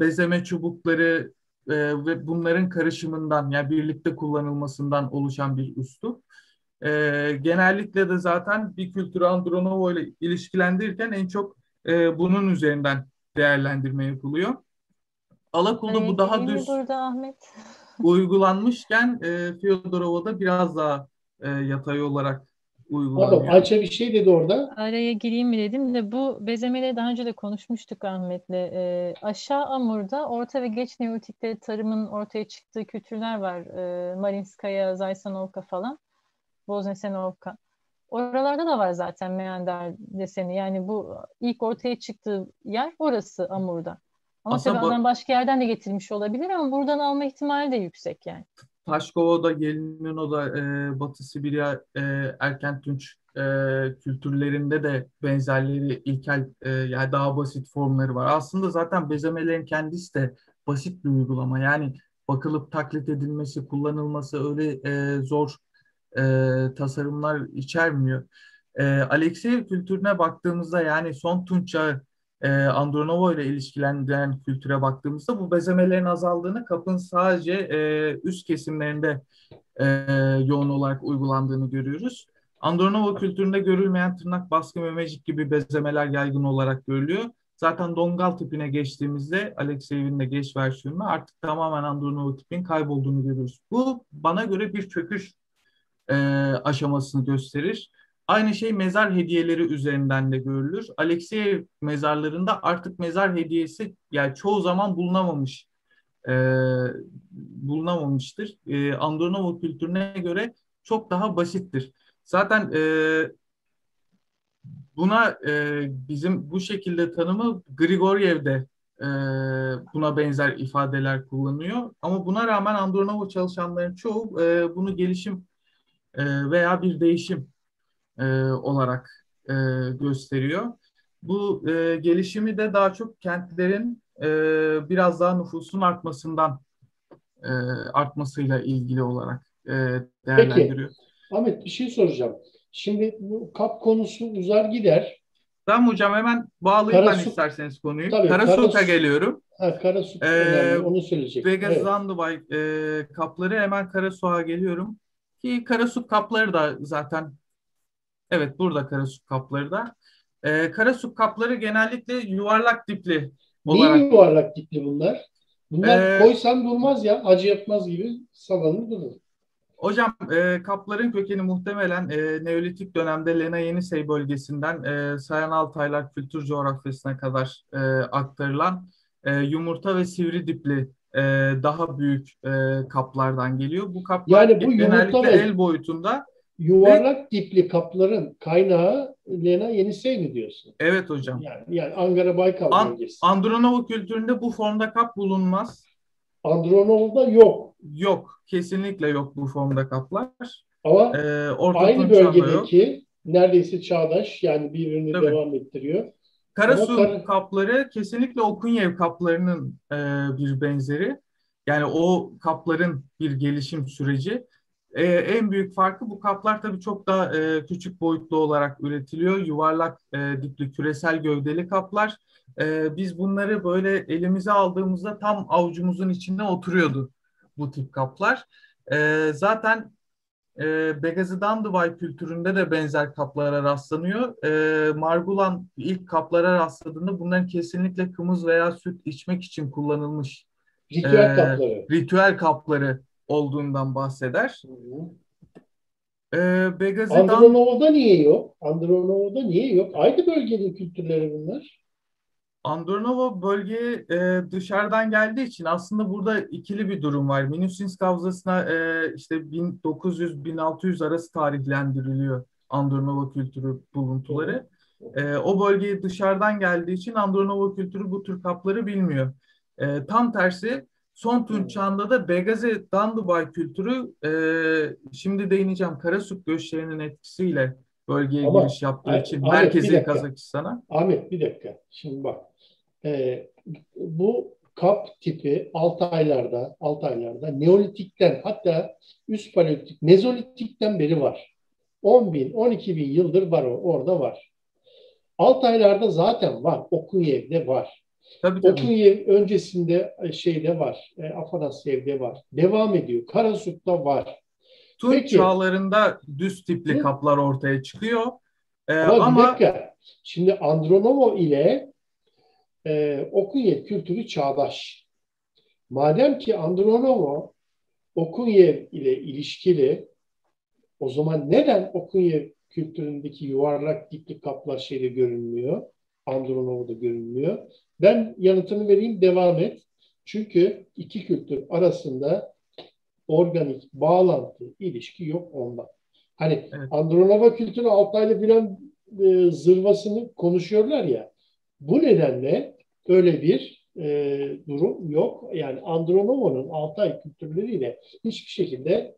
bezeme çubukları ve bunların karışımından yani birlikte kullanılmasından oluşan bir üslup. Genellikle de zaten bir kültürü Andronova ile ilişkilendirirken en çok bunun üzerinden değerlendirme yapılıyor. Alakul'da bu daha
Gireyim mi
düz
burada Ahmet?
uygulanmışken Fyodorova'da biraz daha yatay olarak
Pardon,
uygulanıyor.
Ayça bir şey dedi orada.
Araya gireyim mi dedim de bu bezemeleri daha önce de konuşmuştuk Ahmet'le. Aşağı Amur'da Orta ve Geç Neolitik'te tarımın ortaya çıktığı kültürler var. Marinskaya, Zaysanovka falan, Voznesenovka. Oralarda da var zaten meander deseni. Yani bu ilk ortaya çıktığı yer orası Amur'da. Ama tabii
Aslında
adam başka yerden de getirmiş olabilir ama buradan alma ihtimali de yüksek yani.
Taşkova'da, Yelinino'da, Batı Sibirya, Erken Tunç kültürlerinde de benzerleri ilkel yani daha basit formları var. Aslında zaten bezemelerin kendisi de basit bir uygulama. Yani bakılıp taklit edilmesi, kullanılması öyle zor tasarımlar içermiyor. Alekseyev kültürüne baktığımızda, yani son Tunç Çağı Andronovo ile ilişkilendiren kültüre baktığımızda bu bezemelerin azaldığını, kapın sadece üst kesimlerinde e, yoğun olarak uygulandığını görüyoruz. Andronovo kültüründe görülmeyen tırnak baskı memecik gibi bezemeler yaygın olarak görülüyor. Zaten Dongal tipine geçtiğimizde, Alekseyev'in de geç versiyonunda artık tamamen Andronovo tipin kaybolduğunu görüyoruz. Bu bana göre bir çöküş aşamasını gösterir. Aynı şey mezar hediyeleri üzerinden de görülür. Alekseyev mezarlarında artık mezar hediyesi yani çoğu zaman bulunamamıştır. Andronovo kültürüne göre çok daha basittir. Zaten buna bizim bu şekilde tanımı Grigoryev e, buna benzer ifadeler kullanıyor. Ama buna rağmen Andronovo çalışanların çoğu bunu gelişim veya bir değişim olarak gösteriyor. Bu gelişimi de daha çok kentlerin biraz daha nüfusun artmasıyla ilgili olarak değerlendiriyor.
Peki, Ahmet bir şey soracağım. Şimdi bu kap konusu uzar gider.
Tamam hocam, hemen bağlayayım ben isterseniz konuyu. Karasuk'a geliyorum.
Karasuk önemli, onu söyleyecektim.
Vegas-Zandubay kapları, hemen Karasuk'a geliyorum. Ki Karasuk kapları da zaten, evet burada Karasuk kapları da. Karasuk kapları genellikle yuvarlak dipli olarak.
Niye yuvarlak dipli bunlar? Bunlar koysan durmaz ya, acı yapmaz gibi sallanır durur.
Hocam kapların kökeni muhtemelen Neolitik dönemde Lena Yenisey bölgesinden Sayan Altaylar kültür coğrafyasına kadar aktarılan yumurta ve sivri dipli daha büyük kaplardan geliyor. Bu kaplar
yani bu
genellikle el boyutunda.
Yuvarlak dipli kapların kaynağı Lena Yenisey mi diyorsun?
Evet hocam.
Yani Ankara Baykal bölgesi.
Andronovo kültüründe bu formda kap bulunmaz.
Andronovo'da yok.
Yok. Kesinlikle yok bu formda kaplar.
Ama aynı bölgedeki neredeyse çağdaş, yani birbirini devam ettiriyor.
Karasuk kapları kesinlikle Okunyev kaplarının bir benzeri. Yani o kapların bir gelişim süreci. En büyük farkı, bu kaplar tabii çok daha küçük boyutlu olarak üretiliyor. Yuvarlak dipli küresel gövdeli kaplar. Biz bunları böyle elimize aldığımızda tam avucumuzun içinde oturuyordu bu tip kaplar. Zaten Begazı-Dandubay kültüründe de benzer kaplara rastlanıyor. Margulan ilk kaplara rastladığında bunların kesinlikle kımız veya süt içmek için kullanılmış ritüel kapları olduğundan bahseder.
Andronovo'da niye yok? Andronovo'da niye yok? Aynı bölgenin kültürleri bunlar.
Andronovo bölgeye dışarıdan geldiği için aslında burada ikili bir durum var. Minusins Havzası'na işte 1900-1600 arası tarihlendiriliyor Andronovo kültürü buluntuları. O bölgeye dışarıdan geldiği için Andronovo kültürü bu tür kapları bilmiyor. Tam tersi son Tunç Çağı'nda da Begazı-Dandubay kültürü, şimdi değineceğim, Karasuk göçlerinin etkisiyle bölgeye giriş yaptığı için merkezi Kazakistan'a.
Ahmet bir dakika. Şimdi bak. Bu kap tipi Altaylar'da Neolitik'ten, hatta üst Paleolitik, Mezolitik'ten beri var. 10.000-12.000 yıldır var, orada var. Altaylar'da zaten var. Okunyev'de var.
Tabii.
Okunyev öncesinde şeyde var. Afanasyev'de var. Devam ediyor. Karasuk'ta var.
Tunç çağlarında düz tipli kaplar ortaya çıkıyor.
Ama bir dakika. Şimdi Andronovo ile Okunyev kültürü çağdaş. Madem ki Andronovo Okunyev ile ilişkili, o zaman neden Okunyev kültüründeki yuvarlak dipli kaplar şeyde görünmüyor? Andronovo'da görünmüyor. Ben yanıtını vereyim, devam et. Çünkü iki kültür arasında organik bağlantı, ilişki yok ondan. Hani evet. Andronovo kültürü Altaylı filan zırvasını konuşuyorlar ya. Bu nedenle öyle bir durum yok. Yani Andronovo'nun Altay kültürleriyle hiçbir şekilde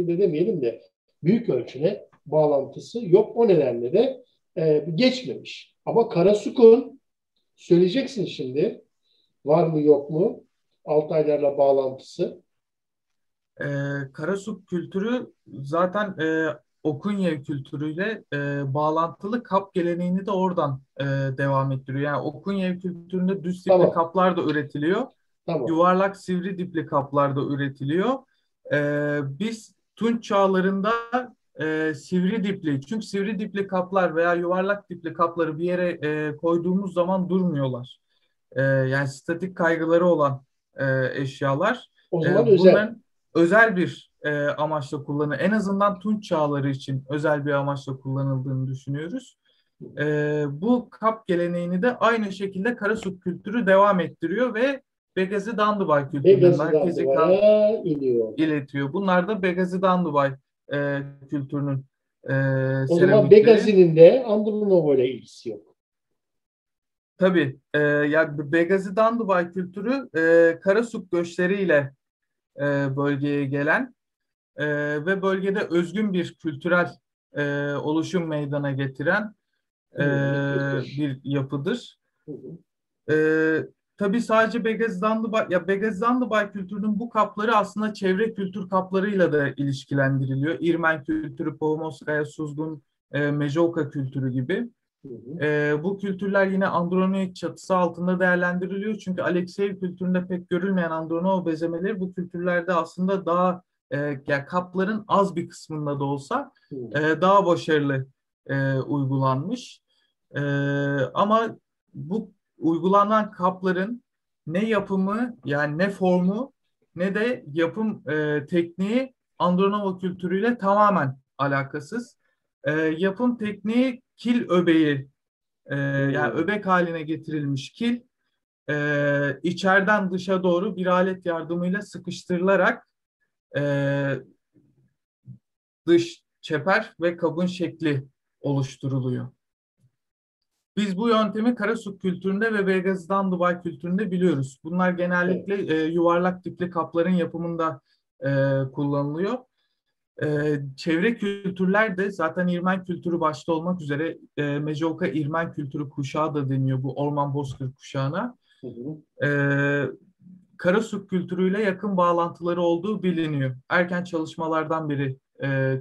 demeyelim de büyük ölçüde bağlantısı yok. O nedenle de geçmemiş. Ama Karasuk'un söyleyeceksin şimdi, var mı yok mu Altaylarla bağlantısı?
Karasuk kültürü zaten Okunyev kültürüyle bağlantılı kap geleneğini de oradan devam ettiriyor. Yani Okunyev kültüründe düz tipli
Tamam.
kaplar da üretiliyor.
Tamam.
Yuvarlak sivri dipli kaplar da üretiliyor. Biz Tunç çağlarında sivri dipli, çünkü sivri dipli kaplar veya yuvarlak dipli kapları bir yere koyduğumuz zaman durmuyorlar. Yani statik kaygıları olan eşyalar.
O zaman özel.
Bunların özel bir amaçla kullanılıyor. En azından Tunç çağları için özel bir amaçla kullanıldığını düşünüyoruz. Bu kap geleneğini de aynı şekilde Karasuk kültürü devam ettiriyor ve Begazi Dandubay kültürünün merkezi
iniyor.
iletiyor. Bunlar da Begazi Dandubay kültürünün
O zaman
seramikleri.
Begazi'nin de Andronova ile ilgisi yok.
Tabii. Yani Begazi Dandubay kültürü Karasuk göçleriyle bölgeye gelen ve bölgede özgün bir kültürel oluşum meydana getiren bir yapıdır. Tabii sadece Begazi Dandubay kültürünün bu kapları aslında çevre kültür kaplarıyla da ilişkilendiriliyor. İrmen kültürü, Pohmoskaya, Suzgun, Mejouka kültürü gibi. Bu kültürler yine Andronovik çatısı altında değerlendiriliyor. Çünkü Alekseyev kültüründe pek görülmeyen Andronov bezemeleri bu kültürlerde aslında daha yani kapların az bir kısmında da olsa daha başarılı uygulanmış. Ama bu uygulanan kapların ne yapımı, yani ne formu ne de yapım tekniği Andronova kültürüyle tamamen alakasız. Yapım tekniği kil öbeği, yani öbek haline getirilmiş kil içeriden dışa doğru bir alet yardımıyla sıkıştırılarak dış çeper ve kabın şekli oluşturuluyor. Biz bu yöntemi Karasuk kültüründe ve Begazi Dandubay kültüründe biliyoruz. Bunlar genellikle yuvarlak dipli kapların yapımında kullanılıyor. Çevre kültürler de zaten İrmen kültürü başta olmak üzere Mejouka İrmen kültürü kuşağı da deniyor bu orman bozkır kuşağına. Karasuk kültürüyle yakın bağlantıları olduğu biliniyor. Erken çalışmalardan beri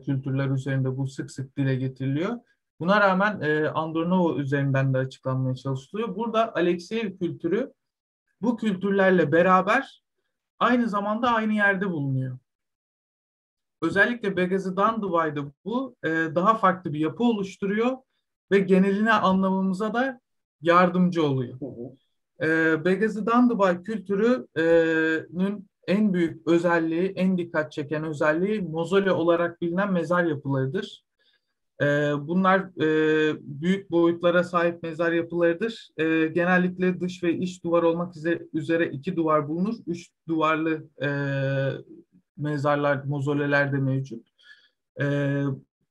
kültürler üzerinde bu sık sık dile getiriliyor. Buna rağmen Andronova üzerinden de açıklanmaya çalışılıyor. Burada Alekseyev kültürü bu kültürlerle beraber aynı zamanda aynı yerde bulunuyor. Özellikle Begazi Dandubay'da bu daha farklı bir yapı oluşturuyor ve geneline anlamamıza da yardımcı oluyor. Begazi Dandubay kültürünün en büyük özelliği, en dikkat çeken özelliği mozole olarak bilinen mezar yapılarıdır. Bunlar büyük boyutlara sahip mezar yapılarıdır. Genellikle dış ve iç duvar olmak üzere 2 duvar bulunur. 3 duvarlı mezarlar, mozoleler de mevcut.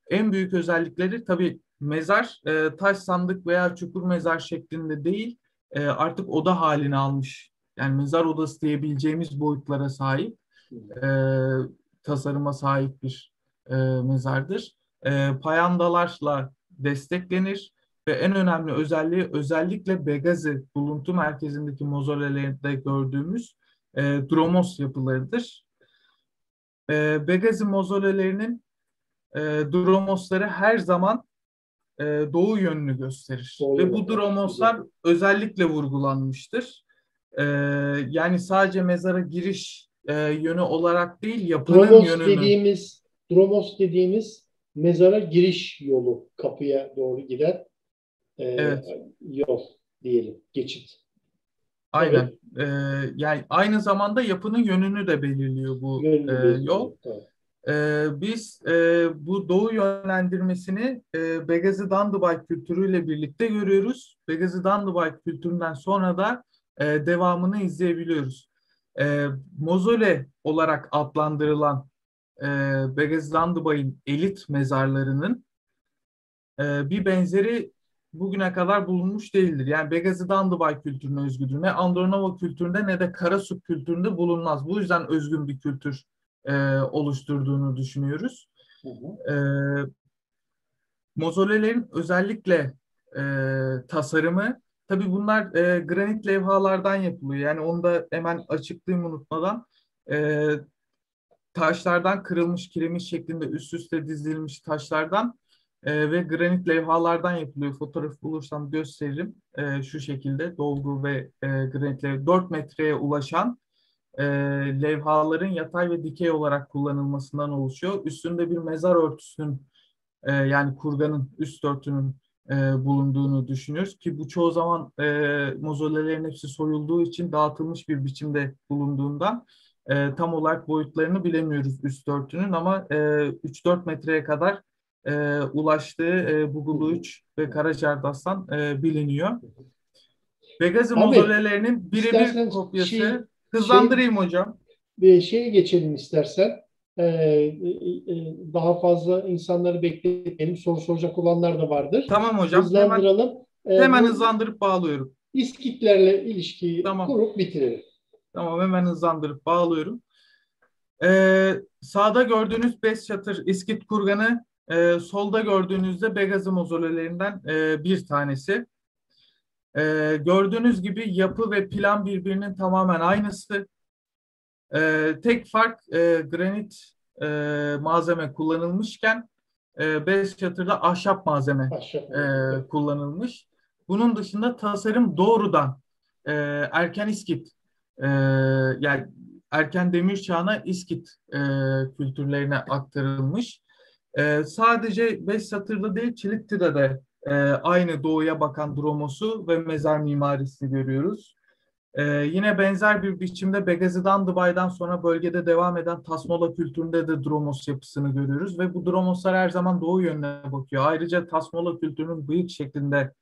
En büyük özellikleri tabii mezar taş sandık veya çukur mezar şeklinde değil, artık oda halini almış. Yani mezar odası diyebileceğimiz boyutlara sahip, tasarıma sahip bir mezardır. Payandalarla desteklenir ve en önemli özelliği özellikle Begazi buluntu merkezindeki mozolelerinde gördüğümüz dromos yapılarıdır. Begazi mozolelerinin dromosları her zaman doğu yönünü gösterir. Ve bu dromoslar özellikle vurgulanmıştır. Yani sadece mezara giriş yönü olarak değil, yapının yönünü.
Dromos dediğimiz mezara giriş yolu, kapıya doğru giden yol diyelim, geçit.
Aynen. Evet. Yani aynı zamanda yapının yönünü de belirliyor bu yol. Evet. Biz bu doğu yönlendirmesini Begazi Dandubay kültürüyle birlikte görüyoruz. Begazi Dandubay kültüründen sonra da devamını izleyebiliyoruz. Mozole olarak adlandırılan Begazi Dandubay'ın elit mezarlarının bir benzeri bugüne kadar bulunmuş değildir. Yani Begazi Dandubay kültürüne özgüdür. Ne Andronova kültüründe ne de Karasuk kültüründe bulunmaz. Bu yüzden özgün bir kültür oluşturduğunu düşünüyoruz. Mozolelerin özellikle tasarımı, tabii bunlar granit levhalardan yapılıyor. Yani onu da hemen açıklayayım unutmadan. taşlardan kırılmış kiremit şeklinde üst üste dizilmiş taşlardan ve granit levhalardan yapılıyor. Fotoğraf bulursam gösteririm. Şu şekilde dolgu ve granit 4 metreye ulaşan levhaların yatay ve dikey olarak kullanılmasından oluşuyor. Üstünde bir mezar örtüsünün yani kurganın üst örtünün bulunduğunu düşünüyoruz ki bu çoğu zaman mozolelerin hepsi soyulduğu için dağıtılmış bir biçimde bulunduğundan tam olarak boyutlarını bilemiyoruz üst örtünün ama 3-4 metreye kadar ulaştığı Bugulu-3 ve Karaçardas'tan biliniyor. Vegazi mozolelerinin birebir kopyası. Hızlandırayım hocam.
Bir şeye geçelim istersen. Daha fazla insanları bekleyelim. Soru soracak olanlar da vardır.
Tamam hocam.
Hızlandıralım.
Hemen hızlandırıp bağlıyorum.
İskitlerle ilişkiyi kurup bitirelim.
Tamam, hemen hızlandırıp bağlıyorum. Sağda gördüğünüz Besçatır İskit kurganı, solda gördüğünüzde Begazi mozolelerinden bir tanesi. Gördüğünüz gibi yapı ve plan birbirinin tamamen aynısı. Tek fark granit malzeme kullanılmışken Besçatır'da ahşap malzeme kullanılmış. Bunun dışında tasarım doğrudan erken İskit yani erken demir çağına İskit kültürlerine aktarılmış. Sadece Besçatır'da değil Çilitli'de de aynı doğuya bakan dromosu ve mezar mimarisini görüyoruz. Yine benzer bir biçimde Begazi Dandıbay'dan sonra bölgede devam eden Tasmola kültüründe de dromos yapısını görüyoruz ve bu dromoslar her zaman doğu yönüne bakıyor. Ayrıca Tasmola kültürünün bıyık şeklinde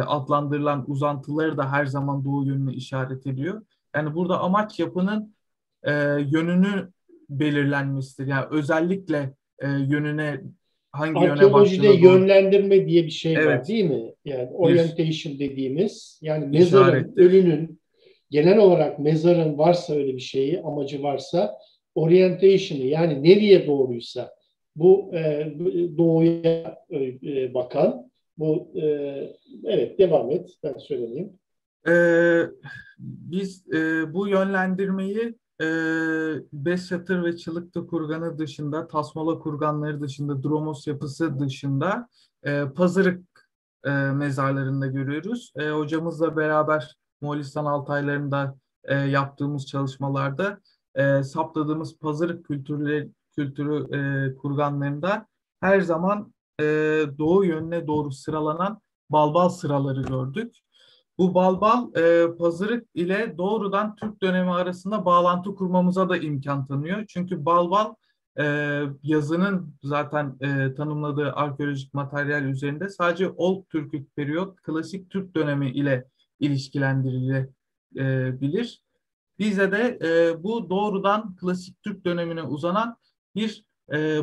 adlandırılan uzantıları da her zaman doğu yönüne işaret ediyor. Yani burada amaç yapının yönünü belirlenmesidir. Yani özellikle yönüne hangi yöne baktığına
arkeolojide yönlendirme diye bir şey var değil mi? Yani orientation dediğimiz yani mezarın, ölünün genel olarak mezarın varsa öyle bir şeyi, amacı varsa orientation'ı yani nereye doğruysa bu doğuya bakan bu evet devam et ben söylemeyeyim.
Biz bu yönlendirmeyi Besçatır ve Çılıklı kurganı dışında, Tasmola kurganları dışında, dromos yapısı dışında Pazırık mezarlarında görüyoruz. Hocamızla beraber Moğolistan Altayları'nda yaptığımız çalışmalarda saptadığımız Pazırık kültürü kurganlarında her zaman doğu yönüne doğru sıralanan balbal sıraları gördük. Bu balbal Pazırık ile doğrudan Türk dönemi arasında bağlantı kurmamıza da imkan tanıyor. Çünkü balbal yazının zaten tanımladığı arkeolojik materyal üzerinde sadece Old Türkük periyot, klasik Türk dönemi ile ilişkilendirilebilir. Bize de bu doğrudan klasik Türk dönemine uzanan bir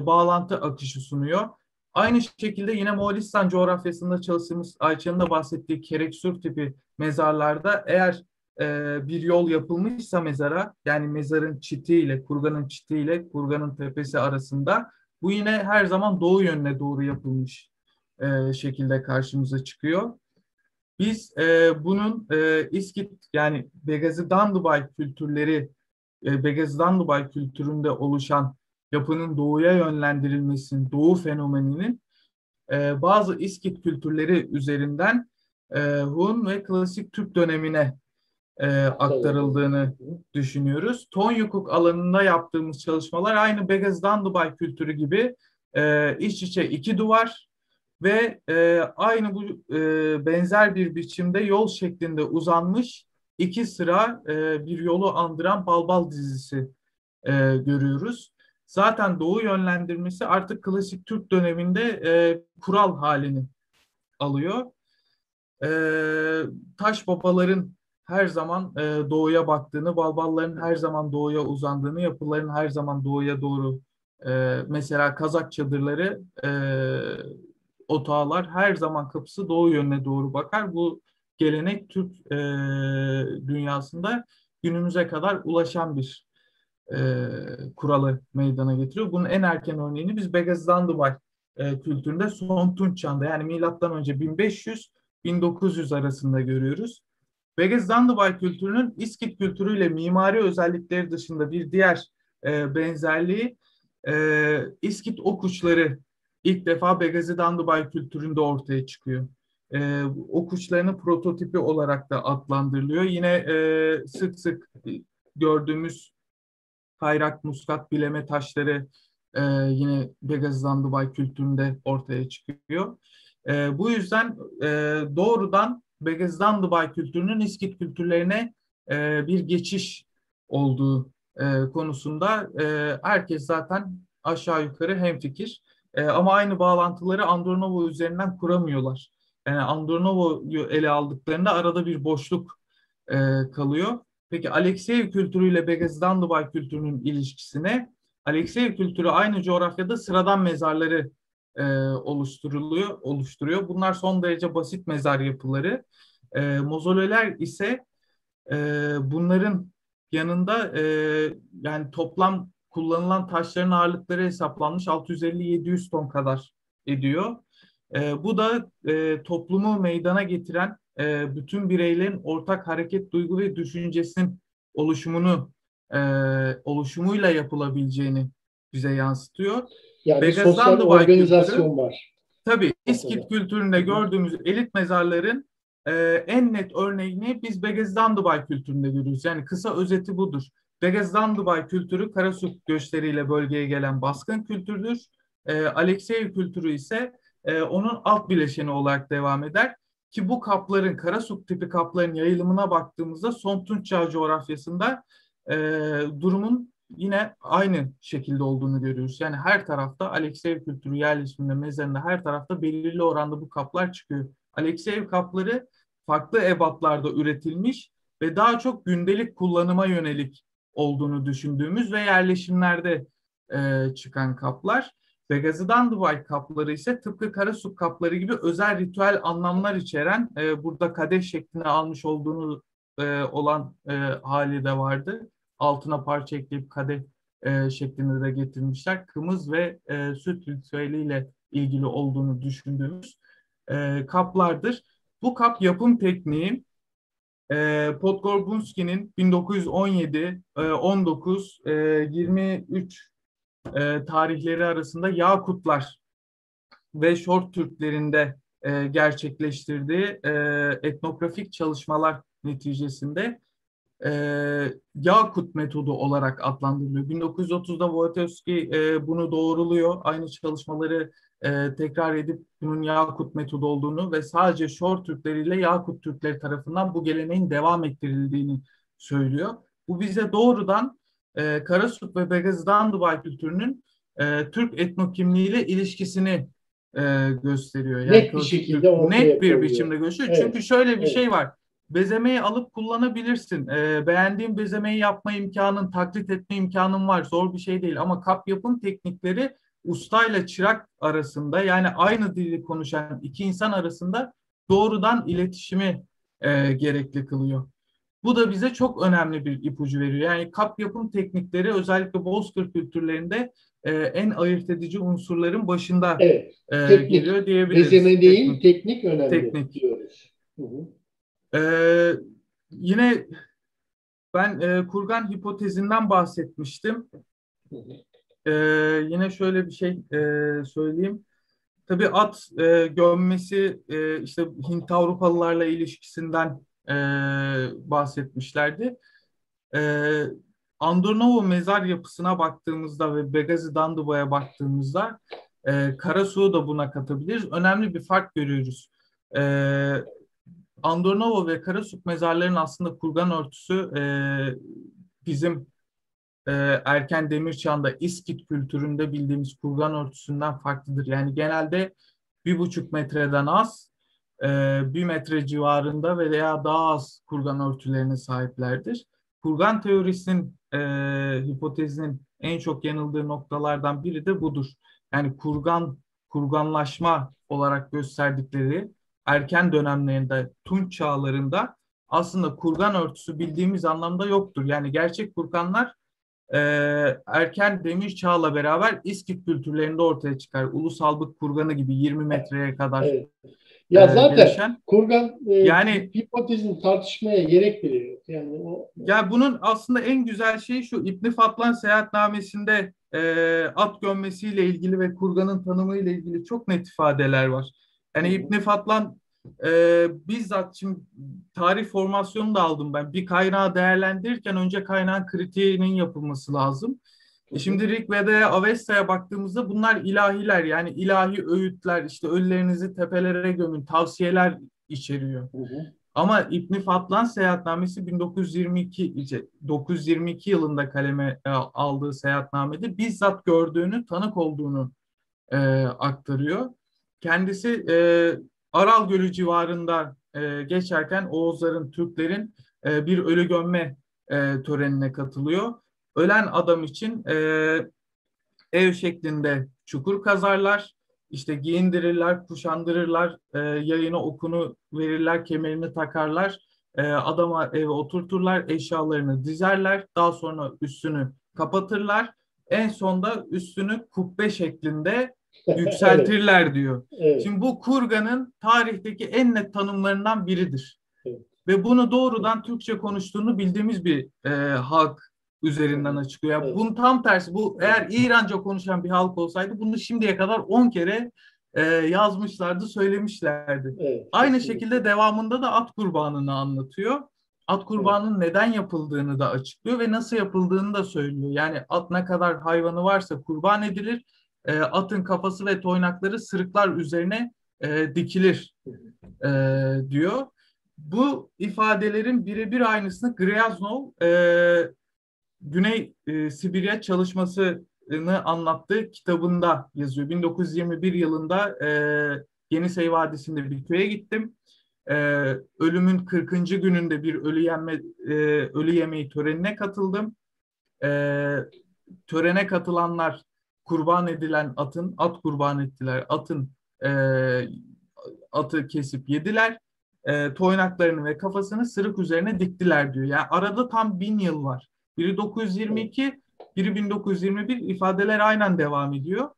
bağlantı akışı sunuyor. Aynı şekilde yine Moğolistan coğrafyasında çalıştığımız Ayça'nın da bahsettiği kereksür tipi mezarlarda eğer bir yol yapılmışsa mezara yani mezarın çitiyle, kurganın çitiyle kurganın tepesi arasında bu yine her zaman doğu yönüne doğru yapılmış şekilde karşımıza çıkıyor. Biz bunun İskit yani Begazi Dandubay kültürleri, Begazi Dandubay kültüründe oluşan yapının doğuya yönlendirilmesinin, doğu fenomeninin bazı İskit kültürleri üzerinden Hun ve klasik Türk dönemine aktarıldığını düşünüyoruz. Tonyukuk alanında yaptığımız çalışmalar aynı Begazi Dandubay kültürü gibi iç içe iki duvar ve aynı bu benzer bir biçimde yol şeklinde uzanmış iki sıra bir yolu andıran balbal dizisi görüyoruz. Zaten doğu yönlendirmesi artık klasik Türk döneminde kural halini alıyor. Taş babaların her zaman doğuya baktığını, balbalların her zaman doğuya uzandığını, yapıların her zaman doğuya doğru mesela Kazak çadırları, otağlar her zaman kapısı doğu yönüne doğru bakar. Bu gelenek Türk dünyasında günümüze kadar ulaşan bir kuralı meydana getiriyor. Bunun en erken örneğini biz Begazi Dandubay kültüründe Son Tunç Çağı'nda yani milattan önce 1500-1900 arasında görüyoruz. Begazi Dandubay kültürünün İskit kültürüyle mimari özellikleri dışında bir diğer benzerliği. İskit ok uçları ilk defa Begazi Dandubay kültüründe ortaya çıkıyor. Ok uçlarının prototipi olarak da adlandırılıyor. Yine sık sık gördüğümüz kayrak, muskat, bileme taşları yine Begazi Dandubay kültüründe ortaya çıkıyor. Bu yüzden doğrudan Begazi Dandubay kültürünün İskit kültürlerine bir geçiş olduğu konusunda herkes zaten aşağı yukarı hemfikir. Ama aynı bağlantıları Andronovo üzerinden kuramıyorlar. Yani Andronovo'yu ele aldıklarında arada bir boşluk kalıyor. Peki Alekseyev kültürüyle Begazi Dandubay kültürünün ilişkisine, Alekseyev kültürü aynı coğrafyada sıradan mezarları oluşturuyor. Bunlar son derece basit mezar yapıları. Mozolöler ise bunların yanında yani toplam kullanılan taşların ağırlıkları hesaplanmış 650-700 ton kadar ediyor. Bu da toplumu meydana getiren bütün bireylerin ortak hareket, duygu ve düşüncesinin oluşumuyla yapılabileceğini bize yansıtıyor.
Yani
Begazi
sosyal
Dandubay
organizasyon
kültürü,
var.
tabii İskit kültüründe gördüğümüz elit mezarların en net örneğini biz Begazi Dandubay kültüründe görüyoruz. Yani kısa özeti budur. Begazi Dandubay kültürü Karasuk göçleriyle bölgeye gelen baskın kültürdür. Alekseyev kültürü ise onun alt bileşeni olarak devam eder. Ki bu kapların, Karasuk tipi kapların yayılımına baktığımızda Son Tunç Çağı coğrafyasında durumun yine aynı şekilde olduğunu görüyoruz. Yani her tarafta Alekseyev kültürü yerleşiminde, mezarında her tarafta belirli oranda bu kaplar çıkıyor. Alekseyev kapları farklı ebatlarda üretilmiş ve daha çok gündelik kullanıma yönelik olduğunu düşündüğümüz ve yerleşimlerde çıkan kaplar. Begazi Dandubay kapları ise tıpkı Karasuk kapları gibi özel ritüel anlamlar içeren, burada kadeh şeklini almış olduğunu olan hali de vardı. Altına parça ekleyip kadeh şeklinde de getirmişler. Kımız ve süt ritüeliyle ilgili olduğunu düşündüğümüz kaplardır. Bu kap yapım tekniği Podgorbunski'nin 1917, 19, 23 tarihleri arasında Yakutlar ve Şort Türklerinde gerçekleştirdiği etnografik çalışmalar neticesinde Yakut metodu olarak adlandırılıyor. 1930'da Wojciechowski bunu doğruluyor. Aynı çalışmaları tekrar edip bunun Yakut metodu olduğunu ve sadece Şor Türkleri ile Yakut Türkleri tarafından bu geleneğin devam ettirildiğini söylüyor. Bu bize doğrudan Karasuk ve Begazi Dandubay kültürünün Türk etnokimliğiyle ilişkisini gösteriyor. Yani
net bir şekilde
net bir biçimde gösteriyor.
Evet.
Çünkü şöyle bir şey var. Bezemeyi alıp kullanabilirsin. Beğendiğin bezemeyi yapma imkanın, taklit etme imkanın var. Zor bir şey değil ama kap yapım teknikleri ustayla çırak arasında, yani aynı dili konuşan iki insan arasında doğrudan iletişimi gerekli kılıyor. Bu da bize çok önemli bir ipucu veriyor. Yani kap yapım teknikleri özellikle Bozkır kültürlerinde en ayırt edici unsurların başında geliyor diyebiliriz.
Bezeme değil, teknik önemli
teknik
diyoruz.
Yine ben kurgan hipotezinden bahsetmiştim. Yine şöyle bir şey söyleyeyim. Tabii at gömmesi işte Hint Avrupalılarla ilişkisinden bahsetmişlerdi. Andronovo mezar yapısına baktığımızda ve Begazi Dandubay'a baktığımızda Karasuk'u da buna katabiliriz. Önemli bir fark görüyoruz. Andronovo ve Karasuk mezarlarının aslında kurgan örtüsü bizim erken demir çağında İskit kültüründe bildiğimiz kurgan örtüsünden farklıdır. Yani genelde 1,5 metreden az, 1 metre civarında veya daha az kurgan örtülerine sahiplerdir. Kurgan teorisinin, hipotezinin en çok yanıldığı noktalardan biri de budur. Yani kurganlaşma olarak gösterdikleri erken dönemlerinde, Tunç çağlarında aslında kurgan örtüsü bildiğimiz anlamda yoktur. Yani gerçek kurganlar erken demir çağla beraber İskit kültürlerinde ortaya çıkar. Ulusalbık kurganı gibi 20 metreye kadar
Ya zaten
gelişen.
Kurgan
Yani
hipotezini tartışmaya gerek bile yok. Yani
ya bunun aslında en güzel şeyi şu: İbn Fatlan seyahatnamesinde at gömmesiyle ilgili ve kurganın tanımıyla ilgili çok net ifadeler var. Yani İbn Fatlan bizzat, şimdi tarih formasyonu da aldım ben. Bir kaynağı değerlendirirken önce kaynağın kritiğinin yapılması lazım. Şimdi Rig Veda'ya, Avesta'ya baktığımızda bunlar ilahiler, yani ilahi öğütler, işte ölülerinizi tepelere gömün, tavsiyeler içeriyor. Ama İbn Fatlan seyahatnamesi 922 yılında kaleme aldığı seyahatnamede bizzat gördüğünü, tanık olduğunu aktarıyor. Kendisi Aral Gölü civarında geçerken Oğuzların, Türklerin bir ölü gömme törenine katılıyor. Ölen adam için ev şeklinde çukur kazarlar, işte giyindirirler, kuşandırırlar, yayını okunu verirler, kemerini takarlar, adama eve oturturlar, eşyalarını dizerler, daha sonra üstünü kapatırlar. En sonda üstünü kubbe şeklinde yükseltirler diyor.
Evet.
Şimdi bu kurganın tarihteki en net tanımlarından biridir.
Evet.
Ve bunu doğrudan Türkçe konuştuğunu bildiğimiz bir halk üzerinden açıklıyor. Yani bunun tam tersi, bu eğer İranca konuşan bir halk olsaydı bunu şimdiye kadar 10 kere yazmışlardı, söylemişlerdi.
Evet,
aynı şekilde devamında da at kurbanını anlatıyor. At kurbanının neden yapıldığını da açıklıyor ve nasıl yapıldığını da söylüyor. Yani at ne kadar hayvanı varsa kurban edilir. Atın kafası ve toynakları sırıklar üzerine dikilir diyor. Bu ifadelerin birebir aynısını Gryaznov Güney Sibirya çalışmasını anlattığı kitabında yazıyor. 1921 yılında Yenisey Vadisi'nde bir köye gittim. Ölümün 40. gününde bir ölü yemeği törenine katıldım. Törene katılanlar kurban edilen at kurban ettiler. Atı kesip yediler. Toynaklarını ve kafasını sırık üzerine diktiler diyor. Yani arada tam 1000 yıl var. Biri 922, biri 1921, ifadeler aynen devam ediyor.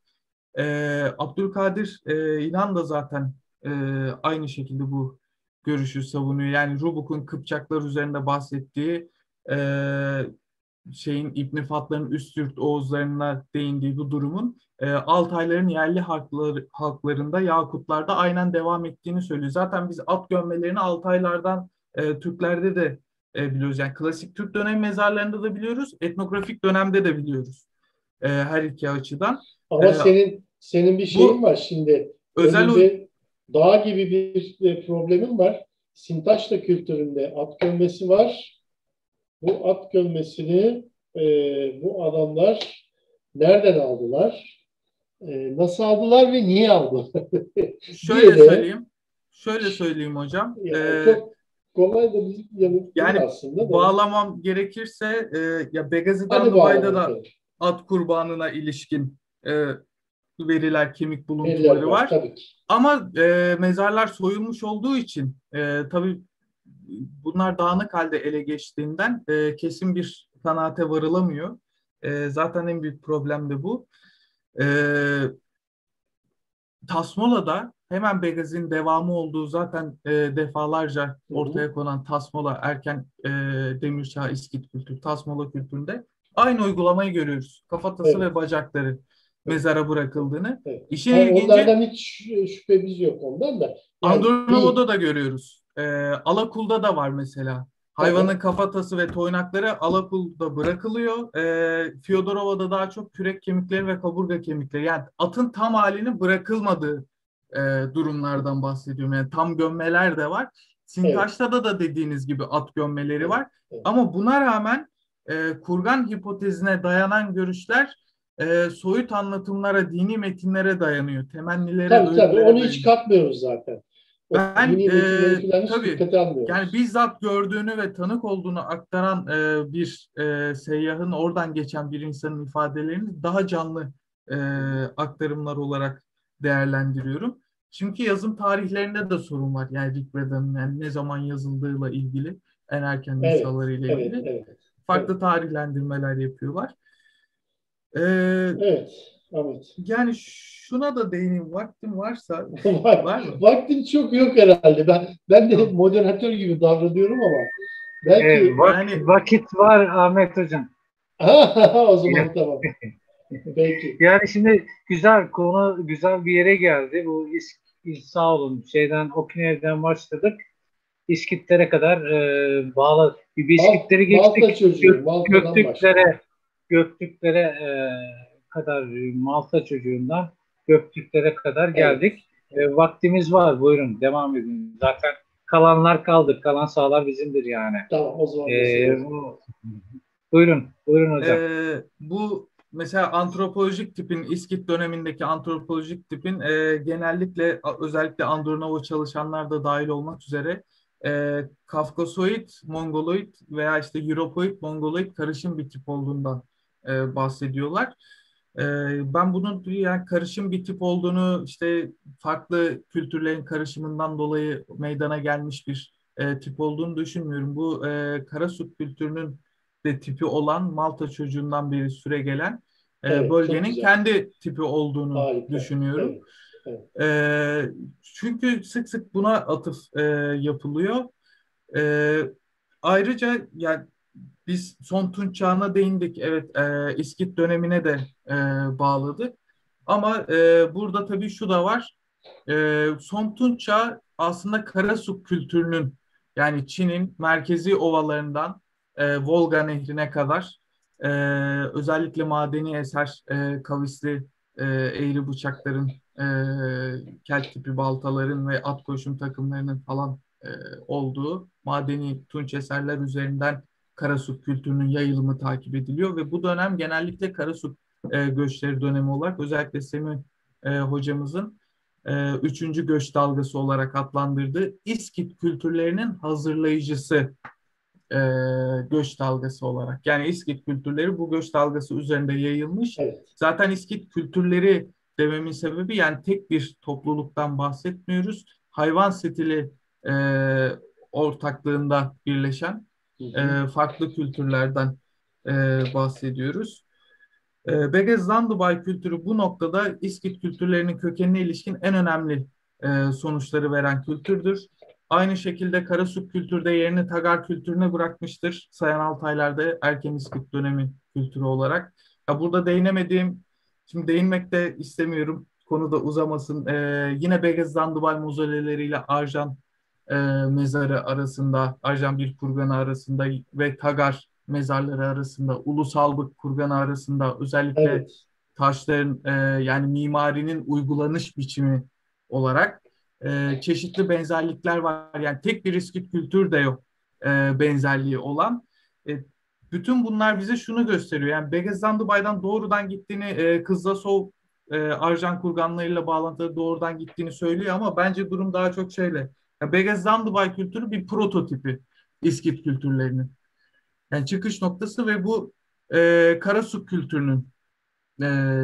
Abdülkadir İnan da zaten aynı şekilde bu görüşü savunuyor. Yani Rubuk'un Kıpçaklar üzerinde bahsettiği İbn Fatlan'ın Üstyurt Oğuzlarına değindiği bu durumun Altayların yerli halklarında, Yakutlarda aynen devam ettiğini söylüyor. Zaten biz at gömmelerini Altaylardan Türklerde de biliyoruz. Yani klasik Türk dönem mezarlarında da biliyoruz, etnografik dönemde de biliyoruz. Her iki açıdan.
Ama senin bir şeyin var şimdi. Önünde dağ gibi bir problemin var. Sintaşta kültüründe at gömmesi var. Bu at gömmesini bu adamlar nereden aldılar? Nasıl aldılar ve niye aldılar?
Şöyle söyleyeyim hocam.
Çok kolay da bir yanıt
yani
aslında.
Bağlamam gerekirse ya Begazi'den Dubai'de da at kurbanına ilişkin veriler, kemik buluntuları var.
Tabii ki.
Ama mezarlar soyulmuş olduğu için tabii bunlar dağınık halde ele geçtiğinden kesin bir kanaate varılamıyor. Zaten en büyük problem de bu. Tasmola'da hemen Begazi'nin devamı olduğu zaten defalarca ortaya konan Tasmola, erken Demir Çağ İskit kültürü, Tasmola kültüründe aynı uygulamayı görüyoruz. Kafatası ve bacakları mezara bırakıldığını.
Evet.
İşin ilginci,
onlardan hiç şüphemiz yok ondan da. Yani
Andronova'da da görüyoruz. Alakul'da da var mesela. Hayvanın kafatası ve toynakları Alakul'da bırakılıyor. Fyodorova'da daha çok kürek kemikleri ve kaburga kemikleri. Yani atın tam halinin bırakılmadığı durumlardan bahsediyorum. Yani tam gömmeler de var. Sintaş'ta da dediğiniz gibi at gömmeleri var.
Evet.
Ama buna rağmen kurgan hipotezine dayanan görüşler soyut anlatımlara, dini metinlere dayanıyor. Temennilere,
tabii onu hiç katmıyoruz zaten.
Ben tabii yani bizzat gördüğünü ve tanık olduğunu aktaran bir seyyahın, oradan geçen bir insanın ifadelerini daha canlı aktarımlar olarak değerlendiriyorum. Çünkü yazım tarihlerinde de sorun var. Yani Rig Veda'nın yani ne zaman yazıldığıyla ilgili, en erken nüshalarıyla ilgili farklı tarihlendirmeler yapıyorlar.
Evet. Evet.
Yani şuna da değineyim, vaktim varsa. Var mı?
Vaktin çok yok herhalde. Ben de
Yok.
moderatör gibi davranıyorum ama belki
Yani
Vakit var Ahmet Hocam.
o zaman tamam. Peki.
Yani şimdi güzel bir yere geldi. Sağ olun Okinawe'den başladık. İskitlere kadar bağlı. Bir İskitleri
Malta
geçtik.
çocuğu. Malta'dan başladı.
Göktürklere kadar Malta çocuğundan Göktürklere kadar geldik. Vaktimiz var. Buyurun devam edin. Zaten kalanlar kaldı. Kalan sahalar bizimdir yani.
Tamam o zaman.
Buyurun hocam.
Bu mesela antropolojik tipin, İskit dönemindeki antropolojik tipin genellikle özellikle Andronova çalışanlar da dahil olmak üzere Kafkasoid, Mongoloid veya işte Europoid, Mongoloid karışım bir tip olduğundan bahsediyorlar. Ben bunun yani karışım bir tip olduğunu işte farklı kültürlerin karışımından dolayı meydana gelmiş bir tip olduğunu düşünmüyorum. Bu Karasuk kültürünün de tipi olan Malta çocuğundan beri süre gelen bölgenin kendi tipi olduğunu düşünüyorum. Çünkü sık sık buna atıf yapılıyor. Ayrıca yani biz son Tunç çağına değindik. Evet, İskit dönemine de bağladık. Ama burada tabii şu da var. Son Tunç çağı aslında Karasuk kültürünün yani Çin'in merkezi ovalarından Volga Nehri'ne kadar özellikle madeni eser kavisli eğri bıçakların, kel tipi baltaların ve at koşum takımlarının falan olduğu madeni tunç eserler üzerinden Karasuk kültürünün yayılımı takip ediliyor ve bu dönem genellikle Karasuk göçleri dönemi olarak özellikle Semih hocamızın üçüncü göç dalgası olarak adlandırdığı İskit kültürlerinin hazırlayıcısı göç dalgası olarak. Yani İskit kültürleri bu göç dalgası üzerinde yayılmış.
Evet.
Zaten İskit kültürleri dememin sebebi yani tek bir topluluktan bahsetmiyoruz. Hayvan stili ortaklığında birleşen farklı kültürlerden bahsediyoruz. Begez Zandubay kültürü bu noktada İskit kültürlerinin kökenine ilişkin en önemli sonuçları veren kültürdür. Aynı şekilde Karasuk kültürde yerini Tagar kültürüne bırakmıştır. Sayan Altaylar'da erken İskit dönemi kültürü olarak. Ya burada şimdi değinmek de istemiyorum. Konu da uzamasın. Yine Begez Zandubay mozoleleriyle Arjan mezarı arasında, Arjan bir kurganı arasında ve Tagar mezarları arasında, Ulusalbık kurganı arasında özellikle taşların yani mimarinin uygulanış biçimi olarak çeşitli benzerlikler var. Yani tek bir İskit kültür de yok benzerliği olan. Bütün bunlar bize şunu gösteriyor. Yani Begez Zandubay'dan doğrudan gittiğini, Kızılsov Arjan kurganlarıyla bağlantılı doğrudan gittiğini söylüyor ama bence durum daha çok şöyle. Yani Begez Zandubay kültürü bir prototipi İskit kültürlerinin. Yani çıkış noktası ve bu Karasuk kültürünün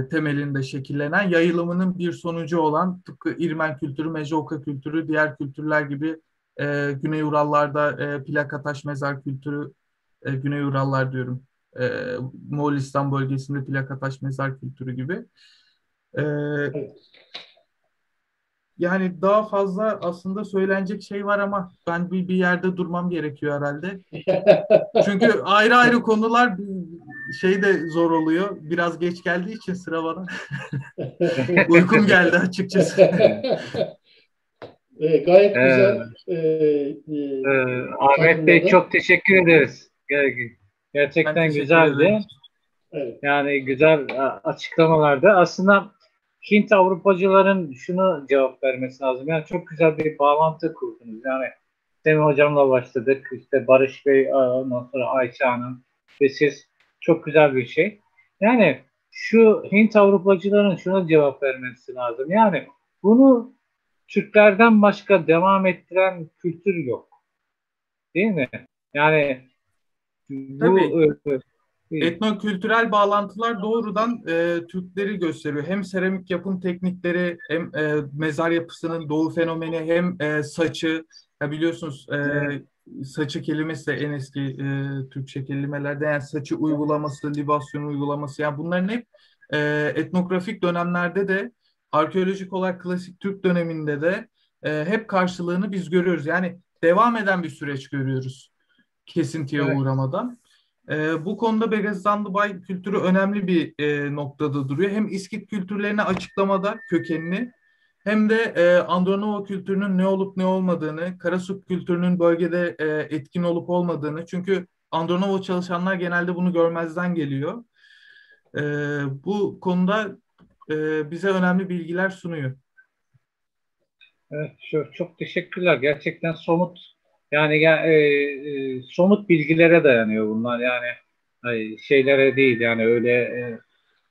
temelinde şekillenen yayılımının bir sonucu olan tıpkı İrmen kültürü, Mejoka kültürü, diğer kültürler gibi Güney Urallarda plaka taş mezar kültürü, Güney Urallar diyorum, Moğolistan bölgesinde plaka taş mezar kültürü gibi. Yani daha fazla aslında söylenecek şey var ama ben bir yerde durmam gerekiyor herhalde. Çünkü ayrı ayrı konular şey de zor oluyor. Biraz geç geldiği için sıra bana. Uykum geldi açıkçası.
Gayet güzel.
Ahmet Bey çok teşekkür ederiz. Gerçekten güzeldi.
Evet.
Yani güzel açıklamalardı. Aslında Hint Avrupacıların şunu cevap vermesi lazım. Yani çok güzel bir bağlantı kurdunuz. Yani Semih Hocam'la başladık. İşte Barış Bey, ondan sonra Ayça Hanım ve siz çok güzel bir şey. Yani şu Hint Avrupacıların şuna cevap vermesi lazım. Yani bunu Türklerden başka devam ettiren kültür yok. Değil mi? Yani
bu etnokültürel bağlantılar doğrudan Türkleri gösteriyor. Hem seramik yapım teknikleri, hem mezar yapısının doğu fenomeni, hem saçı. Ya biliyorsunuz saçı kelimesi de en eski Türkçe kelimelerden. Yani saçı uygulaması, libasyon uygulaması. Yani bunların hep etnografik dönemlerde de, arkeolojik olarak klasik Türk döneminde de hep karşılığını biz görüyoruz. Yani devam eden bir süreç görüyoruz kesintiye uğramadan. Bu konuda Begezdandibay kültürü önemli bir noktada duruyor. Hem İskit kültürlerini açıklamada kökenini, hem de Andronova kültürünün ne olup ne olmadığını, Karasuk kültürünün bölgede etkin olup olmadığını. Çünkü Andronova çalışanlar genelde bunu görmezden geliyor. Bu konuda bize önemli bilgiler sunuyor.
Evet, çok teşekkürler. Gerçekten somut, yani somut bilgilere dayanıyor bunlar. Yani şeylere değil, yani öyle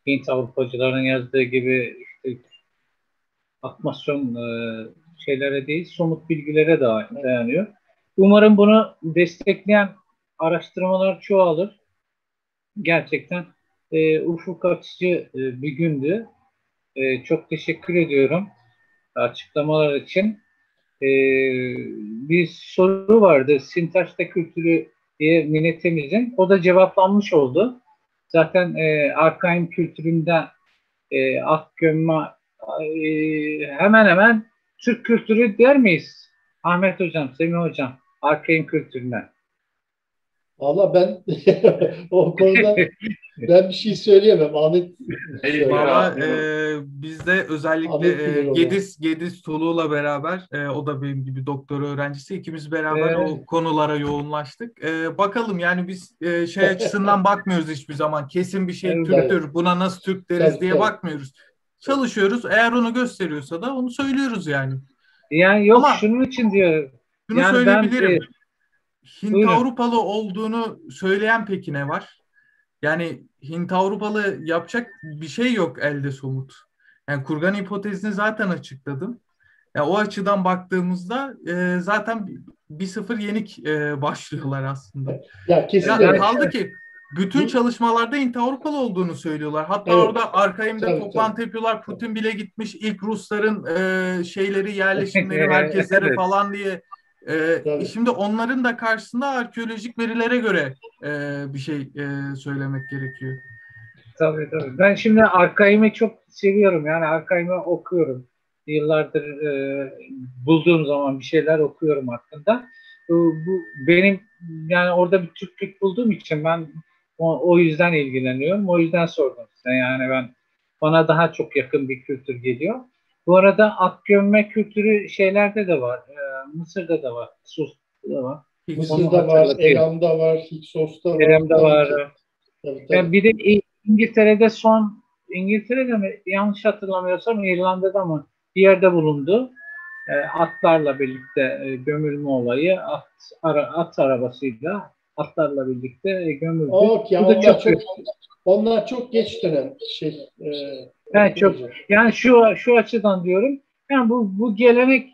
Hint Avrupacıların yazdığı gibi işte atmasyon şeylere değil, somut bilgilere dayanıyor. Umarım bunu destekleyen araştırmalar çoğalır. Gerçekten ufuk açıcı bir gündü. Çok teşekkür ediyorum açıklamalar için. Bir soru vardı. Sintaşta kültürü diye Minetemizin. O da cevaplanmış oldu. Zaten arkaim kültüründen at gömme hemen hemen Türk kültürü der miyiz? Ahmet Hocam, Semih Hocam, arkaim kültüründen.
Valla ben o konuda ben bir şey söyleyemem. Ahmet
Valla bizde özellikle Gediz Tolu'la beraber, o da benim gibi doktora öğrencisi, ikimiz beraber o konulara yoğunlaştık. Bakalım, yani biz şey açısından bakmıyoruz hiçbir zaman. Kesin bir şey Türktür, buna nasıl Türk deriz diye bakmıyoruz. Çalışıyoruz. Eğer onu gösteriyorsa da onu söylüyoruz yani.
Yani yok, ama şunun için diyor.
Şunu yani söyleyebilirim. Hint Avrupalı olduğunu söyleyen peki ne var? Yani Hint Avrupalı yapacak bir şey yok elde somut. Yani kurgan hipotezini zaten açıkladım. Yani o açıdan baktığımızda zaten 1-0 yenik başlıyorlar aslında.
Ya kesinlikle.
Kaldı ki bütün çalışmalarda Hint Avrupalı olduğunu söylüyorlar. Hatta orada arkaimde toplantı yapıyorlar. Putin bile gitmiş, ilk Rusların şeyleri, yerleşimleri, merkezleri falan diye. Şimdi onların da karşısında arkeolojik verilere göre bir şey söylemek gerekiyor.
Tabii. Ben şimdi arkaimi çok seviyorum. Yani arkaimi okuyorum. Yıllardır bulduğum zaman bir şeyler okuyorum hakkında. Bu benim, yani orada bir Türklük bulduğum için ben o yüzden ilgileniyorum. O yüzden sordum size. Yani bana daha çok yakın bir kültür geliyor. Bu arada at gömme kültürü şeylerde de var. Mısır'da da var. Sus'ta da var.
Mısır'da var, Elam'da var, Hiksos'ta var.
Elam'da var.
Tabii.
Yani bir de İngiltere'de mi, yanlış hatırlamıyorsam İrlanda'da mı bir yerde bulundu. Atlarla birlikte gömülme olayı, at arabasıyla atlarla birlikte gömüldü.
Onlar çok geç dönem şey.
Yani şu açıdan diyorum. Yani bu gelenek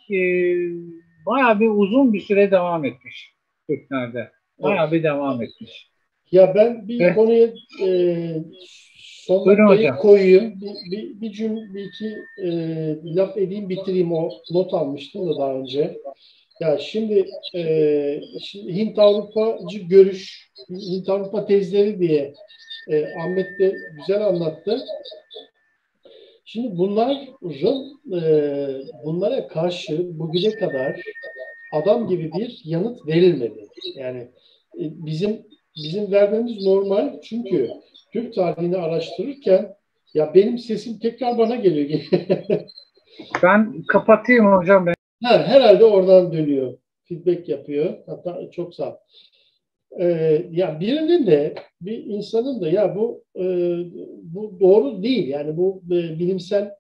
bayağı bir uzun bir süre devam etmiş Türklerde. Bayağı bir devam etmiş.
Ya ben bir konuya son noktayı koyayım. Bir iki laf edeyim, bitireyim. O not almıştım da daha önce. Ya şimdi Hint Avrupacı görüş, Hint Avrupa tezleri diye Ahmet de güzel anlattı. Şimdi bunlara karşı bugüne kadar adam gibi bir yanıt verilmedi. Yani bizim vermemiz normal, çünkü Türk tarihini araştırırken ya benim sesim tekrar bana geliyor.
Ben kapatayım hocam.
Herhalde oradan dönüyor. Feedback yapıyor. Hatta çok sağ ol. Ya birinin de, bir insanın da ya bu doğru değil. Yani bu bilimsel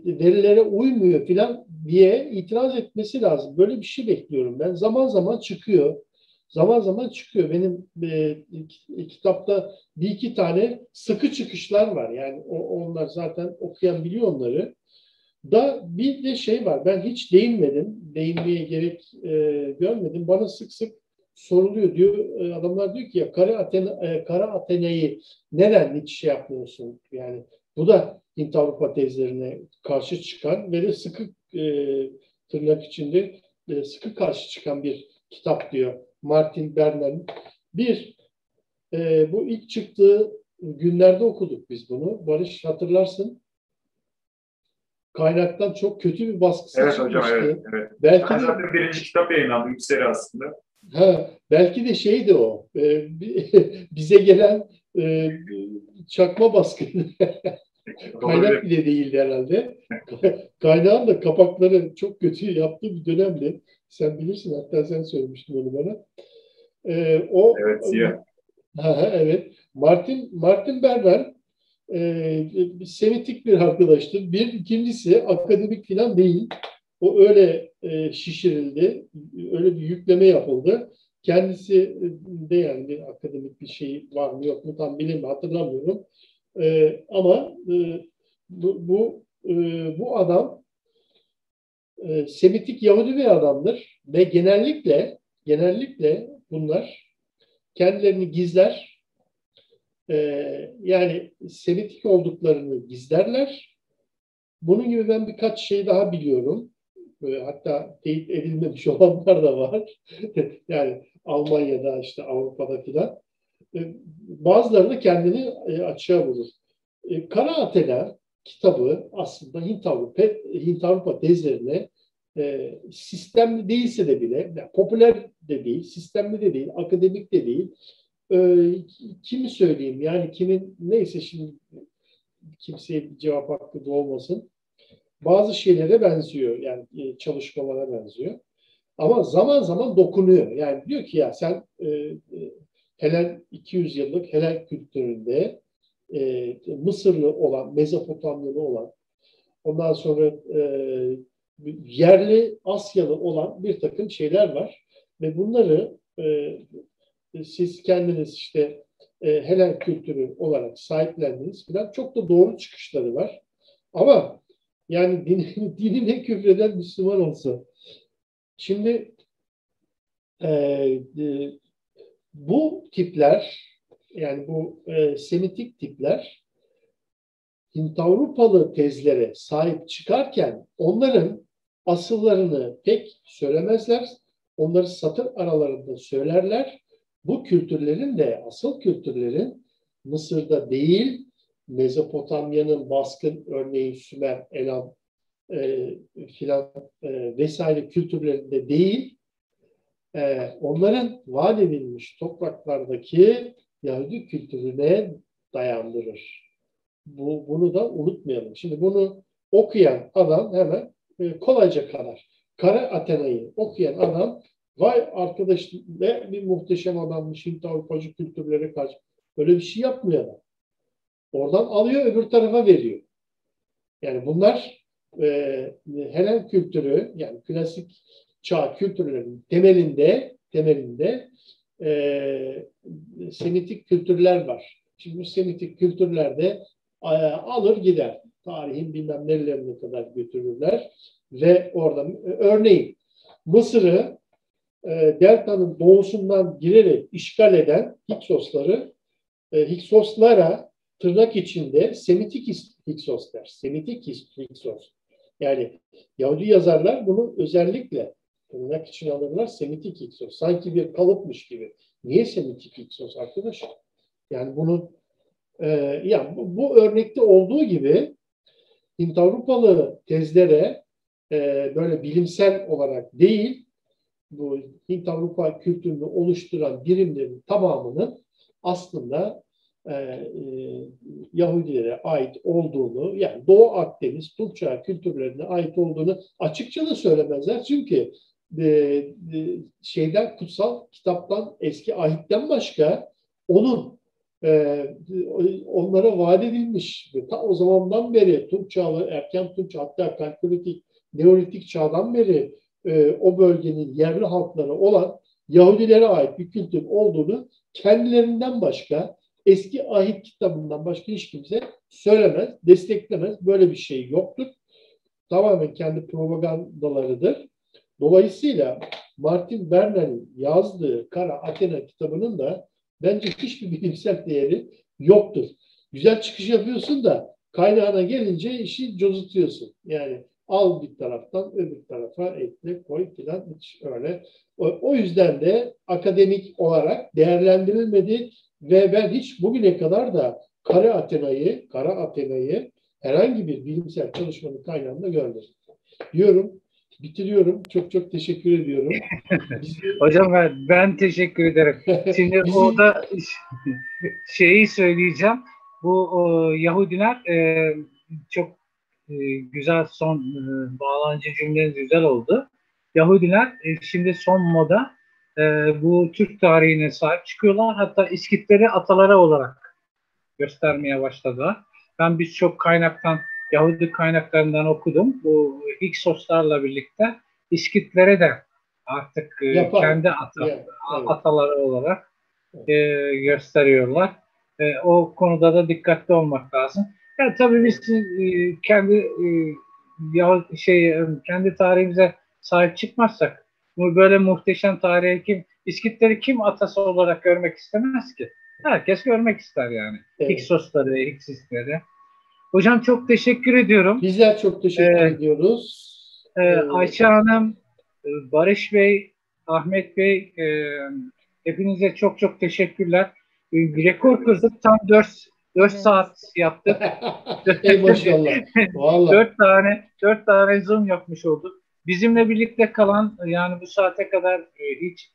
verilere uymuyor falan diye itiraz etmesi lazım. Böyle bir şey bekliyorum ben. Zaman zaman çıkıyor. Benim kitapta bir iki tane sıkı çıkışlar var. Yani onlar zaten okuyan biliyor onları. Da bir de şey var. Ben hiç değinmeye gerek görmedim. Bana sık sık soruluyor diyor. Adamlar diyor ki ya Kara Atene'yi neden hiç şey yapmıyorsun? Yani bu da Hint Avrupa tezlerine karşı çıkan ve de sıkı tırnak içinde sıkı karşı çıkan bir kitap diyor Martin Berna'nın. Bu ilk çıktığı günlerde okuduk biz bunu. Barış, hatırlarsın. Kaynaktan çok kötü bir baskısı
Evet
çıkmıştı.
hocam, evet. Evet.
Belki
Ben
de,
zaten birinci kitap yayınlandı, 3 seri aslında.
belki de şeydi o. Bize gelen çakma baskı. Kaynak bile değildi herhalde. Kaynağın da kapakları çok kötü yaptığı bir dönemdi. Sen bilirsin, hatta sen söylemiştin onu bana.
Evet, siyah.
Evet. Martin Berner Semitik bir arkadaştır. İkincisi akademik falan değil. O öyle şişirildi. Öyle bir yükleme yapıldı. Kendisi de yani bir akademik bir şey var mı yok mu tam bilmiyorum, hatırlamıyorum. Ama bu adam Semitik Yahudi bir adamdır ve genellikle bunlar kendilerini gizler. Yani Semitik olduklarını gizlerler. Bunun gibi ben birkaç şey daha biliyorum. Hatta teyit edilmemiş olanlar da var. Yani Almanya'da, işte Avrupa'da filan. Bazıları da kendini açığa vurur. Kara Athena kitabı aslında Hint Avrupa tezlerine sistemli değilse de bile, yani popüler de değil, sistemli de değil, akademik de değil. Kimi söyleyeyim, yani kimin neyse, şimdi kimseye bir cevap hakkı da olmasın. Bazı şeylere benziyor, yani çalışmalara benziyor. Ama zaman zaman dokunuyor. Yani diyor ki ya sen Helen 200 yıllık Helen kültüründe Mısırlı olan, Mezopotamyalı olan, ondan sonra yerli Asyalı olan bir takım şeyler var. Ve bunları siz kendiniz işte Helen kültürü olarak sahiplendiniz falan, çok da doğru çıkışları var. Ama yani dinine küfreden Müslüman olsa. Şimdi bu tipler, yani bu Semitik tipler Hint-Avrupalı tezlere sahip çıkarken onların asıllarını pek söylemezler. Onları satır aralarında söylerler. Bu kültürlerin de, asıl kültürlerin Mısır'da değil, Mezopotamya'nın baskın örneği Sümer, Elam filan vesaire kültürlerinde değil, onların vaat edilmiş topraklardaki Yahudi kültürüne dayandırır. Bunu da unutmayalım. Şimdi bunu okuyan adam hemen kolayca karar. Kara Athena'yı okuyan adam, vay arkadaş ne bir muhteşem adammış, Hint Avrupacı kültürlere karşı. Böyle bir şey yapmıyor adam. Oradan alıyor, öbür tarafa veriyor. Yani bunlar Helen kültürü, yani klasik çağ kültürlerinin temelinde Semitik kültürler var. Şimdi bu Semitik kültürlerde alır gider. Tarihin bilmem nerelerine kadar götürürler. Ve orada örneğin Mısır'ı Delta'nın doğusundan girerek işgal eden Hiksoslara tırnak içinde Semitik Hiksos der. Semitik Hiksos. Yani Yahudi yazarlar bunu özellikle tırnak için alırlar, Semitik Hiksos. Sanki bir kalıpmış gibi. Niye Semitik Hiksos arkadaş? Yani bunu yani bu örnekte olduğu gibi Hint-Avrupalı tezlere böyle bilimsel olarak değil, bu Hint-Avrupa kültürünü oluşturan birimlerin tamamının aslında Yahudilere ait olduğunu, yani Doğu Akdeniz, Türk Çağı kültürlerine ait olduğunu açıkça da söylemezler. Çünkü kutsal kitaptan, eski ahitten başka onun onlara vaat edilmiş, ta o zamandan beri Türk Çağı, erken Türk Çağı, hatta Kalkolitik, Neolitik çağdan beri o bölgenin yerli halkları olan Yahudilere ait bir kültür olduğunu kendilerinden başka, eski ahit kitabından başka hiç kimse söylemez, desteklemez. Böyle bir şey yoktur. Tamamen kendi propagandalarıdır. Dolayısıyla Martin Berner'in yazdığı Kara Athena kitabının da bence hiçbir bilimsel değeri yoktur. Güzel çıkış yapıyorsun da kaynağına gelince işi cozutuyorsun. Yani al bir taraftan öbür tarafa ekle koy filan, hiç öyle. O yüzden de akademik olarak değerlendirilmedi. Ve ben hiç bugüne kadar da Kara Athena'yı herhangi bir bilimsel çalışmanın kaynağında görmedim. Diyorum, bitiriyorum. Çok çok teşekkür ediyorum.
Hocam ben teşekkür ederim. Şimdi orada şeyi söyleyeceğim. Bu Yahudiler çok güzel son bağlancı cümleniz güzel oldu. Yahudiler şimdi son moda bu Türk tarihine sahip çıkıyorlar. Hatta İskitleri ataları olarak göstermeye başladılar. Ben birçok kaynaktan, Yahudi kaynaklarından okudum. Bu Hiksoslarla birlikte İskitlere de artık kendi ataları olarak gösteriyorlar. O konuda da dikkatli olmak lazım. Yani tabii biz kendi tarihimize sahip çıkmazsak, bu böyle muhteşem tarihe İskitleri kim atası olarak görmek istemez ki? Herkes görmek ister yani. Evet. Hiksosları, Hiksisleri. Hocam çok teşekkür ediyorum.
Bizler çok teşekkür ediyoruz.
Ayça Hanım, Barış Bey, Ahmet Bey, hepinize çok çok teşekkürler. Rekor kırdık, tam 4 saat yaptık.
Ey maşallah.
Vallahi. 4 tane Zoom yapmış olduk. Bizimle birlikte kalan, yani bu saate kadar hiç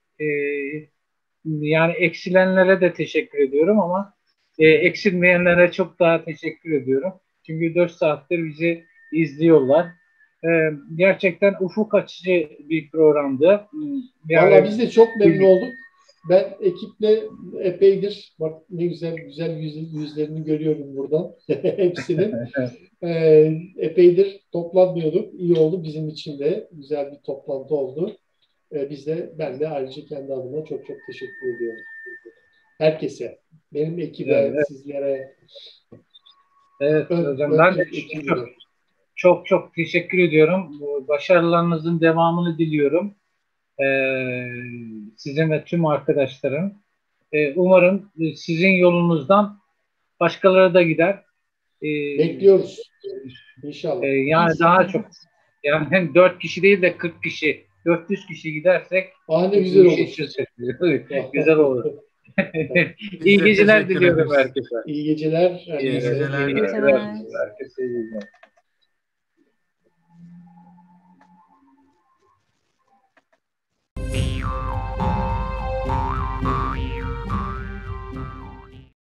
yani eksilenlere de teşekkür ediyorum ama eksilmeyenlere çok daha teşekkür ediyorum. Çünkü 4 saattir bizi izliyorlar. Gerçekten ufuk açıcı bir programdı.
Yani, vallahi biz de çok memnun olduk. Ben ekiple epeydir, bak ne güzel yüzlerini görüyorum buradan. Hepsinin. Epeydir toplanmıyorduk. İyi oldu bizim için de. Güzel bir toplantı oldu. Ben de ayrıca kendi adıma çok çok teşekkür ediyorum. Herkese. Benim ekibe, evet. Sizlere.
Evet hocam. Ben de çok teşekkür ediyorum. Başarılarınızın devamını diliyorum. Sizin ve tüm arkadaşlarım. Umarım sizin yolunuzdan başkaları da gider.
Bekliyoruz. İnşallah.
Yani daha çok. Yani hem 4 kişi değil de 40 kişi, 400 kişi gidersek
ne güzel olur.
Güzel olur. İyi geceler diliyorum herkese.
İyi geceler.
İyi geceler. Herkese iyi geceler.